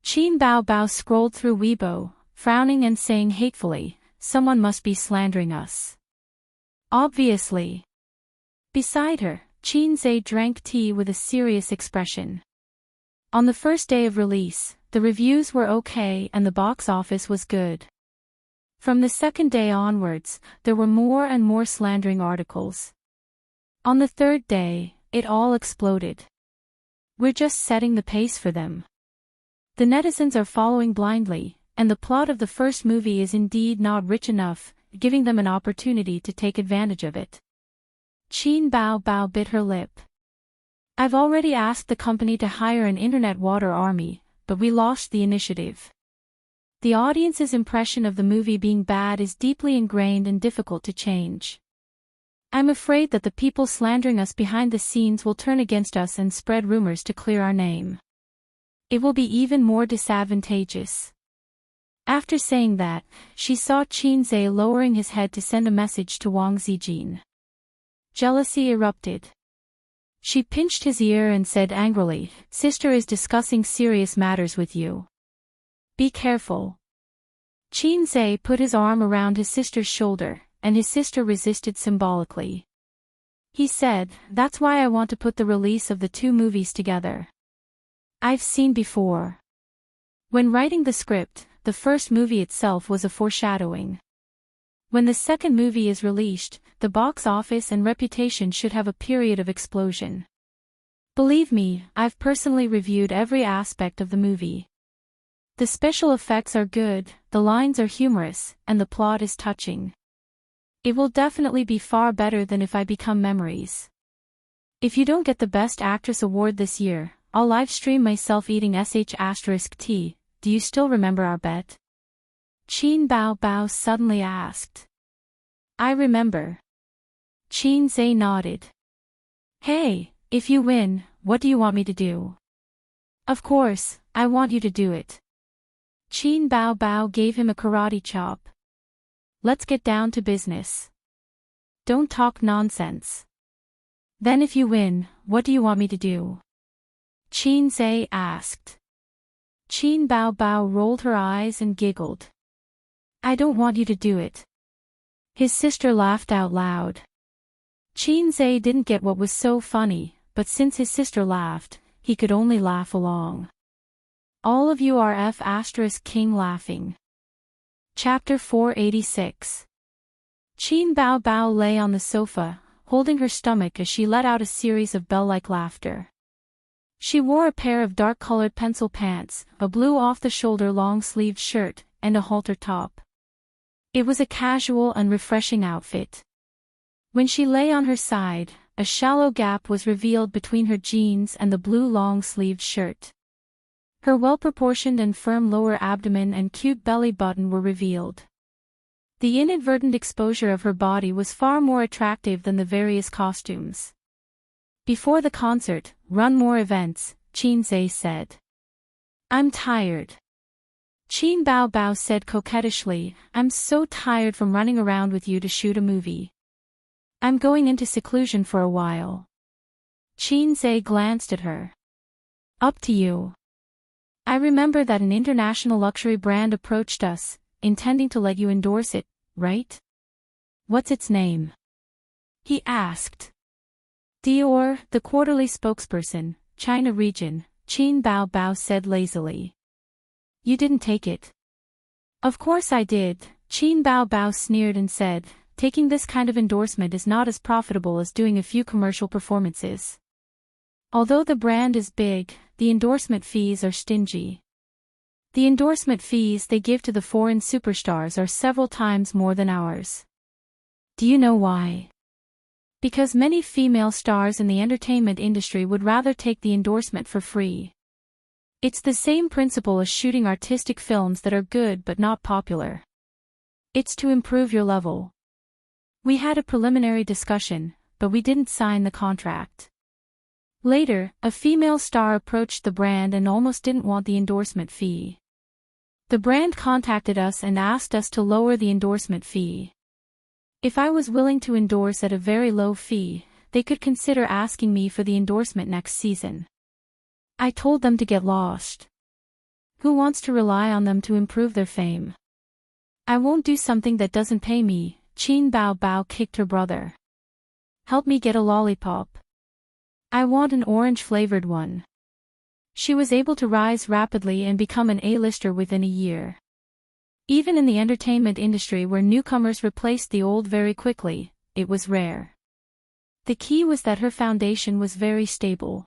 Qin Bao Bao scrolled through Weibo, frowning and saying hatefully, "Someone must be slandering us." Obviously. Beside her, Qin Zhe drank tea with a serious expression. On the first day of release, the reviews were okay and the box office was good. From the second day onwards, there were more and more slandering articles. On the third day, it all exploded. We're just setting the pace for them. The netizens are following blindly, and the plot of the first movie is indeed not rich enough, giving them an opportunity to take advantage of it. Qin Bao Bao bit her lip. I've already asked the company to hire an internet water army, but we lost the initiative. The audience's impression of the movie being bad is deeply ingrained and difficult to change. I'm afraid that the people slandering us behind the scenes will turn against us and spread rumors to clear our name. It will be even more disadvantageous. After saying that, she saw Qin Zhe lowering his head to send a message to Wang Zijin. Jealousy erupted. She pinched his ear and said angrily, "Sister is discussing serious matters with you. Be careful." Qin Zhe put his arm around his sister's shoulder, and his sister resisted symbolically. He said, "That's why I want to put the release of the 2 movies together. I've seen before." When writing the script, the first movie itself was a foreshadowing. When the second movie is released, the box office and reputation should have a period of explosion. Believe me, I've personally reviewed every aspect of the movie. The special effects are good, the lines are humorous, and the plot is touching. It will definitely be far better than If I Become Memories. If you don't get the Best Actress award this year, I'll livestream myself eating sh*tea. Do you still remember our bet? Qin Bao Bao suddenly asked. I remember. Qin Zhe nodded. Hey, if you win, what do you want me to do? Of course, I want you to do it. Qin Bao Bao gave him a karate chop. Let's get down to business. Don't talk nonsense. Then if you win, what do you want me to do? Qin Zhe asked. Qin Bao Bao rolled her eyes and giggled. I don't want you to do it. His sister laughed out loud. Qin Zhe didn't get what was so funny, but since his sister laughed, he could only laugh along. All of you are F***king laughing. Chapter 486. Qin Bao Bao lay on the sofa, holding her stomach as she let out a series of bell-like laughter. She wore a pair of dark-colored pencil pants, a blue off-the-shoulder long-sleeved shirt, and a halter top. It was a casual and refreshing outfit. When she lay on her side, a shallow gap was revealed between her jeans and the blue long-sleeved shirt. Her well-proportioned and firm lower abdomen and cute belly button were revealed. The inadvertent exposure of her body was far more attractive than the various costumes. Before the concert, run more events, Qin Zhe said. I'm tired. Qin Bao Bao said coquettishly, I'm so tired from running around with you to shoot a movie. I'm going into seclusion for a while. Qin Zhe glanced at her. Up to you. I remember that an international luxury brand approached us, intending to let you endorse it, right? What's its name? He asked. Dior, the quarterly spokesperson, China region, Qin Bao Bao said lazily. You didn't take it. Of course I did, Qin Bao Bao sneered and said, taking this kind of endorsement is not as profitable as doing a few commercial performances. Although the brand is big, the endorsement fees are stingy. The endorsement fees they give to the foreign superstars are several times more than ours. Do you know why? Because many female stars in the entertainment industry would rather take the endorsement for free. It's the same principle as shooting artistic films that are good but not popular. It's to improve your level. We had a preliminary discussion, but we didn't sign the contract. Later, a female star approached the brand and almost didn't want the endorsement fee. The brand contacted us and asked us to lower the endorsement fee. If I was willing to endorse at a very low fee, they could consider asking me for the endorsement next season. I told them to get lost. Who wants to rely on them to improve their fame? I won't do something that doesn't pay me, Qin Bao Bao kicked her brother. Help me get a lollipop. I want an orange-flavored one. She was able to rise rapidly and become an A-lister within a year. Even in the entertainment industry where newcomers replaced the old very quickly, it was rare. The key was that her foundation was very stable.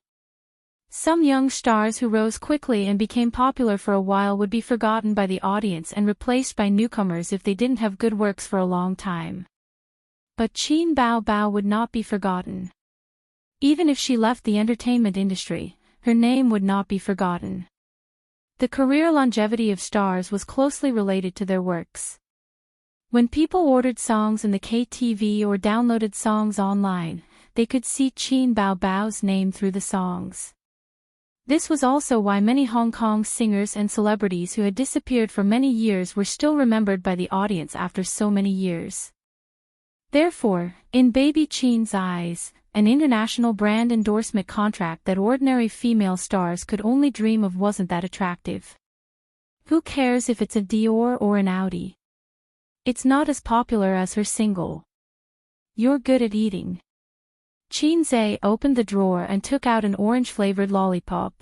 Some young stars who rose quickly and became popular for a while would be forgotten by the audience and replaced by newcomers if they didn't have good works for a long time. But Qin Bao Bao would not be forgotten. Even if she left the entertainment industry, her name would not be forgotten. The career longevity of stars was closely related to their works. When people ordered songs in the KTV or downloaded songs online, they could see Qin Bao Bao's name through the songs. This was also why many Hong Kong singers and celebrities who had disappeared for many years were still remembered by the audience after so many years. Therefore, in Baby Qin's eyes, an international brand endorsement contract that ordinary female stars could only dream of wasn't that attractive. Who cares if it's a Dior or an Audi? It's not as popular as her single. You're good at eating. Qin Zhe opened the drawer and took out an orange-flavored lollipop.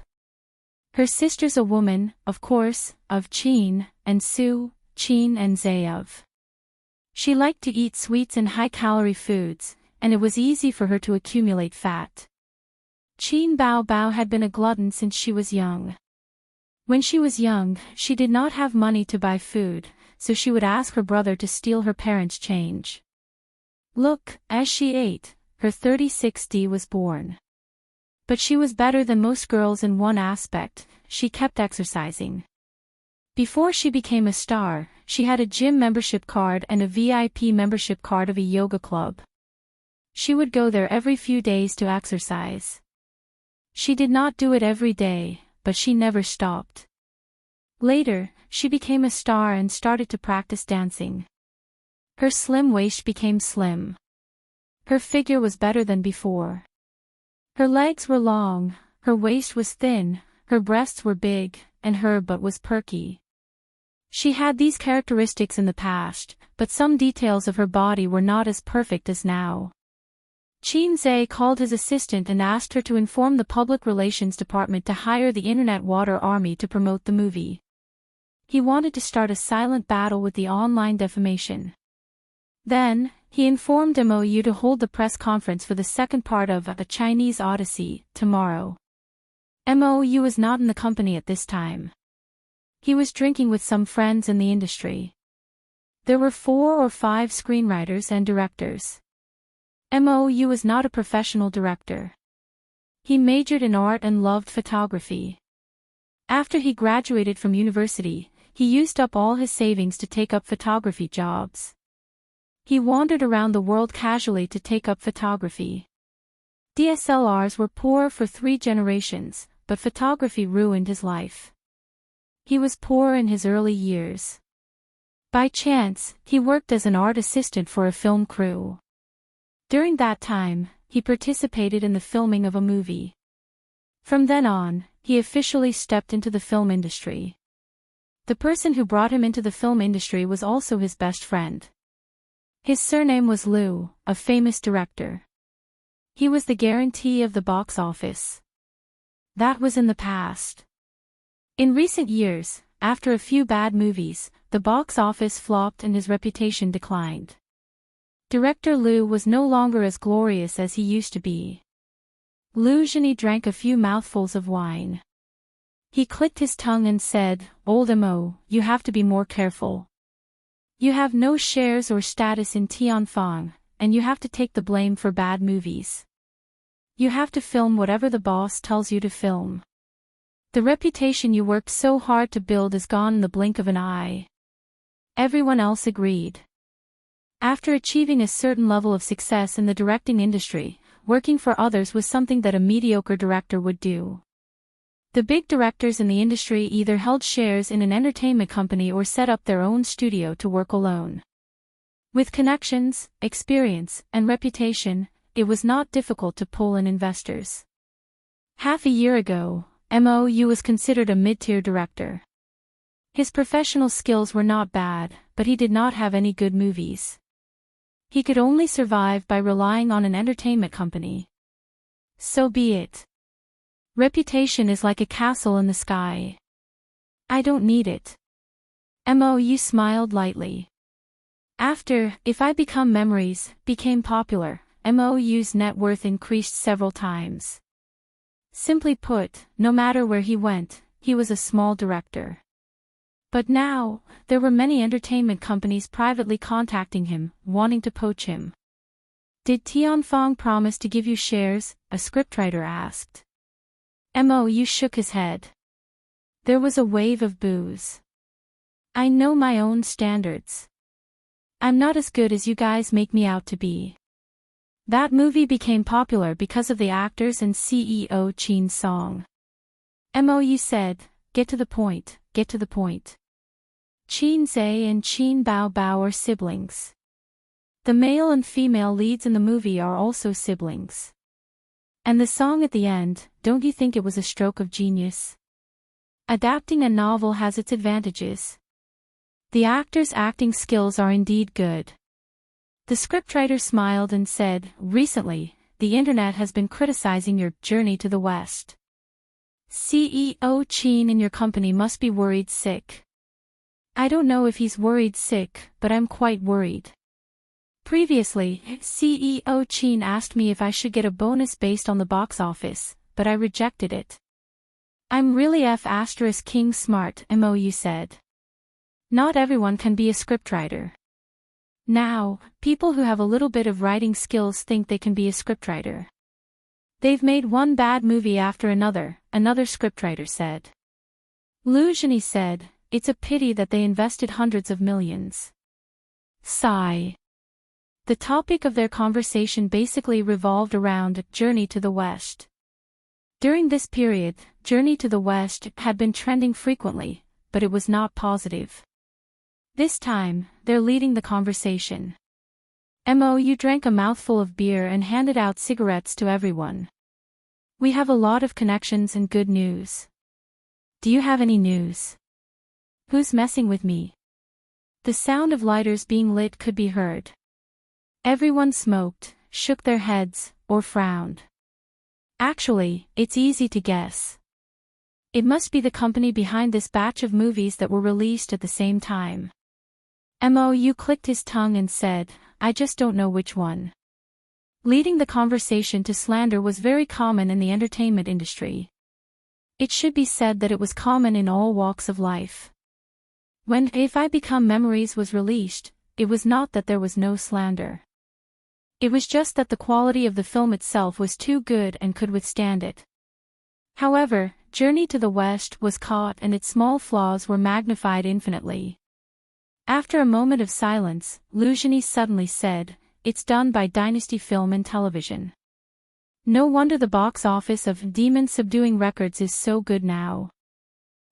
Her sister's a woman, of course, of Qin, and Su, Qin and Zhe of. She liked to eat sweets and high-calorie foods, and it was easy for her to accumulate fat. Qin Bao Bao had been a glutton since she was young. When she was young, she did not have money to buy food, so she would ask her brother to steal her parents' change. Look, as she ate, her 36D was born. But she was better than most girls in one aspect, she kept exercising. Before she became a star, she had a gym membership card and a VIP membership card of a yoga club. She would go there every few days to exercise. She did not do it every day, but she never stopped. Later, she became a star and started to practice dancing. Her slim waist became slim. Her figure was better than before. Her legs were long, her waist was thin, her breasts were big, and her butt was perky. She had these characteristics in the past, but some details of her body were not as perfect as now. Qin Zhe called his assistant and asked her to inform the public relations department to hire the Internet Water Army to promote the movie. He wanted to start a silent battle with the online defamation. Then, he informed MOU to hold the press conference for the second part of A Chinese Odyssey, tomorrow. MOU was not in the company at this time. He was drinking with some friends in the industry. There were 4 or 5 screenwriters and directors. MOU was not a professional director. He majored in art and loved photography. After he graduated from university, he used up all his savings to take up photography jobs. He wandered around the world casually to take up photography. DSLRs were poor for 3 generations, but photography ruined his life. He was poor in his early years. By chance, he worked as an art assistant for a film crew. During that time, he participated in the filming of a movie. From then on, he officially stepped into the film industry. The person who brought him into the film industry was also his best friend. His surname was Liu, a famous director. He was the guarantee of the box office. That was in the past. In recent years, after a few bad movies, the box office flopped and his reputation declined. Director Liu was no longer as glorious as he used to be. Liu Zhini drank a few mouthfuls of wine. He clicked his tongue and said, "Old Mo, you have to be more careful. You have no shares or status in Tianfang, and you have to take the blame for bad movies. You have to film whatever the boss tells you to film. The reputation you worked so hard to build is gone in the blink of an eye." Everyone else agreed. After achieving a certain level of success in the directing industry, working for others was something that a mediocre director would do. The big directors in the industry either held shares in an entertainment company or set up their own studio to work alone. With connections, experience, and reputation, it was not difficult to pull in investors. Half a year ago, Mou was considered a mid-tier director. His professional skills were not bad, but he did not have any good movies. He could only survive by relying on an entertainment company. So be it. Reputation is like a castle in the sky. I don't need it. Mou smiled lightly. After If I Become Memories became popular, Mou's net worth increased several times. Simply put, no matter where he went, he was a small director. But now, there were many entertainment companies privately contacting him, wanting to poach him. "Did Tianfang promise to give you shares?" a scriptwriter asked. Mou shook his head. There was a wave of boos. "I know my own standards. I'm not as good as you guys make me out to be." That movie became popular because of the actors and CEO Qin's song. Mou said, "Get to the point, get to the point." Qin Zhe and Qin Bao Bao are siblings. The male and female leads in the movie are also siblings. And the song at the end, don't you think it was a stroke of genius? Adapting a novel has its advantages. The actors' acting skills are indeed good. The scriptwriter smiled and said, "Recently, the internet has been criticizing your Journey to the West. CEO Qin in your company must be worried sick." "I don't know if he's worried sick, but I'm quite worried. Previously, CEO Qin asked me if I should get a bonus based on the box office, but I rejected it." "I'm really King smart," Mou said. Not everyone can be a scriptwriter. Now, people who have a little bit of writing skills think they can be a scriptwriter. "They've made one bad movie after another," another scriptwriter said. Liu Zhini said, "It's a pity that they invested hundreds of millions." Sigh. The topic of their conversation basically revolved around Journey to the West. During this period, Journey to the West had been trending frequently, but it was not positive. This time, they're leading the conversation. Mou drank a mouthful of beer and handed out cigarettes to everyone. "We have a lot of connections and good news. Do you have any news? Who's messing with me?" The sound of lighters being lit could be heard. Everyone smoked, shook their heads, or frowned. Actually, it's easy to guess. It must be the company behind this batch of movies that were released at the same time. Mou clicked his tongue and said, "I just don't know which one." Leading the conversation to slander was very common in the entertainment industry. It should be said that it was common in all walks of life. When If I Become Memories was released, it was not that there was no slander. It was just that the quality of the film itself was too good and could withstand it. However, Journey to the West was caught and its small flaws were magnified infinitely. After a moment of silence, Luzhiny suddenly said, "It's done by Dynasty Film and Television. No wonder the box office of Demon Subduing Records is so good now.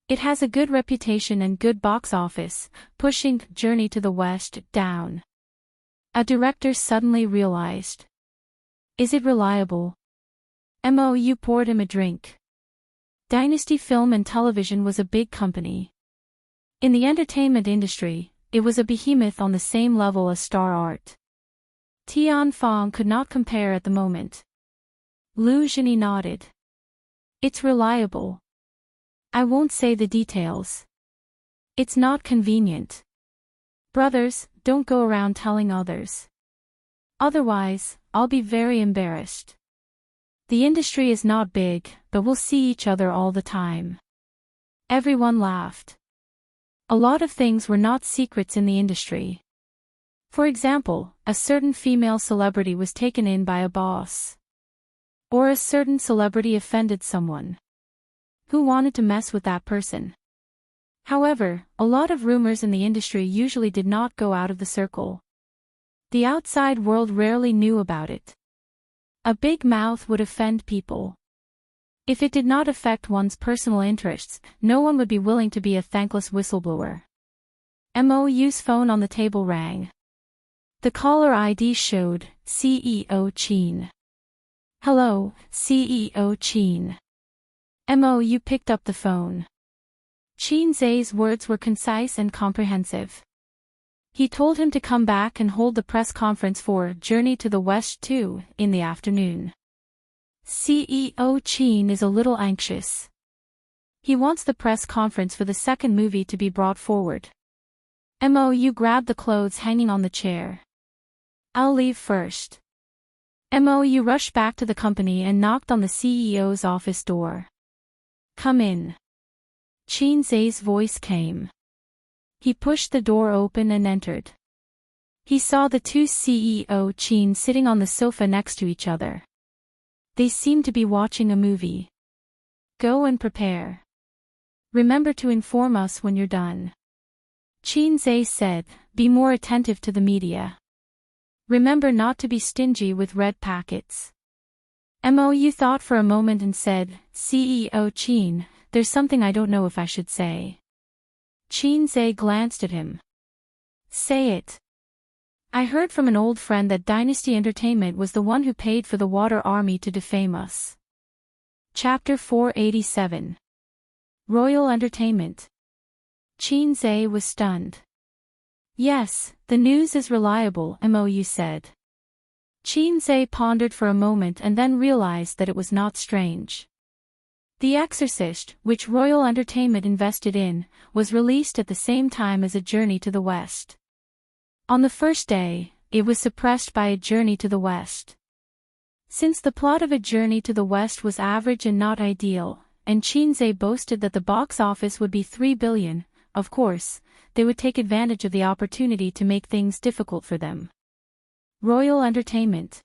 It has a good reputation and good box office, pushing Journey to the West down." A director suddenly realized. Is it reliable? Mou poured him a drink. Dynasty Film and Television was a big company. In the entertainment industry, it was a behemoth on the same level as Star Art. Tian Fong could not compare at the moment. Lu Zhini nodded. It's reliable. I won't say the details. It's not convenient. Brothers, don't go around telling others. Otherwise, I'll be very embarrassed. The industry is not big, but we'll see each other all the time. Everyone laughed. A lot of things were not secrets in the industry. For example, a certain female celebrity was taken in by a boss. Or a certain celebrity offended someone. Who wanted to mess with that person? However, a lot of rumors in the industry usually did not go out of the circle. The outside world rarely knew about it. A big mouth would offend people. If it did not affect one's personal interests, no one would be willing to be a thankless whistleblower. Mou's phone on the table rang. The caller ID showed CEO Qin. Hello, CEO Qin. Mou picked up the phone. Qin Zai's words were concise and comprehensive. He told him to come back and hold the press conference for Journey to the West 2 in the afternoon. CEO Qin is a little anxious. He wants the press conference for the second movie to be brought forward. Mou grabbed the clothes hanging on the chair. I'll leave first. Mou rushed back to the company and knocked on the CEO's office door. Come in. Qin Zai's voice came. He pushed the door open and entered. He saw the two CEO Qin sitting on the sofa next to each other. They seemed to be watching a movie. Go and prepare. Remember to inform us when you're done. Qin Zai said, be more attentive to the media. Remember not to be stingy with red packets. Mou thought for a moment and said, CEO Qin, there's something I don't know if I should say. Qin Zai glanced at him. Say it. I heard from an old friend that Dynasty Entertainment was the one who paid for the Water Army to defame us. Chapter 487. Royal Entertainment. Qin Zai was stunned. Yes, the news is reliable, Mou said. Qin Zai pondered for a moment and then realized that it was not strange. The Exorcist, which Royal Entertainment invested in, was released at the same time as A Journey to the West. On the first day, it was suppressed by A Journey to the West. Since the plot of A Journey to the West was average and not ideal, and Qin Zai boasted that the box office would be 3 billion, of course, they would take advantage of the opportunity to make things difficult for them. Royal Entertainment.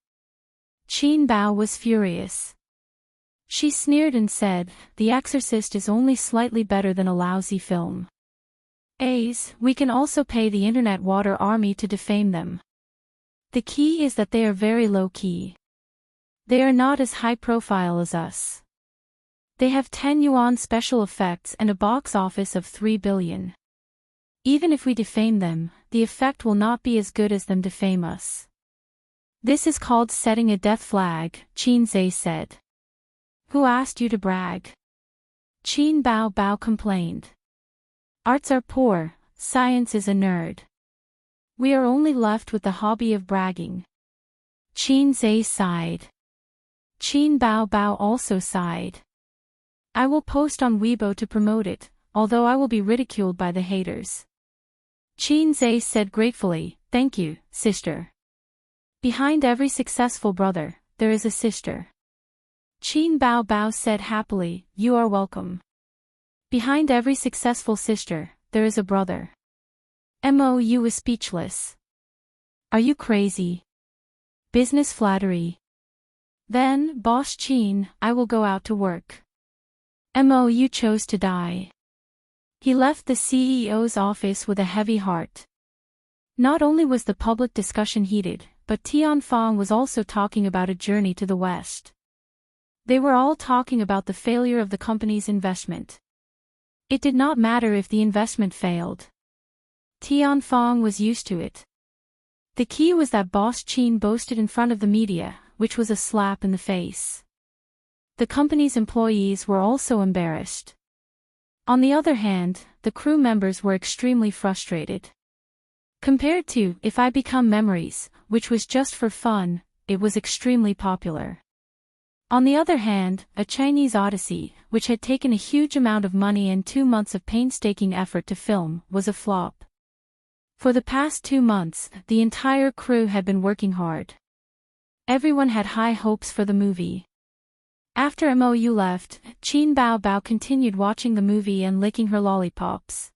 Qin Bao was furious. She sneered and said, The Exorcist is only slightly better than a lousy film. We can also pay the Internet Water Army to defame them. The key is that they are very low-key. They are not as high-profile as us. They have 10 yuan special effects and a box office of 3 billion. Even if we defame them, the effect will not be as good as them defame us. This is called setting a death flag, Qin Zai said. Who asked you to brag? Qin Bao complained. Arts are poor, science is a nerd. We are only left with the hobby of bragging. Qin Zai sighed. Qin Bao also sighed. I will post on Weibo to promote it, although I will be ridiculed by the haters. Qin Zai said gratefully, Thank you, sister. Behind every successful brother, there is a sister. Qin Bao said happily, You are welcome. Behind every successful sister, there is a brother. Mou was speechless. Are you crazy? Business flattery. Then, Boss Qin, I will go out to work. Mo chose to die. He left the CEO's office with a heavy heart. Not only was the public discussion heated, but Tianfang was also talking about a journey to the West. They were all talking about the failure of the company's investment. It did not matter if the investment failed. Tianfang was used to it. The key was that boss Qin boasted in front of the media, which was a slap in the face. The company's employees were also embarrassed. On the other hand, the crew members were extremely frustrated. Compared to If I Become Memories, which was just for fun, it was extremely popular. On the other hand, A Chinese Odyssey, which had taken a huge amount of money and 2 months of painstaking effort to film, was a flop. For the past 2 months, the entire crew had been working hard. Everyone had high hopes for the movie. After Mou left, Qin Bao continued watching the movie and licking her lollipops.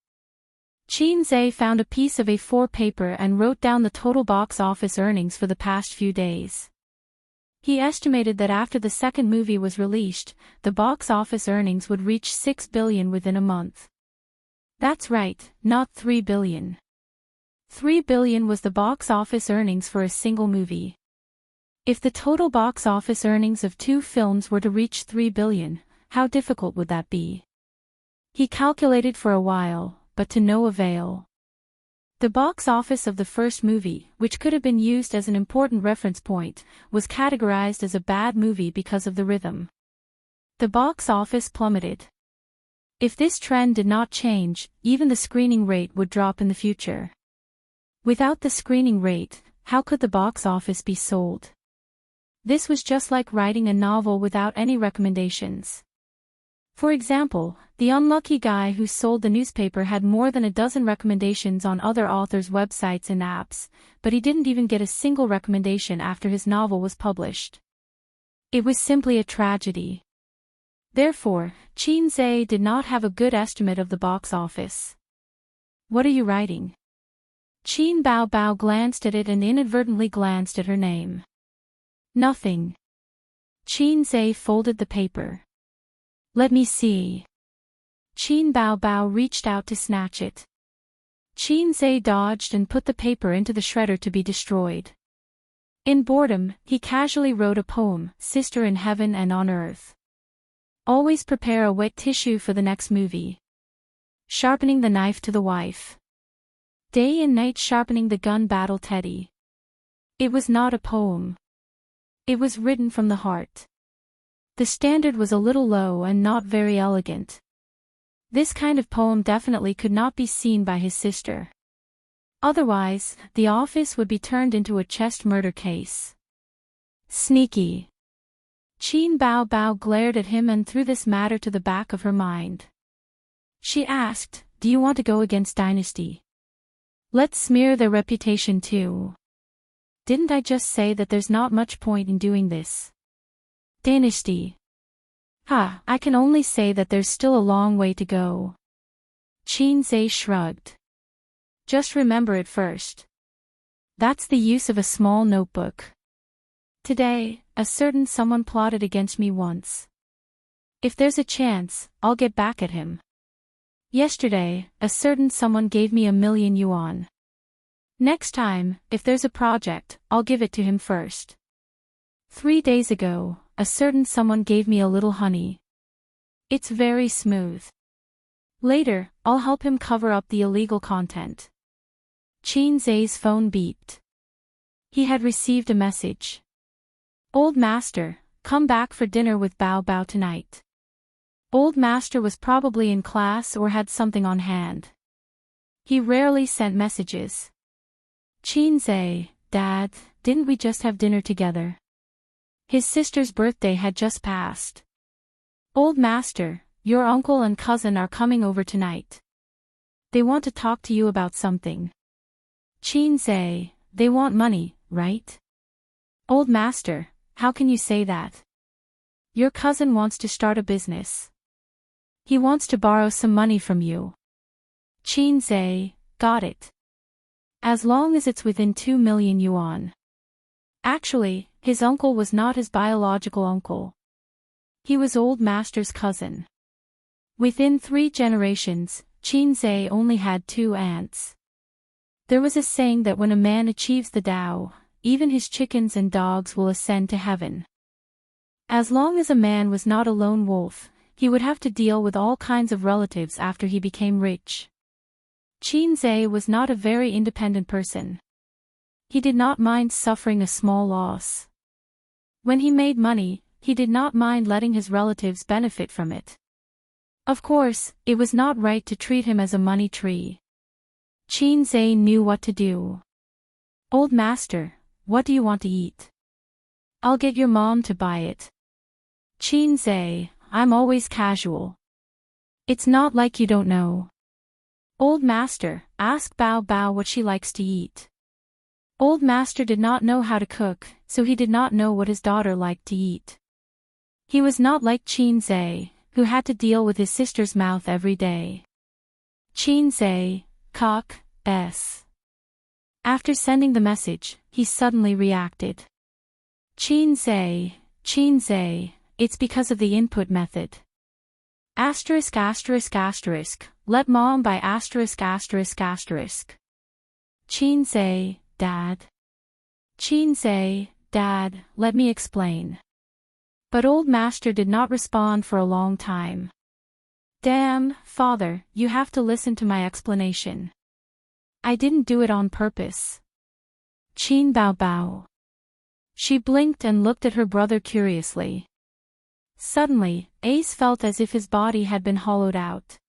Qin Zhe found a piece of A4 paper and wrote down the total box office earnings for the past few days. He estimated that after the second movie was released, the box office earnings would reach 6 billion within a month. That's right, not 3 billion. 3 billion was the box office earnings for a single movie. If the total box office earnings of 2 films were to reach 3 billion, how difficult would that be? He calculated for a while, but to no avail. The box office of the first movie, which could have been used as an important reference point, was categorized as a bad movie because of the rhythm. The box office plummeted. If this trend did not change, even the screening rate would drop in the future. Without the screening rate, how could the box office be sold? This was just like writing a novel without any recommendations. For example, the unlucky guy who sold the newspaper had more than a dozen recommendations on other authors' websites and apps, but he didn't even get a single recommendation after his novel was published. It was simply a tragedy. Therefore, Qin Zhe did not have a good estimate of the box office. "What are you writing?" Qin Bao glanced at it and inadvertently glanced at her name. "Nothing." Qin Zhe folded the paper. "Let me see." Qin Bao reached out to snatch it. Qin Zhe dodged and put the paper into the shredder to be destroyed. In boredom, he casually wrote a poem, "Sister in Heaven and on Earth." Always prepare a wet tissue for the next movie. Sharpening the knife to the wife. Day and night sharpening the gun battle Teddy. It was not a poem. It was written from the heart. The standard was a little low and not very elegant. This kind of poem definitely could not be seen by his sister. Otherwise, the office would be turned into a chest murder case. Sneaky. Qin Bao glared at him and threw this matter to the back of her mind. She asked, "Do you want to go against Dynasty? Let's smear their reputation too. Didn't I just say that there's not much point in doing this? Dynasty. I can only say that there's still a long way to go." Qin Zhe shrugged. "Just remember it first. That's the use of a small notebook. Today, a certain someone plotted against me once. If there's a chance, I'll get back at him. Yesterday, a certain someone gave me 1,000,000 yuan. Next time, if there's a project, I'll give it to him first. 3 days ago, a certain someone gave me a little honey. It's very smooth. Later, I'll help him cover up the illegal content." Qin Zhe's phone beeped. He had received a message. "Old Master, come back for dinner with Bao tonight." Old Master was probably in class or had something on hand. He rarely sent messages. Qin Zhe, "Dad, didn't we just have dinner together?" His sister's birthday had just passed. "Old Master, your uncle and cousin are coming over tonight. They want to talk to you about something." Qin Zhe, "They want money, right?" "Old Master, how can you say that? Your cousin wants to start a business. He wants to borrow some money from you." Qin Zhe, "Got it. As long as it's within 2,000,000 yuan. Actually, his uncle was not his biological uncle. He was Old Master's cousin. Within 3 generations, Qinzhe only had 2 aunts. There was a saying that when a man achieves the Tao, even his chickens and dogs will ascend to heaven. As long as a man was not a lone wolf, he would have to deal with all kinds of relatives after he became rich. Qinzhe was not a very independent person. He did not mind suffering a small loss. When he made money, he did not mind letting his relatives benefit from it. Of course, it was not right to treat him as a money tree. Qinzhe knew what to do. "Old master, what do you want to eat? I'll get your mom to buy it." "Qinzhe, I'm always casual. It's not like you don't know." "Old master, ask Bao Bao what she likes to eat." Old master did not know how to cook, so he did not know what his daughter liked to eat. He was not like Qinzhe, who had to deal with his sister's mouth every day. "Qinzhe, cock, s." After sending the message, he suddenly reacted. "Qinzhe, it's because of the input method. Asterisk asterisk asterisk, let mom buy asterisk asterisk asterisk." "Qinzhe, dad. Qinzhe, dad, let me explain." But old master did not respond for a long time. "Damn, father, you have to listen to my explanation. I didn't do it on purpose." "Qin Bao Bao." She blinked and looked at her brother curiously. Suddenly, Ace felt as if his body had been hollowed out.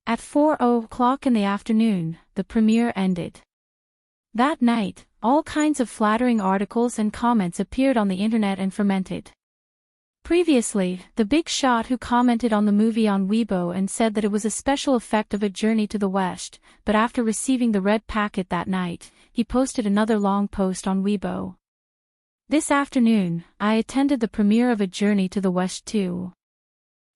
At 4:00 in the afternoon, the premiere ended. That night, all kinds of flattering articles and comments appeared on the internet and fermented. Previously, the big shot who commented on the movie on Weibo and said that it was a special effect of A Journey to the West, but after receiving the red packet that night, he posted another long post on Weibo. "This afternoon, I attended the premiere of A Journey to the West too.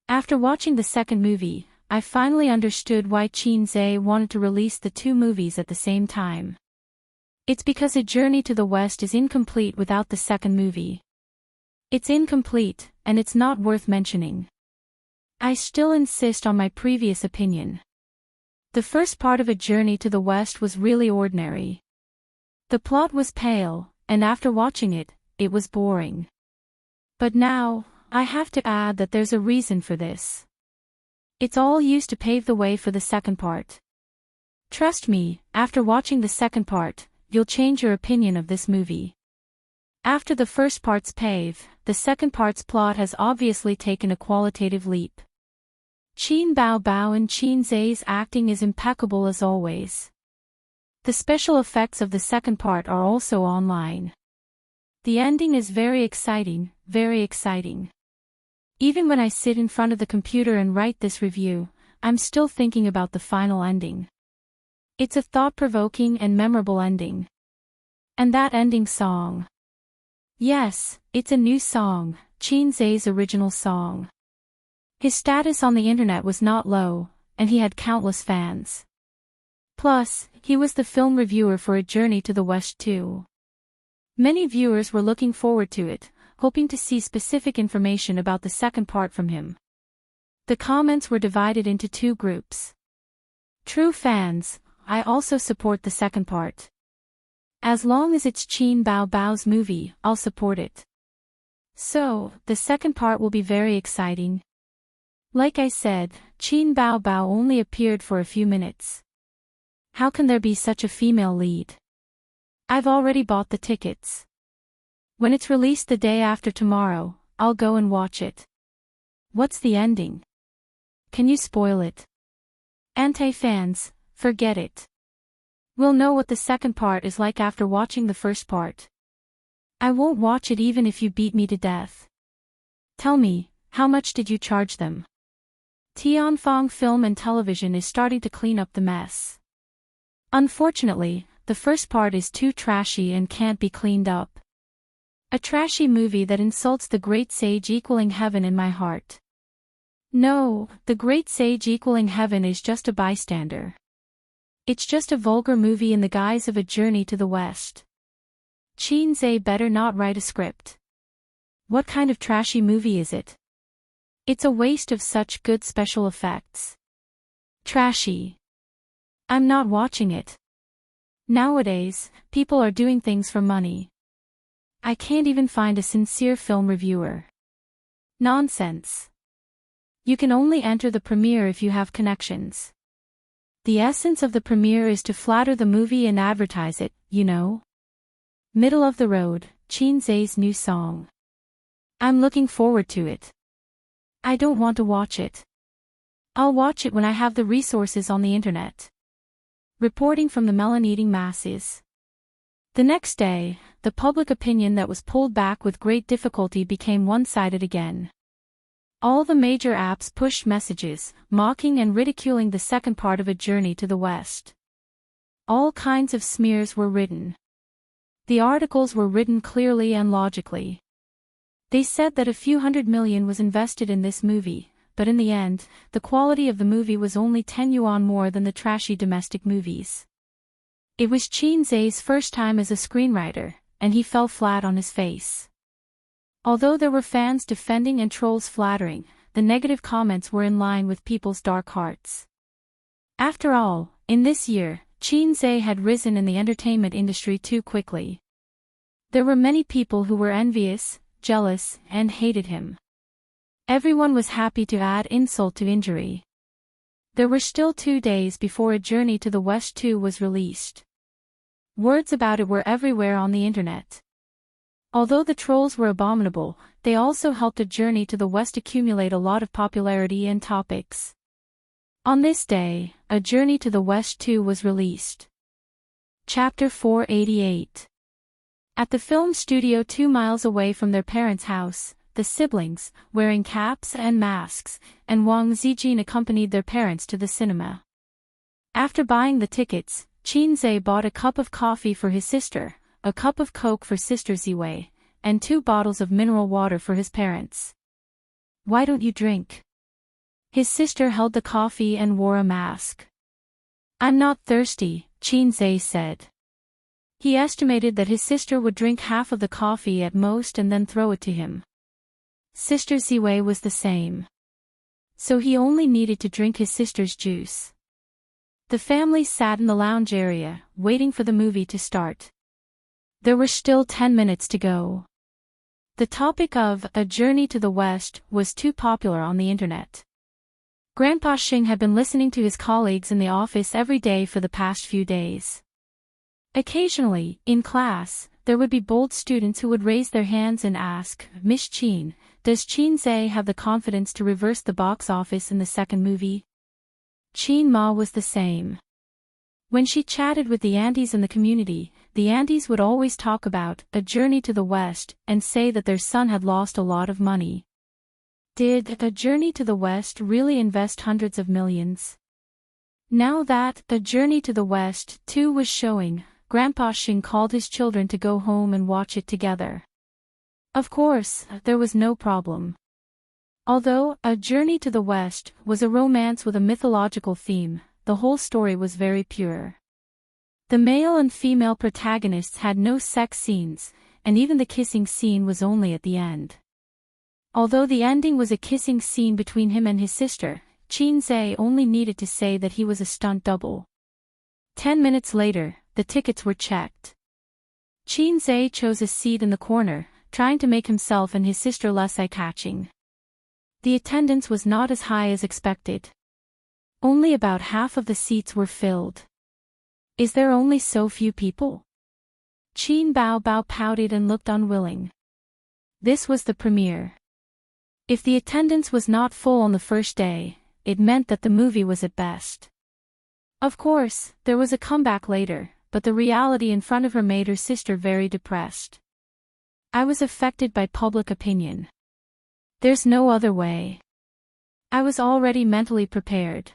After watching the second movie, I finally understood why Qinzhe wanted to release the 2 movies at the same time. It's because A Journey to the West is incomplete without the second movie. It's incomplete, and it's not worth mentioning. I still insist on my previous opinion. The first part of A Journey to the West was really ordinary. The plot was pale, and after watching it, it was boring. But now, I have to add that there's a reason for this. It's all used to pave the way for the second part. Trust me, after watching the second part, you'll change your opinion of this movie. After the first part's pave, the second part's plot has obviously taken a qualitative leap. Qin Bao Bao and Qinzhe's acting is impeccable as always. The special effects of the second part are also online. The ending is very exciting, very exciting. Even when I sit in front of the computer and write this review, I'm still thinking about the final ending. It's a thought-provoking and memorable ending. And that ending song. Yes, it's a new song, Qinzhe's original song. His status on the internet was not low, and he had countless fans. Plus, he was the film reviewer for A Journey to the West too. Many viewers were looking forward to it, hoping to see specific information about the second part from him. The comments were divided into 2 groups. True fans, I also support the second part. As long as it's Qin Bao Bao's movie, I'll support it. So, the second part will be very exciting. Like I said, Qin Bao Bao only appeared for a few minutes. How can there be such a female lead? I've already bought the tickets. When it's released the day after tomorrow, I'll go and watch it. What's the ending? Can you spoil it? Anti-fans, forget it. We'll know what the second part is like after watching the first part. I won't watch it even if you beat me to death. Tell me, how much did you charge them? Tianfang Film and Television is starting to clean up the mess. Unfortunately, the first part is too trashy and can't be cleaned up. A trashy movie that insults the great sage equaling heaven in my heart. No, the great sage equaling heaven is just a bystander. It's just a vulgar movie in the guise of A Journey to the West. Qinzhe better not write a script. What kind of trashy movie is it? It's a waste of such good special effects. Trashy. I'm not watching it. Nowadays, people are doing things for money. I can't even find a sincere film reviewer. Nonsense. You can only enter the premiere if you have connections. The essence of the premiere is to flatter the movie and advertise it, you know? Middle of the Road, Chinze's new song. I'm looking forward to it. I don't want to watch it. I'll watch it when I have the resources on the internet. Reporting from the melon-eating masses. The next day, the public opinion that was pulled back with great difficulty became one-sided again. All the major apps pushed messages, mocking and ridiculing the second part of A Journey to the West. All kinds of smears were written. The articles were written clearly and logically. They said that a few $100 million was invested in this movie, but in the end, the quality of the movie was only 10 yuan more than the trashy domestic movies. It was Chinze's first time as a screenwriter, and he fell flat on his face. Although there were fans defending and trolls flattering, the negative comments were in line with people's dark hearts. After all, in this year, Chinze had risen in the entertainment industry too quickly. There were many people who were envious, jealous, and hated him. Everyone was happy to add insult to injury. There were still 2 days before A Journey to the West 2 was released. Words about it were everywhere on the internet. Although the trolls were abominable, they also helped A Journey to the West accumulate a lot of popularity and topics. On this day, A Journey to the West 2 was released. Chapter 488. At the film studio 2 miles away from their parents' house, the siblings, wearing caps and masks, and Wang Zijin accompanied their parents to the cinema. After buying the tickets, Chinze bought a cup of coffee for his sister, a cup of Coke for Sister Ziwei, and 2 bottles of mineral water for his parents. "Why don't you drink?" His sister held the coffee and wore a mask. "I'm not thirsty," Chinze said. He estimated that his sister would drink half of the coffee at most and then throw it to him. Sister Ziwei was the same. So he only needed to drink his sister's juice. The family sat in the lounge area, waiting for the movie to start. There were still 10 minutes to go. The topic of A Journey to the West was too popular on the internet. Grandpa Xing had been listening to his colleagues in the office every day for the past few days. Occasionally, in class, there would be bold students who would raise their hands and ask, "Miss Qin, does Chinze have the confidence to reverse the box office in the second movie?" Qin Ma was the same. When she chatted with the aunties in the community, the aunties would always talk about A Journey to the West and say that their son had lost a lot of money. Did A Journey to the West really invest hundreds of millions? Now that A Journey to the West 2 was showing, Grandpa Xing called his children to go home and watch it together. Of course, there was no problem. Although A Journey to the West was a romance with a mythological theme, the whole story was very pure. The male and female protagonists had no sex scenes, and even the kissing scene was only at the end. Although the ending was a kissing scene between him and his sister, Chinze only needed to say that he was a stunt double. 10 minutes later, the tickets were checked. Chinze chose a seat in the corner, trying to make himself and his sister less eye-catching. The attendance was not as high as expected. Only about half of the seats were filled. Is there only so few people? Qin Bao pouted and looked unwilling. This was the premiere. If the attendance was not full on the first day, it meant that the movie was at best. Of course, there was a comeback later, but the reality in front of her made her sister very depressed. "I was affected by public opinion. There's no other way. I was already mentally prepared,"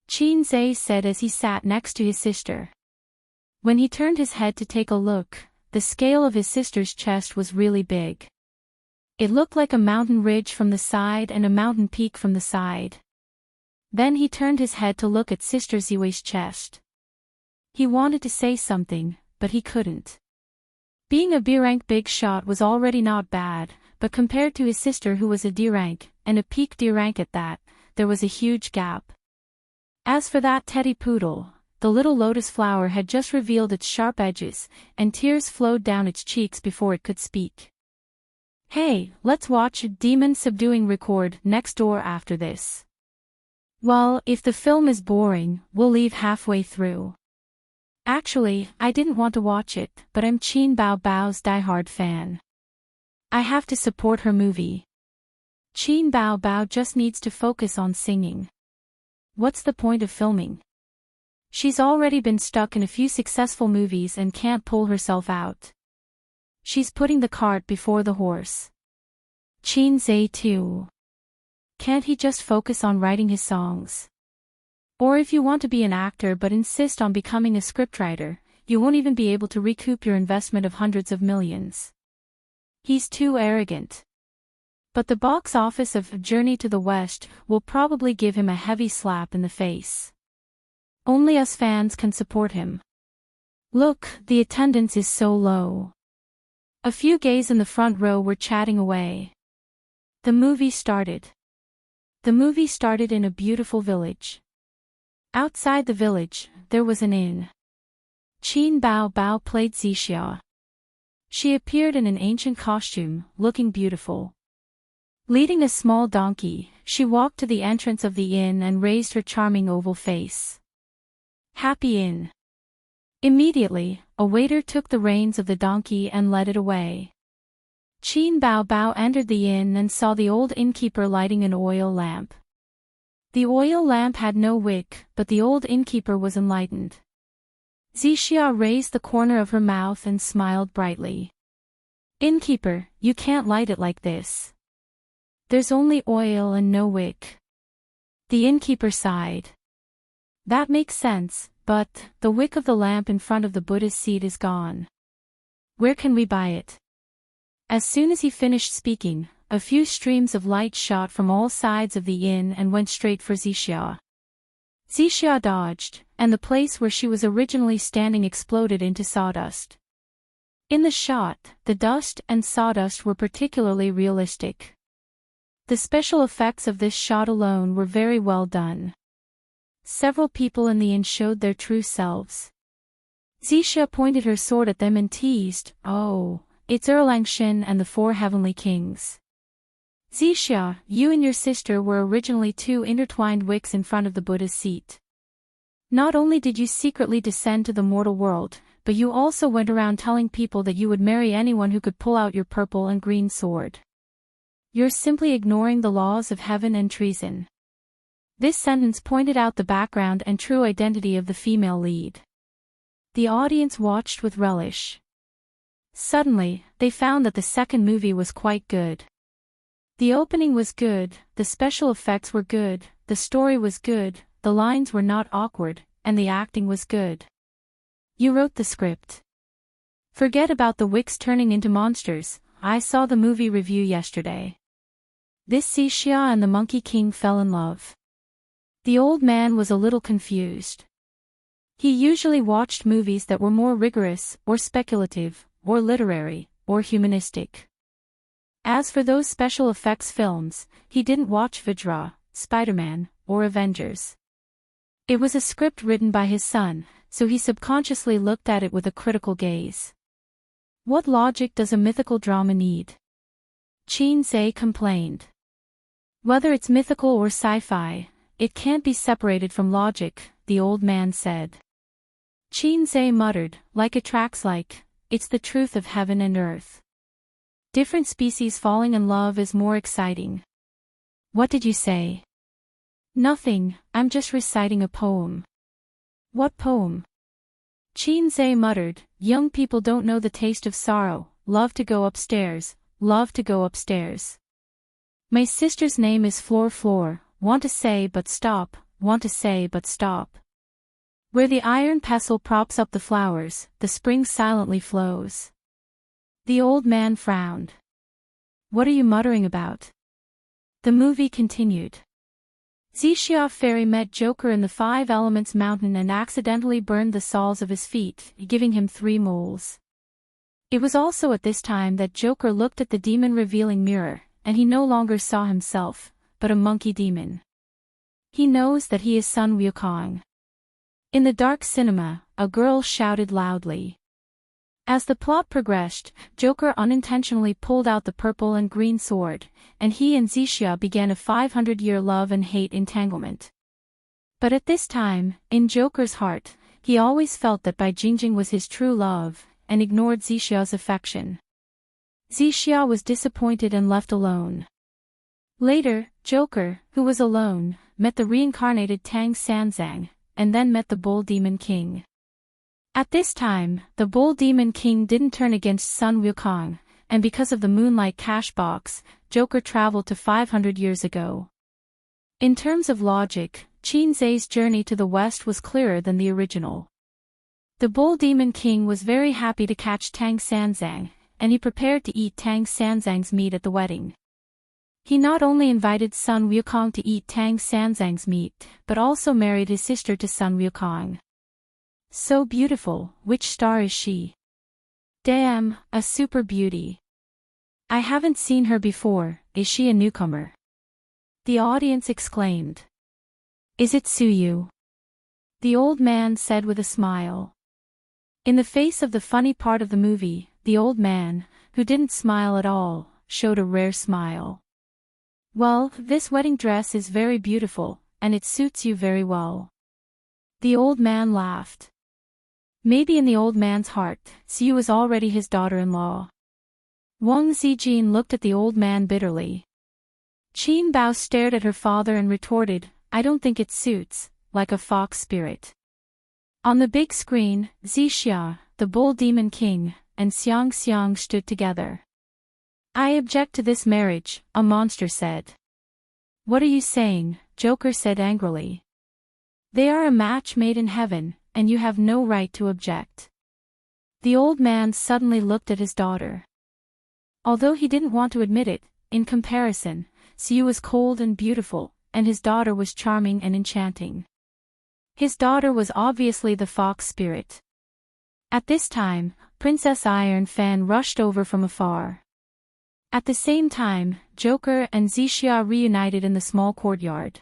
Chinze said as he sat next to his sister. When he turned his head to take a look, the scale of his sister's chest was really big. It looked like a mountain ridge from the side and a mountain peak from the side. Then he turned his head to look at Sister Ziwei's chest. He wanted to say something, but he couldn't. Being a B-rank big shot was already not bad, but compared to his sister who was a D rank, and a peak D rank at that, there was a huge gap. As for that teddy poodle, the little lotus flower had just revealed its sharp edges, and tears flowed down its cheeks before it could speak. Hey, let's watch a demon-subduing record next door after this. Well, if the film is boring, we'll leave halfway through. Actually, I didn't want to watch it, but I'm Qin Bao Bao's diehard fan. I have to support her movie. Qin Bao Bao just needs to focus on singing. What's the point of filming? She's already been stuck in a few successful movies and can't pull herself out. She's putting the cart before the horse. Qin Zhe too. Can't he just focus on writing his songs? Or if you want to be an actor but insist on becoming a scriptwriter, you won't even be able to recoup your investment of hundreds of millions. He's too arrogant. But the box office of Journey to the West will probably give him a heavy slap in the face. Only us fans can support him. Look, the attendance is so low. A few gays in the front row were chatting away. The movie started. The movie started in a beautiful village. Outside the village, there was an inn. Qin Bao Bao played Zixia. She appeared in an ancient costume, looking beautiful. Leading a small donkey, she walked to the entrance of the inn and raised her charming oval face. Happy Inn. Immediately, a waiter took the reins of the donkey and led it away. Qin Bao Bao entered the inn and saw the old innkeeper lighting an oil lamp. The oil lamp had no wick, but the old innkeeper was enlightened. Zixia raised the corner of her mouth and smiled brightly. Innkeeper, you can't light it like this. There's only oil and no wick. The innkeeper sighed. That makes sense, but the wick of the lamp in front of the Buddha's seat is gone. Where can we buy it? As soon as he finished speaking, a few streams of light shot from all sides of the inn and went straight for Zixia. Zixia dodged, and the place where she was originally standing exploded into sawdust. In the shot, the dust and sawdust were particularly realistic. The special effects of this shot alone were very well done. Several people in the inn showed their true selves. Zixia pointed her sword at them and teased, "Oh, it's Erlangsheng and the four heavenly kings." Zixia, you and your sister were originally two intertwined wicks in front of the Buddha's seat. Not only did you secretly descend to the mortal world, but you also went around telling people that you would marry anyone who could pull out your purple and green sword. You're simply ignoring the laws of heaven and treason. This sentence pointed out the background and true identity of the female lead. The audience watched with relish. Suddenly, they found that the second movie was quite good. The opening was good, the special effects were good, the story was good, the lines were not awkward, and the acting was good. You wrote the script. Forget about the wicks turning into monsters, I saw the movie review yesterday. This Zixia and the Monkey King fell in love. The old man was a little confused. He usually watched movies that were more rigorous, or speculative, or literary, or humanistic. As for those special effects films, he didn't watch Vajra, Spider-Man, or Avengers. It was a script written by his son, so he subconsciously looked at it with a critical gaze. What logic does a mythical drama need? Qin Zhe complained. Whether it's mythical or sci-fi, it can't be separated from logic, the old man said. Qin Zhe muttered, like attracts like, it's the truth of heaven and earth. Different species falling in love is more exciting. What did you say? Nothing, I'm just reciting a poem. What poem? Qin Zhe muttered, young people don't know the taste of sorrow, love to go upstairs, love to go upstairs. My sister's name is Floor, want to say but stop, want to say but stop. Where the iron pestle props up the flowers, the spring silently flows. The old man frowned. What are you muttering about? The movie continued. Zixia Fairy met Joker in the Five Elements Mountain and accidentally burned the soles of his feet, giving him 3 moles. It was also at this time that Joker looked at the demon-revealing mirror, and he no longer saw himself, but a monkey demon. He knows that he is Sun Wukong. In the dark cinema, a girl shouted loudly. As the plot progressed, Joker unintentionally pulled out the purple and green sword, and he and Zixia began a 500-year love and hate entanglement. But at this time, in Joker's heart, he always felt that Bai Jingjing was his true love, and ignored Zixia's affection. Zixia was disappointed and left alone. Later, Joker, who was alone, met the reincarnated Tang Sanzang, and then met the Bull Demon King. At this time, the Bull Demon King didn't turn against Sun Wukong, and because of the Moonlight Cash Box, Joker traveled to 500 years ago. In terms of logic, Qin Zai's journey to the west was clearer than the original. The Bull Demon King was very happy to catch Tang Sanzang, and he prepared to eat Tang Sanzang's meat at the wedding. He not only invited Sun Wukong to eat Tang Sanzang's meat, but also married his sister to Sun Wukong. So beautiful, which star is she? Damn, a super beauty. I haven't seen her before, is she a newcomer? The audience exclaimed. Is it Suyu? The old man said with a smile. In the face of the funny part of the movie, the old man, who didn't smile at all, showed a rare smile. Well, this wedding dress is very beautiful, and it suits you very well. The old man laughed. Maybe in the old man's heart, Suyu is already his daughter-in-law. Wang Zijin looked at the old man bitterly. Qin Bao stared at her father and retorted, I don't think it suits, like a fox spirit. On the big screen, Zixia, the Bull Demon King, and Xiang Xiang stood together. I object to this marriage, a monster said. What are you saying? Joker said angrily. They are a match made in heaven, and you have no right to object. The old man suddenly looked at his daughter. Although he didn't want to admit it, in comparison, Suyu was cold and beautiful, and his daughter was charming and enchanting. His daughter was obviously the fox spirit. At this time, Princess Iron Fan rushed over from afar. At the same time, Joker and Zixia reunited in the small courtyard.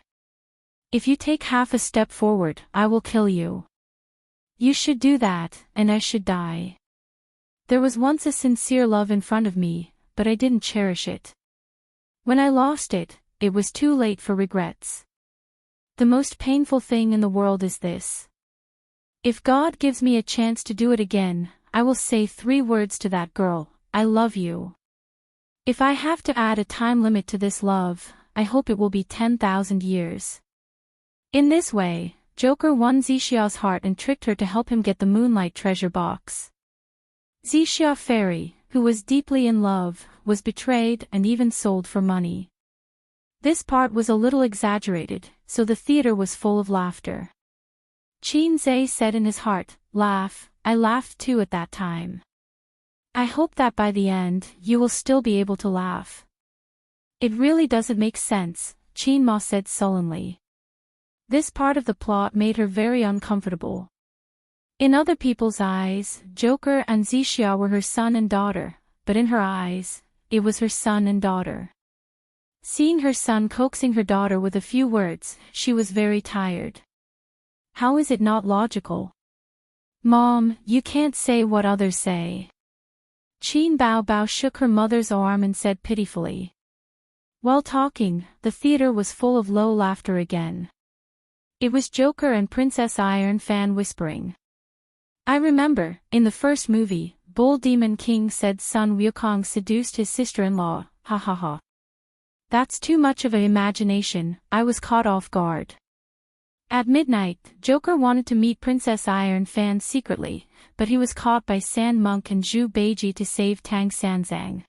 If you take half a step forward, I will kill you. You should do that, and I should die. There was once a sincere love in front of me, but I didn't cherish it. When I lost it, it was too late for regrets. The most painful thing in the world is this. If God gives me a chance to do it again, I will say 3 words to that girl, I love you. If I have to add a time limit to this love, I hope it will be 10,000 years. In this way, Joker won Zixia's heart and tricked her to help him get the Moonlight Treasure Box. Zixia Fairy, who was deeply in love, was betrayed and even sold for money. This part was a little exaggerated, so the theater was full of laughter. Qin Zai said in his heart, laugh, I laughed too at that time. I hope that by the end, you will still be able to laugh. It really doesn't make sense, Qin Ma said sullenly. This part of the plot made her very uncomfortable. In other people's eyes, Joker and Zixia were her son and daughter, but in her eyes, it was her son and daughter. Seeing her son coaxing her daughter with a few words, she was very tired. How is it not logical? Mom, you can't say what others say. Qin Bao Bao shook her mother's arm and said pitifully. While talking, the theater was full of low laughter again. It was Joker and Princess Iron Fan whispering. I remember, in the first movie, Bull Demon King said Sun Wukong seduced his sister-in-law, ha ha ha. That's too much of an imagination, I was caught off guard. At midnight, Joker wanted to meet Princess Iron Fan secretly, but he was caught by Sand Monk and Zhu Beiji to save Tang Sanzang.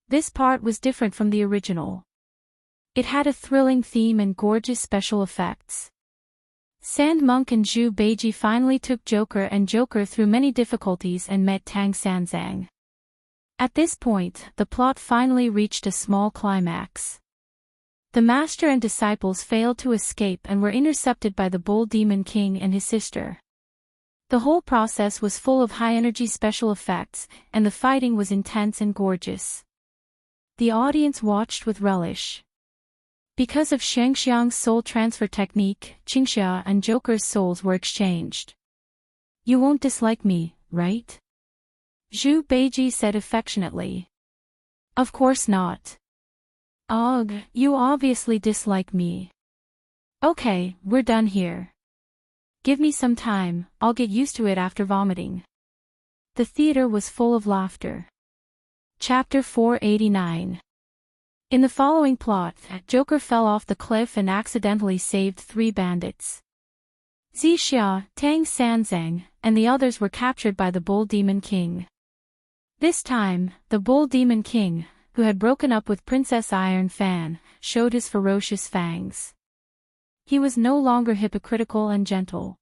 This part was different from the original. It had a thrilling theme and gorgeous special effects. Sand Monk and Zhu Beiji finally took Joker through many difficulties and met Tang Sanzang. At this point, the plot finally reached a small climax. The master and disciples failed to escape and were intercepted by the Bull Demon King and his sister. The whole process was full of high-energy special effects, and the fighting was intense and gorgeous. The audience watched with relish. Because of Shangxiang's soul transfer technique, Qingxia and Joker's souls were exchanged. "You won't dislike me, right?" Zhu Beiji said affectionately. "Of course not. Ugh, you obviously dislike me. Okay, we're done here. Give me some time, I'll get used to it after vomiting." The theater was full of laughter. Chapter 489. In the following plot, Joker fell off the cliff and accidentally saved 3 bandits. Zixia, Tang Sanzang, and the others were captured by the Bull Demon King. This time, the Bull Demon King, who had broken up with Princess Iron Fan, showed his ferocious fangs. He was no longer hypocritical and gentle.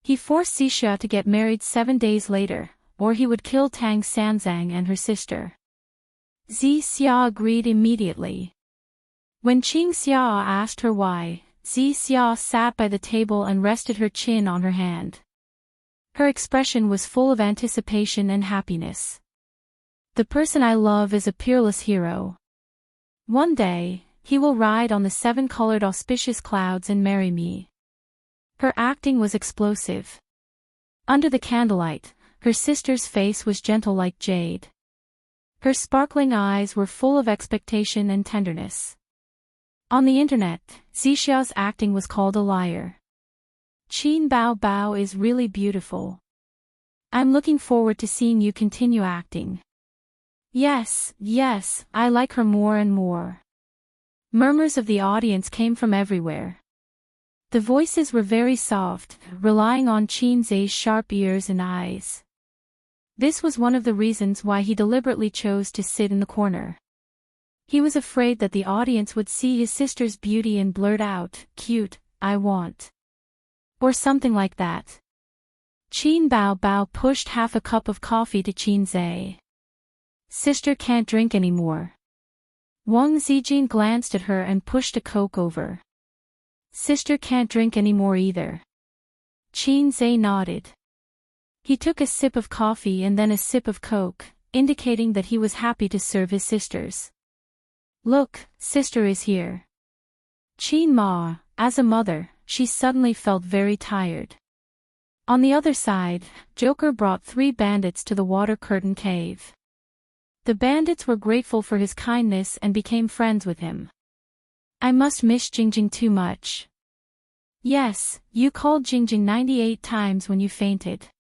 He forced Zixia to get married 7 days later, or he would kill Tang Sanzang and her sister. Zixia agreed immediately. When Qingxia asked her why, Zixia sat by the table and rested her chin on her hand. Her expression was full of anticipation and happiness. "The person I love is a peerless hero. One day, he will ride on the 7-colored auspicious clouds and marry me." Her acting was explosive. Under the candlelight, her sister's face was gentle like jade. Her sparkling eyes were full of expectation and tenderness. On the internet, Zixia's acting was called a liar. "Qin Bao Bao is really beautiful. I'm looking forward to seeing you continue acting." Yes, I like her more and more." Murmurs of the audience came from everywhere. The voices were very soft, relying on Qin Zai's sharp ears and eyes. This was one of the reasons why he deliberately chose to sit in the corner. He was afraid that the audience would see his sister's beauty and blurt out, "Cute, I want." Or something like that. Qin Bao Bao pushed half a cup of coffee to Qin Zai. "Sister can't drink anymore." Wang Zijin glanced at her and pushed a Coke over. "Sister can't drink anymore either." Qin Zai nodded. He took a sip of coffee and then a sip of Coke, indicating that he was happy to serve his sisters. "Look, sister is here." Qin Ma, as a mother, she suddenly felt very tired. On the other side, Joker brought 3 bandits to the water curtain cave. The bandits were grateful for his kindness and became friends with him. "I must miss Jingjing too much." "Yes, you called Jingjing 98 times when you fainted."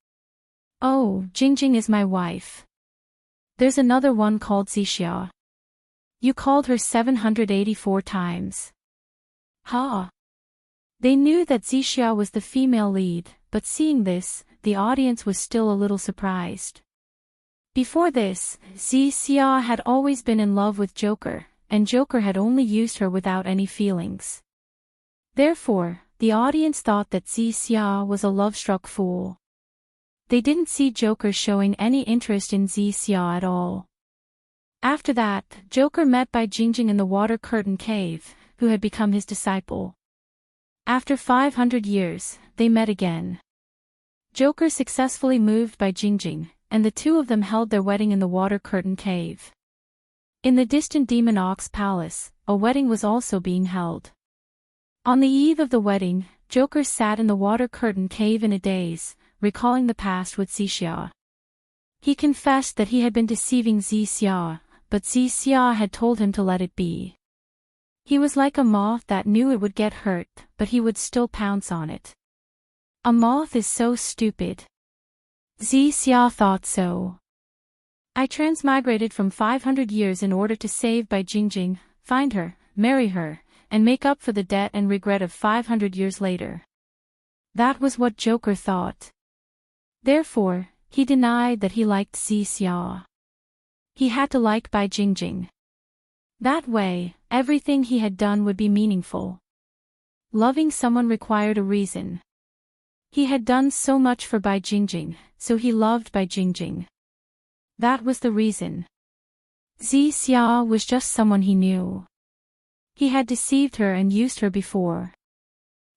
"Oh, Jingjing is my wife. There's another one called Zixia. You called her 784 times." "Ha!" They knew that Zixia was the female lead, but seeing this, the audience was still a little surprised. Before this, Zixia had always been in love with Joker, and Joker had only used her without any feelings. Therefore, the audience thought that Zixia was a love-struck fool. They didn't see Joker showing any interest in Zixia at all. After that, Joker met Bai Jingjing in the water curtain cave, who had become his disciple. After 500 years, they met again. Joker successfully moved Bai Jingjing, and the two of them held their wedding in the water curtain cave. In the distant Demon Ox Palace, a wedding was also being held. On the eve of the wedding, Joker sat in the water curtain cave in a daze, recalling the past with Zixia. He confessed that he had been deceiving Zixia, but Zixia had told him to let it be. He was like a moth that knew it would get hurt, but he would still pounce on it. A moth is so stupid. Zixia thought so. "I transmigrated from 500 years in order to save Bai Jingjing, find her, marry her, and make up for the debt and regret of 500 years later." That was what Joker thought. Therefore, he denied that he liked Zixia. He had to like Bai Jingjing. That way, everything he had done would be meaningful. Loving someone required a reason. He had done so much for Bai Jingjing, so he loved Bai Jingjing. That was the reason. Zixia was just someone he knew. He had deceived her and used her before.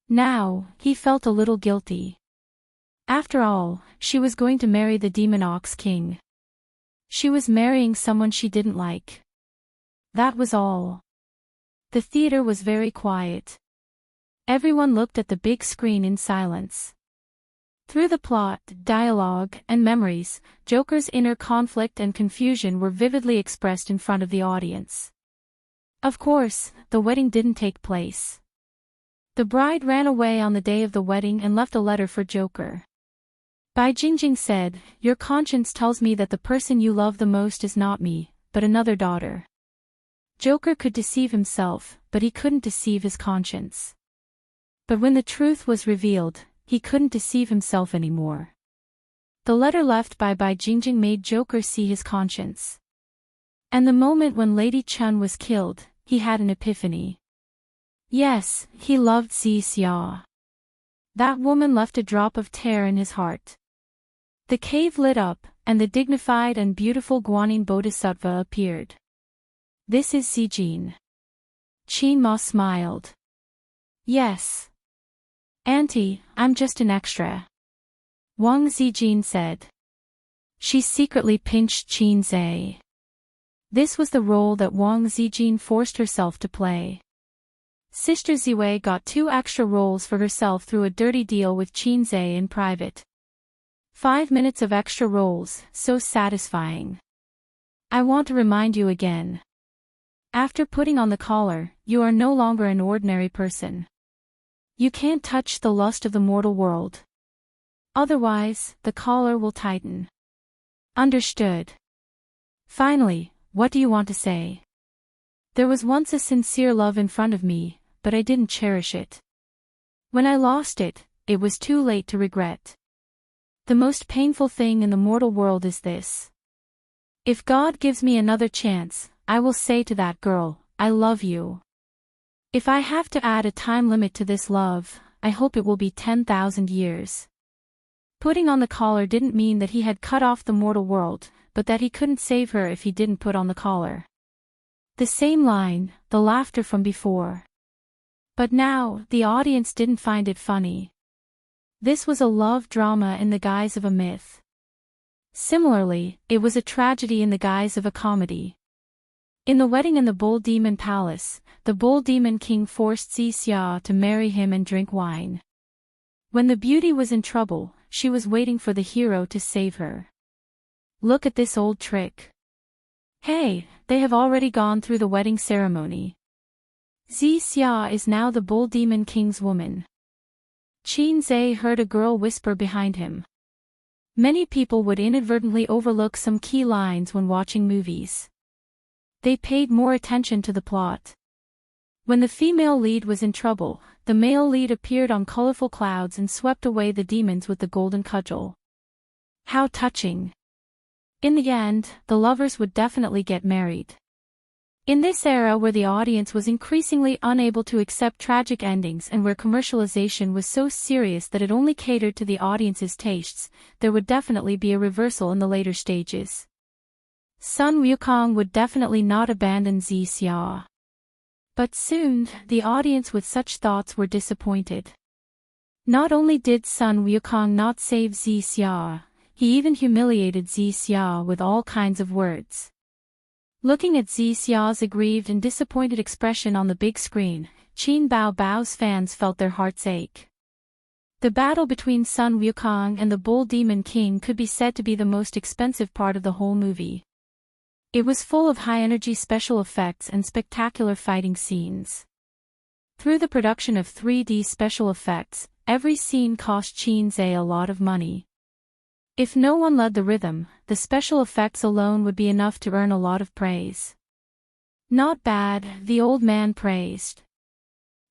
Now, he felt a little guilty. After all, she was going to marry the Demon Ox King. She was marrying someone she didn't like. That was all. The theater was very quiet. Everyone looked at the big screen in silence. Through the plot, dialogue, and memories, Joker's inner conflict and confusion were vividly expressed in front of the audience. Of course, the wedding didn't take place. The bride ran away on the day of the wedding and left a letter for Joker. Bai Jingjing said, "Your conscience tells me that the person you love the most is not me, but another daughter." Joker could deceive himself, but he couldn't deceive his conscience. But when the truth was revealed, he couldn't deceive himself anymore. The letter left by Bai Jingjing made Joker see his conscience. And the moment when Lady Chun was killed, he had an epiphany. Yes, he loved Zi Xia. That woman left a drop of terror in his heart. The cave lit up, and the dignified and beautiful Guanyin Bodhisattva appeared. "This is Zijin." Qin Ma smiled. "Yes. Auntie, I'm just an extra," Wang Zijin said. She secretly pinched Qin Zhe. This was the role that Wang Zijin forced herself to play. Sister Ziwei got 2 extra roles for herself through a dirty deal with Qin Zhe in private. 5 minutes of extra roles, so satisfying. I want to remind you again. After putting on the collar, you are no longer an ordinary person. You can't touch the lust of the mortal world. Otherwise, the collar will tighten. Understood. Finally, what do you want to say? There was once a sincere love in front of me, but I didn't cherish it. When I lost it, it was too late to regret. The most painful thing in the mortal world is this. If God gives me another chance, I will say to that girl, I love you. If I have to add a time limit to this love, I hope it will be 10,000 years. Putting on the collar didn't mean that he had cut off the mortal world, but that he couldn't save her if he didn't put on the collar. The same line, the laughter from before. But now, the audience didn't find it funny. This was a love drama in the guise of a myth. Similarly, it was a tragedy in the guise of a comedy. In the wedding in the Bull Demon Palace, the Bull Demon King forced Zi Xia to marry him and drink wine. When the beauty was in trouble, she was waiting for the hero to save her. Look at this old trick. Hey, they have already gone through the wedding ceremony. Zi Xia is now the Bull Demon King's woman. Qin Zhe heard a girl whisper behind him. Many people would inadvertently overlook some key lines when watching movies. They paid more attention to the plot. When the female lead was in trouble, the male lead appeared on colorful clouds and swept away the demons with the golden cudgel. How touching. In the end, the lovers would definitely get married. In this era where the audience was increasingly unable to accept tragic endings and where commercialization was so serious that it only catered to the audience's tastes, there would definitely be a reversal in the later stages. Sun Wukong would definitely not abandon Zi Xia. But soon, the audience with such thoughts were disappointed. Not only did Sun Wukong not save Zi Xia, he even humiliated Zi Xia with all kinds of words. Looking at Zi Xia's aggrieved and disappointed expression on the big screen, Qin Bao Bao's fans felt their hearts ache. The battle between Sun Wukong and the Bull Demon King could be said to be the most expensive part of the whole movie. It was full of high-energy special effects and spectacular fighting scenes. Through the production of 3D special effects, every scene cost Qin Zhe a lot of money. If no one led the rhythm, the special effects alone would be enough to earn a lot of praise. Not bad, the old man praised.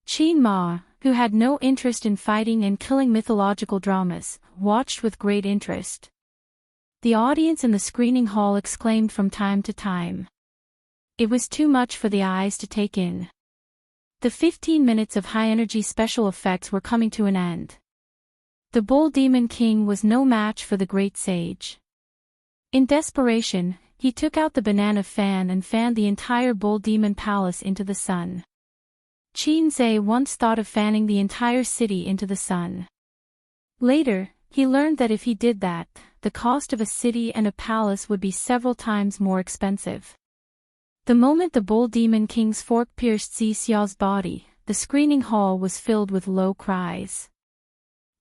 Qin Ma, who had no interest in fighting and killing mythological dramas, watched with great interest. The audience in the screening hall exclaimed from time to time. It was too much for the eyes to take in. The 15 minutes of high-energy special effects were coming to an end. The Bull Demon King was no match for the great sage. In desperation, he took out the banana fan and fanned the entire Bull Demon Palace into the sun. Qin Zhe once thought of fanning the entire city into the sun. Later, He learned that if he did that, the cost of a city and a palace would be several times more expensive. The moment the bull demon king's fork pierced Xiao's body, the screening hall was filled with low cries.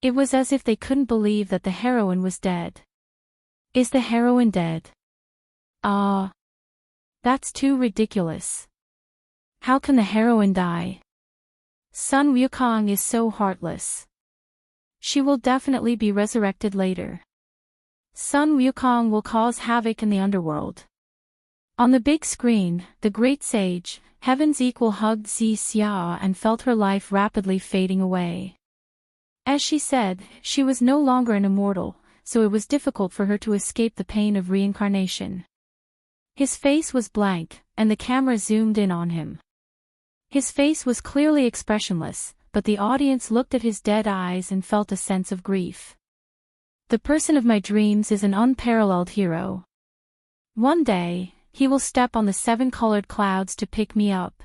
It was as if they couldn't believe that the heroine was dead. Is the heroine dead? Ah. That's too ridiculous. How can the heroine die? Sun Wukong is so heartless. She will definitely be resurrected later. Sun Wukong will cause havoc in the underworld. On the big screen, the great sage, Heaven's Equal, hugged Xia and felt her life rapidly fading away. As she said, she was no longer an immortal, so it was difficult for her to escape the pain of reincarnation. His face was blank, and the camera zoomed in on him. His face was clearly expressionless, but the audience looked at his dead eyes and felt a sense of grief. The person of my dreams is an unparalleled hero. One day, he will step on the 7-colored clouds to pick me up.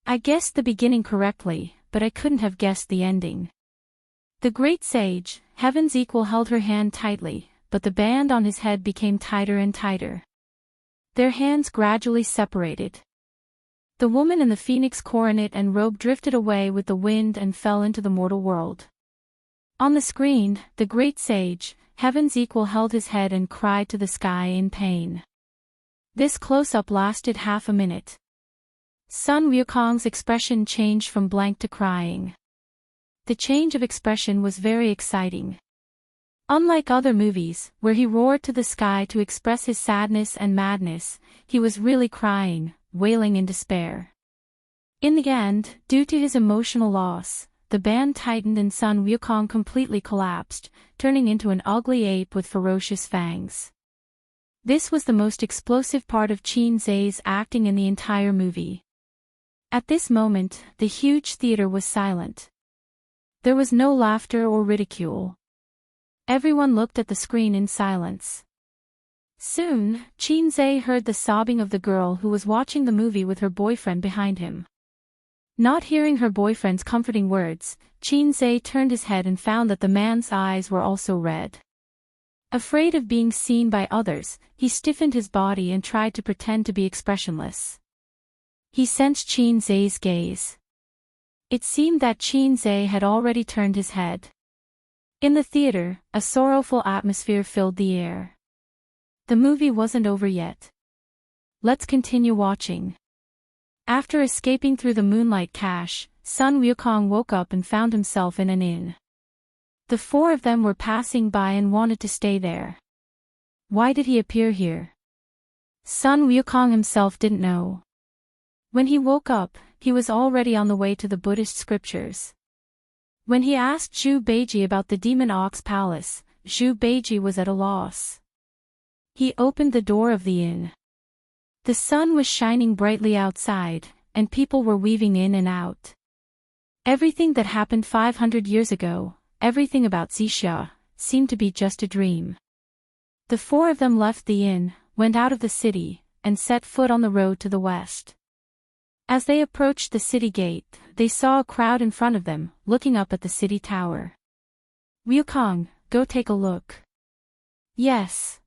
I guessed the beginning correctly, but I couldn't have guessed the ending. The great sage, Heaven's Equal, held her hand tightly, but the band on his head became tighter and tighter. Their hands gradually separated. The woman in the phoenix coronet and robe drifted away with the wind and fell into the mortal world. On the screen, the great sage, Heaven's Equal, held his head and cried to the sky in pain. This close-up lasted half a minute. Sun Wukong's expression changed from blank to crying. The change of expression was very exciting. Unlike other movies, where he roared to the sky to express his sadness and madness, he was really crying, wailing in despair. In the end, due to his emotional loss, the band tightened and Sun Wukong completely collapsed, turning into an ugly ape with ferocious fangs. This was the most explosive part of Qin Zhe's acting in the entire movie. At this moment, the huge theater was silent. There was no laughter or ridicule. Everyone looked at the screen in silence. Soon, Qin Zhe heard the sobbing of the girl who was watching the movie with her boyfriend behind him. Not hearing her boyfriend's comforting words, Qin Zhe turned his head and found that the man's eyes were also red. Afraid of being seen by others, he stiffened his body and tried to pretend to be expressionless. He sensed Qin Zhe's gaze. It seemed that Qin Zhe had already turned his head. In the theater, a sorrowful atmosphere filled the air. The movie wasn't over yet. Let's continue watching. After escaping through the moonlight cache, Sun Wukong woke up and found himself in an inn. The four of them were passing by and wanted to stay there. Why did he appear here? Sun Wukong himself didn't know. When he woke up, he was already on the way to the Buddhist scriptures. When he asked Zhu Beiji about the Demon Ox Palace, Zhu Beiji was at a loss. He opened the door of the inn. The sun was shining brightly outside, and people were weaving in and out. Everything that happened 500 years ago, everything about Xia, seemed to be just a dream. The four of them left the inn, went out of the city, and set foot on the road to the west. As they approached the city gate, they saw a crowd in front of them, looking up at the city tower. Wukong, go take a look. Yes.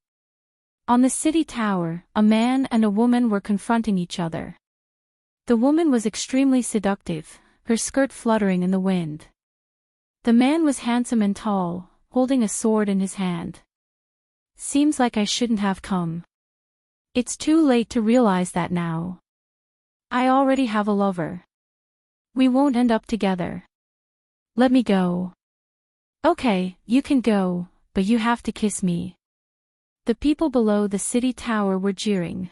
On the city tower, a man and a woman were confronting each other. The woman was extremely seductive, her skirt fluttering in the wind. The man was handsome and tall, holding a sword in his hand. Seems like I shouldn't have come. It's too late to realize that now. I already have a lover. We won't end up together. Let me go. Okay, you can go, but you have to kiss me. The people below the city tower were jeering.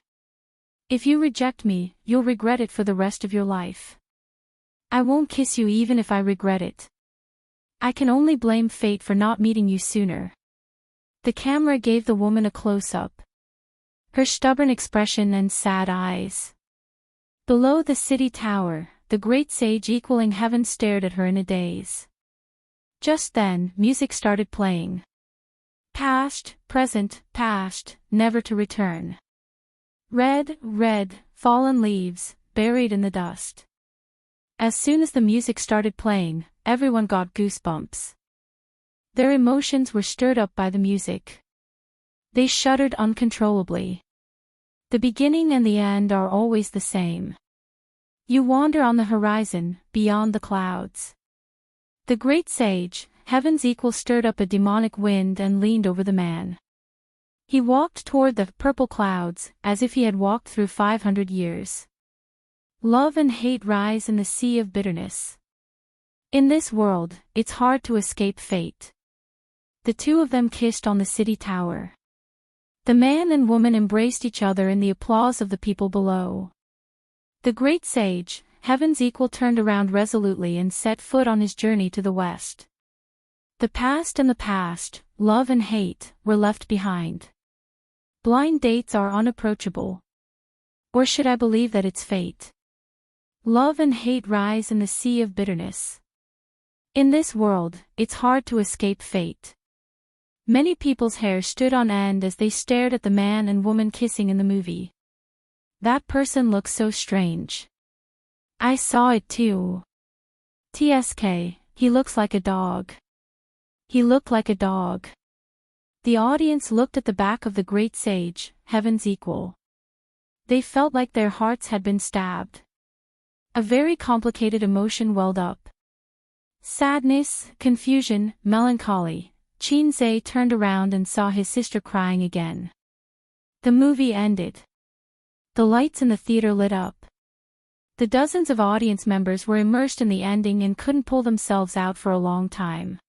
If you reject me, you'll regret it for the rest of your life. I won't kiss you even if I regret it. I can only blame fate for not meeting you sooner. The camera gave the woman a close-up. Her stubborn expression and sad eyes. Below the city tower, the great sage equaling heaven stared at her in a daze. Just then, music started playing. Past, present, past, never to return. Red, red, fallen leaves, buried in the dust. As soon as the music started playing, everyone got goosebumps. Their emotions were stirred up by the music. They shuddered uncontrollably. The beginning and the end are always the same. You wander on the horizon, beyond the clouds. The great sage, heaven's equal, stirred up a demonic wind and leaned over the man. He walked toward the purple clouds, as if he had walked through 500 years. Love and hate rise in the sea of bitterness. In this world, it's hard to escape fate. The two of them kissed on the city tower. The man and woman embraced each other in the applause of the people below. The great sage, heaven's equal, turned around resolutely and set foot on his journey to the west. The past and the past, love and hate, were left behind. Blind dates are unapproachable. Or should I believe that it's fate? Love and hate rise in the sea of bitterness. In this world, it's hard to escape fate. Many people's hair stood on end as they stared at the man and woman kissing in the movie. That person looks so strange. I saw it too. TSK, he looks like a dog. He looked like a dog. The audience looked at the back of the great sage, heaven's equal. They felt like their hearts had been stabbed. A very complicated emotion welled up. Sadness, confusion, melancholy. Chinze turned around and saw his sister crying again. The movie ended. The lights in the theater lit up. The dozens of audience members were immersed in the ending and couldn't pull themselves out for a long time.